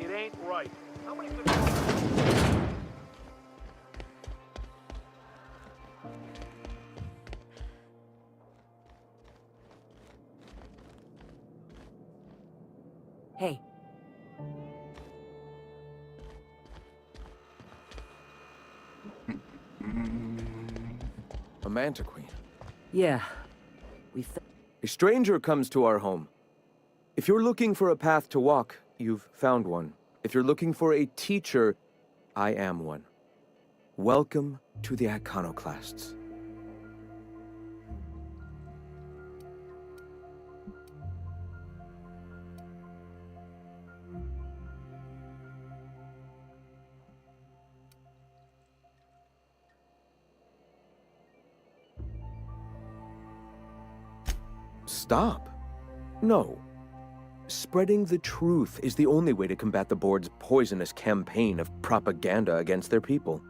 It ain't right. How many good...
Hey.
A manta queen.
Yeah.
A stranger comes to our home. If you're looking for a path to walk, you've found one. If you're looking for a teacher, I am one. Welcome to the Iconoclasts. Stop? No. Spreading the truth is the only way to combat the board's poisonous campaign of propaganda against their people.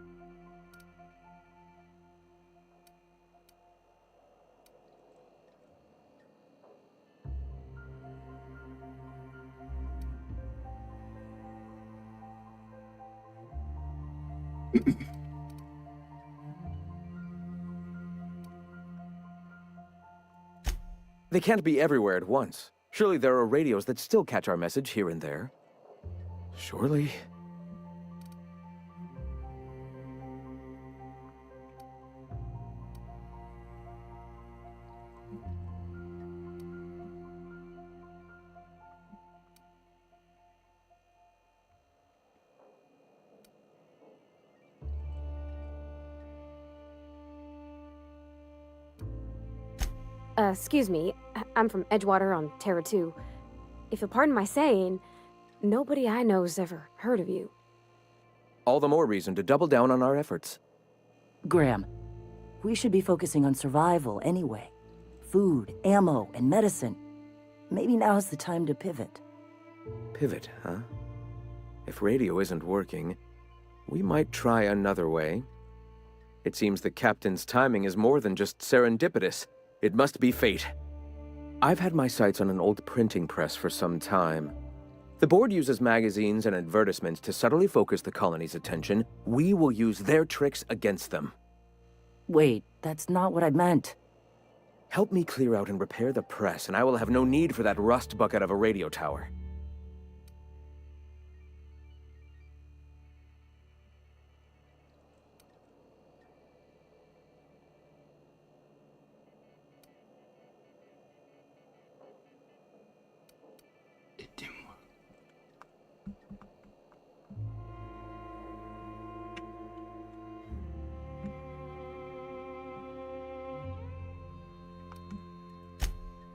They can't be everywhere at once. Surely there are radios that still catch our message here and there. Surely.
Excuse me. I'm from Edgewater on Terra 2. If you'll pardon my saying, nobody I know's ever heard of you.
All the more reason to double down on our efforts.
Graham, we should be focusing on survival anyway. Food, ammo, and medicine. Maybe now's the time to pivot.
Pivot, huh? If radio isn't working, we might try another way. It seems the captain's timing is more than just serendipitous. It must be fate. I've had my sights on an old printing press for some time. The board uses magazines and advertisements to subtly focus the colony's attention. We will use their tricks against them.
Wait, that's not what I meant.
Help me clear out and repair the press, and I will have no need for that rust bucket of a radio tower.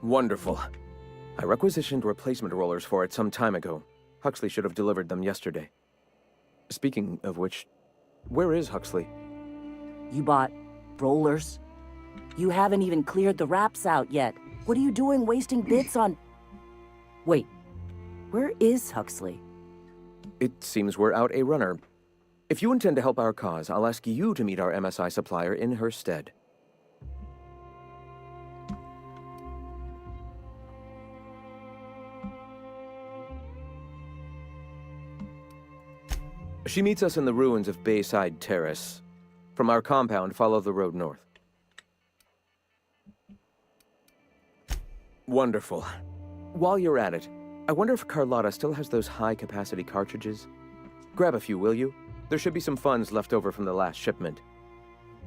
Wonderful. I requisitioned replacement rollers for it some time ago. Huxley should have delivered them yesterday. Speaking of which, where is Huxley?
You bought rollers? You haven't even cleared the wraps out yet. What are you doing wasting bits on... Wait, where is Huxley?
It seems we're out a runner. If you intend to help our cause, I'll ask you to meet our MSI supplier in her stead. She meets us in the ruins of Bayside Terrace. From our compound, follow the road north. Wonderful. While you're at it, I wonder if Carlotta still has those high-capacity cartridges? Grab a few, will you? There should be some funds left over from the last shipment.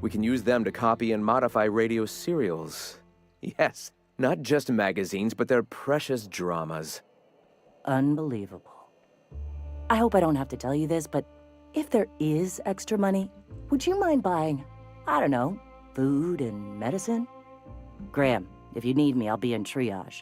We can use them to copy and modify radio serials. Yes, not just magazines, but their precious dramas.
Unbelievable. I hope I don't have to tell you this, but if there is extra money, would you mind buying, I don't know, food and medicine? Graham, if you need me, I'll be in triage.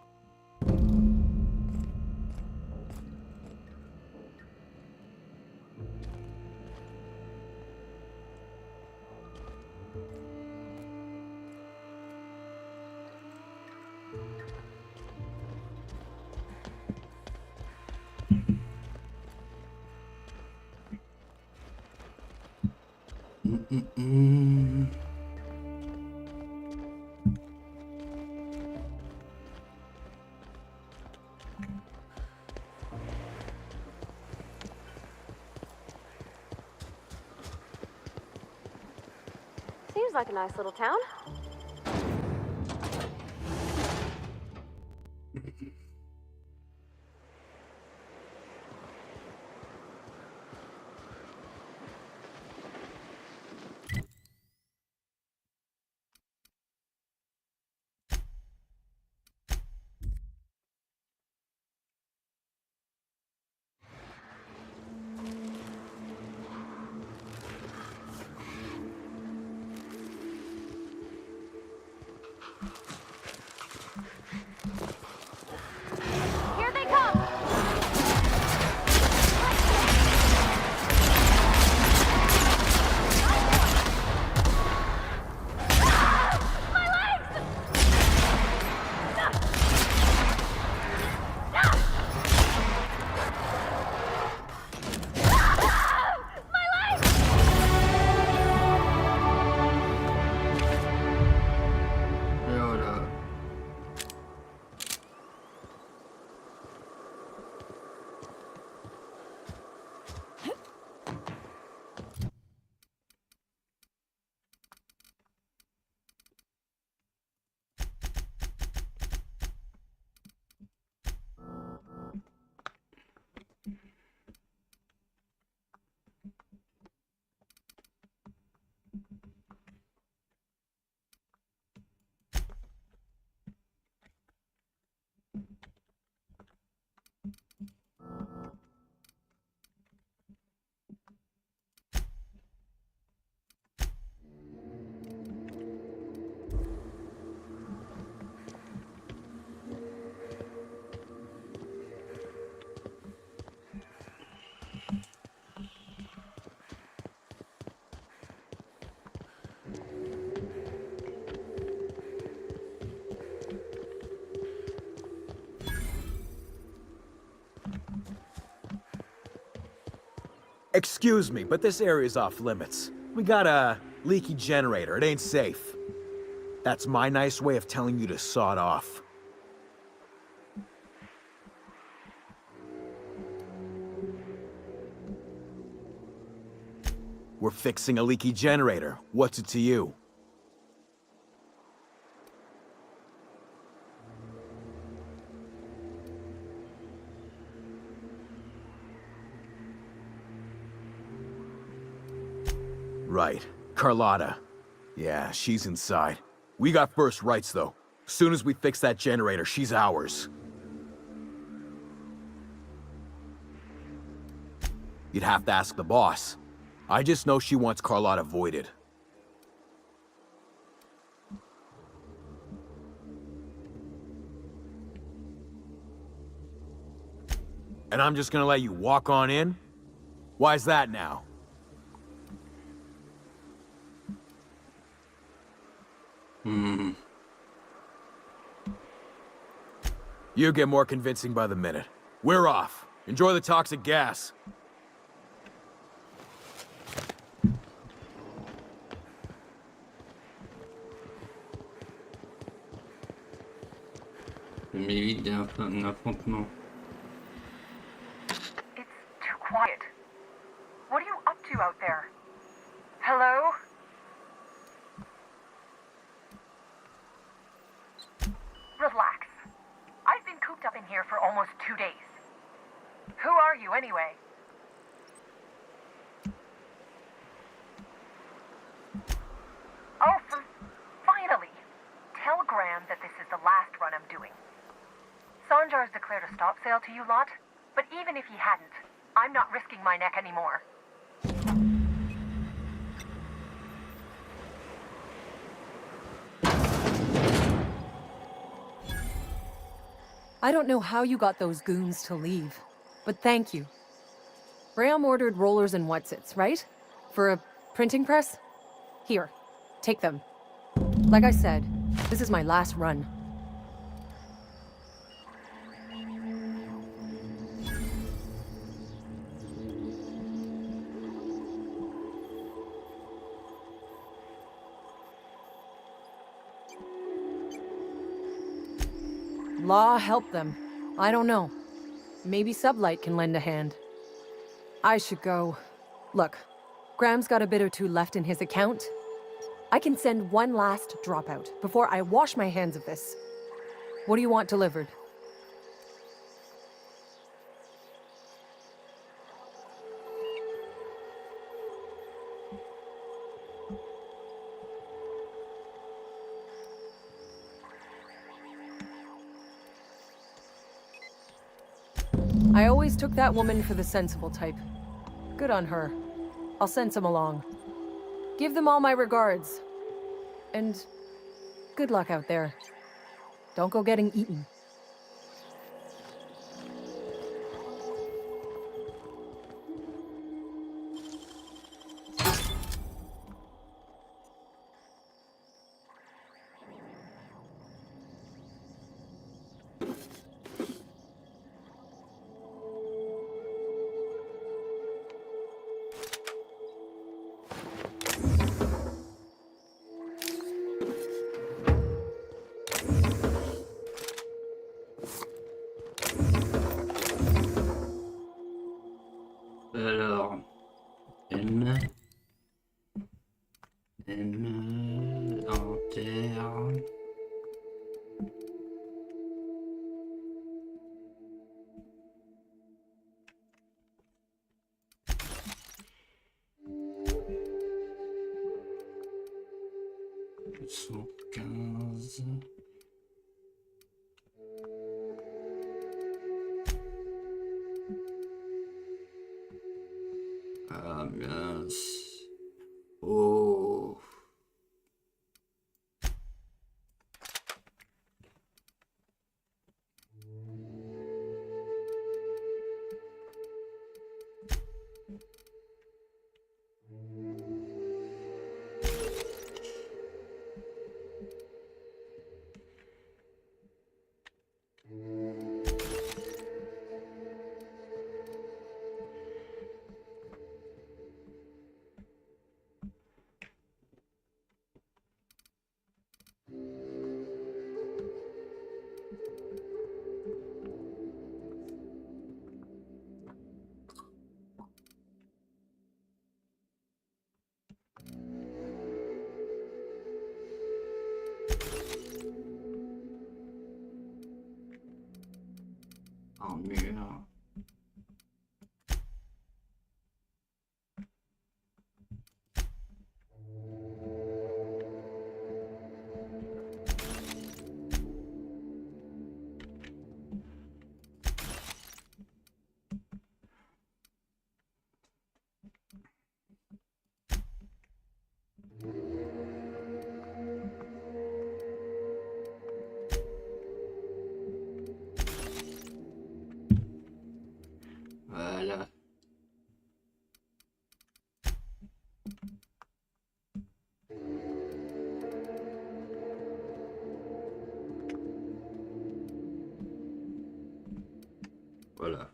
Seems like a nice little town. Here they come! My legs! My legs!
Et voilà.
Excuse me, but this area's off limits. We got a leaky generator. It ain't safe. That's my nice way of telling you to sod off. We're fixing a leaky generator. What's it to you? Right. Carlotta. Yeah, she's inside. We got first rights, though. Soon as we fix that generator, she's ours. You'd have to ask the boss. I just know she wants Carlotta voided. And I'm just gonna let you walk on in? Why's that now? You get more convincing by the minute. We're off. Enjoy the toxic gas.
Je m'évite d'un affrontement.
It's too quiet. What are you up to out there? Hello? Relax. I've been cooped up in here for almost 2 days. Who are you, anyway? Graham that this is the last run I'm doing. Sanjar's declared a stop sale to you lot, but even if he hadn't, I'm not risking my neck anymore.
I don't know how you got those goons to leave, but thank you. Graham ordered rollers and whatsits, right? For a printing press? Here, take them. Like I said, this is my last run. Law help them. I don't know. Maybe Sublight can lend a hand. I should go. Look, Graham's got a bit or two left in his account. I can send one last dropout before I wash my hands of this. What do you want delivered? I always took that woman for the sensible type. Good on her. I'll send some along. Give them all my regards. And good luck out there. Don't go getting eaten.
Alors, inventaire. $115. Ah mince. Oh. Armure. Voilà. Voilà.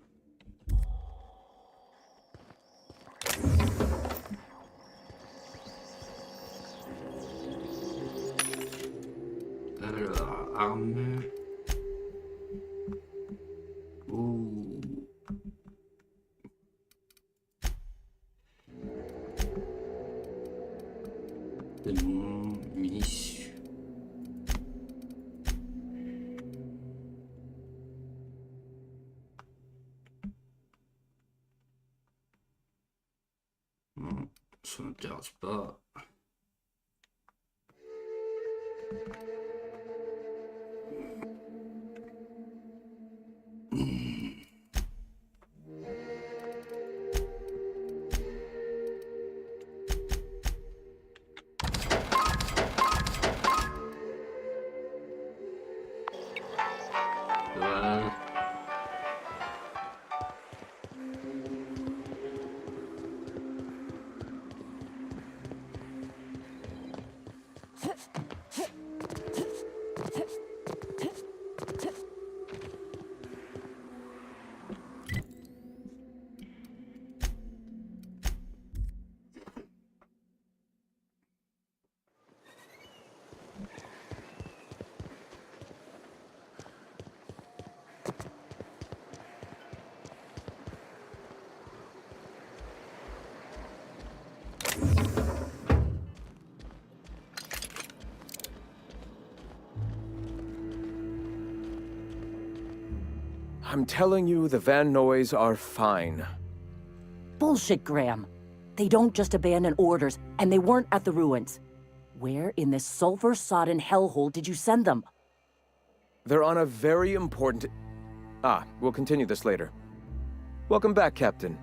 Alors, arme. Ouh. C'est bon, munitions. Non, ça m'intéresse pas.
I'm telling you, the Van Noys are fine.
Bullshit, Graham. They don't just abandon orders, and they weren't at the ruins. Where in this sulfur-sodden hellhole did you send them?
They're on a very important... Ah, we'll continue this later. Welcome back, Captain.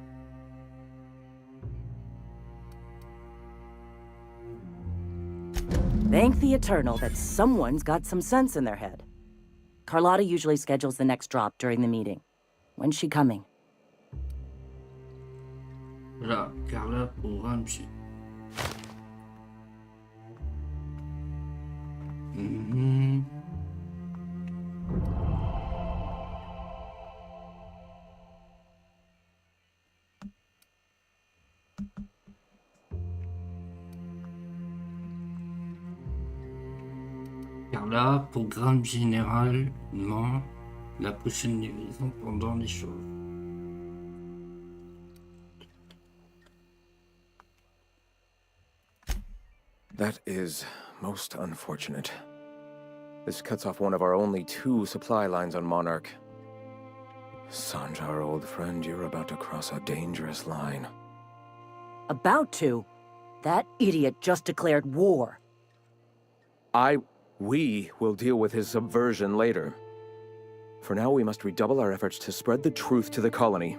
Thank the Eternal that someone's got some sense in their head. Carlotta usually schedules the next drop during the meeting. When's she coming?
Voilà, Carla pour Ramsey. Carla, programme généralement la prochaine livraison pendant les choses.
That is most unfortunate. This cuts off one of our only 2 supply lines on Monarch. Sanjar, old friend, you're about to cross a dangerous line.
About to? That idiot just declared war.
We will deal with his subversion later. For now, we must redouble our efforts to spread the truth to the colony.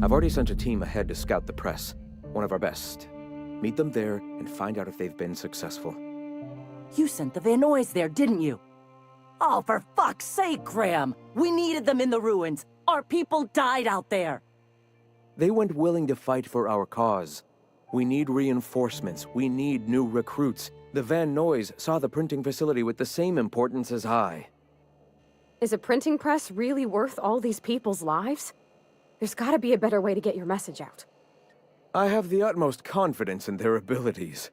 I've already sent a team ahead to scout the press, one of our best. Meet them there and find out if they've been successful.
You sent the Van Noys there, didn't you? Oh, for fuck's sake, Graham! We needed them in the ruins! Our people died out there!
They went willing to fight for our cause. We need reinforcements. We need new recruits. The Van Noys saw the printing facility with the same importance as I.
Is a printing press really worth all these people's lives? There's gotta be a better way to get your message out.
I have the utmost confidence in their abilities.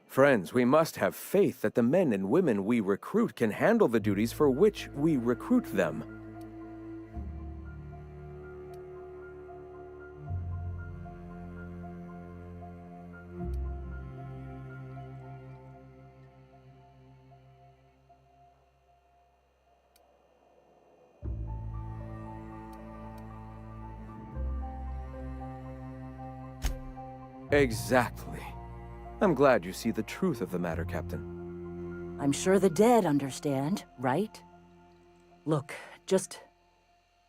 Friends, we must have faith that the men and women we recruit can handle the duties for which we recruit them. Exactly. I'm glad you see the truth of the matter, Captain.
I'm sure the dead understand, right? Look, just...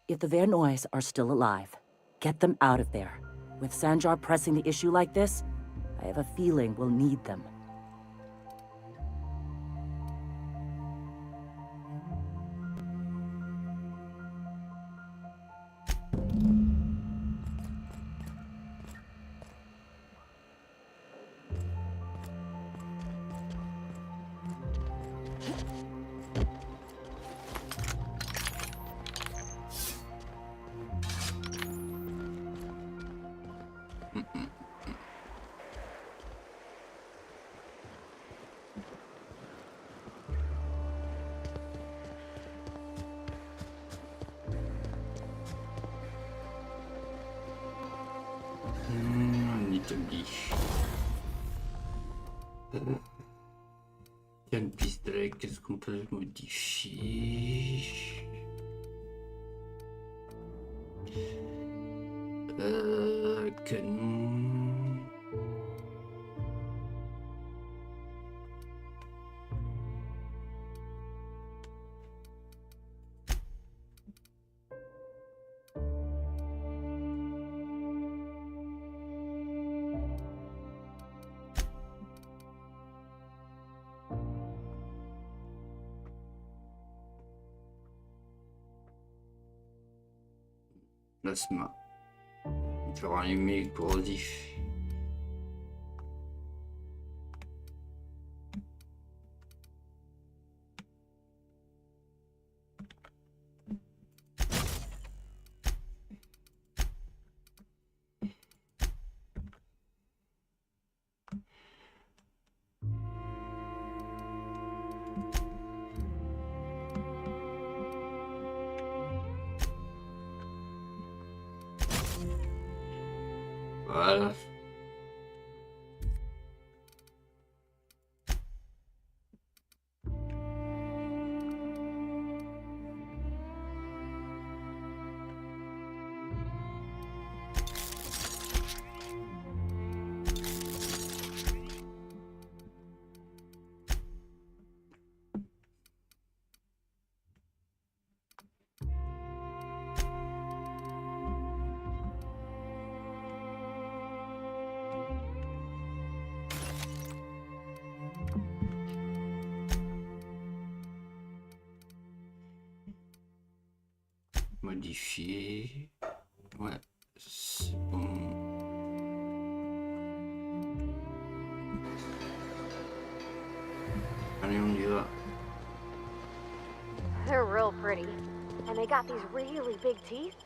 if the Van Noys are still alive, get them out of there. With Sanjar pressing the issue like this, I have a feeling we'll need them.
Canne pistolet, qu'est-ce qu'on peut modifier? Canon. Plasma. Faire un email corrosif. Voilà. Modifier. Ouais, c'est bon. Allez, on y va.
They're real pretty. And they got these really big teeth.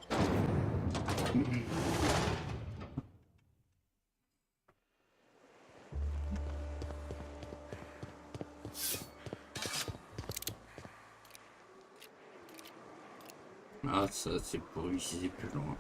Ah, ça, c'est pour utiliser plus loin.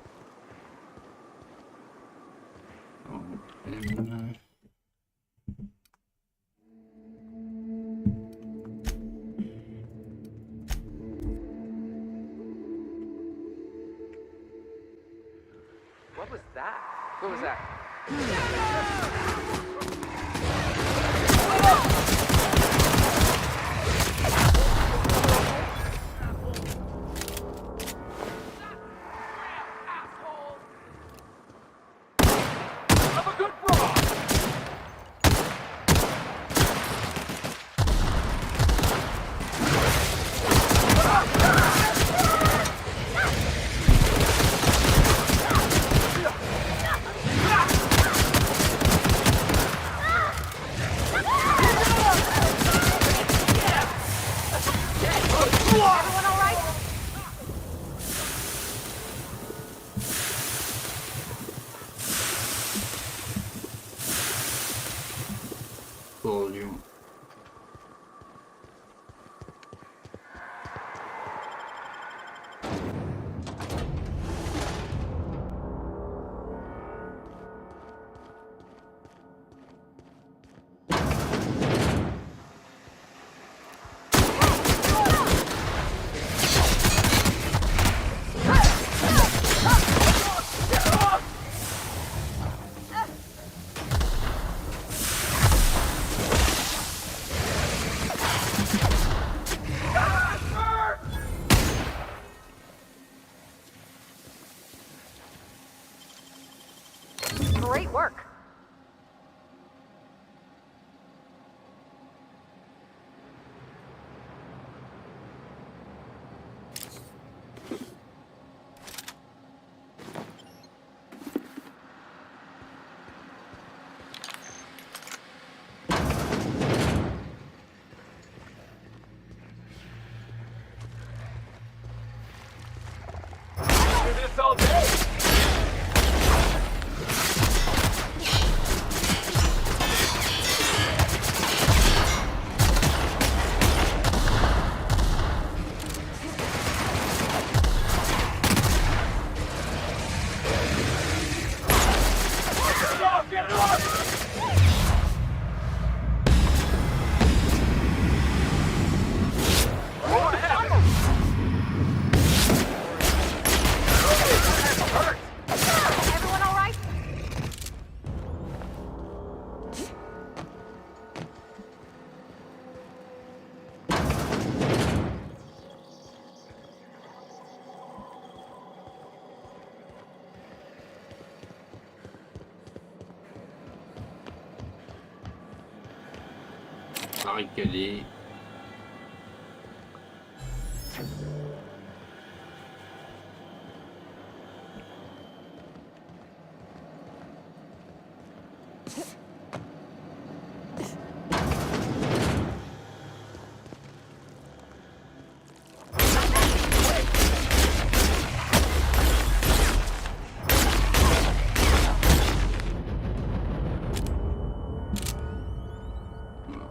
What was that? What was that?
Volume.
Great work.
Do this all day.
Barricadé.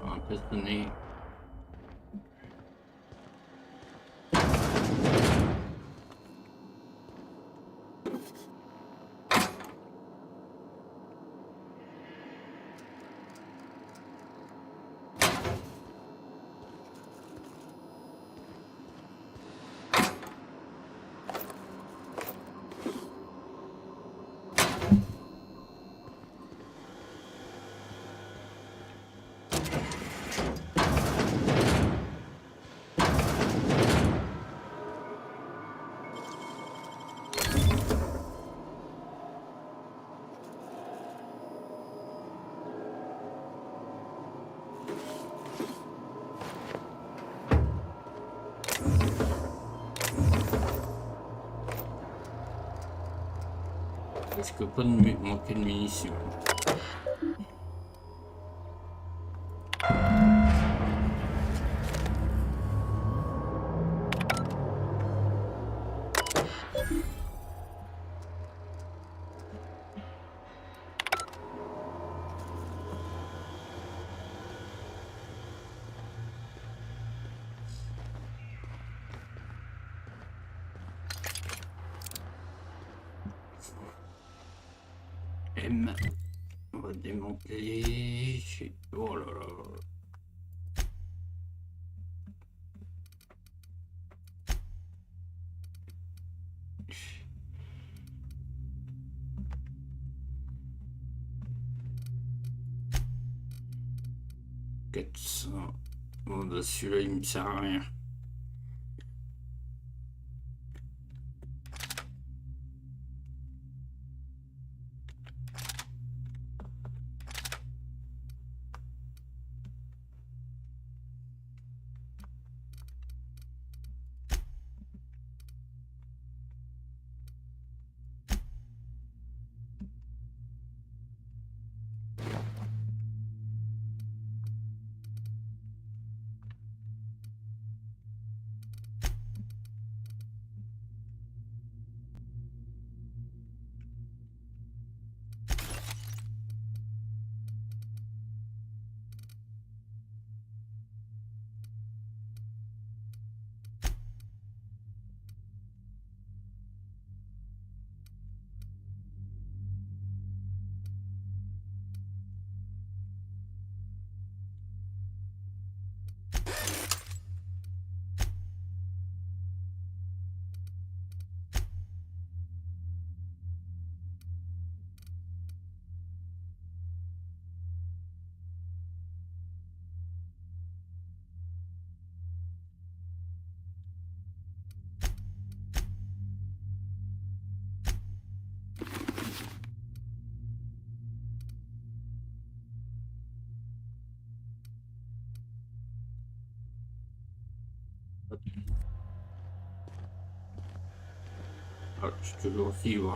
Emprisonné. Parce que pas de manquer de munitions. M. On va démanteler. Oh là là. Bon, bah celui-là il me sert à rien. Ah, je suis toujours vivre.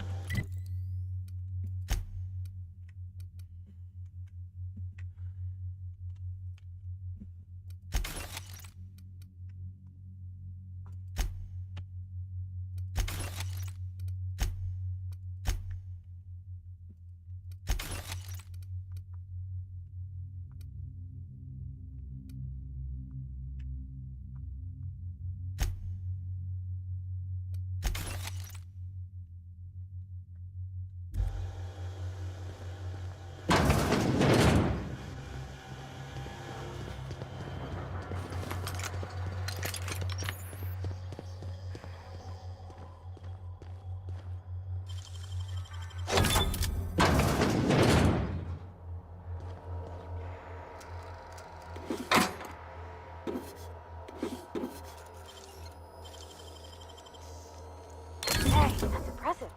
That's impressive.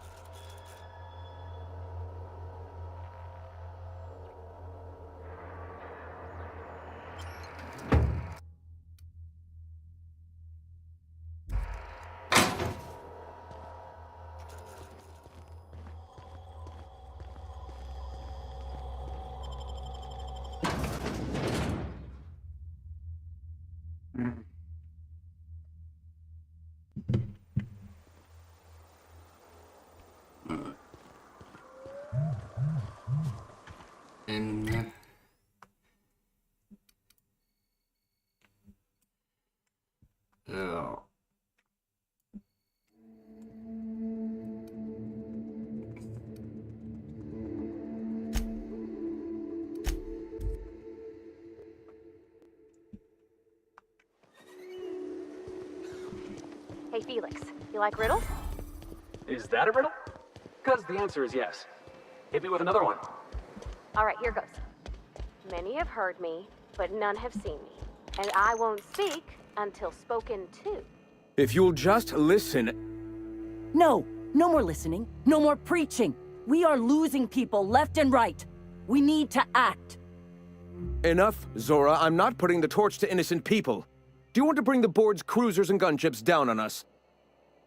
Alors. Hey, Felix, you like riddles?
Is that a riddle? Because the answer is yes. Hit me with another one.
All right, here goes. Many have heard me, but none have seen me. And I won't speak until spoken to.
If you'll just listen...
No, no more listening. No more preaching. We are losing people left and right. We need to act.
Enough, Zora. I'm not putting the torch to innocent people. Do you want to bring the board's cruisers and gunships down on us?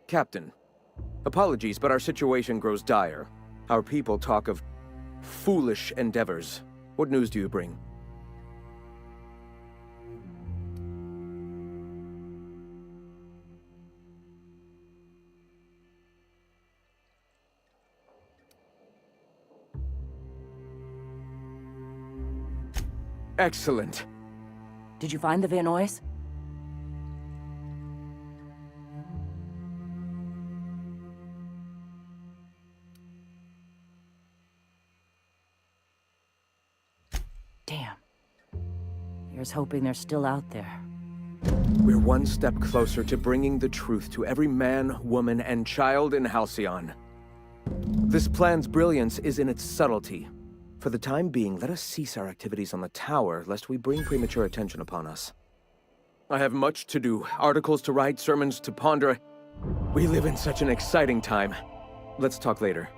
Captain, apologies, but our situation grows dire. Our people talk of foolish endeavors. What news do you bring? Excellent.
Did you find the Vanois? Damn. Here's hoping they're still out there.
We're one step closer to bringing the truth to every man, woman, and child in Halcyon. This plan's brilliance is in its subtlety. For the time being, let us cease our activities on the tower, lest we bring premature attention upon us. I have much to do, articles to write, sermons to ponder. We live in such an exciting time. Let's talk later.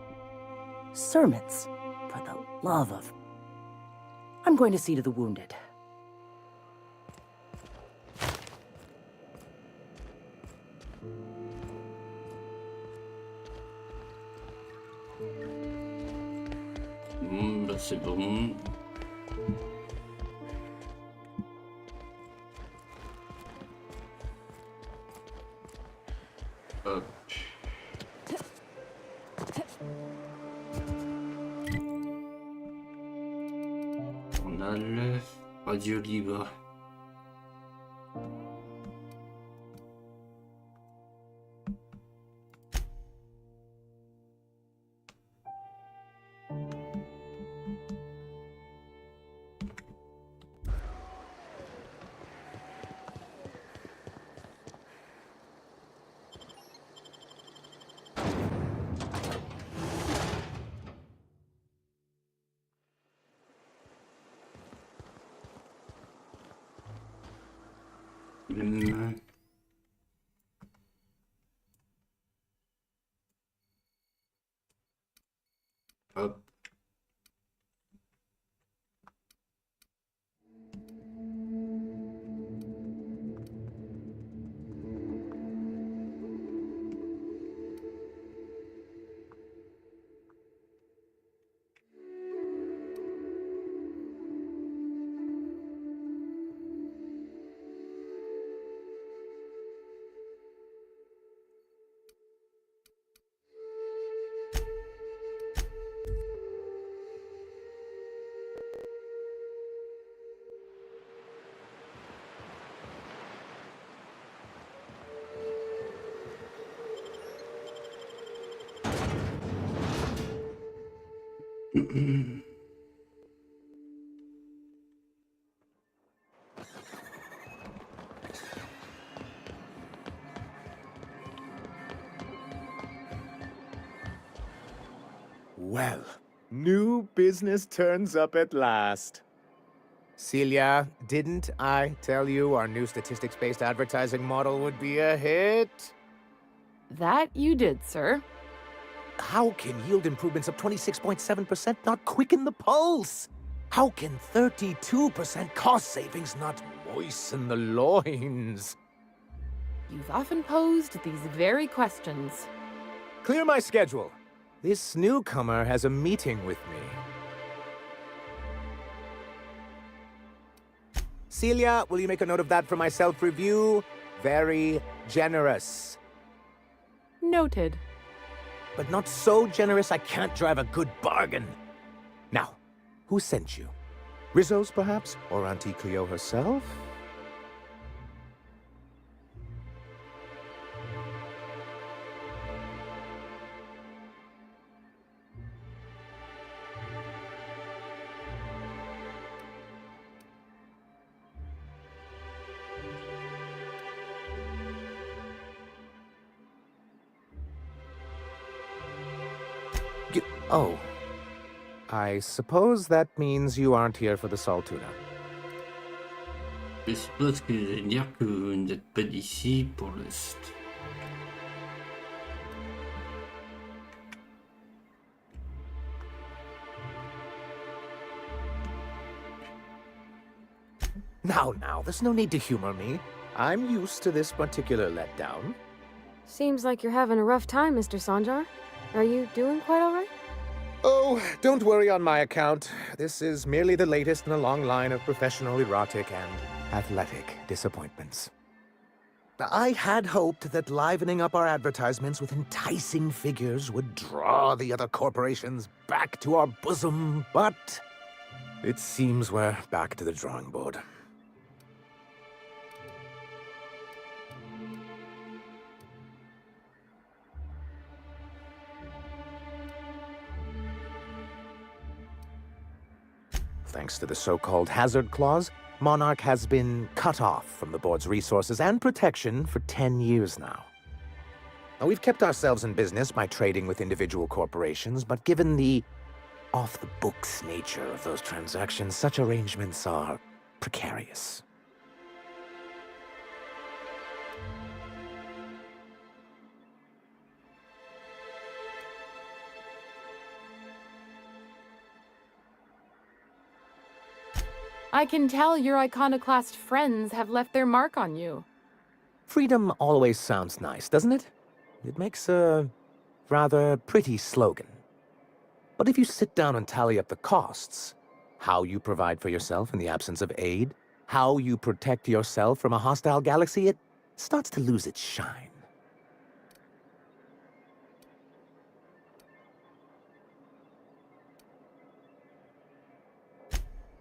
Sermons? For the love of... I'm going to see to the wounded.
Bah c'est bon. Hop. On a le radio libre. Hop.
Well, new business turns up at last. Celia, didn't I tell you our new statistics-based advertising model would be a hit?
That you did, sir.
How can yield improvements of 26.7% not quicken the pulse? How can 32% cost savings not moisten the loins?
You've often posed these very questions.
Clear my schedule. This newcomer has a meeting with me. Celia, will you make a note of that for my self-review? Very generous.
Noted.
But not so generous I can't drive a good bargain. Now, who sent you? Rizzo's, perhaps? Or Auntie Cleo herself? Oh. I suppose that means you aren't here for the salt tuna.
Je suppose que vous allez dire que vous n'êtes pas d'ici pour le...
Now, there's no need to humor me. I'm used to this particular letdown.
Seems like you're having a rough time, Mr. Sanjar. Are you doing quite all right?
Don't worry on my account. This is merely the latest in a long line of professional erotic and athletic disappointments. I had hoped that livening up our advertisements with enticing figures would draw the other corporations back to our bosom, but it seems we're back to the drawing board. Thanks to the so-called hazard clause, Monarch has been cut off from the board's resources and protection for 10 years now. Now, we've kept ourselves in business by trading with individual corporations, but given the off-the-books nature of those transactions, such arrangements are precarious.
I can tell your iconoclast friends have left their mark on you.
Freedom always sounds nice, doesn't it? It makes a rather pretty slogan. But if you sit down and tally up the costs, how you provide for yourself in the absence of aid, how you protect yourself from a hostile galaxy, it starts to lose its shine.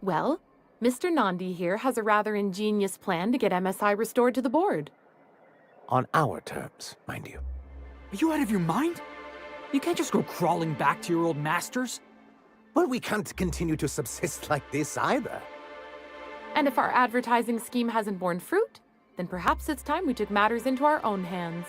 Well, Mr. Nandi here has a rather ingenious plan to get MSI restored to the board.
On our terms, mind you.
Are you out of your mind? You can't just go crawling back to your old masters.
Well, we can't continue to subsist like this either.
And if our advertising scheme hasn't borne fruit, then perhaps it's time we took matters into our own hands.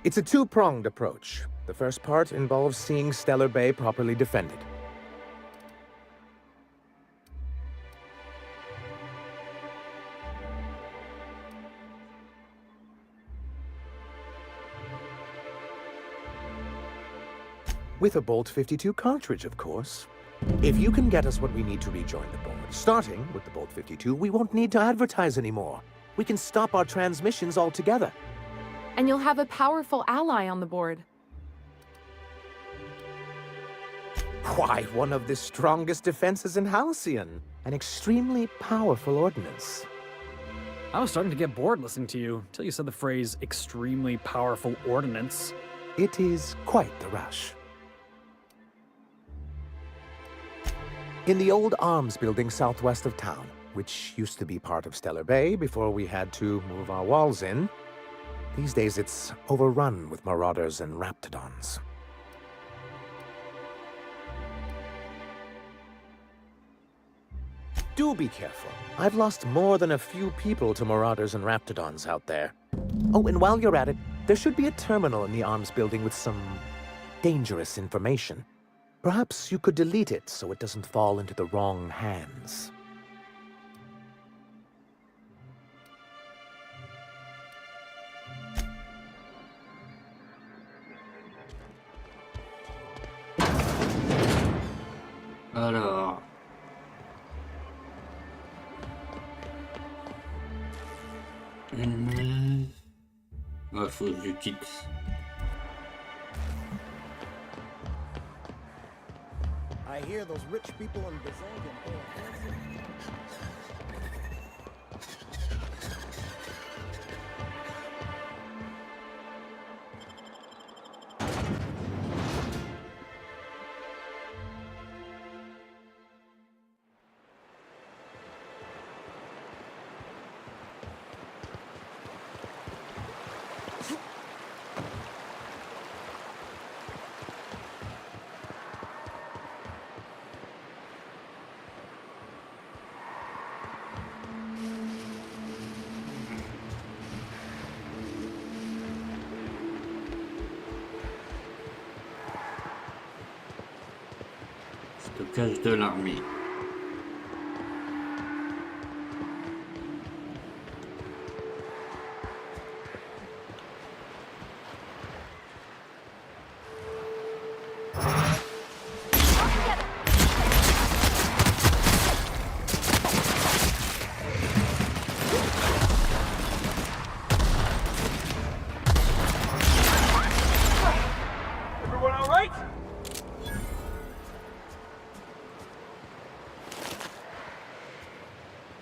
It's a two-pronged approach. The first part involves seeing Stellar Bay properly defended. With a Bolt 52 cartridge, of course. If you can get us what we need to rejoin the board, starting with the Bolt 52, we won't need to advertise anymore. We can stop our transmissions altogether.
And you'll have a powerful ally on the board.
Why, one of the strongest defenses in Halcyon. An extremely powerful ordnance.
I was starting to get bored listening to you, until you said the phrase, extremely powerful ordnance.
It is quite the rush. In the old arms building southwest of town, which used to be part of Stellar Bay before we had to move our walls in, these days it's overrun with marauders and raptidons. Do be careful. I've lost more than a few people to marauders and raptidons out there. Oh, and while you're at it, there should be a terminal in the arms building with some dangerous information. Perhaps you could delete it so it doesn't fall into the wrong hands.
Alors... Ah, faut que je quitte.
I hear those rich people in Bazangan pay a handsome...
Stockage de l'armée.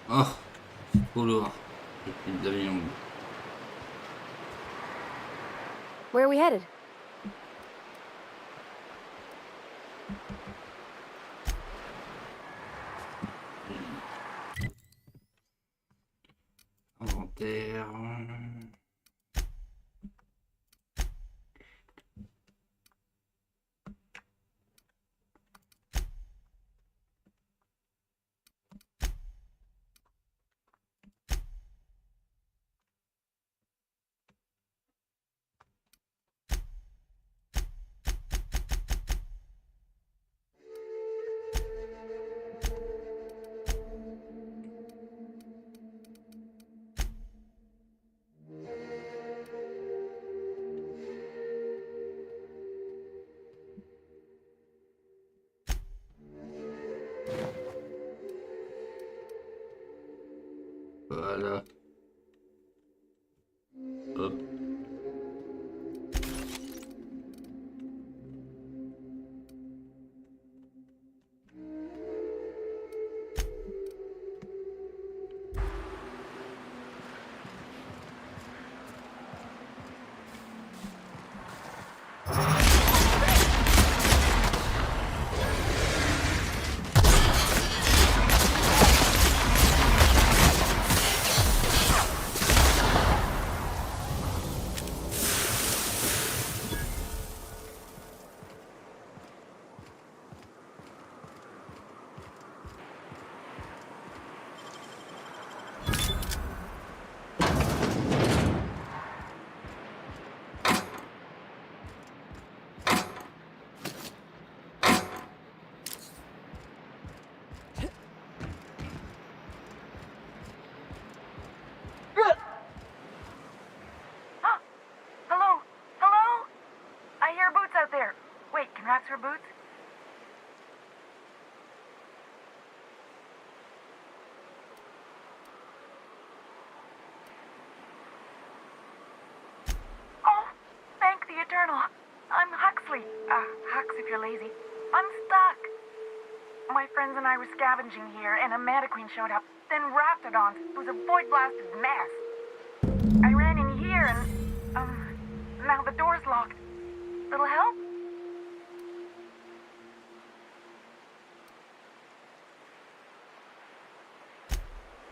Oh, c'est trop lourd. J'ai plus d'avion.
Where are we headed?
Commentaire. Voilà. Hop.
Hello? Hello? I hear boots out there. Wait, can rats wear boots? Oh, thank the Eternal. I'm Huxley. Hux if you're lazy. I'm stuck. My friends and I were scavenging here, and a Mantiqueen showed up. Then Raptidons. It was a void-blasted mess. I ran in here and, now the door's locked. Little help?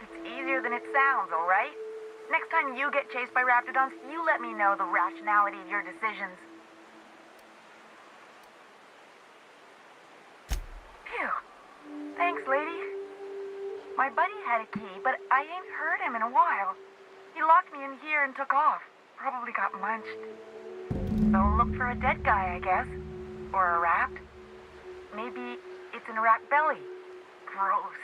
It's easier than it sounds, alright? Next time you get chased by Raptidons, you let me know the rationality of your decisions. Phew. Thanks, lady. My buddy had a key, but I ain't heard him in a while. He locked me in here and took off. Probably got munched. So look for a dead guy, I guess. Or a rat. Maybe it's in a rat belly. Gross.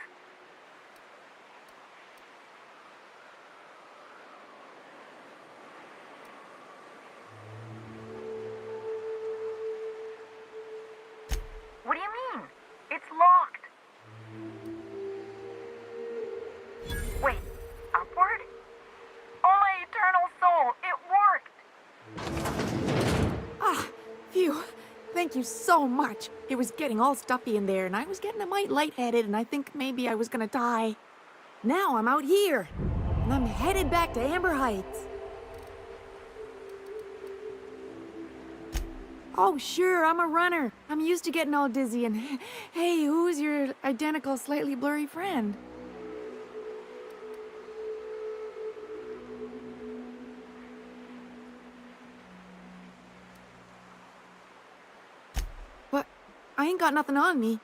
What do you mean? It's locked. Wait, upward? Oh, my eternal soul, it worked!
Ah, phew. Thank you so much. It was getting all stuffy in there, and I was getting a mite lightheaded, and I think maybe I was gonna die. Now I'm out here, and I'm headed back to Amber Heights. Oh, sure, I'm a runner. I'm used to getting all dizzy, and hey, who's your identical, slightly blurry friend? But I ain't got nothing on me.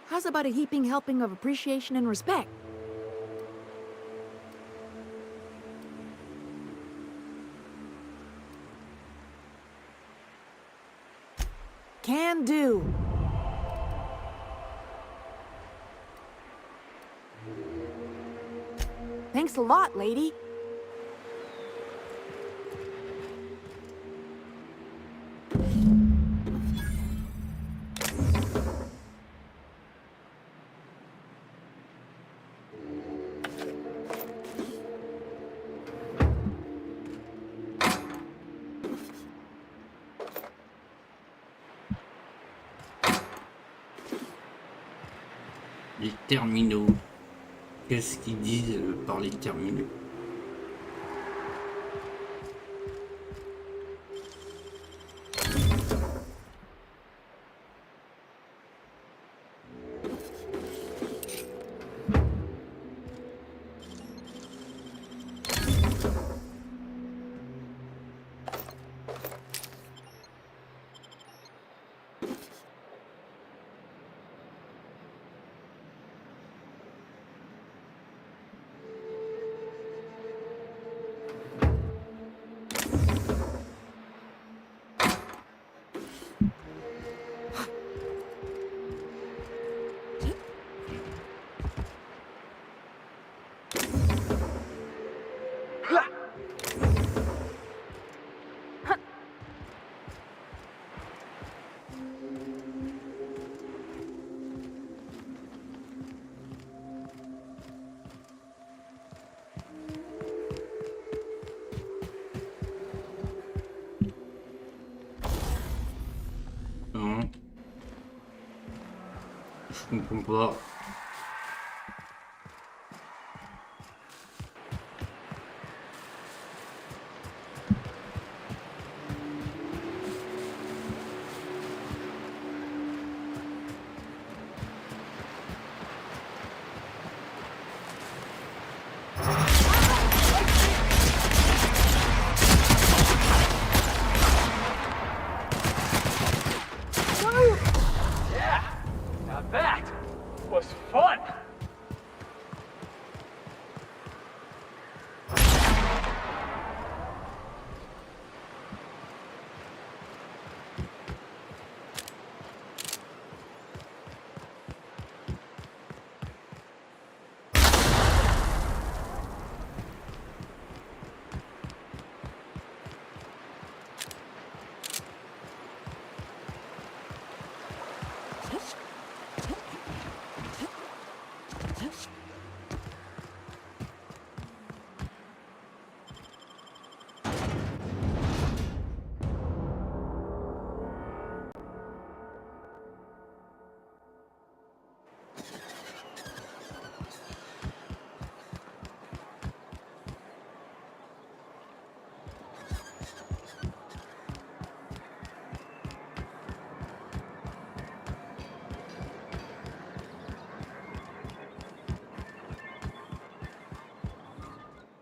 How's about a heaping helping of appreciation and respect? Can do. Thanks a lot, lady.
Les terminaux. Qu'est-ce qu'ils disent par les terminaux? Non. Je comprends pas.
Yeah, now that was fun.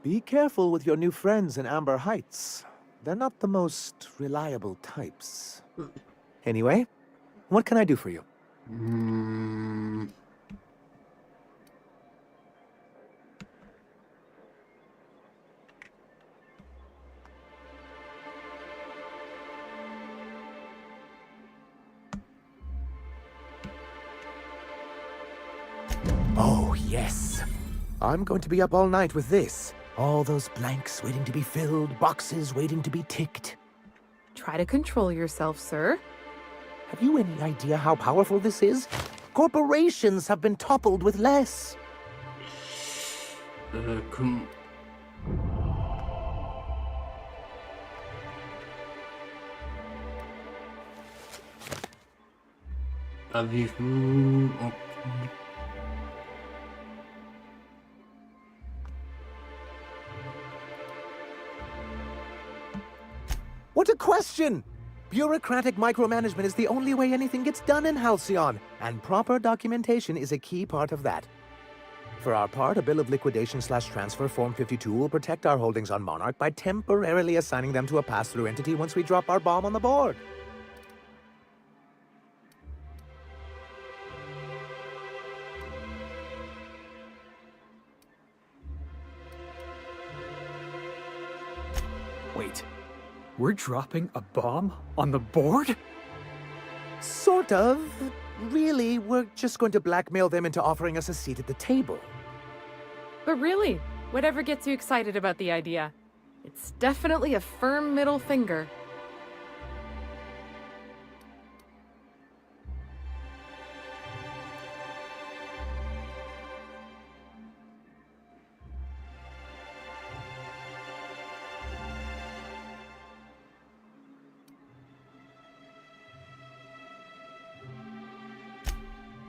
Be careful with your new friends in Amber Heights. They're not the most reliable types. Anyway, what can I do for you? Oh, yes. I'm going to be up all night with this. All those blanks waiting to be filled, boxes waiting to be ticked.
Try to control yourself, sir.
Have you any idea how powerful this is? Corporations have been toppled with less.
Comment... Avez-vous...
What a question! Bureaucratic micromanagement is the only way anything gets done in Halcyon, and proper documentation is a key part of that. For our part, a bill of liquidation/transfer Form 52 will protect our holdings on Monarch by temporarily assigning them to a pass-through entity once we drop our bomb on the board.
Wait, we're dropping a bomb on the board?
Sort of. Really, we're just going to blackmail them into offering us a seat at the table.
But really, whatever gets you excited about the idea? It's definitely a firm middle finger.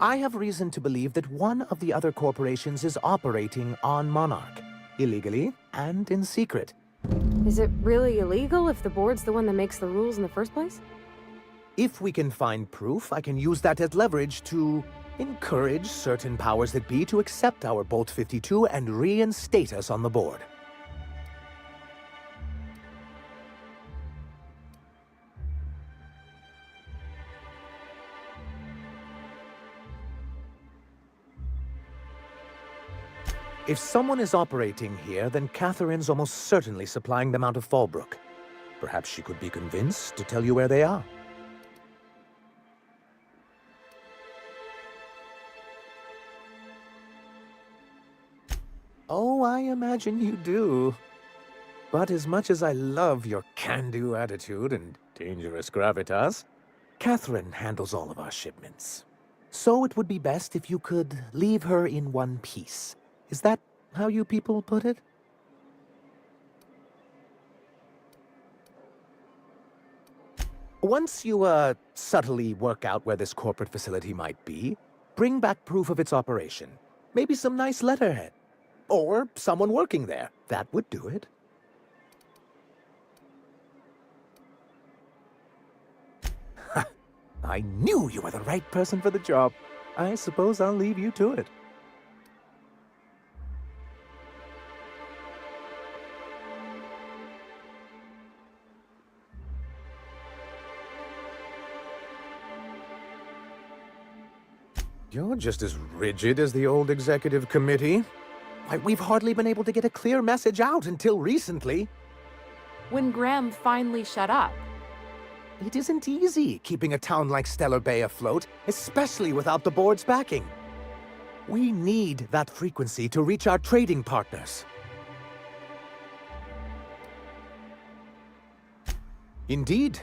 I have reason to believe that one of the other corporations is operating on Monarch, illegally and in secret.
Is it really illegal if the board's the one that makes the rules in the first place?
If we can find proof, I can use that as leverage to encourage certain powers that be to accept our Bolt 52 and reinstate us on the board. If someone is operating here, then Catherine's almost certainly supplying them out of Fallbrook. Perhaps she could be convinced to tell you where they are. Oh, I imagine you do. But as much as I love your can-do attitude and dangerous gravitas, Catherine handles all of our shipments. So it would be best if you could leave her in one piece. Is that how you people put it? Once you, subtly work out where this corporate facility might be, bring back proof of its operation. Maybe some nice letterhead. Or someone working there. That would do it. Ha! I knew you were the right person for the job. I suppose I'll leave you to it. You're just as rigid as the old executive committee. Why, we've hardly been able to get a clear message out until recently.
When Graham finally shut up.
It isn't easy keeping a town like Stellar Bay afloat, especially without the board's backing. We need that frequency to reach our trading partners. Indeed.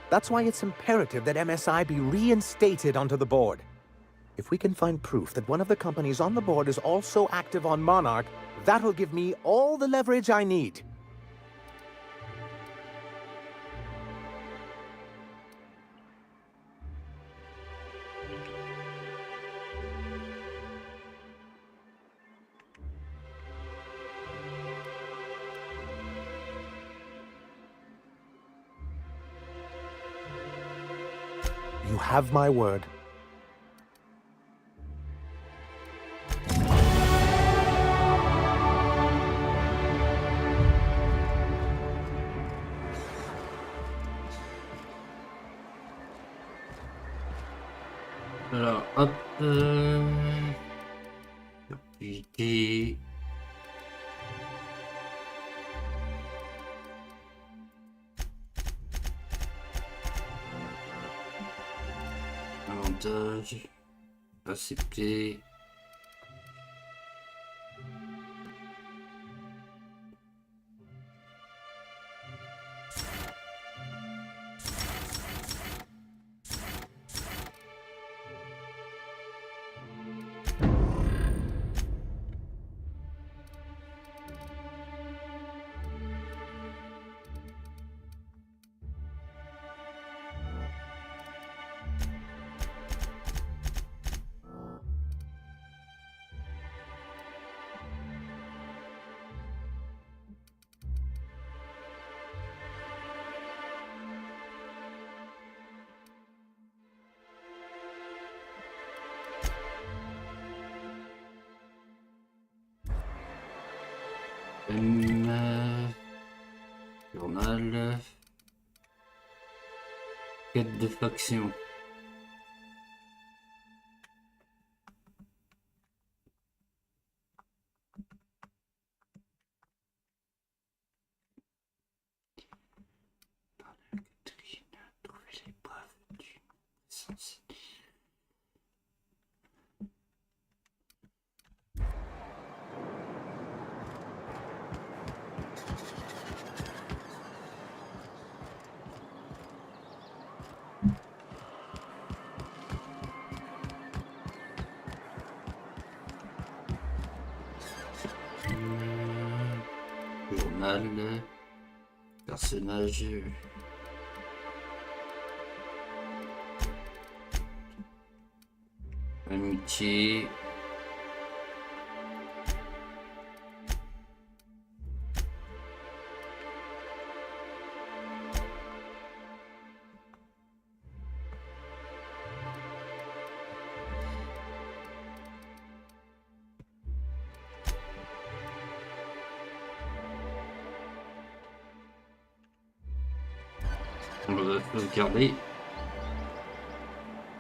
That's why it's imperative that MSI be reinstated onto the board. If we can find proof that one of the companies on the board is also active on Monarch, that'll give me all the leverage I need. You have my word.
Alors, hop, rapidité. Avantage, accepter. Journal. Quête de faction. Trouver les preuves du sens. Journal, personnage. Amitié. On va sauvegarder.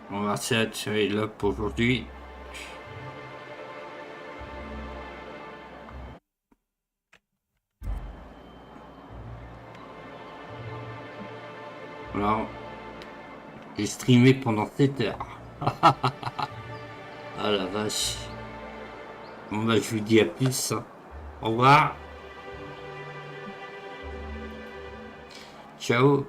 On va s'attirer là pour aujourd'hui. Alors, j'ai streamé pendant 7 heures. Ah la vache. Bon bah je vous dis à plus. Au revoir. Ciao.